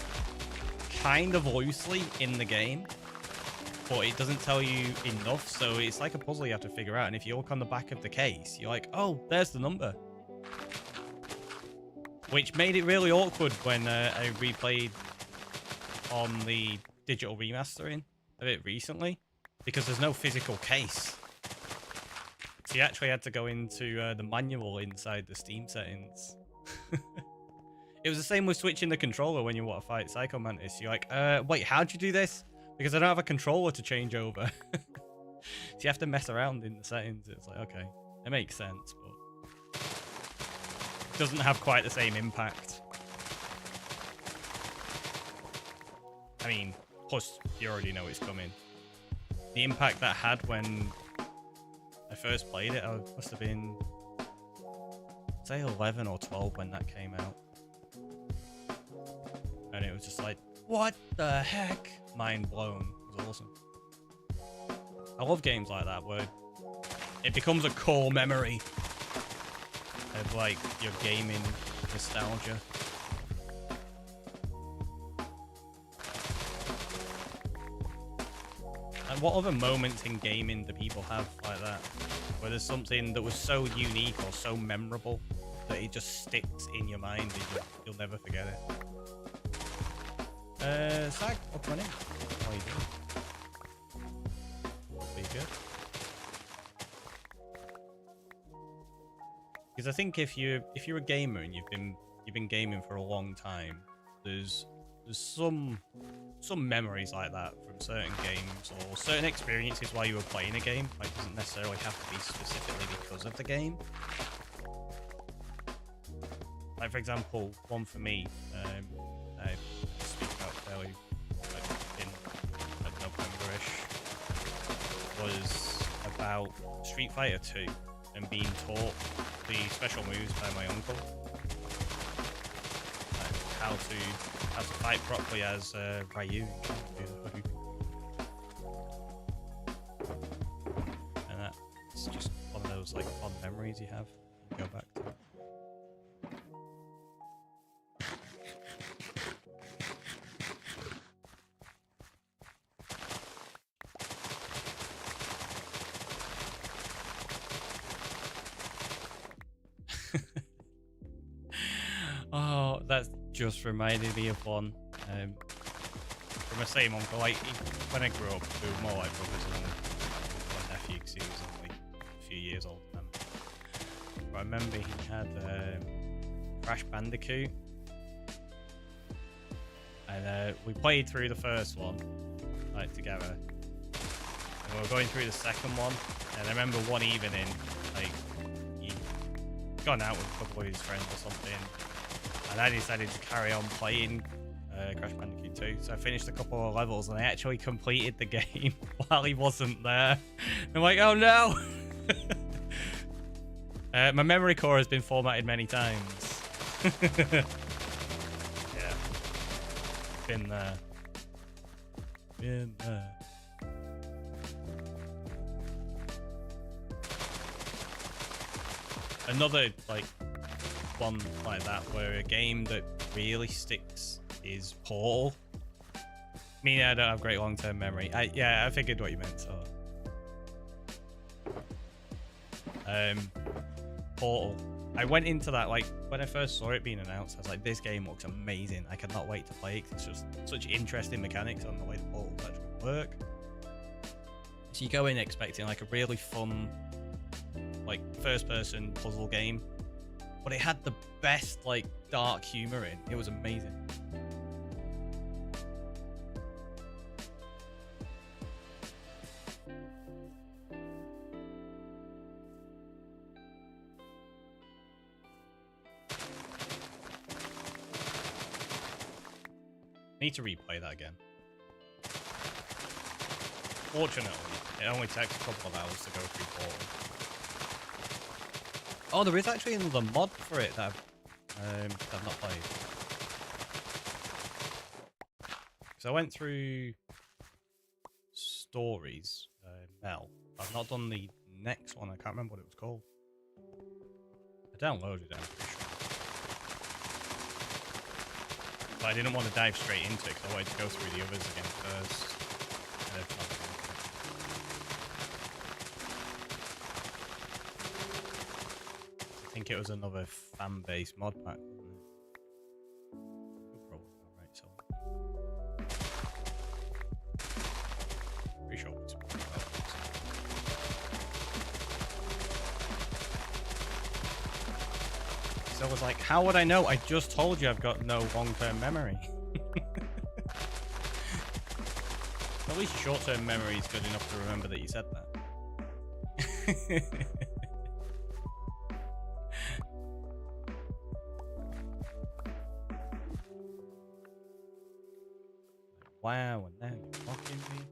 kind of loosely in the game, but it doesn't tell you enough, so it's like a puzzle you have to figure out. And if you look on the back of the case, you're like, oh, there's the number. Which made it really awkward when I replayed on the digital remastering of it recently, because there's no physical case. So you actually had to go into the manual inside the Steam settings. It was the same with switching the controller when you want to fight Psycho Mantis. You're like, wait, how'd you do this? Because I don't have a controller to change over. So you have to mess around in the settings. It's like, okay, it makes sense, but doesn't have quite the same impact. I mean, plus you already know it's coming. The impact that had when I first played it, I must have been, say 11 or 12 when that came out. And it was just like, what the heck? Mind blown. It was awesome. I love games like that where it becomes a core memory of like your gaming nostalgia. And what other moments in gaming do people have like that? Where there's something that was so unique or so memorable that it just sticks in your mind and you'll never forget it. Sag, up running. How are you doing? Pretty good. Because I think if you're a gamer and you've been gaming for a long time, there's some memories like that from certain games or certain experiences while you were playing a game. Like, it doesn't necessarily have to be specifically because of the game. Like for example, one for me, I speak about fairly like in like November-ish, was about Street Fighter 2 and being taught the special moves by my uncle, and how to fight properly as Ryu. And that's just one of those like fond memories you have. You go back to. Oh, that just reminded me of one from the same uncle. Like when I grew up, we were more like brothers and one nephew because he was only a few years older than me. But I remember he had Crash Bandicoot, and we played through the first one like together, and we were going through the second one. And I remember one evening, like he'd gone out with a couple of his friends or something. And I decided to carry on playing Crash Bandicoot 2. So I finished a couple of levels and I actually completed the game while he wasn't there. I'm like, oh no! My memory core has been formatted many times. Yeah. Been there. Been there. Another, like, one like that where a game that really sticks is Portal. I mean, I don't have great long-term memory. Yeah, I figured what you meant. So, Portal. I went into that like when I first saw it being announced. I was like, "This game looks amazing! I cannot wait to play it." 'Cause it's just such interesting mechanics on the way the portals actually work. So you go in expecting like a really fun, like first-person puzzle game. But it had the best, like, dark humor in. It was amazing. Need to replay that again. Fortunately, it only takes a couple of hours to go through Portal. Oh, there is actually another mod for it that I've not played. So I went through stories, Mel. I've not done the next one. I can't remember what it was called. I downloaded it, I'm pretty sure. But I didn't want to dive straight into it because I wanted to go through the others again first. I think it was another fan-based mod pack, wasn't it? You're probably alright, so. Pretty sure it's so I was like, how would I know? I just told you I've got no long-term memory. At least short-term memory is good enough to remember that you said that. Wow, and now you're mocking me?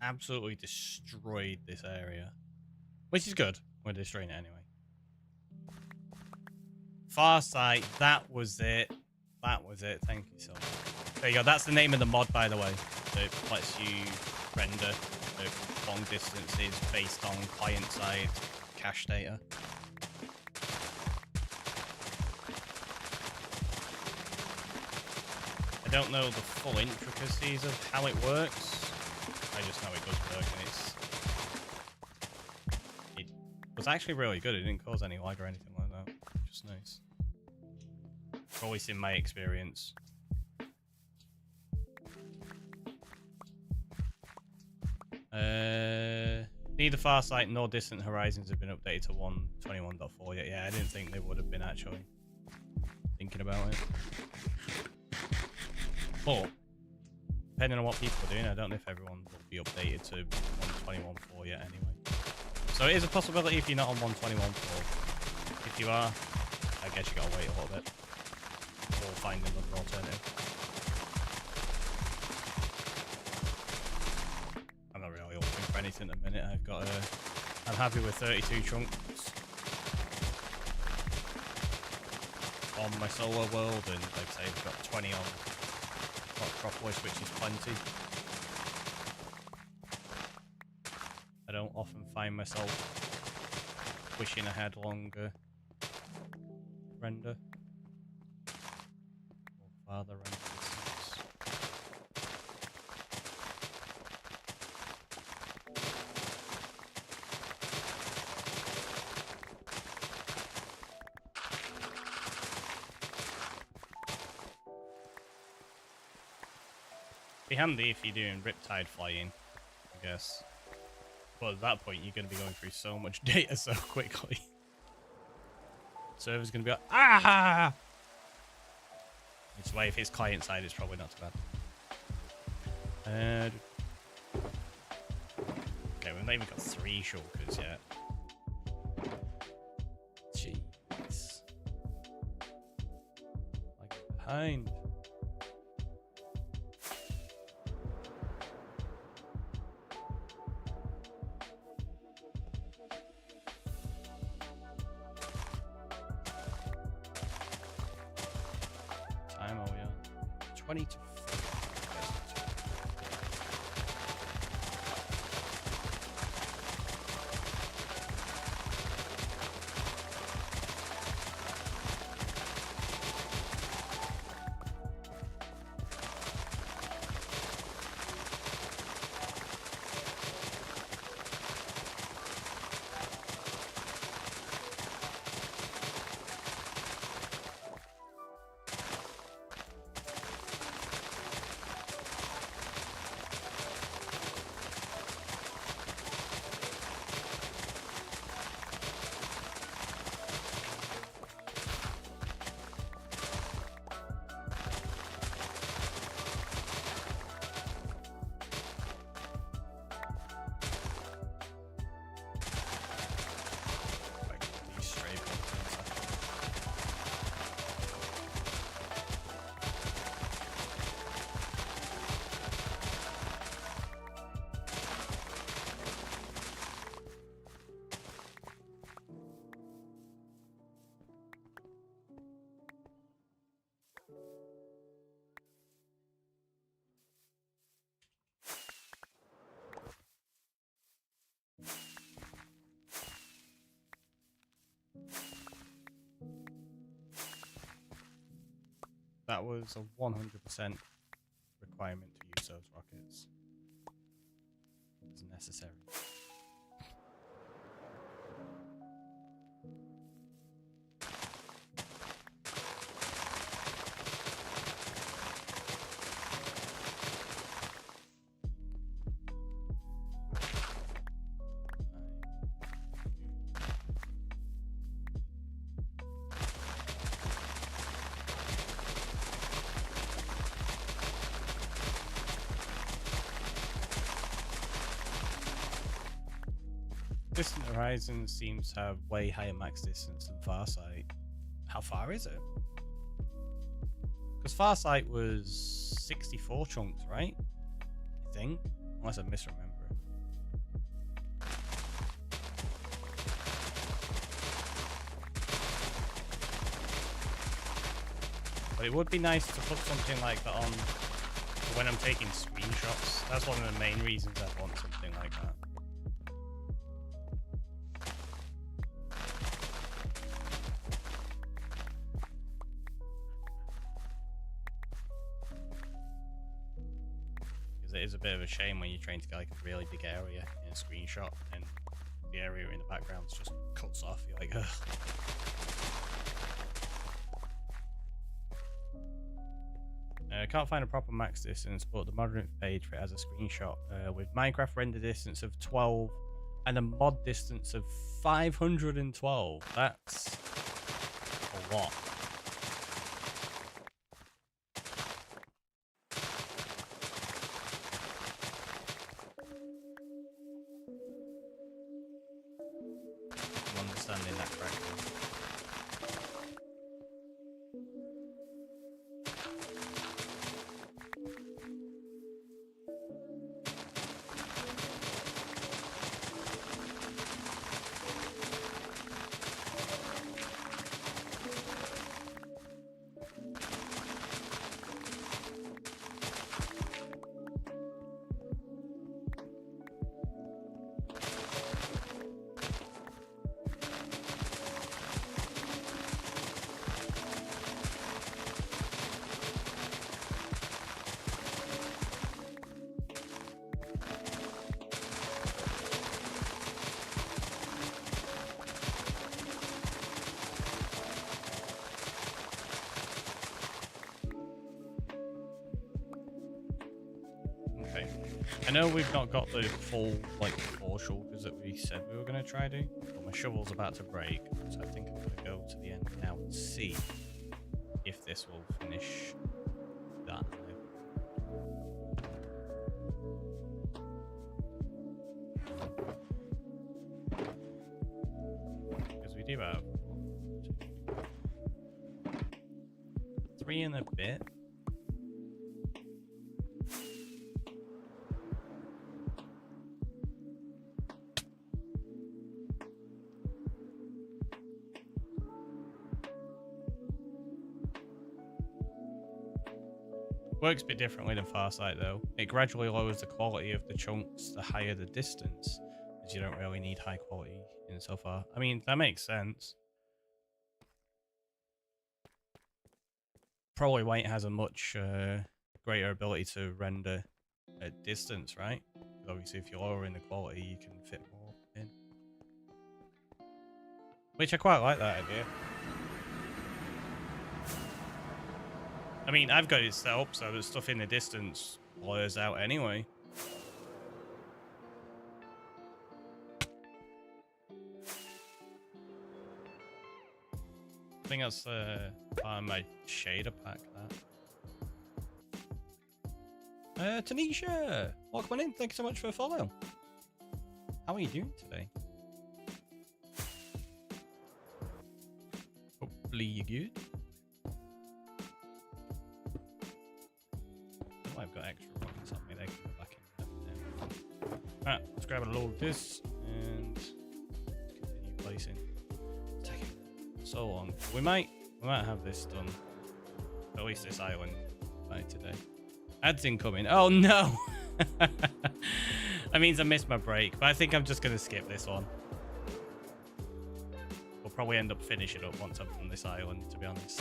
absolutely destroyed this area. Which is good. We're destroying it anyway. Farsight, that was it. That was it. Thank you so much. There you go. That's the name of the mod, by the way. That lets you render long distances based on client-side cache data. I don't know the full intricacies of how it works. I just know it does work, and it was actually really good. It didn't cause any lag or anything like that. Just nice. Always in my experience. Neither Farsight nor Distant Horizons have been updated to 1.21.4 yet. Yeah, I didn't think they would have been actually thinking about it. But depending on what people are doing, I don't know if everyone will be updated to 1.21.4 yet anyway. So it is a possibility if you're not on 1.21.4. If you are, I guess you gotta wait a little bit or find another alternative. I'm not really looking for anything at the minute. I'm happy with 32 chunks on my solo world, and like I say, I've got 20 on Metropolis, which is plenty. I don't often find myself wishing I had longer render or farther render distance. Be handy if you're doing Riptide flying, I guess. But at that point, you're going to be going through so much data so quickly. Server's going to be like, ah! Which way, if it's client side, it's probably not too bad. Okay, we've not even got 3 shulkers yet. Jeez. Like behind. Time are we on? 20 to 4. That was a 100% requirement to use those rockets. It's necessary. Distant Horizon seems to have way higher max distance than Farsight. How far is it? Because Farsight was 64 chunks, right? I think. Unless I'm misremembering. But it would be nice to put something like that on for when I'm taking screenshots. That's one of the main reasons I want something like that. Because it is a bit of a shame when you're trying to get like a really big area in a screenshot and the area in the background just cuts off. You're like, ugh. I can't find a proper max distance, but the modern page for it has a screenshot with Minecraft render distance of 12 and a mod distance of 512. That's a lot. I'm understanding that correctly. I know we've not got the full like 4 shulkers that we said we were going to try to, but my shovel's about to break, so I think I'm going to go to the end now and see if this will finish that. Because we do have 3 and a bit. Works a bit differently than Farsight though. It gradually lowers the quality of the chunks the higher the distance, as you don't really need high quality in so far. I mean, that makes sense. Probably white has a much greater ability to render at distance, right? Because obviously if you're lowering the quality, you can fit more in. Which I quite like that idea. I mean, I've got it set up so that stuff in the distance blurs out anyway. I think that's part of my shader pack, that. Tanisha! Welcome on in, thank you so much for the follow. How are you doing today? Hopefully you're good. I've got extra rockets on me, they can go back in. Alright, let's grab a load of this and continue placing. It's taking so long. We might have this done, at least this island, by today. Ads incoming. Oh no! That means I missed my break, but I think I'm just going to skip this one. We'll probably end up finishing it up once I'm on this island, to be honest.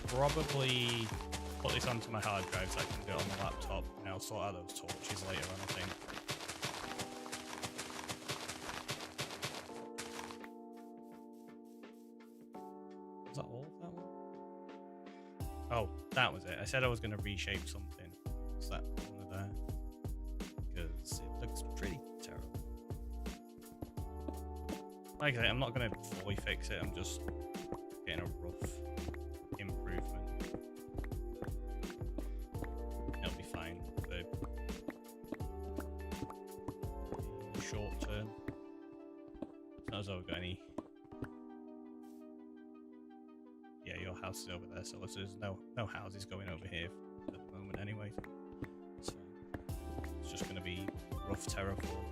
Probably put this onto my hard drive so I can do it on the laptop, and I'll sort out those torches later on, I think. Was that all of that one? Oh, that was it. I said I was going to reshape something. Is that one of there? Because it looks pretty terrible. Like I say, I'm not going to fully fix it, I'm just getting a rough improvement. It'll be fine for the short term. It's not as though I've got any yeah, your house is over there, so there's no houses going over here at the moment anyway. So it's just going to be rough terraform.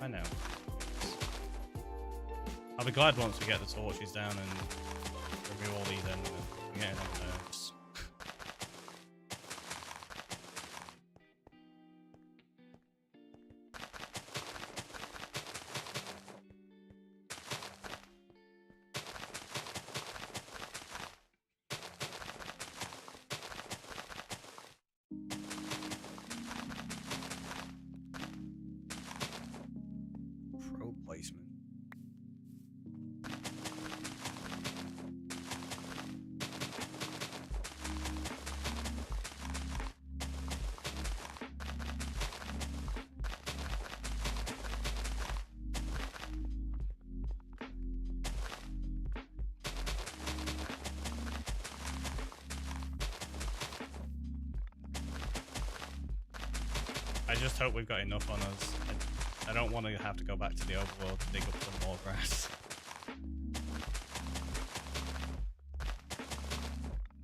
I know. I'll be glad once we get the torches down and review all these endermen. I'm getting on nerves. Pro placement. I just hope we've got enough on us. I don't want to have to go back to the overworld to dig up some more grass.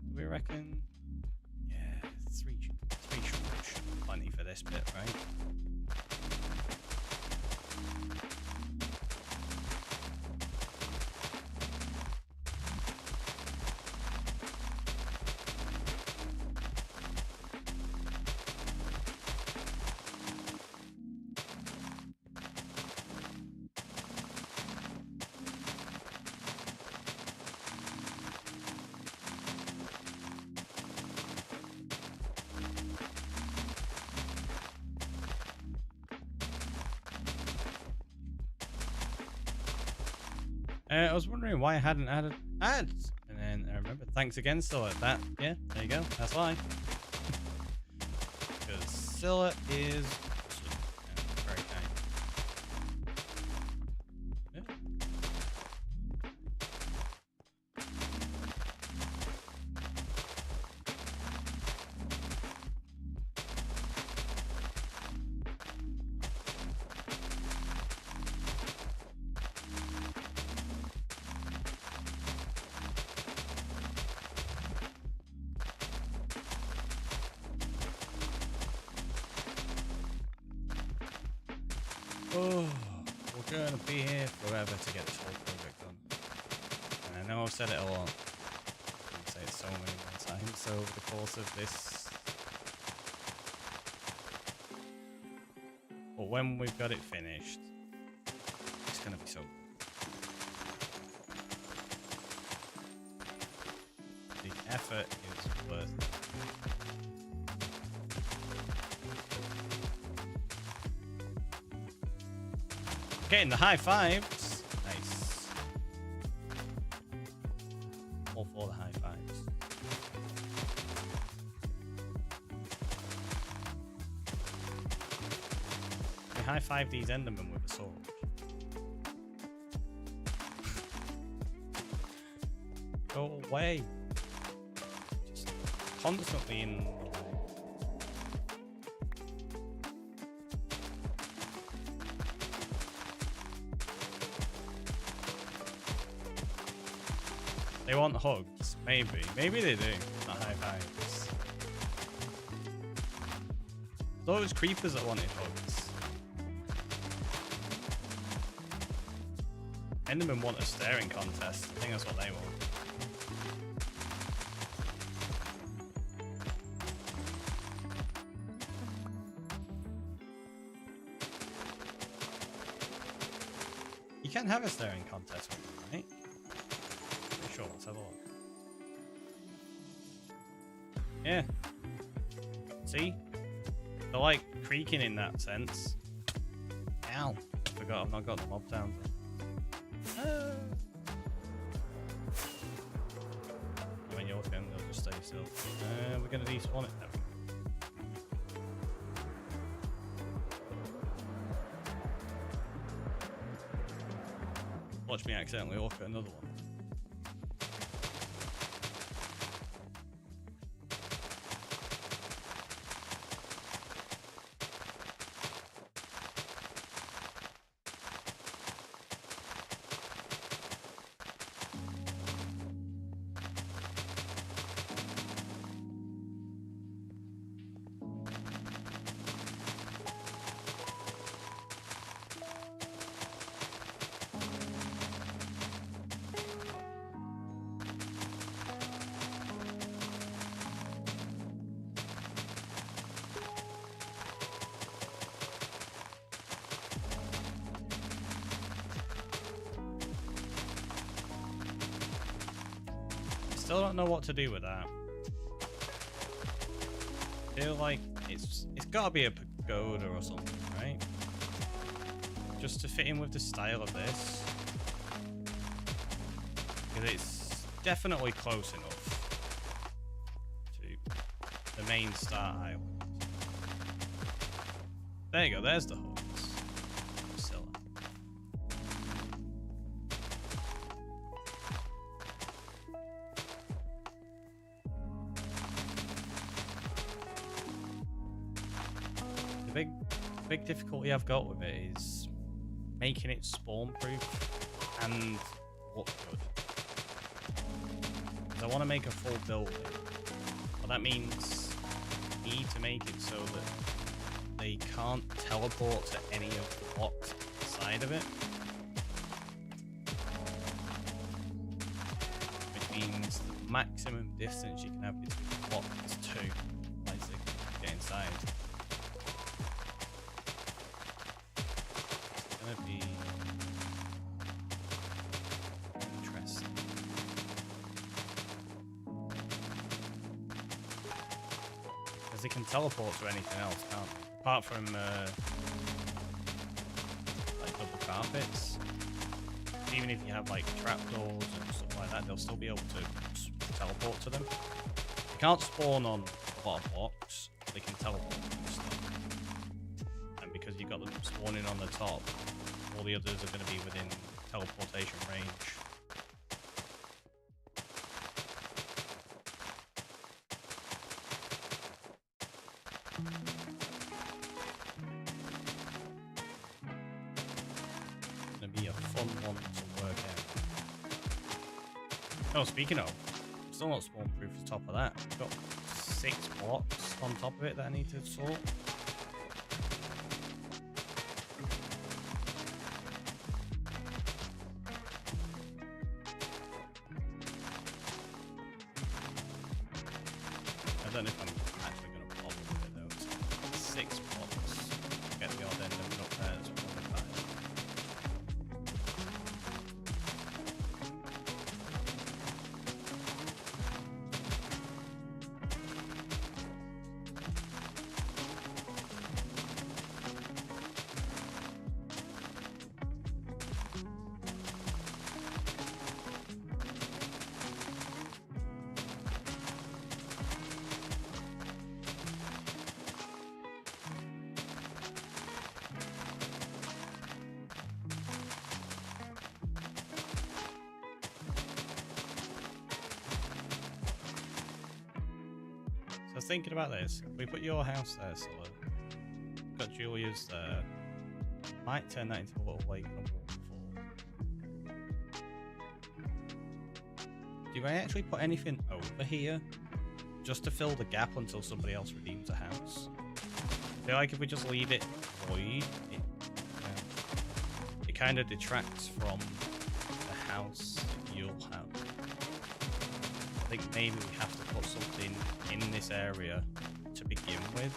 Do we reckon? Yeah, three should be plenty for this bit, right? I was wondering why I hadn't added ads, and then I remember. Thanks again, Scylla. That, yeah, there you go. That's why. Because Scylla is very kind. Yeah. Oh, we're going to be here forever to get this whole project done. And I know I've said it a lot. I'm going to say it so many more times over the course of this. But when we've got it finished, it's going to be so good. The effort is worth it. Getting the high fives. Nice. All for the high fives. We high five these endermen with a sword. Go away. Just constantly in. They want hugs, maybe. Maybe they do, not high fives. I thought it was creepers that wanted hugs. Endermen want a staring contest. I think that's what they want. You can have a staring contest with them, right? Sure, let's have a look. Yeah. See? They're like creaking in that sense. Ow. I forgot I've not got the mob down. When you're looking, they'll just stay still. We're going to despawn it now. Watch me accidentally look at another one. Still don't know what to do with that. Feel like it's gotta be a pagoda or something, right? Just to fit in with the style of this. Because it's definitely close enough to the main start island. There you go, there's the hooks. Silly. The big difficulty I've got with it is making it spawn proof and look good. Because I want to make a full building, but that means I need to make it so that they can't teleport to any of the blocks inside of it. Which means the maximum distance you can have between the blocks is 2 once they get inside. It's gonna be interesting. Because they can teleport to anything else, can't they? Apart from like double carpets, even if you have like trapdoors and stuff like that, they'll still be able to teleport to them. They can't spawn on a lot of blocks, but they can teleport to them stuff. And because you've got them spawning on the top, all the others are going to be within teleportation range. Be a fun one to work out. Oh, speaking of, still not spawn proof on top of that. I've got 6 blocks on top of it that I need to sort. I don't know if I'm actually going to bother with it though. It's 6 blocks. Get the odd end of it up there. That's probably fine. So I was thinking about this. If we put your house there, Scylla, got Julia's there, might turn that into a little lake and a waterfall. Do I actually put anything over here just to fill the gap until somebody else redeems a house? I feel like if we just leave it void, it kind of detracts from the house that you'll have. I think maybe we have to put something in this area to begin with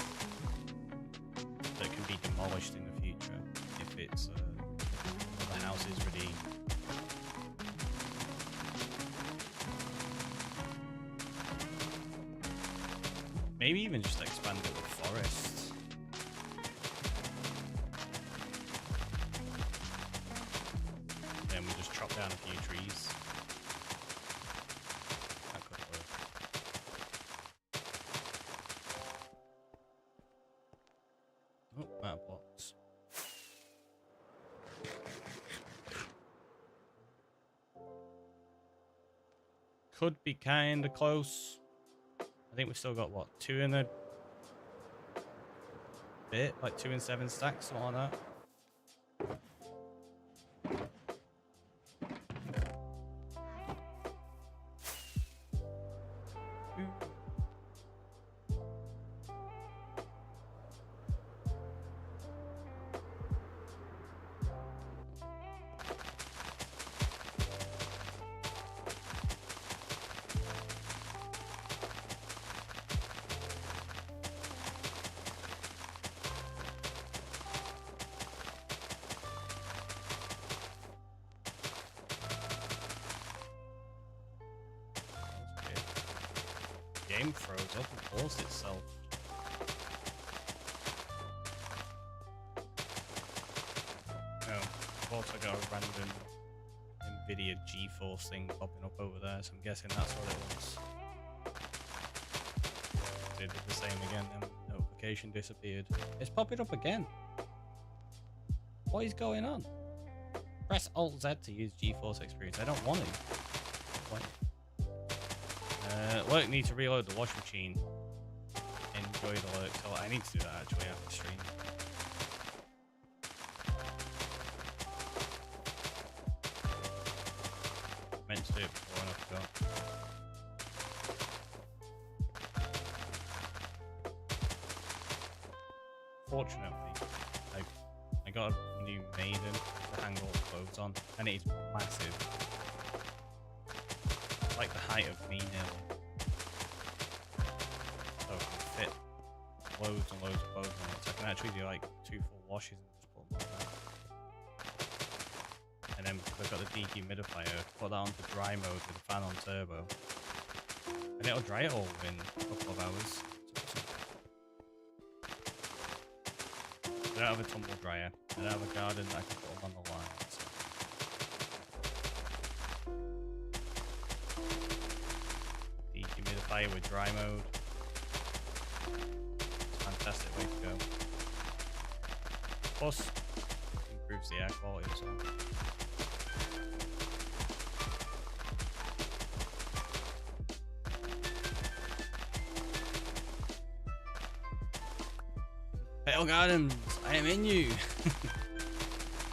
that can be demolished in the future if it's the house is redeemed. Maybe even just expand it with forests. Then we just chop down a few trees. That could work. Oh, that blocks. Could be kinda close. I think we've still got, what, 2 in a bit? Like 2 and 7 stacks, something like that. game froze up and paused itself. No, I've also got a random NVIDIA GeForce thing popping up over there, so I'm guessing that's what it was. They did the same again, then notification disappeared. It's popping up again. What is going on? Press Alt-Z to use GeForce Experience. I don't want it. Look, need to reload the washing machine. Enjoy the look. So I need to do that actually after the stream. Meant to do it before and I forgot. Fortunately, I got a new Maiden to hang all the clothes on, and it is massive. Like the height of me nearly. So I can fit loads and loads of clothes on it. So I can actually do like 2 full washes and just put them like that. And then because I've got the dehumidifier, put that onto dry mode with the fan on turbo. And it'll dry it all within a couple of hours. I don't have a tumble dryer. I don't have a garden that I can put them on the line. So. Dehumidifier with dry mode. It's a fantastic way to go. Plus, improves the air quality as well. Petal Gardens, I am in you.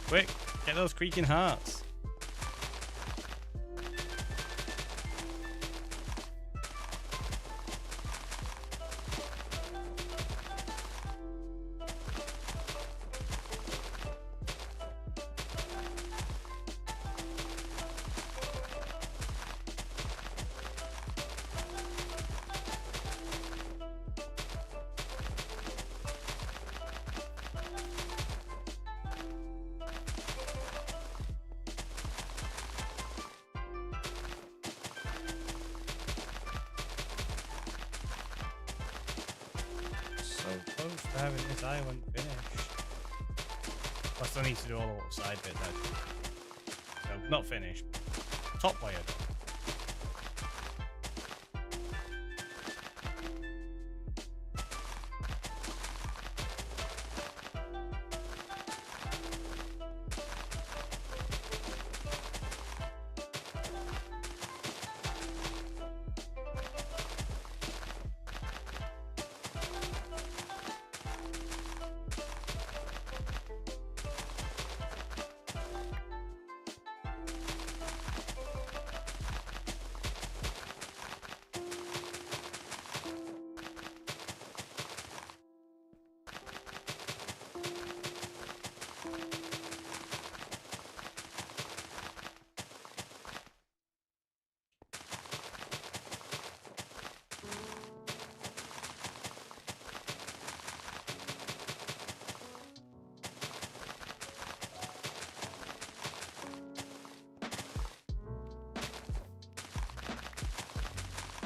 Quick, get those creaking hearts. Close to having this island finished. I still need to do all the little side bits actually. So, not finished. Top layer done.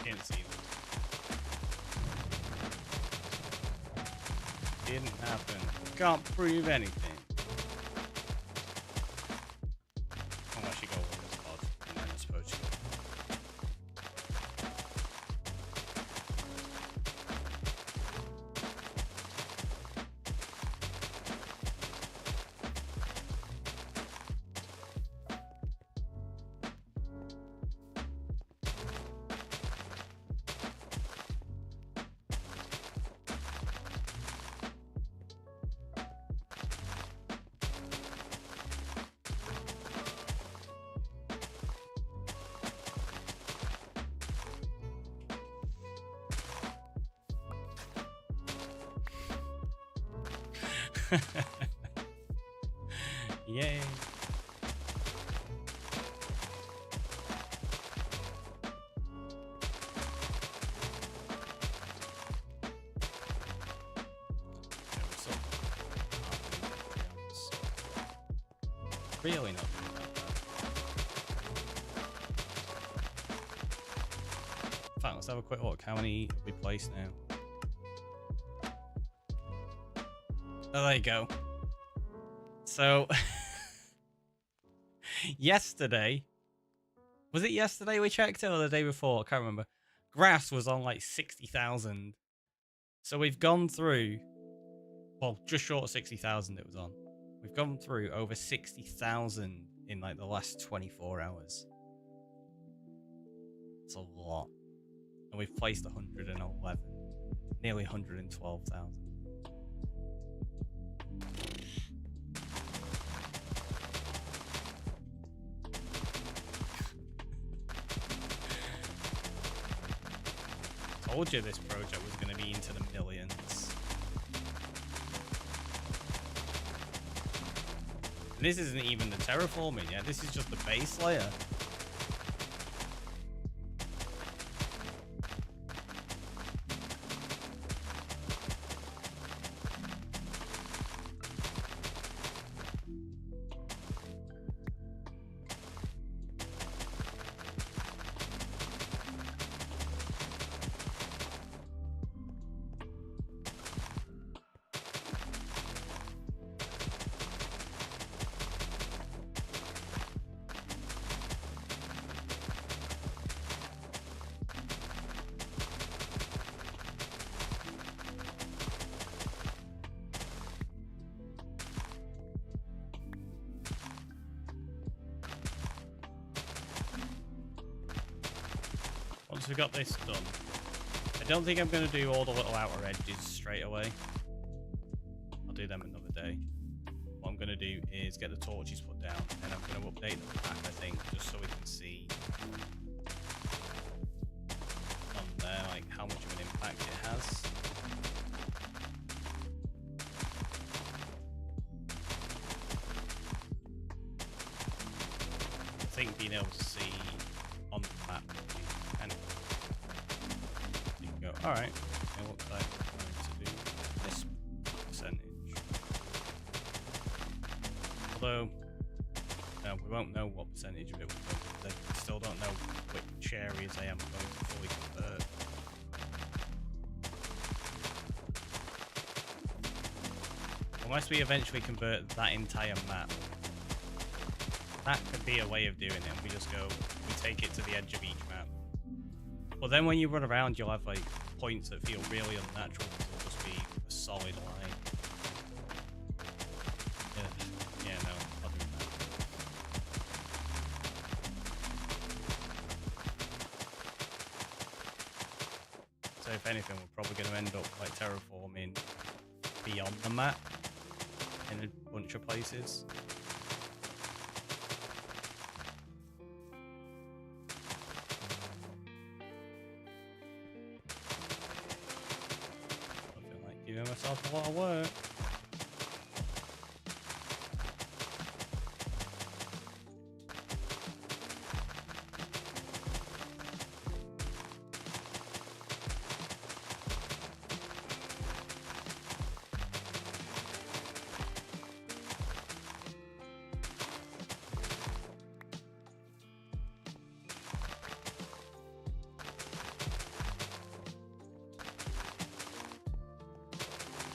Can't see them. Didn't happen. Can't prove anything. Unless you go with this mod, and then I suppose you go. Yay. Really not doing that bad. Let's have a quick look. How many we placed now? Oh, there you go. So, yesterday, was it yesterday we checked it or the day before? I can't remember. Grass was on like 60,000. So we've gone through, well, just short of 60,000 it was on. We've gone through over 60,000 in like the last 24 hours. It's a lot. And we've placed 111, nearly 112,000. Told you this project was going to be into the millions. And this isn't even the terraforming yet. This is just the base layer. Once we got this done, I don't think I'm going to do all the little outer edges straight away. I'll do them another day. What I'm going to do is get the torches put down, and I'm going to update the map, I think, just so we can see on there like how much of an impact it has. I think being able to see on the map, and you can go, alright, it looks like I'm going to do this percentage. Although, no, we won't know what percentage of it we'll do. They still don't know which areas I am going to fully convert. Unless we eventually convert that entire map. That could be a way of doing it. We just go, we take it to the edge of each map. But then when you run around, you'll have like points that feel really unnatural because it'll just be a solid line. Yeah, no, I'll do that. So if anything, we're probably going to end up like terraforming beyond the map in a bunch of places. Giving myself a lot of work.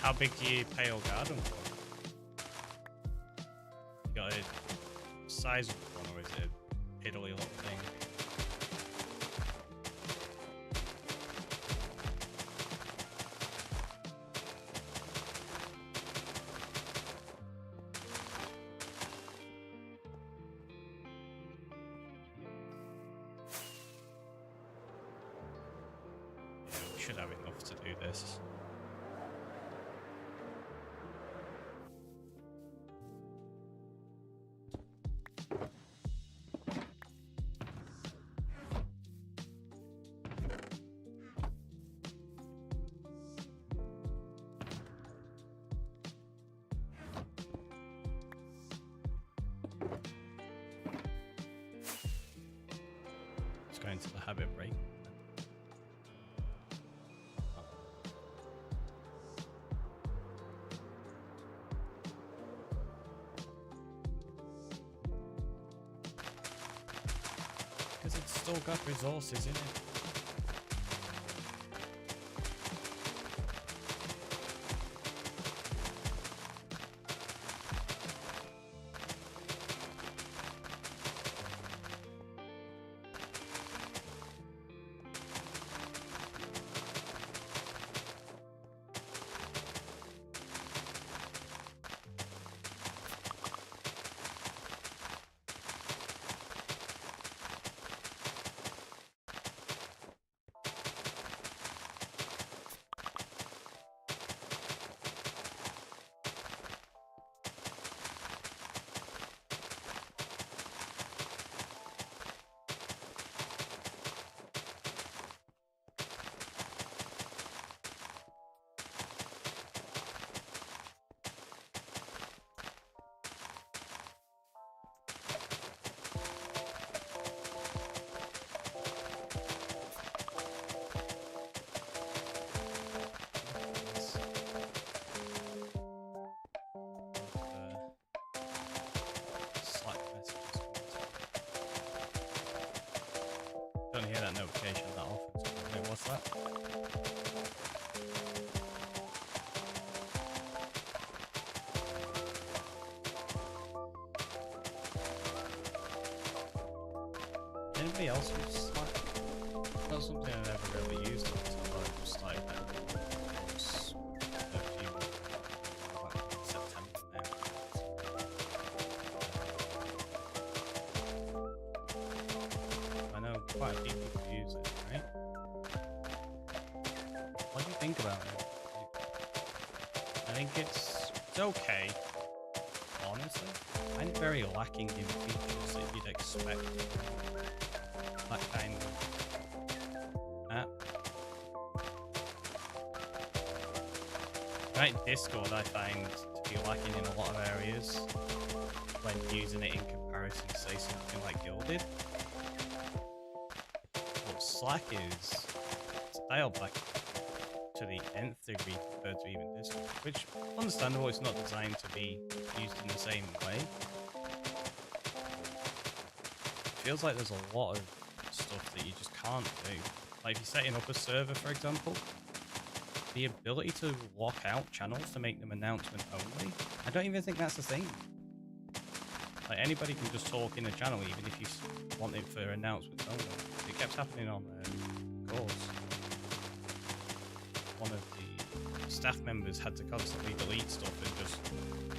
How big do you pay your garden for? You got a sizable one, or is it a piddly little thing? Yeah, we should have enough to do this. Going to the habit break. Because it's still got resources in it. hear that notification that often. So, wait, what's that? Anybody else use Slack? Not something I've ever really used until I just started that course a few September now. I know quite a few people use it, right? What do you think about it? I think it's okay, honestly. I think very lacking in features that you'd expect that kind of app. Right, Discord I find to be lacking in a lot of areas when using it in comparison to say something like Gilded. But Slack is dialed back to the nth degree compared to even Discord, which understandable, it's not designed to be used in the same way. It feels like there's a lot of stuff that you just can't do. Like if you're setting up a server, for example, the ability to lock out channels to make them announcement only, I don't even think that's a thing. Like anybody can just talk in a channel even if you want it for announcements only. It kept happening on calls. One of the staff members had to constantly delete stuff and just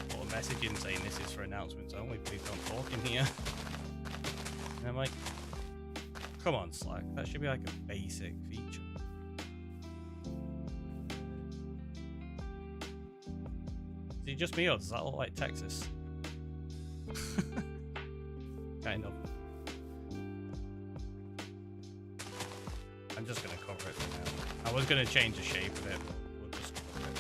put a message in saying this is for announcements only, please don't talk in here. And I'm like, come on Slack, that should be like a basic feature. Is it just me or does that look like Texas? Kind of. I'm just going to cover it for now. I was going to change the shape of it, but we'll just cover it.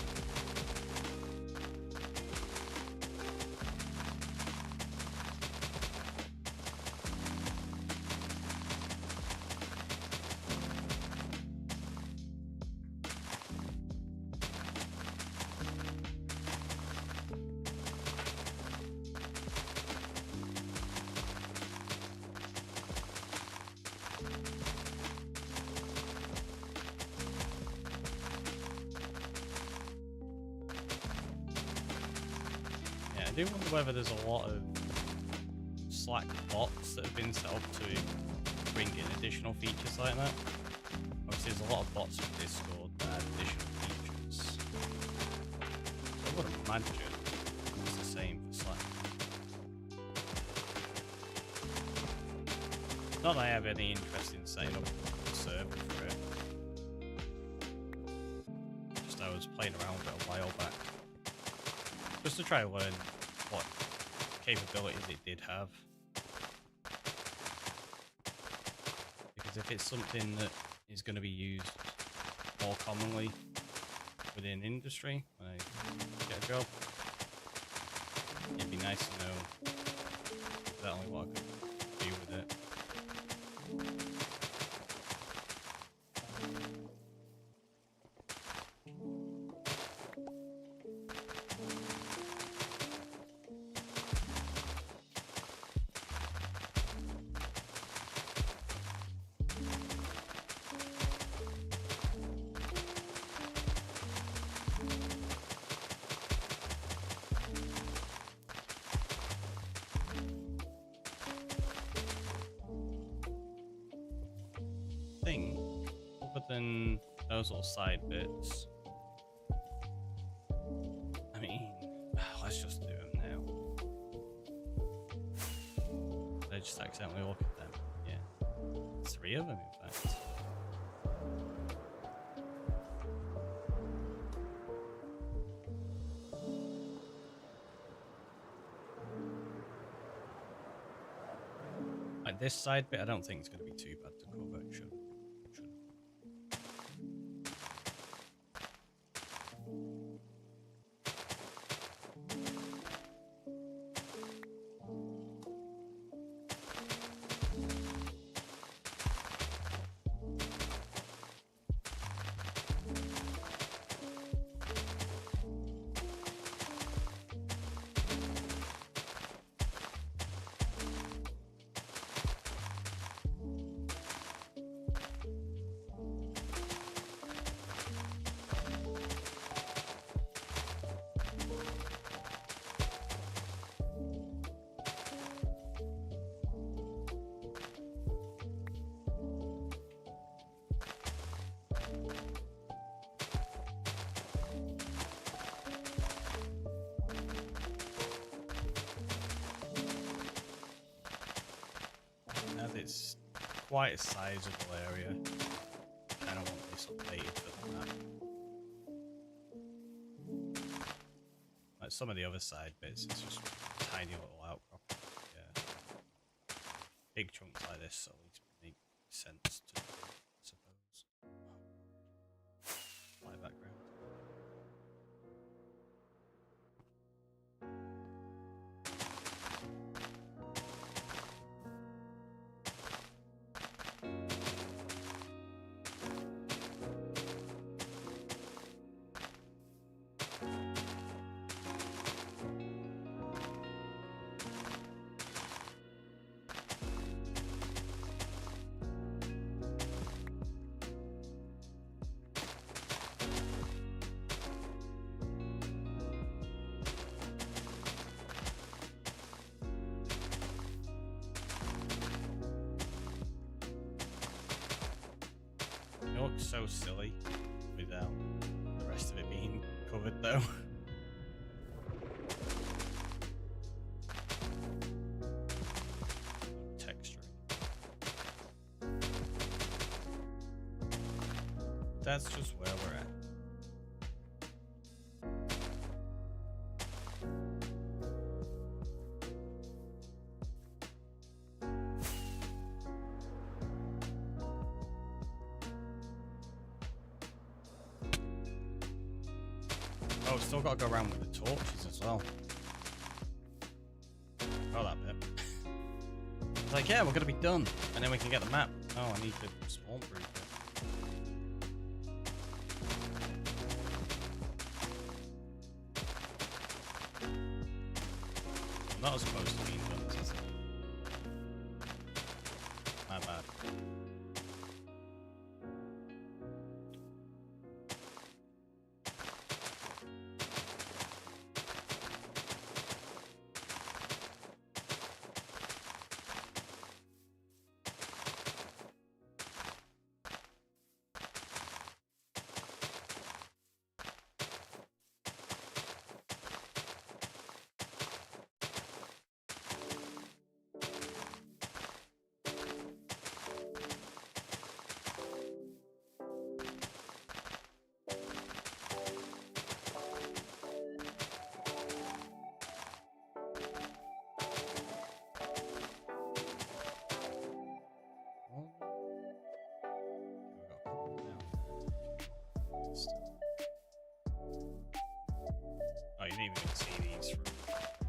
I do wonder whether there's a lot of Slack bots that have been set up to bring in additional features like that. Obviously there's a lot of bots for Discord that add additional features. So I would imagine it's the same for Slack. Not that I have any interest in setting up a server for it. Just I was playing around with it a while back. Just to try to learn what capabilities it did have. Because if it's something that is going to be used more commonly within industry when I get a job, it'd be nice to know exactly what I could do with it. Thing, other than those little side bits, I mean, let's just do them now. I just accidentally look at them. Yeah, 3 of them in fact. Like this side bit, I don't think it's going to be too bad to cover. It should. quite a sizable area. I kind of want this updated for the map. Like some of the other side bits, it's just tiny little outcrop. Yeah. Big chunks like this at least make sense to, I suppose. Light background. It looks so silly without the rest of it being covered though. Texturing. That's just where we're at. Oh, still got to go around with the torches as well. Oh, that bit. It's like, yeah, we're going to be done. And then we can get the map. Oh, I need to spawn proof it. Well, that was supposed to be done, isn't it? My bad. Oh, you didn't even get to see these from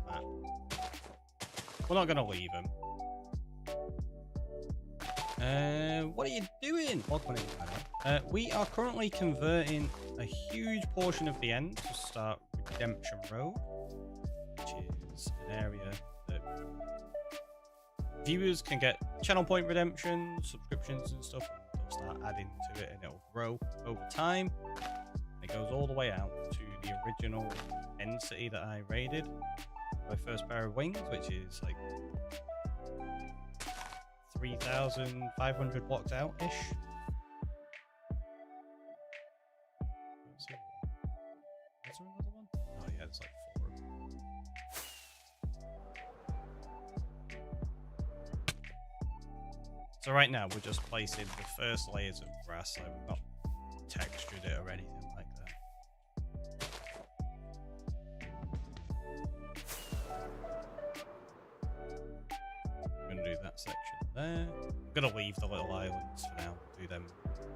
that. We're not going to leave them. What are you doing? Welcome in, by the way. We are currently converting a huge portion of the end to start Redemption Road, which is an area that viewers can get channel point redemption, subscriptions and stuff, and they'll start adding to it and it'll grow over time. It goes all the way out to the original end city that I raided, my first pair of wings, which is like 3,500 blocks out-ish. Is there another one? Oh yeah, it's like 4 of them. So right now we're just placing the first layers of grass, so we've not textured it or anything like that. I'm gonna do that section there. I'm gonna leave the little islands for now, do them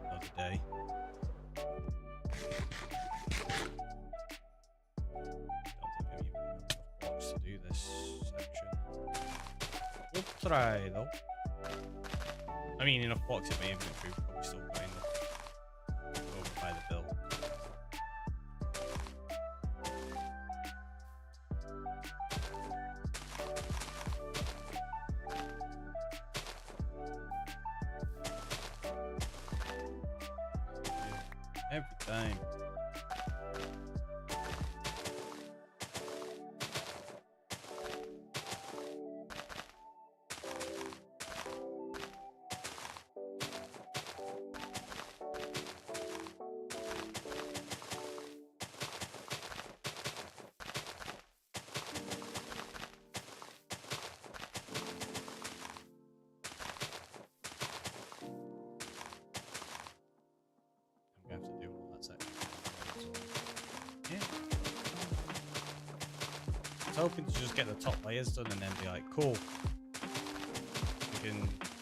another day. Don't think I'm even got enough blocks to do this section. We'll try though. I mean, enough blocks it may have improved, but we're still got enough over by the bill. Every time. was hoping to just get the top layers done and then be like, cool, we can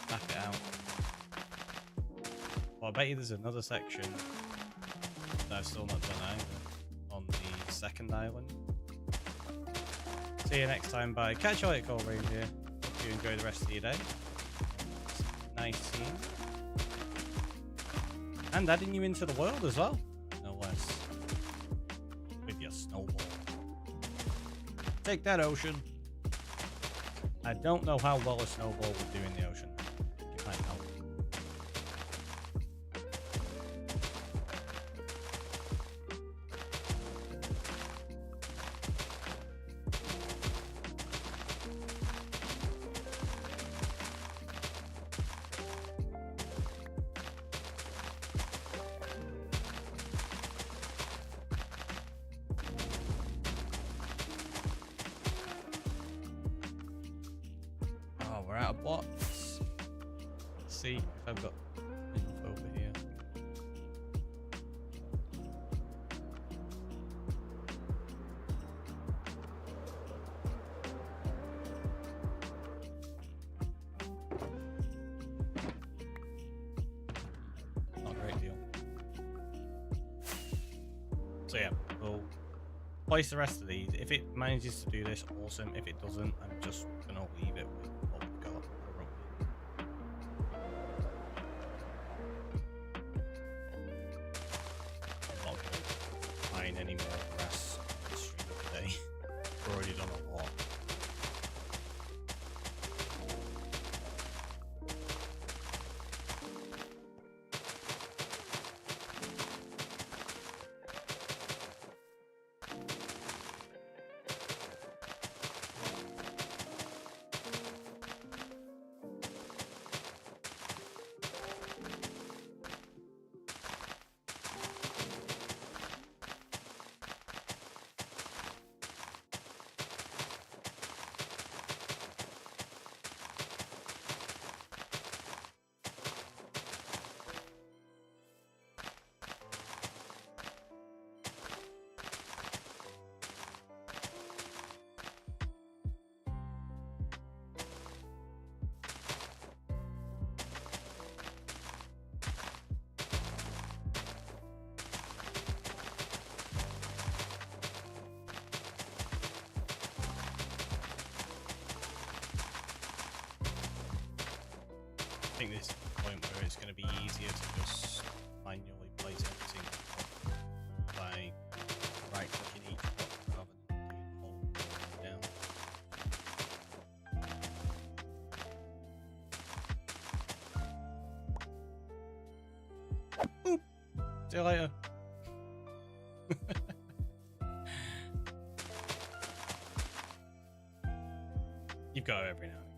knock it out. Well, I bet you there's another section that I've still not done either on the second island. See you next time. Bye. Catch you later, Cold Reindeer. Hope you enjoy the rest of your day. Nice seeing you. And adding you into the world as well, no less. With your snowball. Take that, ocean. I don't know how well a snowball would do in the ocean. You might help. We're out of blocks. Let's see if I've got enough over here. Not a great deal. So yeah, we'll place the rest of these. If it manages to do this, awesome. If it doesn't, I'm just gonna leave it with what we've got. I'm not gonna find any more grass today. We've already done a lot. I think this is the point where it's going to be easier to just manually place everything by right clicking each block rather than doing the whole down. Boop. See you later. You've got it every now and again.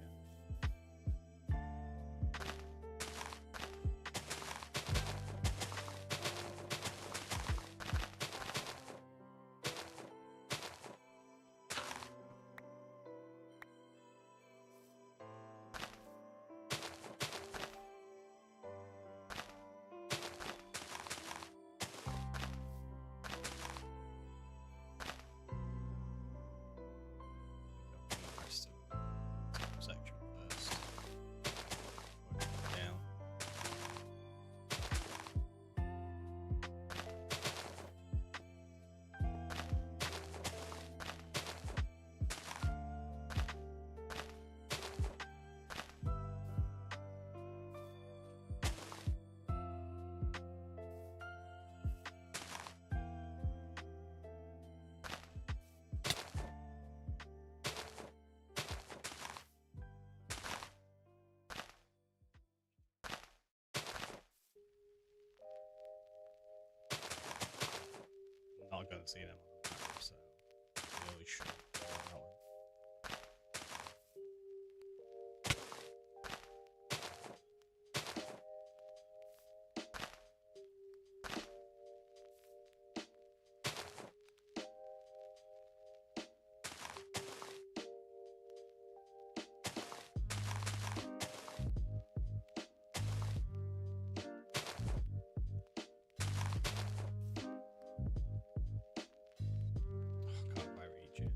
Section first. Work it down. Not going to see them on the map, so really should go on that one. Can't quite reach it.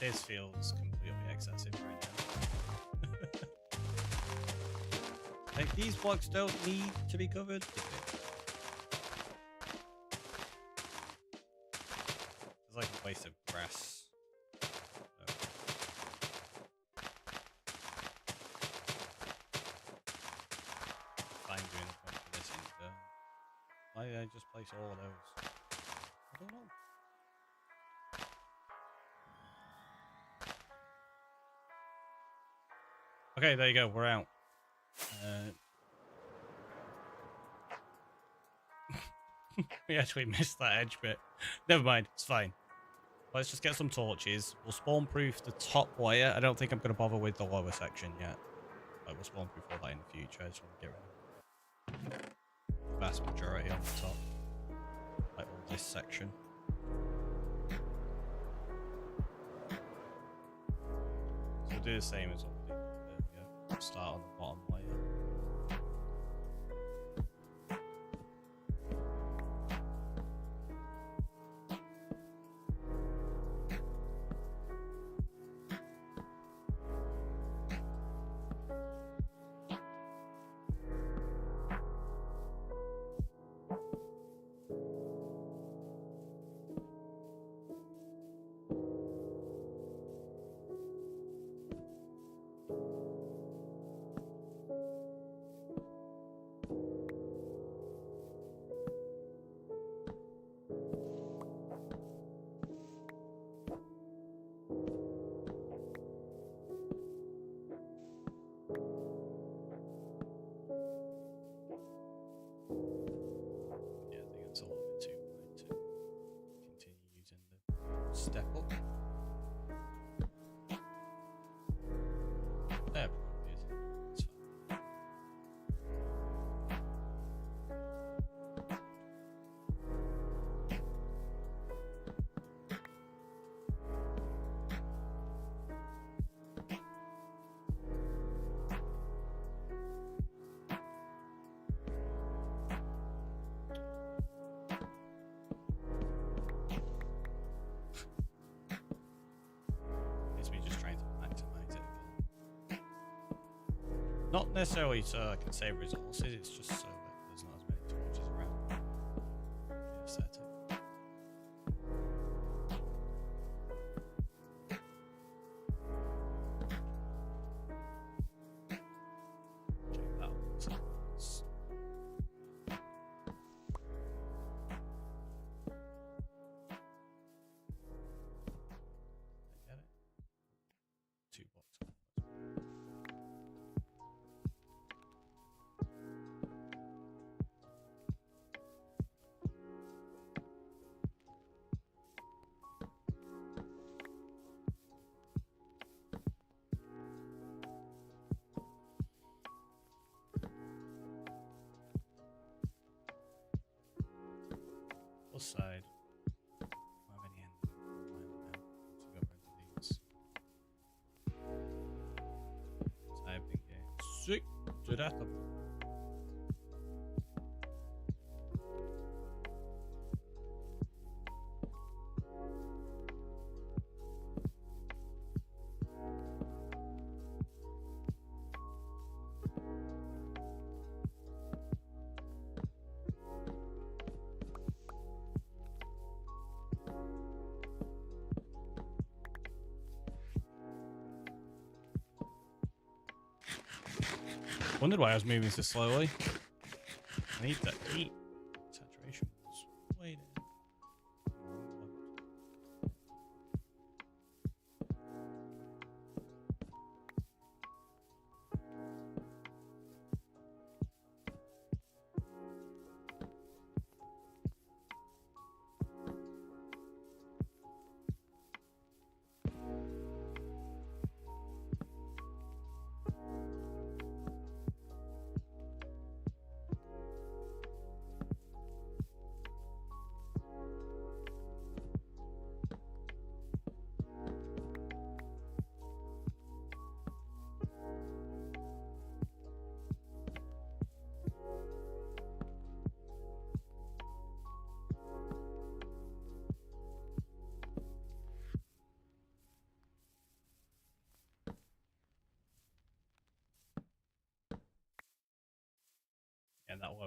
This feels completely excessive right now. Like, these blocks don't need to be covered. It's like a waste of grass. Fine doing the point for this in. Why did I just place all of those? I don't know. Okay, there you go. We're out. We actually missed that edge bit. Never mind. It's fine. Let's just get some torches. We'll spawn proof the top layer. I don't think I'm going to bother with the lower section yet. Like, we'll spawn proof all that in the future. I just want to get rid of the vast majority on the top. Like all this section. So we'll do the same as what we did. There we go. We'll start on the bottom layer. Step up. There it is. It's fine. Not necessarily so I can save resources, it's just so that there's not as many torches around. Yeah, set it. Check that out. Get it? 2 blocks. Plus side. How many ends? Go into these. I've been getting sick to death of them. Wondered why I was moving so slowly. I need to eat. Saturation was way down.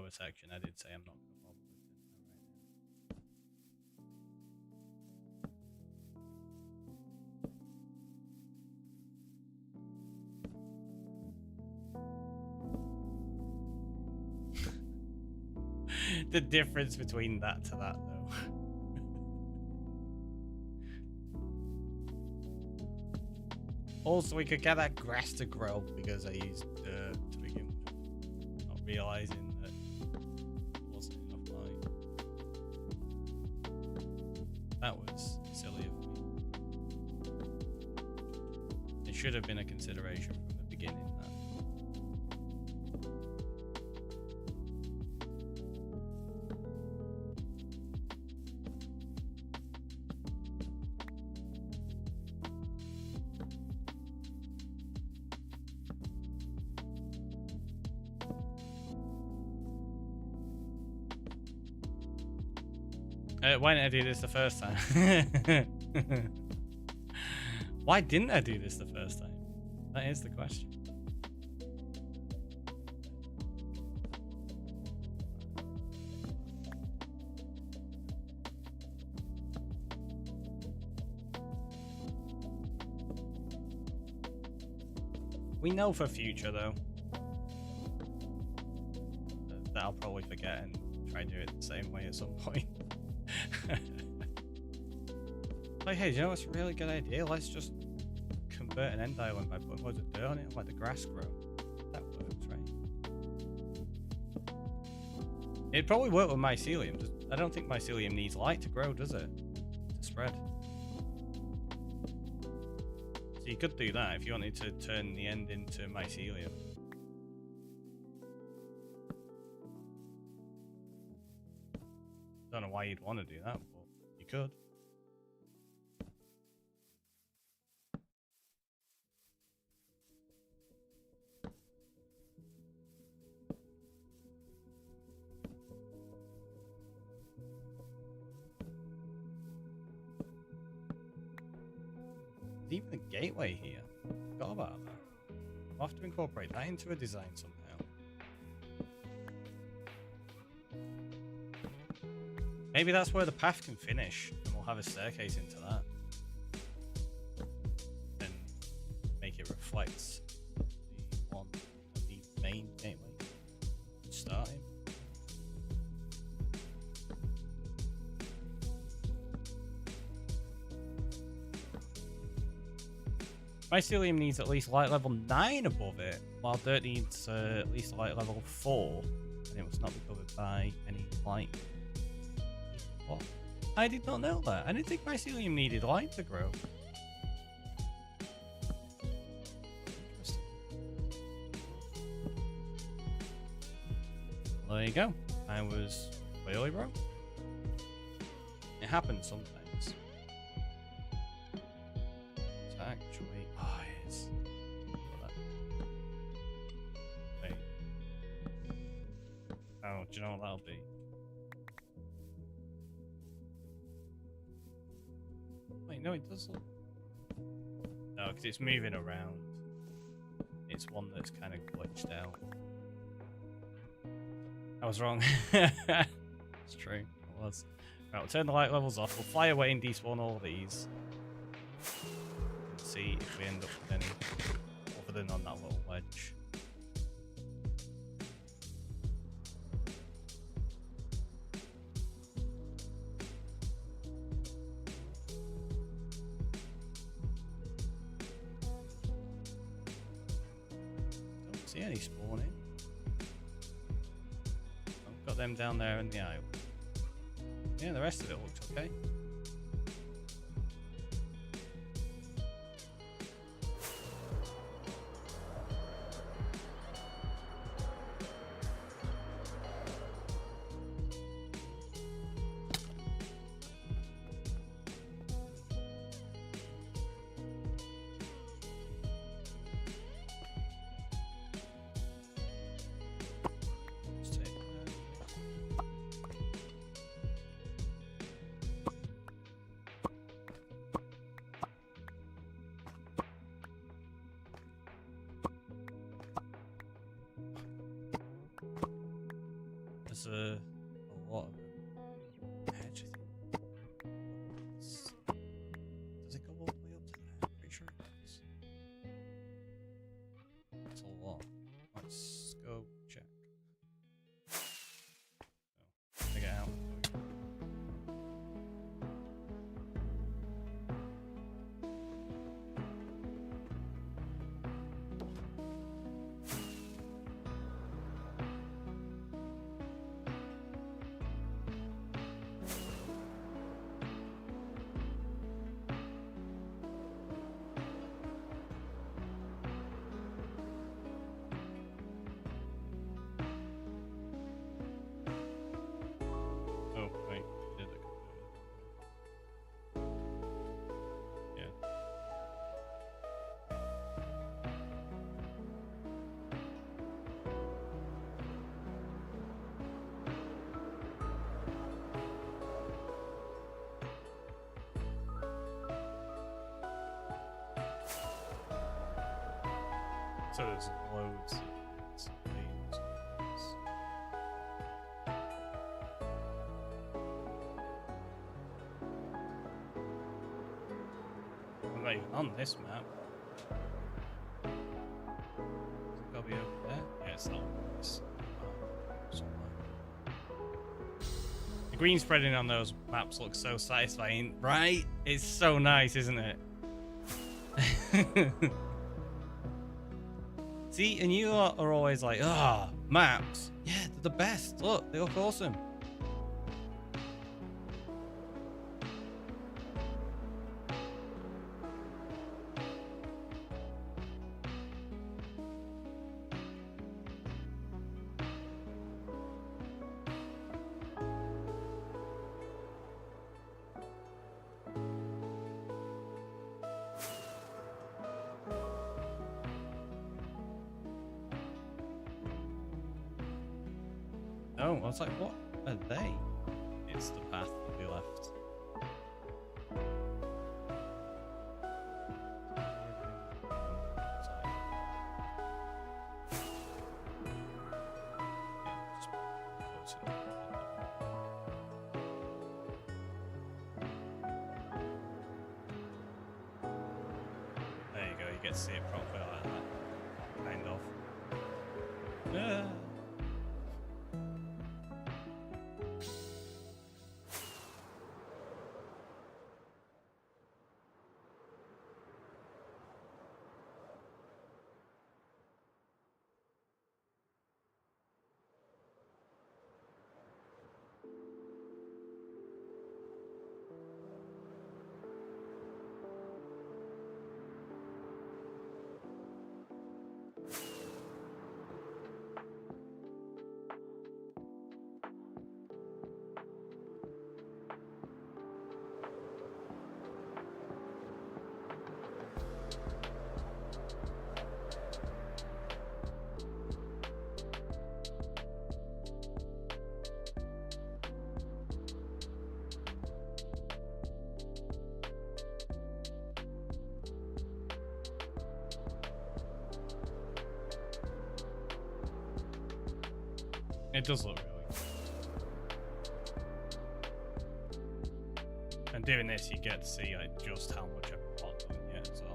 lower section. I did say I'm not going to bother with it right now. The difference between that to that, though. Also, we could get that grass to grow because I used dirt to begin with, not realizing that there wasn't enough light. That was silly of me. It should have been a consideration from the beginning. Why didn't I do this the first time? Why didn't I do this the first time? That is the question. We know for future, though, that I'll probably forget and try and do it the same way at some point. Like, hey, do you know what's a really good idea? Let's just convert an end island by putting loads of dirt on it and let the grass grow. That works, right? It'd probably work with mycelium. I don't think mycelium needs light to grow, does it? To spread. So you could do that if you wanted to turn the end into mycelium. Don't know why you'd want to do that, but you could. There's even a gateway here. Forgot about that. I'll have to incorporate that into a design somehow. Maybe that's where the path can finish, and we'll have a staircase into that. And make it reflect the main gateway. Starting. Mycelium needs at least light level 9 above it, while dirt needs at least light level 4, and it must not be covered by any light. What? I did not know that. I didn't think mycelium needed light to grow. Interesting. Well, there you go. I was clearly wrong. It happens sometimes. It's actually... Oh, it is. Wait. Oh, do you know what that'll be? Wait, no, it does look... No, because it's moving around. It's one that's kind of glitched out. I was wrong. It's true. It was. Right, we'll turn the light levels off. We'll fly away and despawn all of these. And see if we end up with any other than on that little ledge. Don't see any spawning. I've got them down there in the island. Yeah, the rest of it looks okay. There's a lot of them. Actually, does it go all the way up to there? I'm pretty sure it does. That's a lot. Let's go check. Oh, take it out. Oh, wait, did it? Yeah. So there's loads of things. I'm not even on this map. It's gotta be over there. Yeah, it's not on this. The green spreading on those maps looks so satisfying, right? It's so nice, isn't it? See, and you lot are always like, ah, maps. Yeah, they're the best. Look, they look awesome. Oh, I was like, what are they? It's the path that we left. There you go, you get to see it properly like that. Kind of. Yeah. It does look really good. And doing this, you get to see like just how much I've put on yet as well.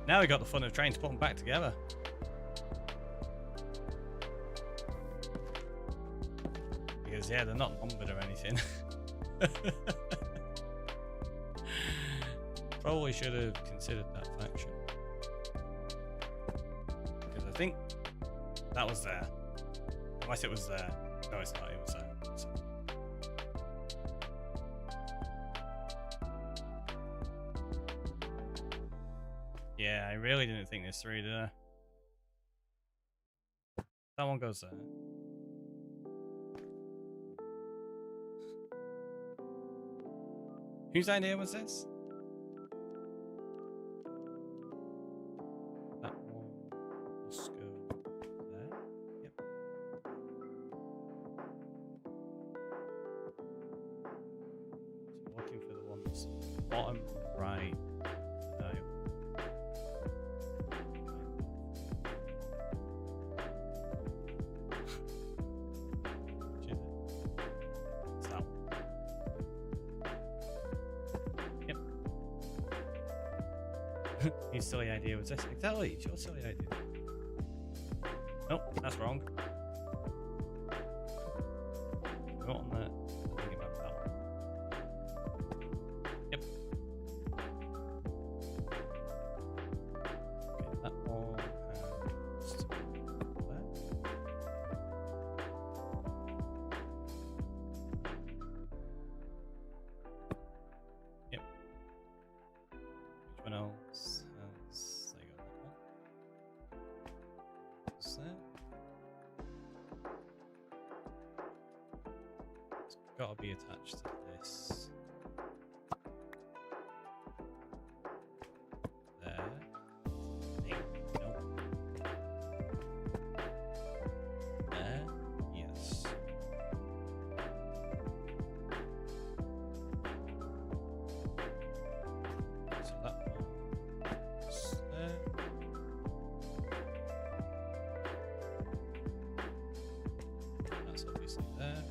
Now we got the fun of trying to put them back together. Because yeah, they're not numbered or anything. Probably should have considered that faction. Because I think that was there. Unless it was there. No, it's not. It was there. Yeah, I really didn't think this through, did I? That one goes there. Whose idea was this? That one. Let's go there. Yep. So looking for the ones bottom right. Your silly idea was this. Exactly, it's your silly idea. Nope, that's wrong. Not on that. Thinking about that one. Yep. Okay, that one. Yep. Which one else? Got to be attached to this. There. Nope. There. Yes. So that one. There. That's obviously there.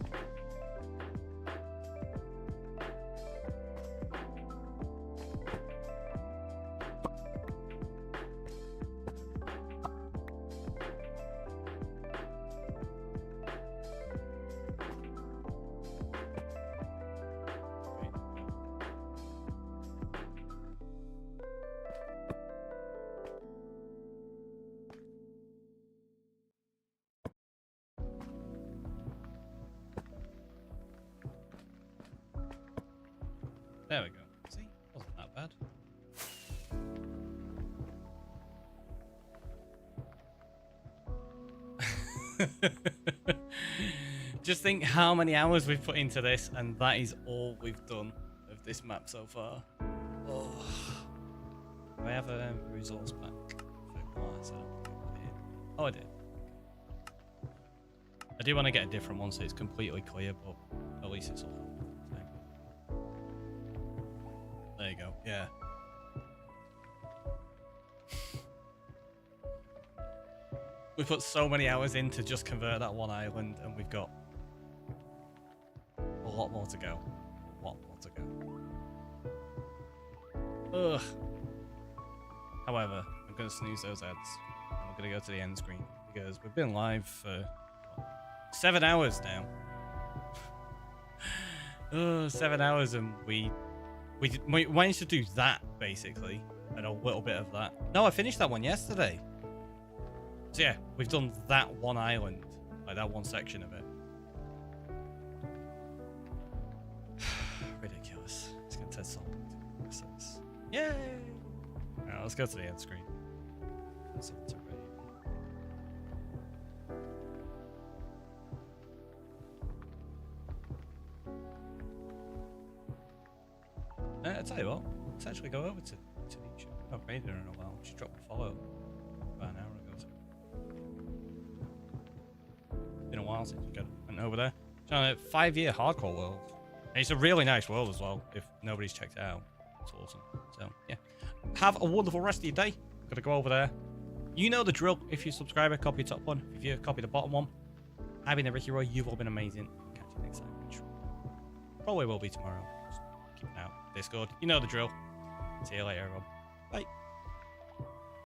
There we go. See? Wasn't that bad. Just think how many hours we've put into this, and that is all we've done of this map so far. Oh. Do I have a resource pack for glass? Oh, I did. I do want to get a different one so it's completely clear, but at least it's all. There you go, yeah. We put so many hours in to just convert that one island, and we've got a lot more to go. A lot more to go. Ugh. However, I'm going to snooze those ads, and we're going to go to the end screen, because we've been live for 7 hours now. 7 hours, and we managed to do that, basically, and a little bit of that. No, I finished that one yesterday. So yeah, we've done that one island, like that one section of it. Ridiculous. It's going to take so long to do this. Yay! Alright, let's go to the end screen. That's all to I'll tell you what, let's actually go over to the show. I've not made her in a while. She dropped a follow about an hour ago. So. Been a while since we went over there. It's on a 5-year hardcore world. And it's a really nice world as well, if nobody's checked it out. It's awesome. So, yeah. Have a wonderful rest of your day. Gotta go over there. You know the drill. If you're a subscriber, copy the top one. If you copy the bottom one. I've been TheRickyroy. You've all been amazing. Catch you next time. Probably will be tomorrow. Keep an eye out. Discord. You know the drill. See you later, everyone. Bye.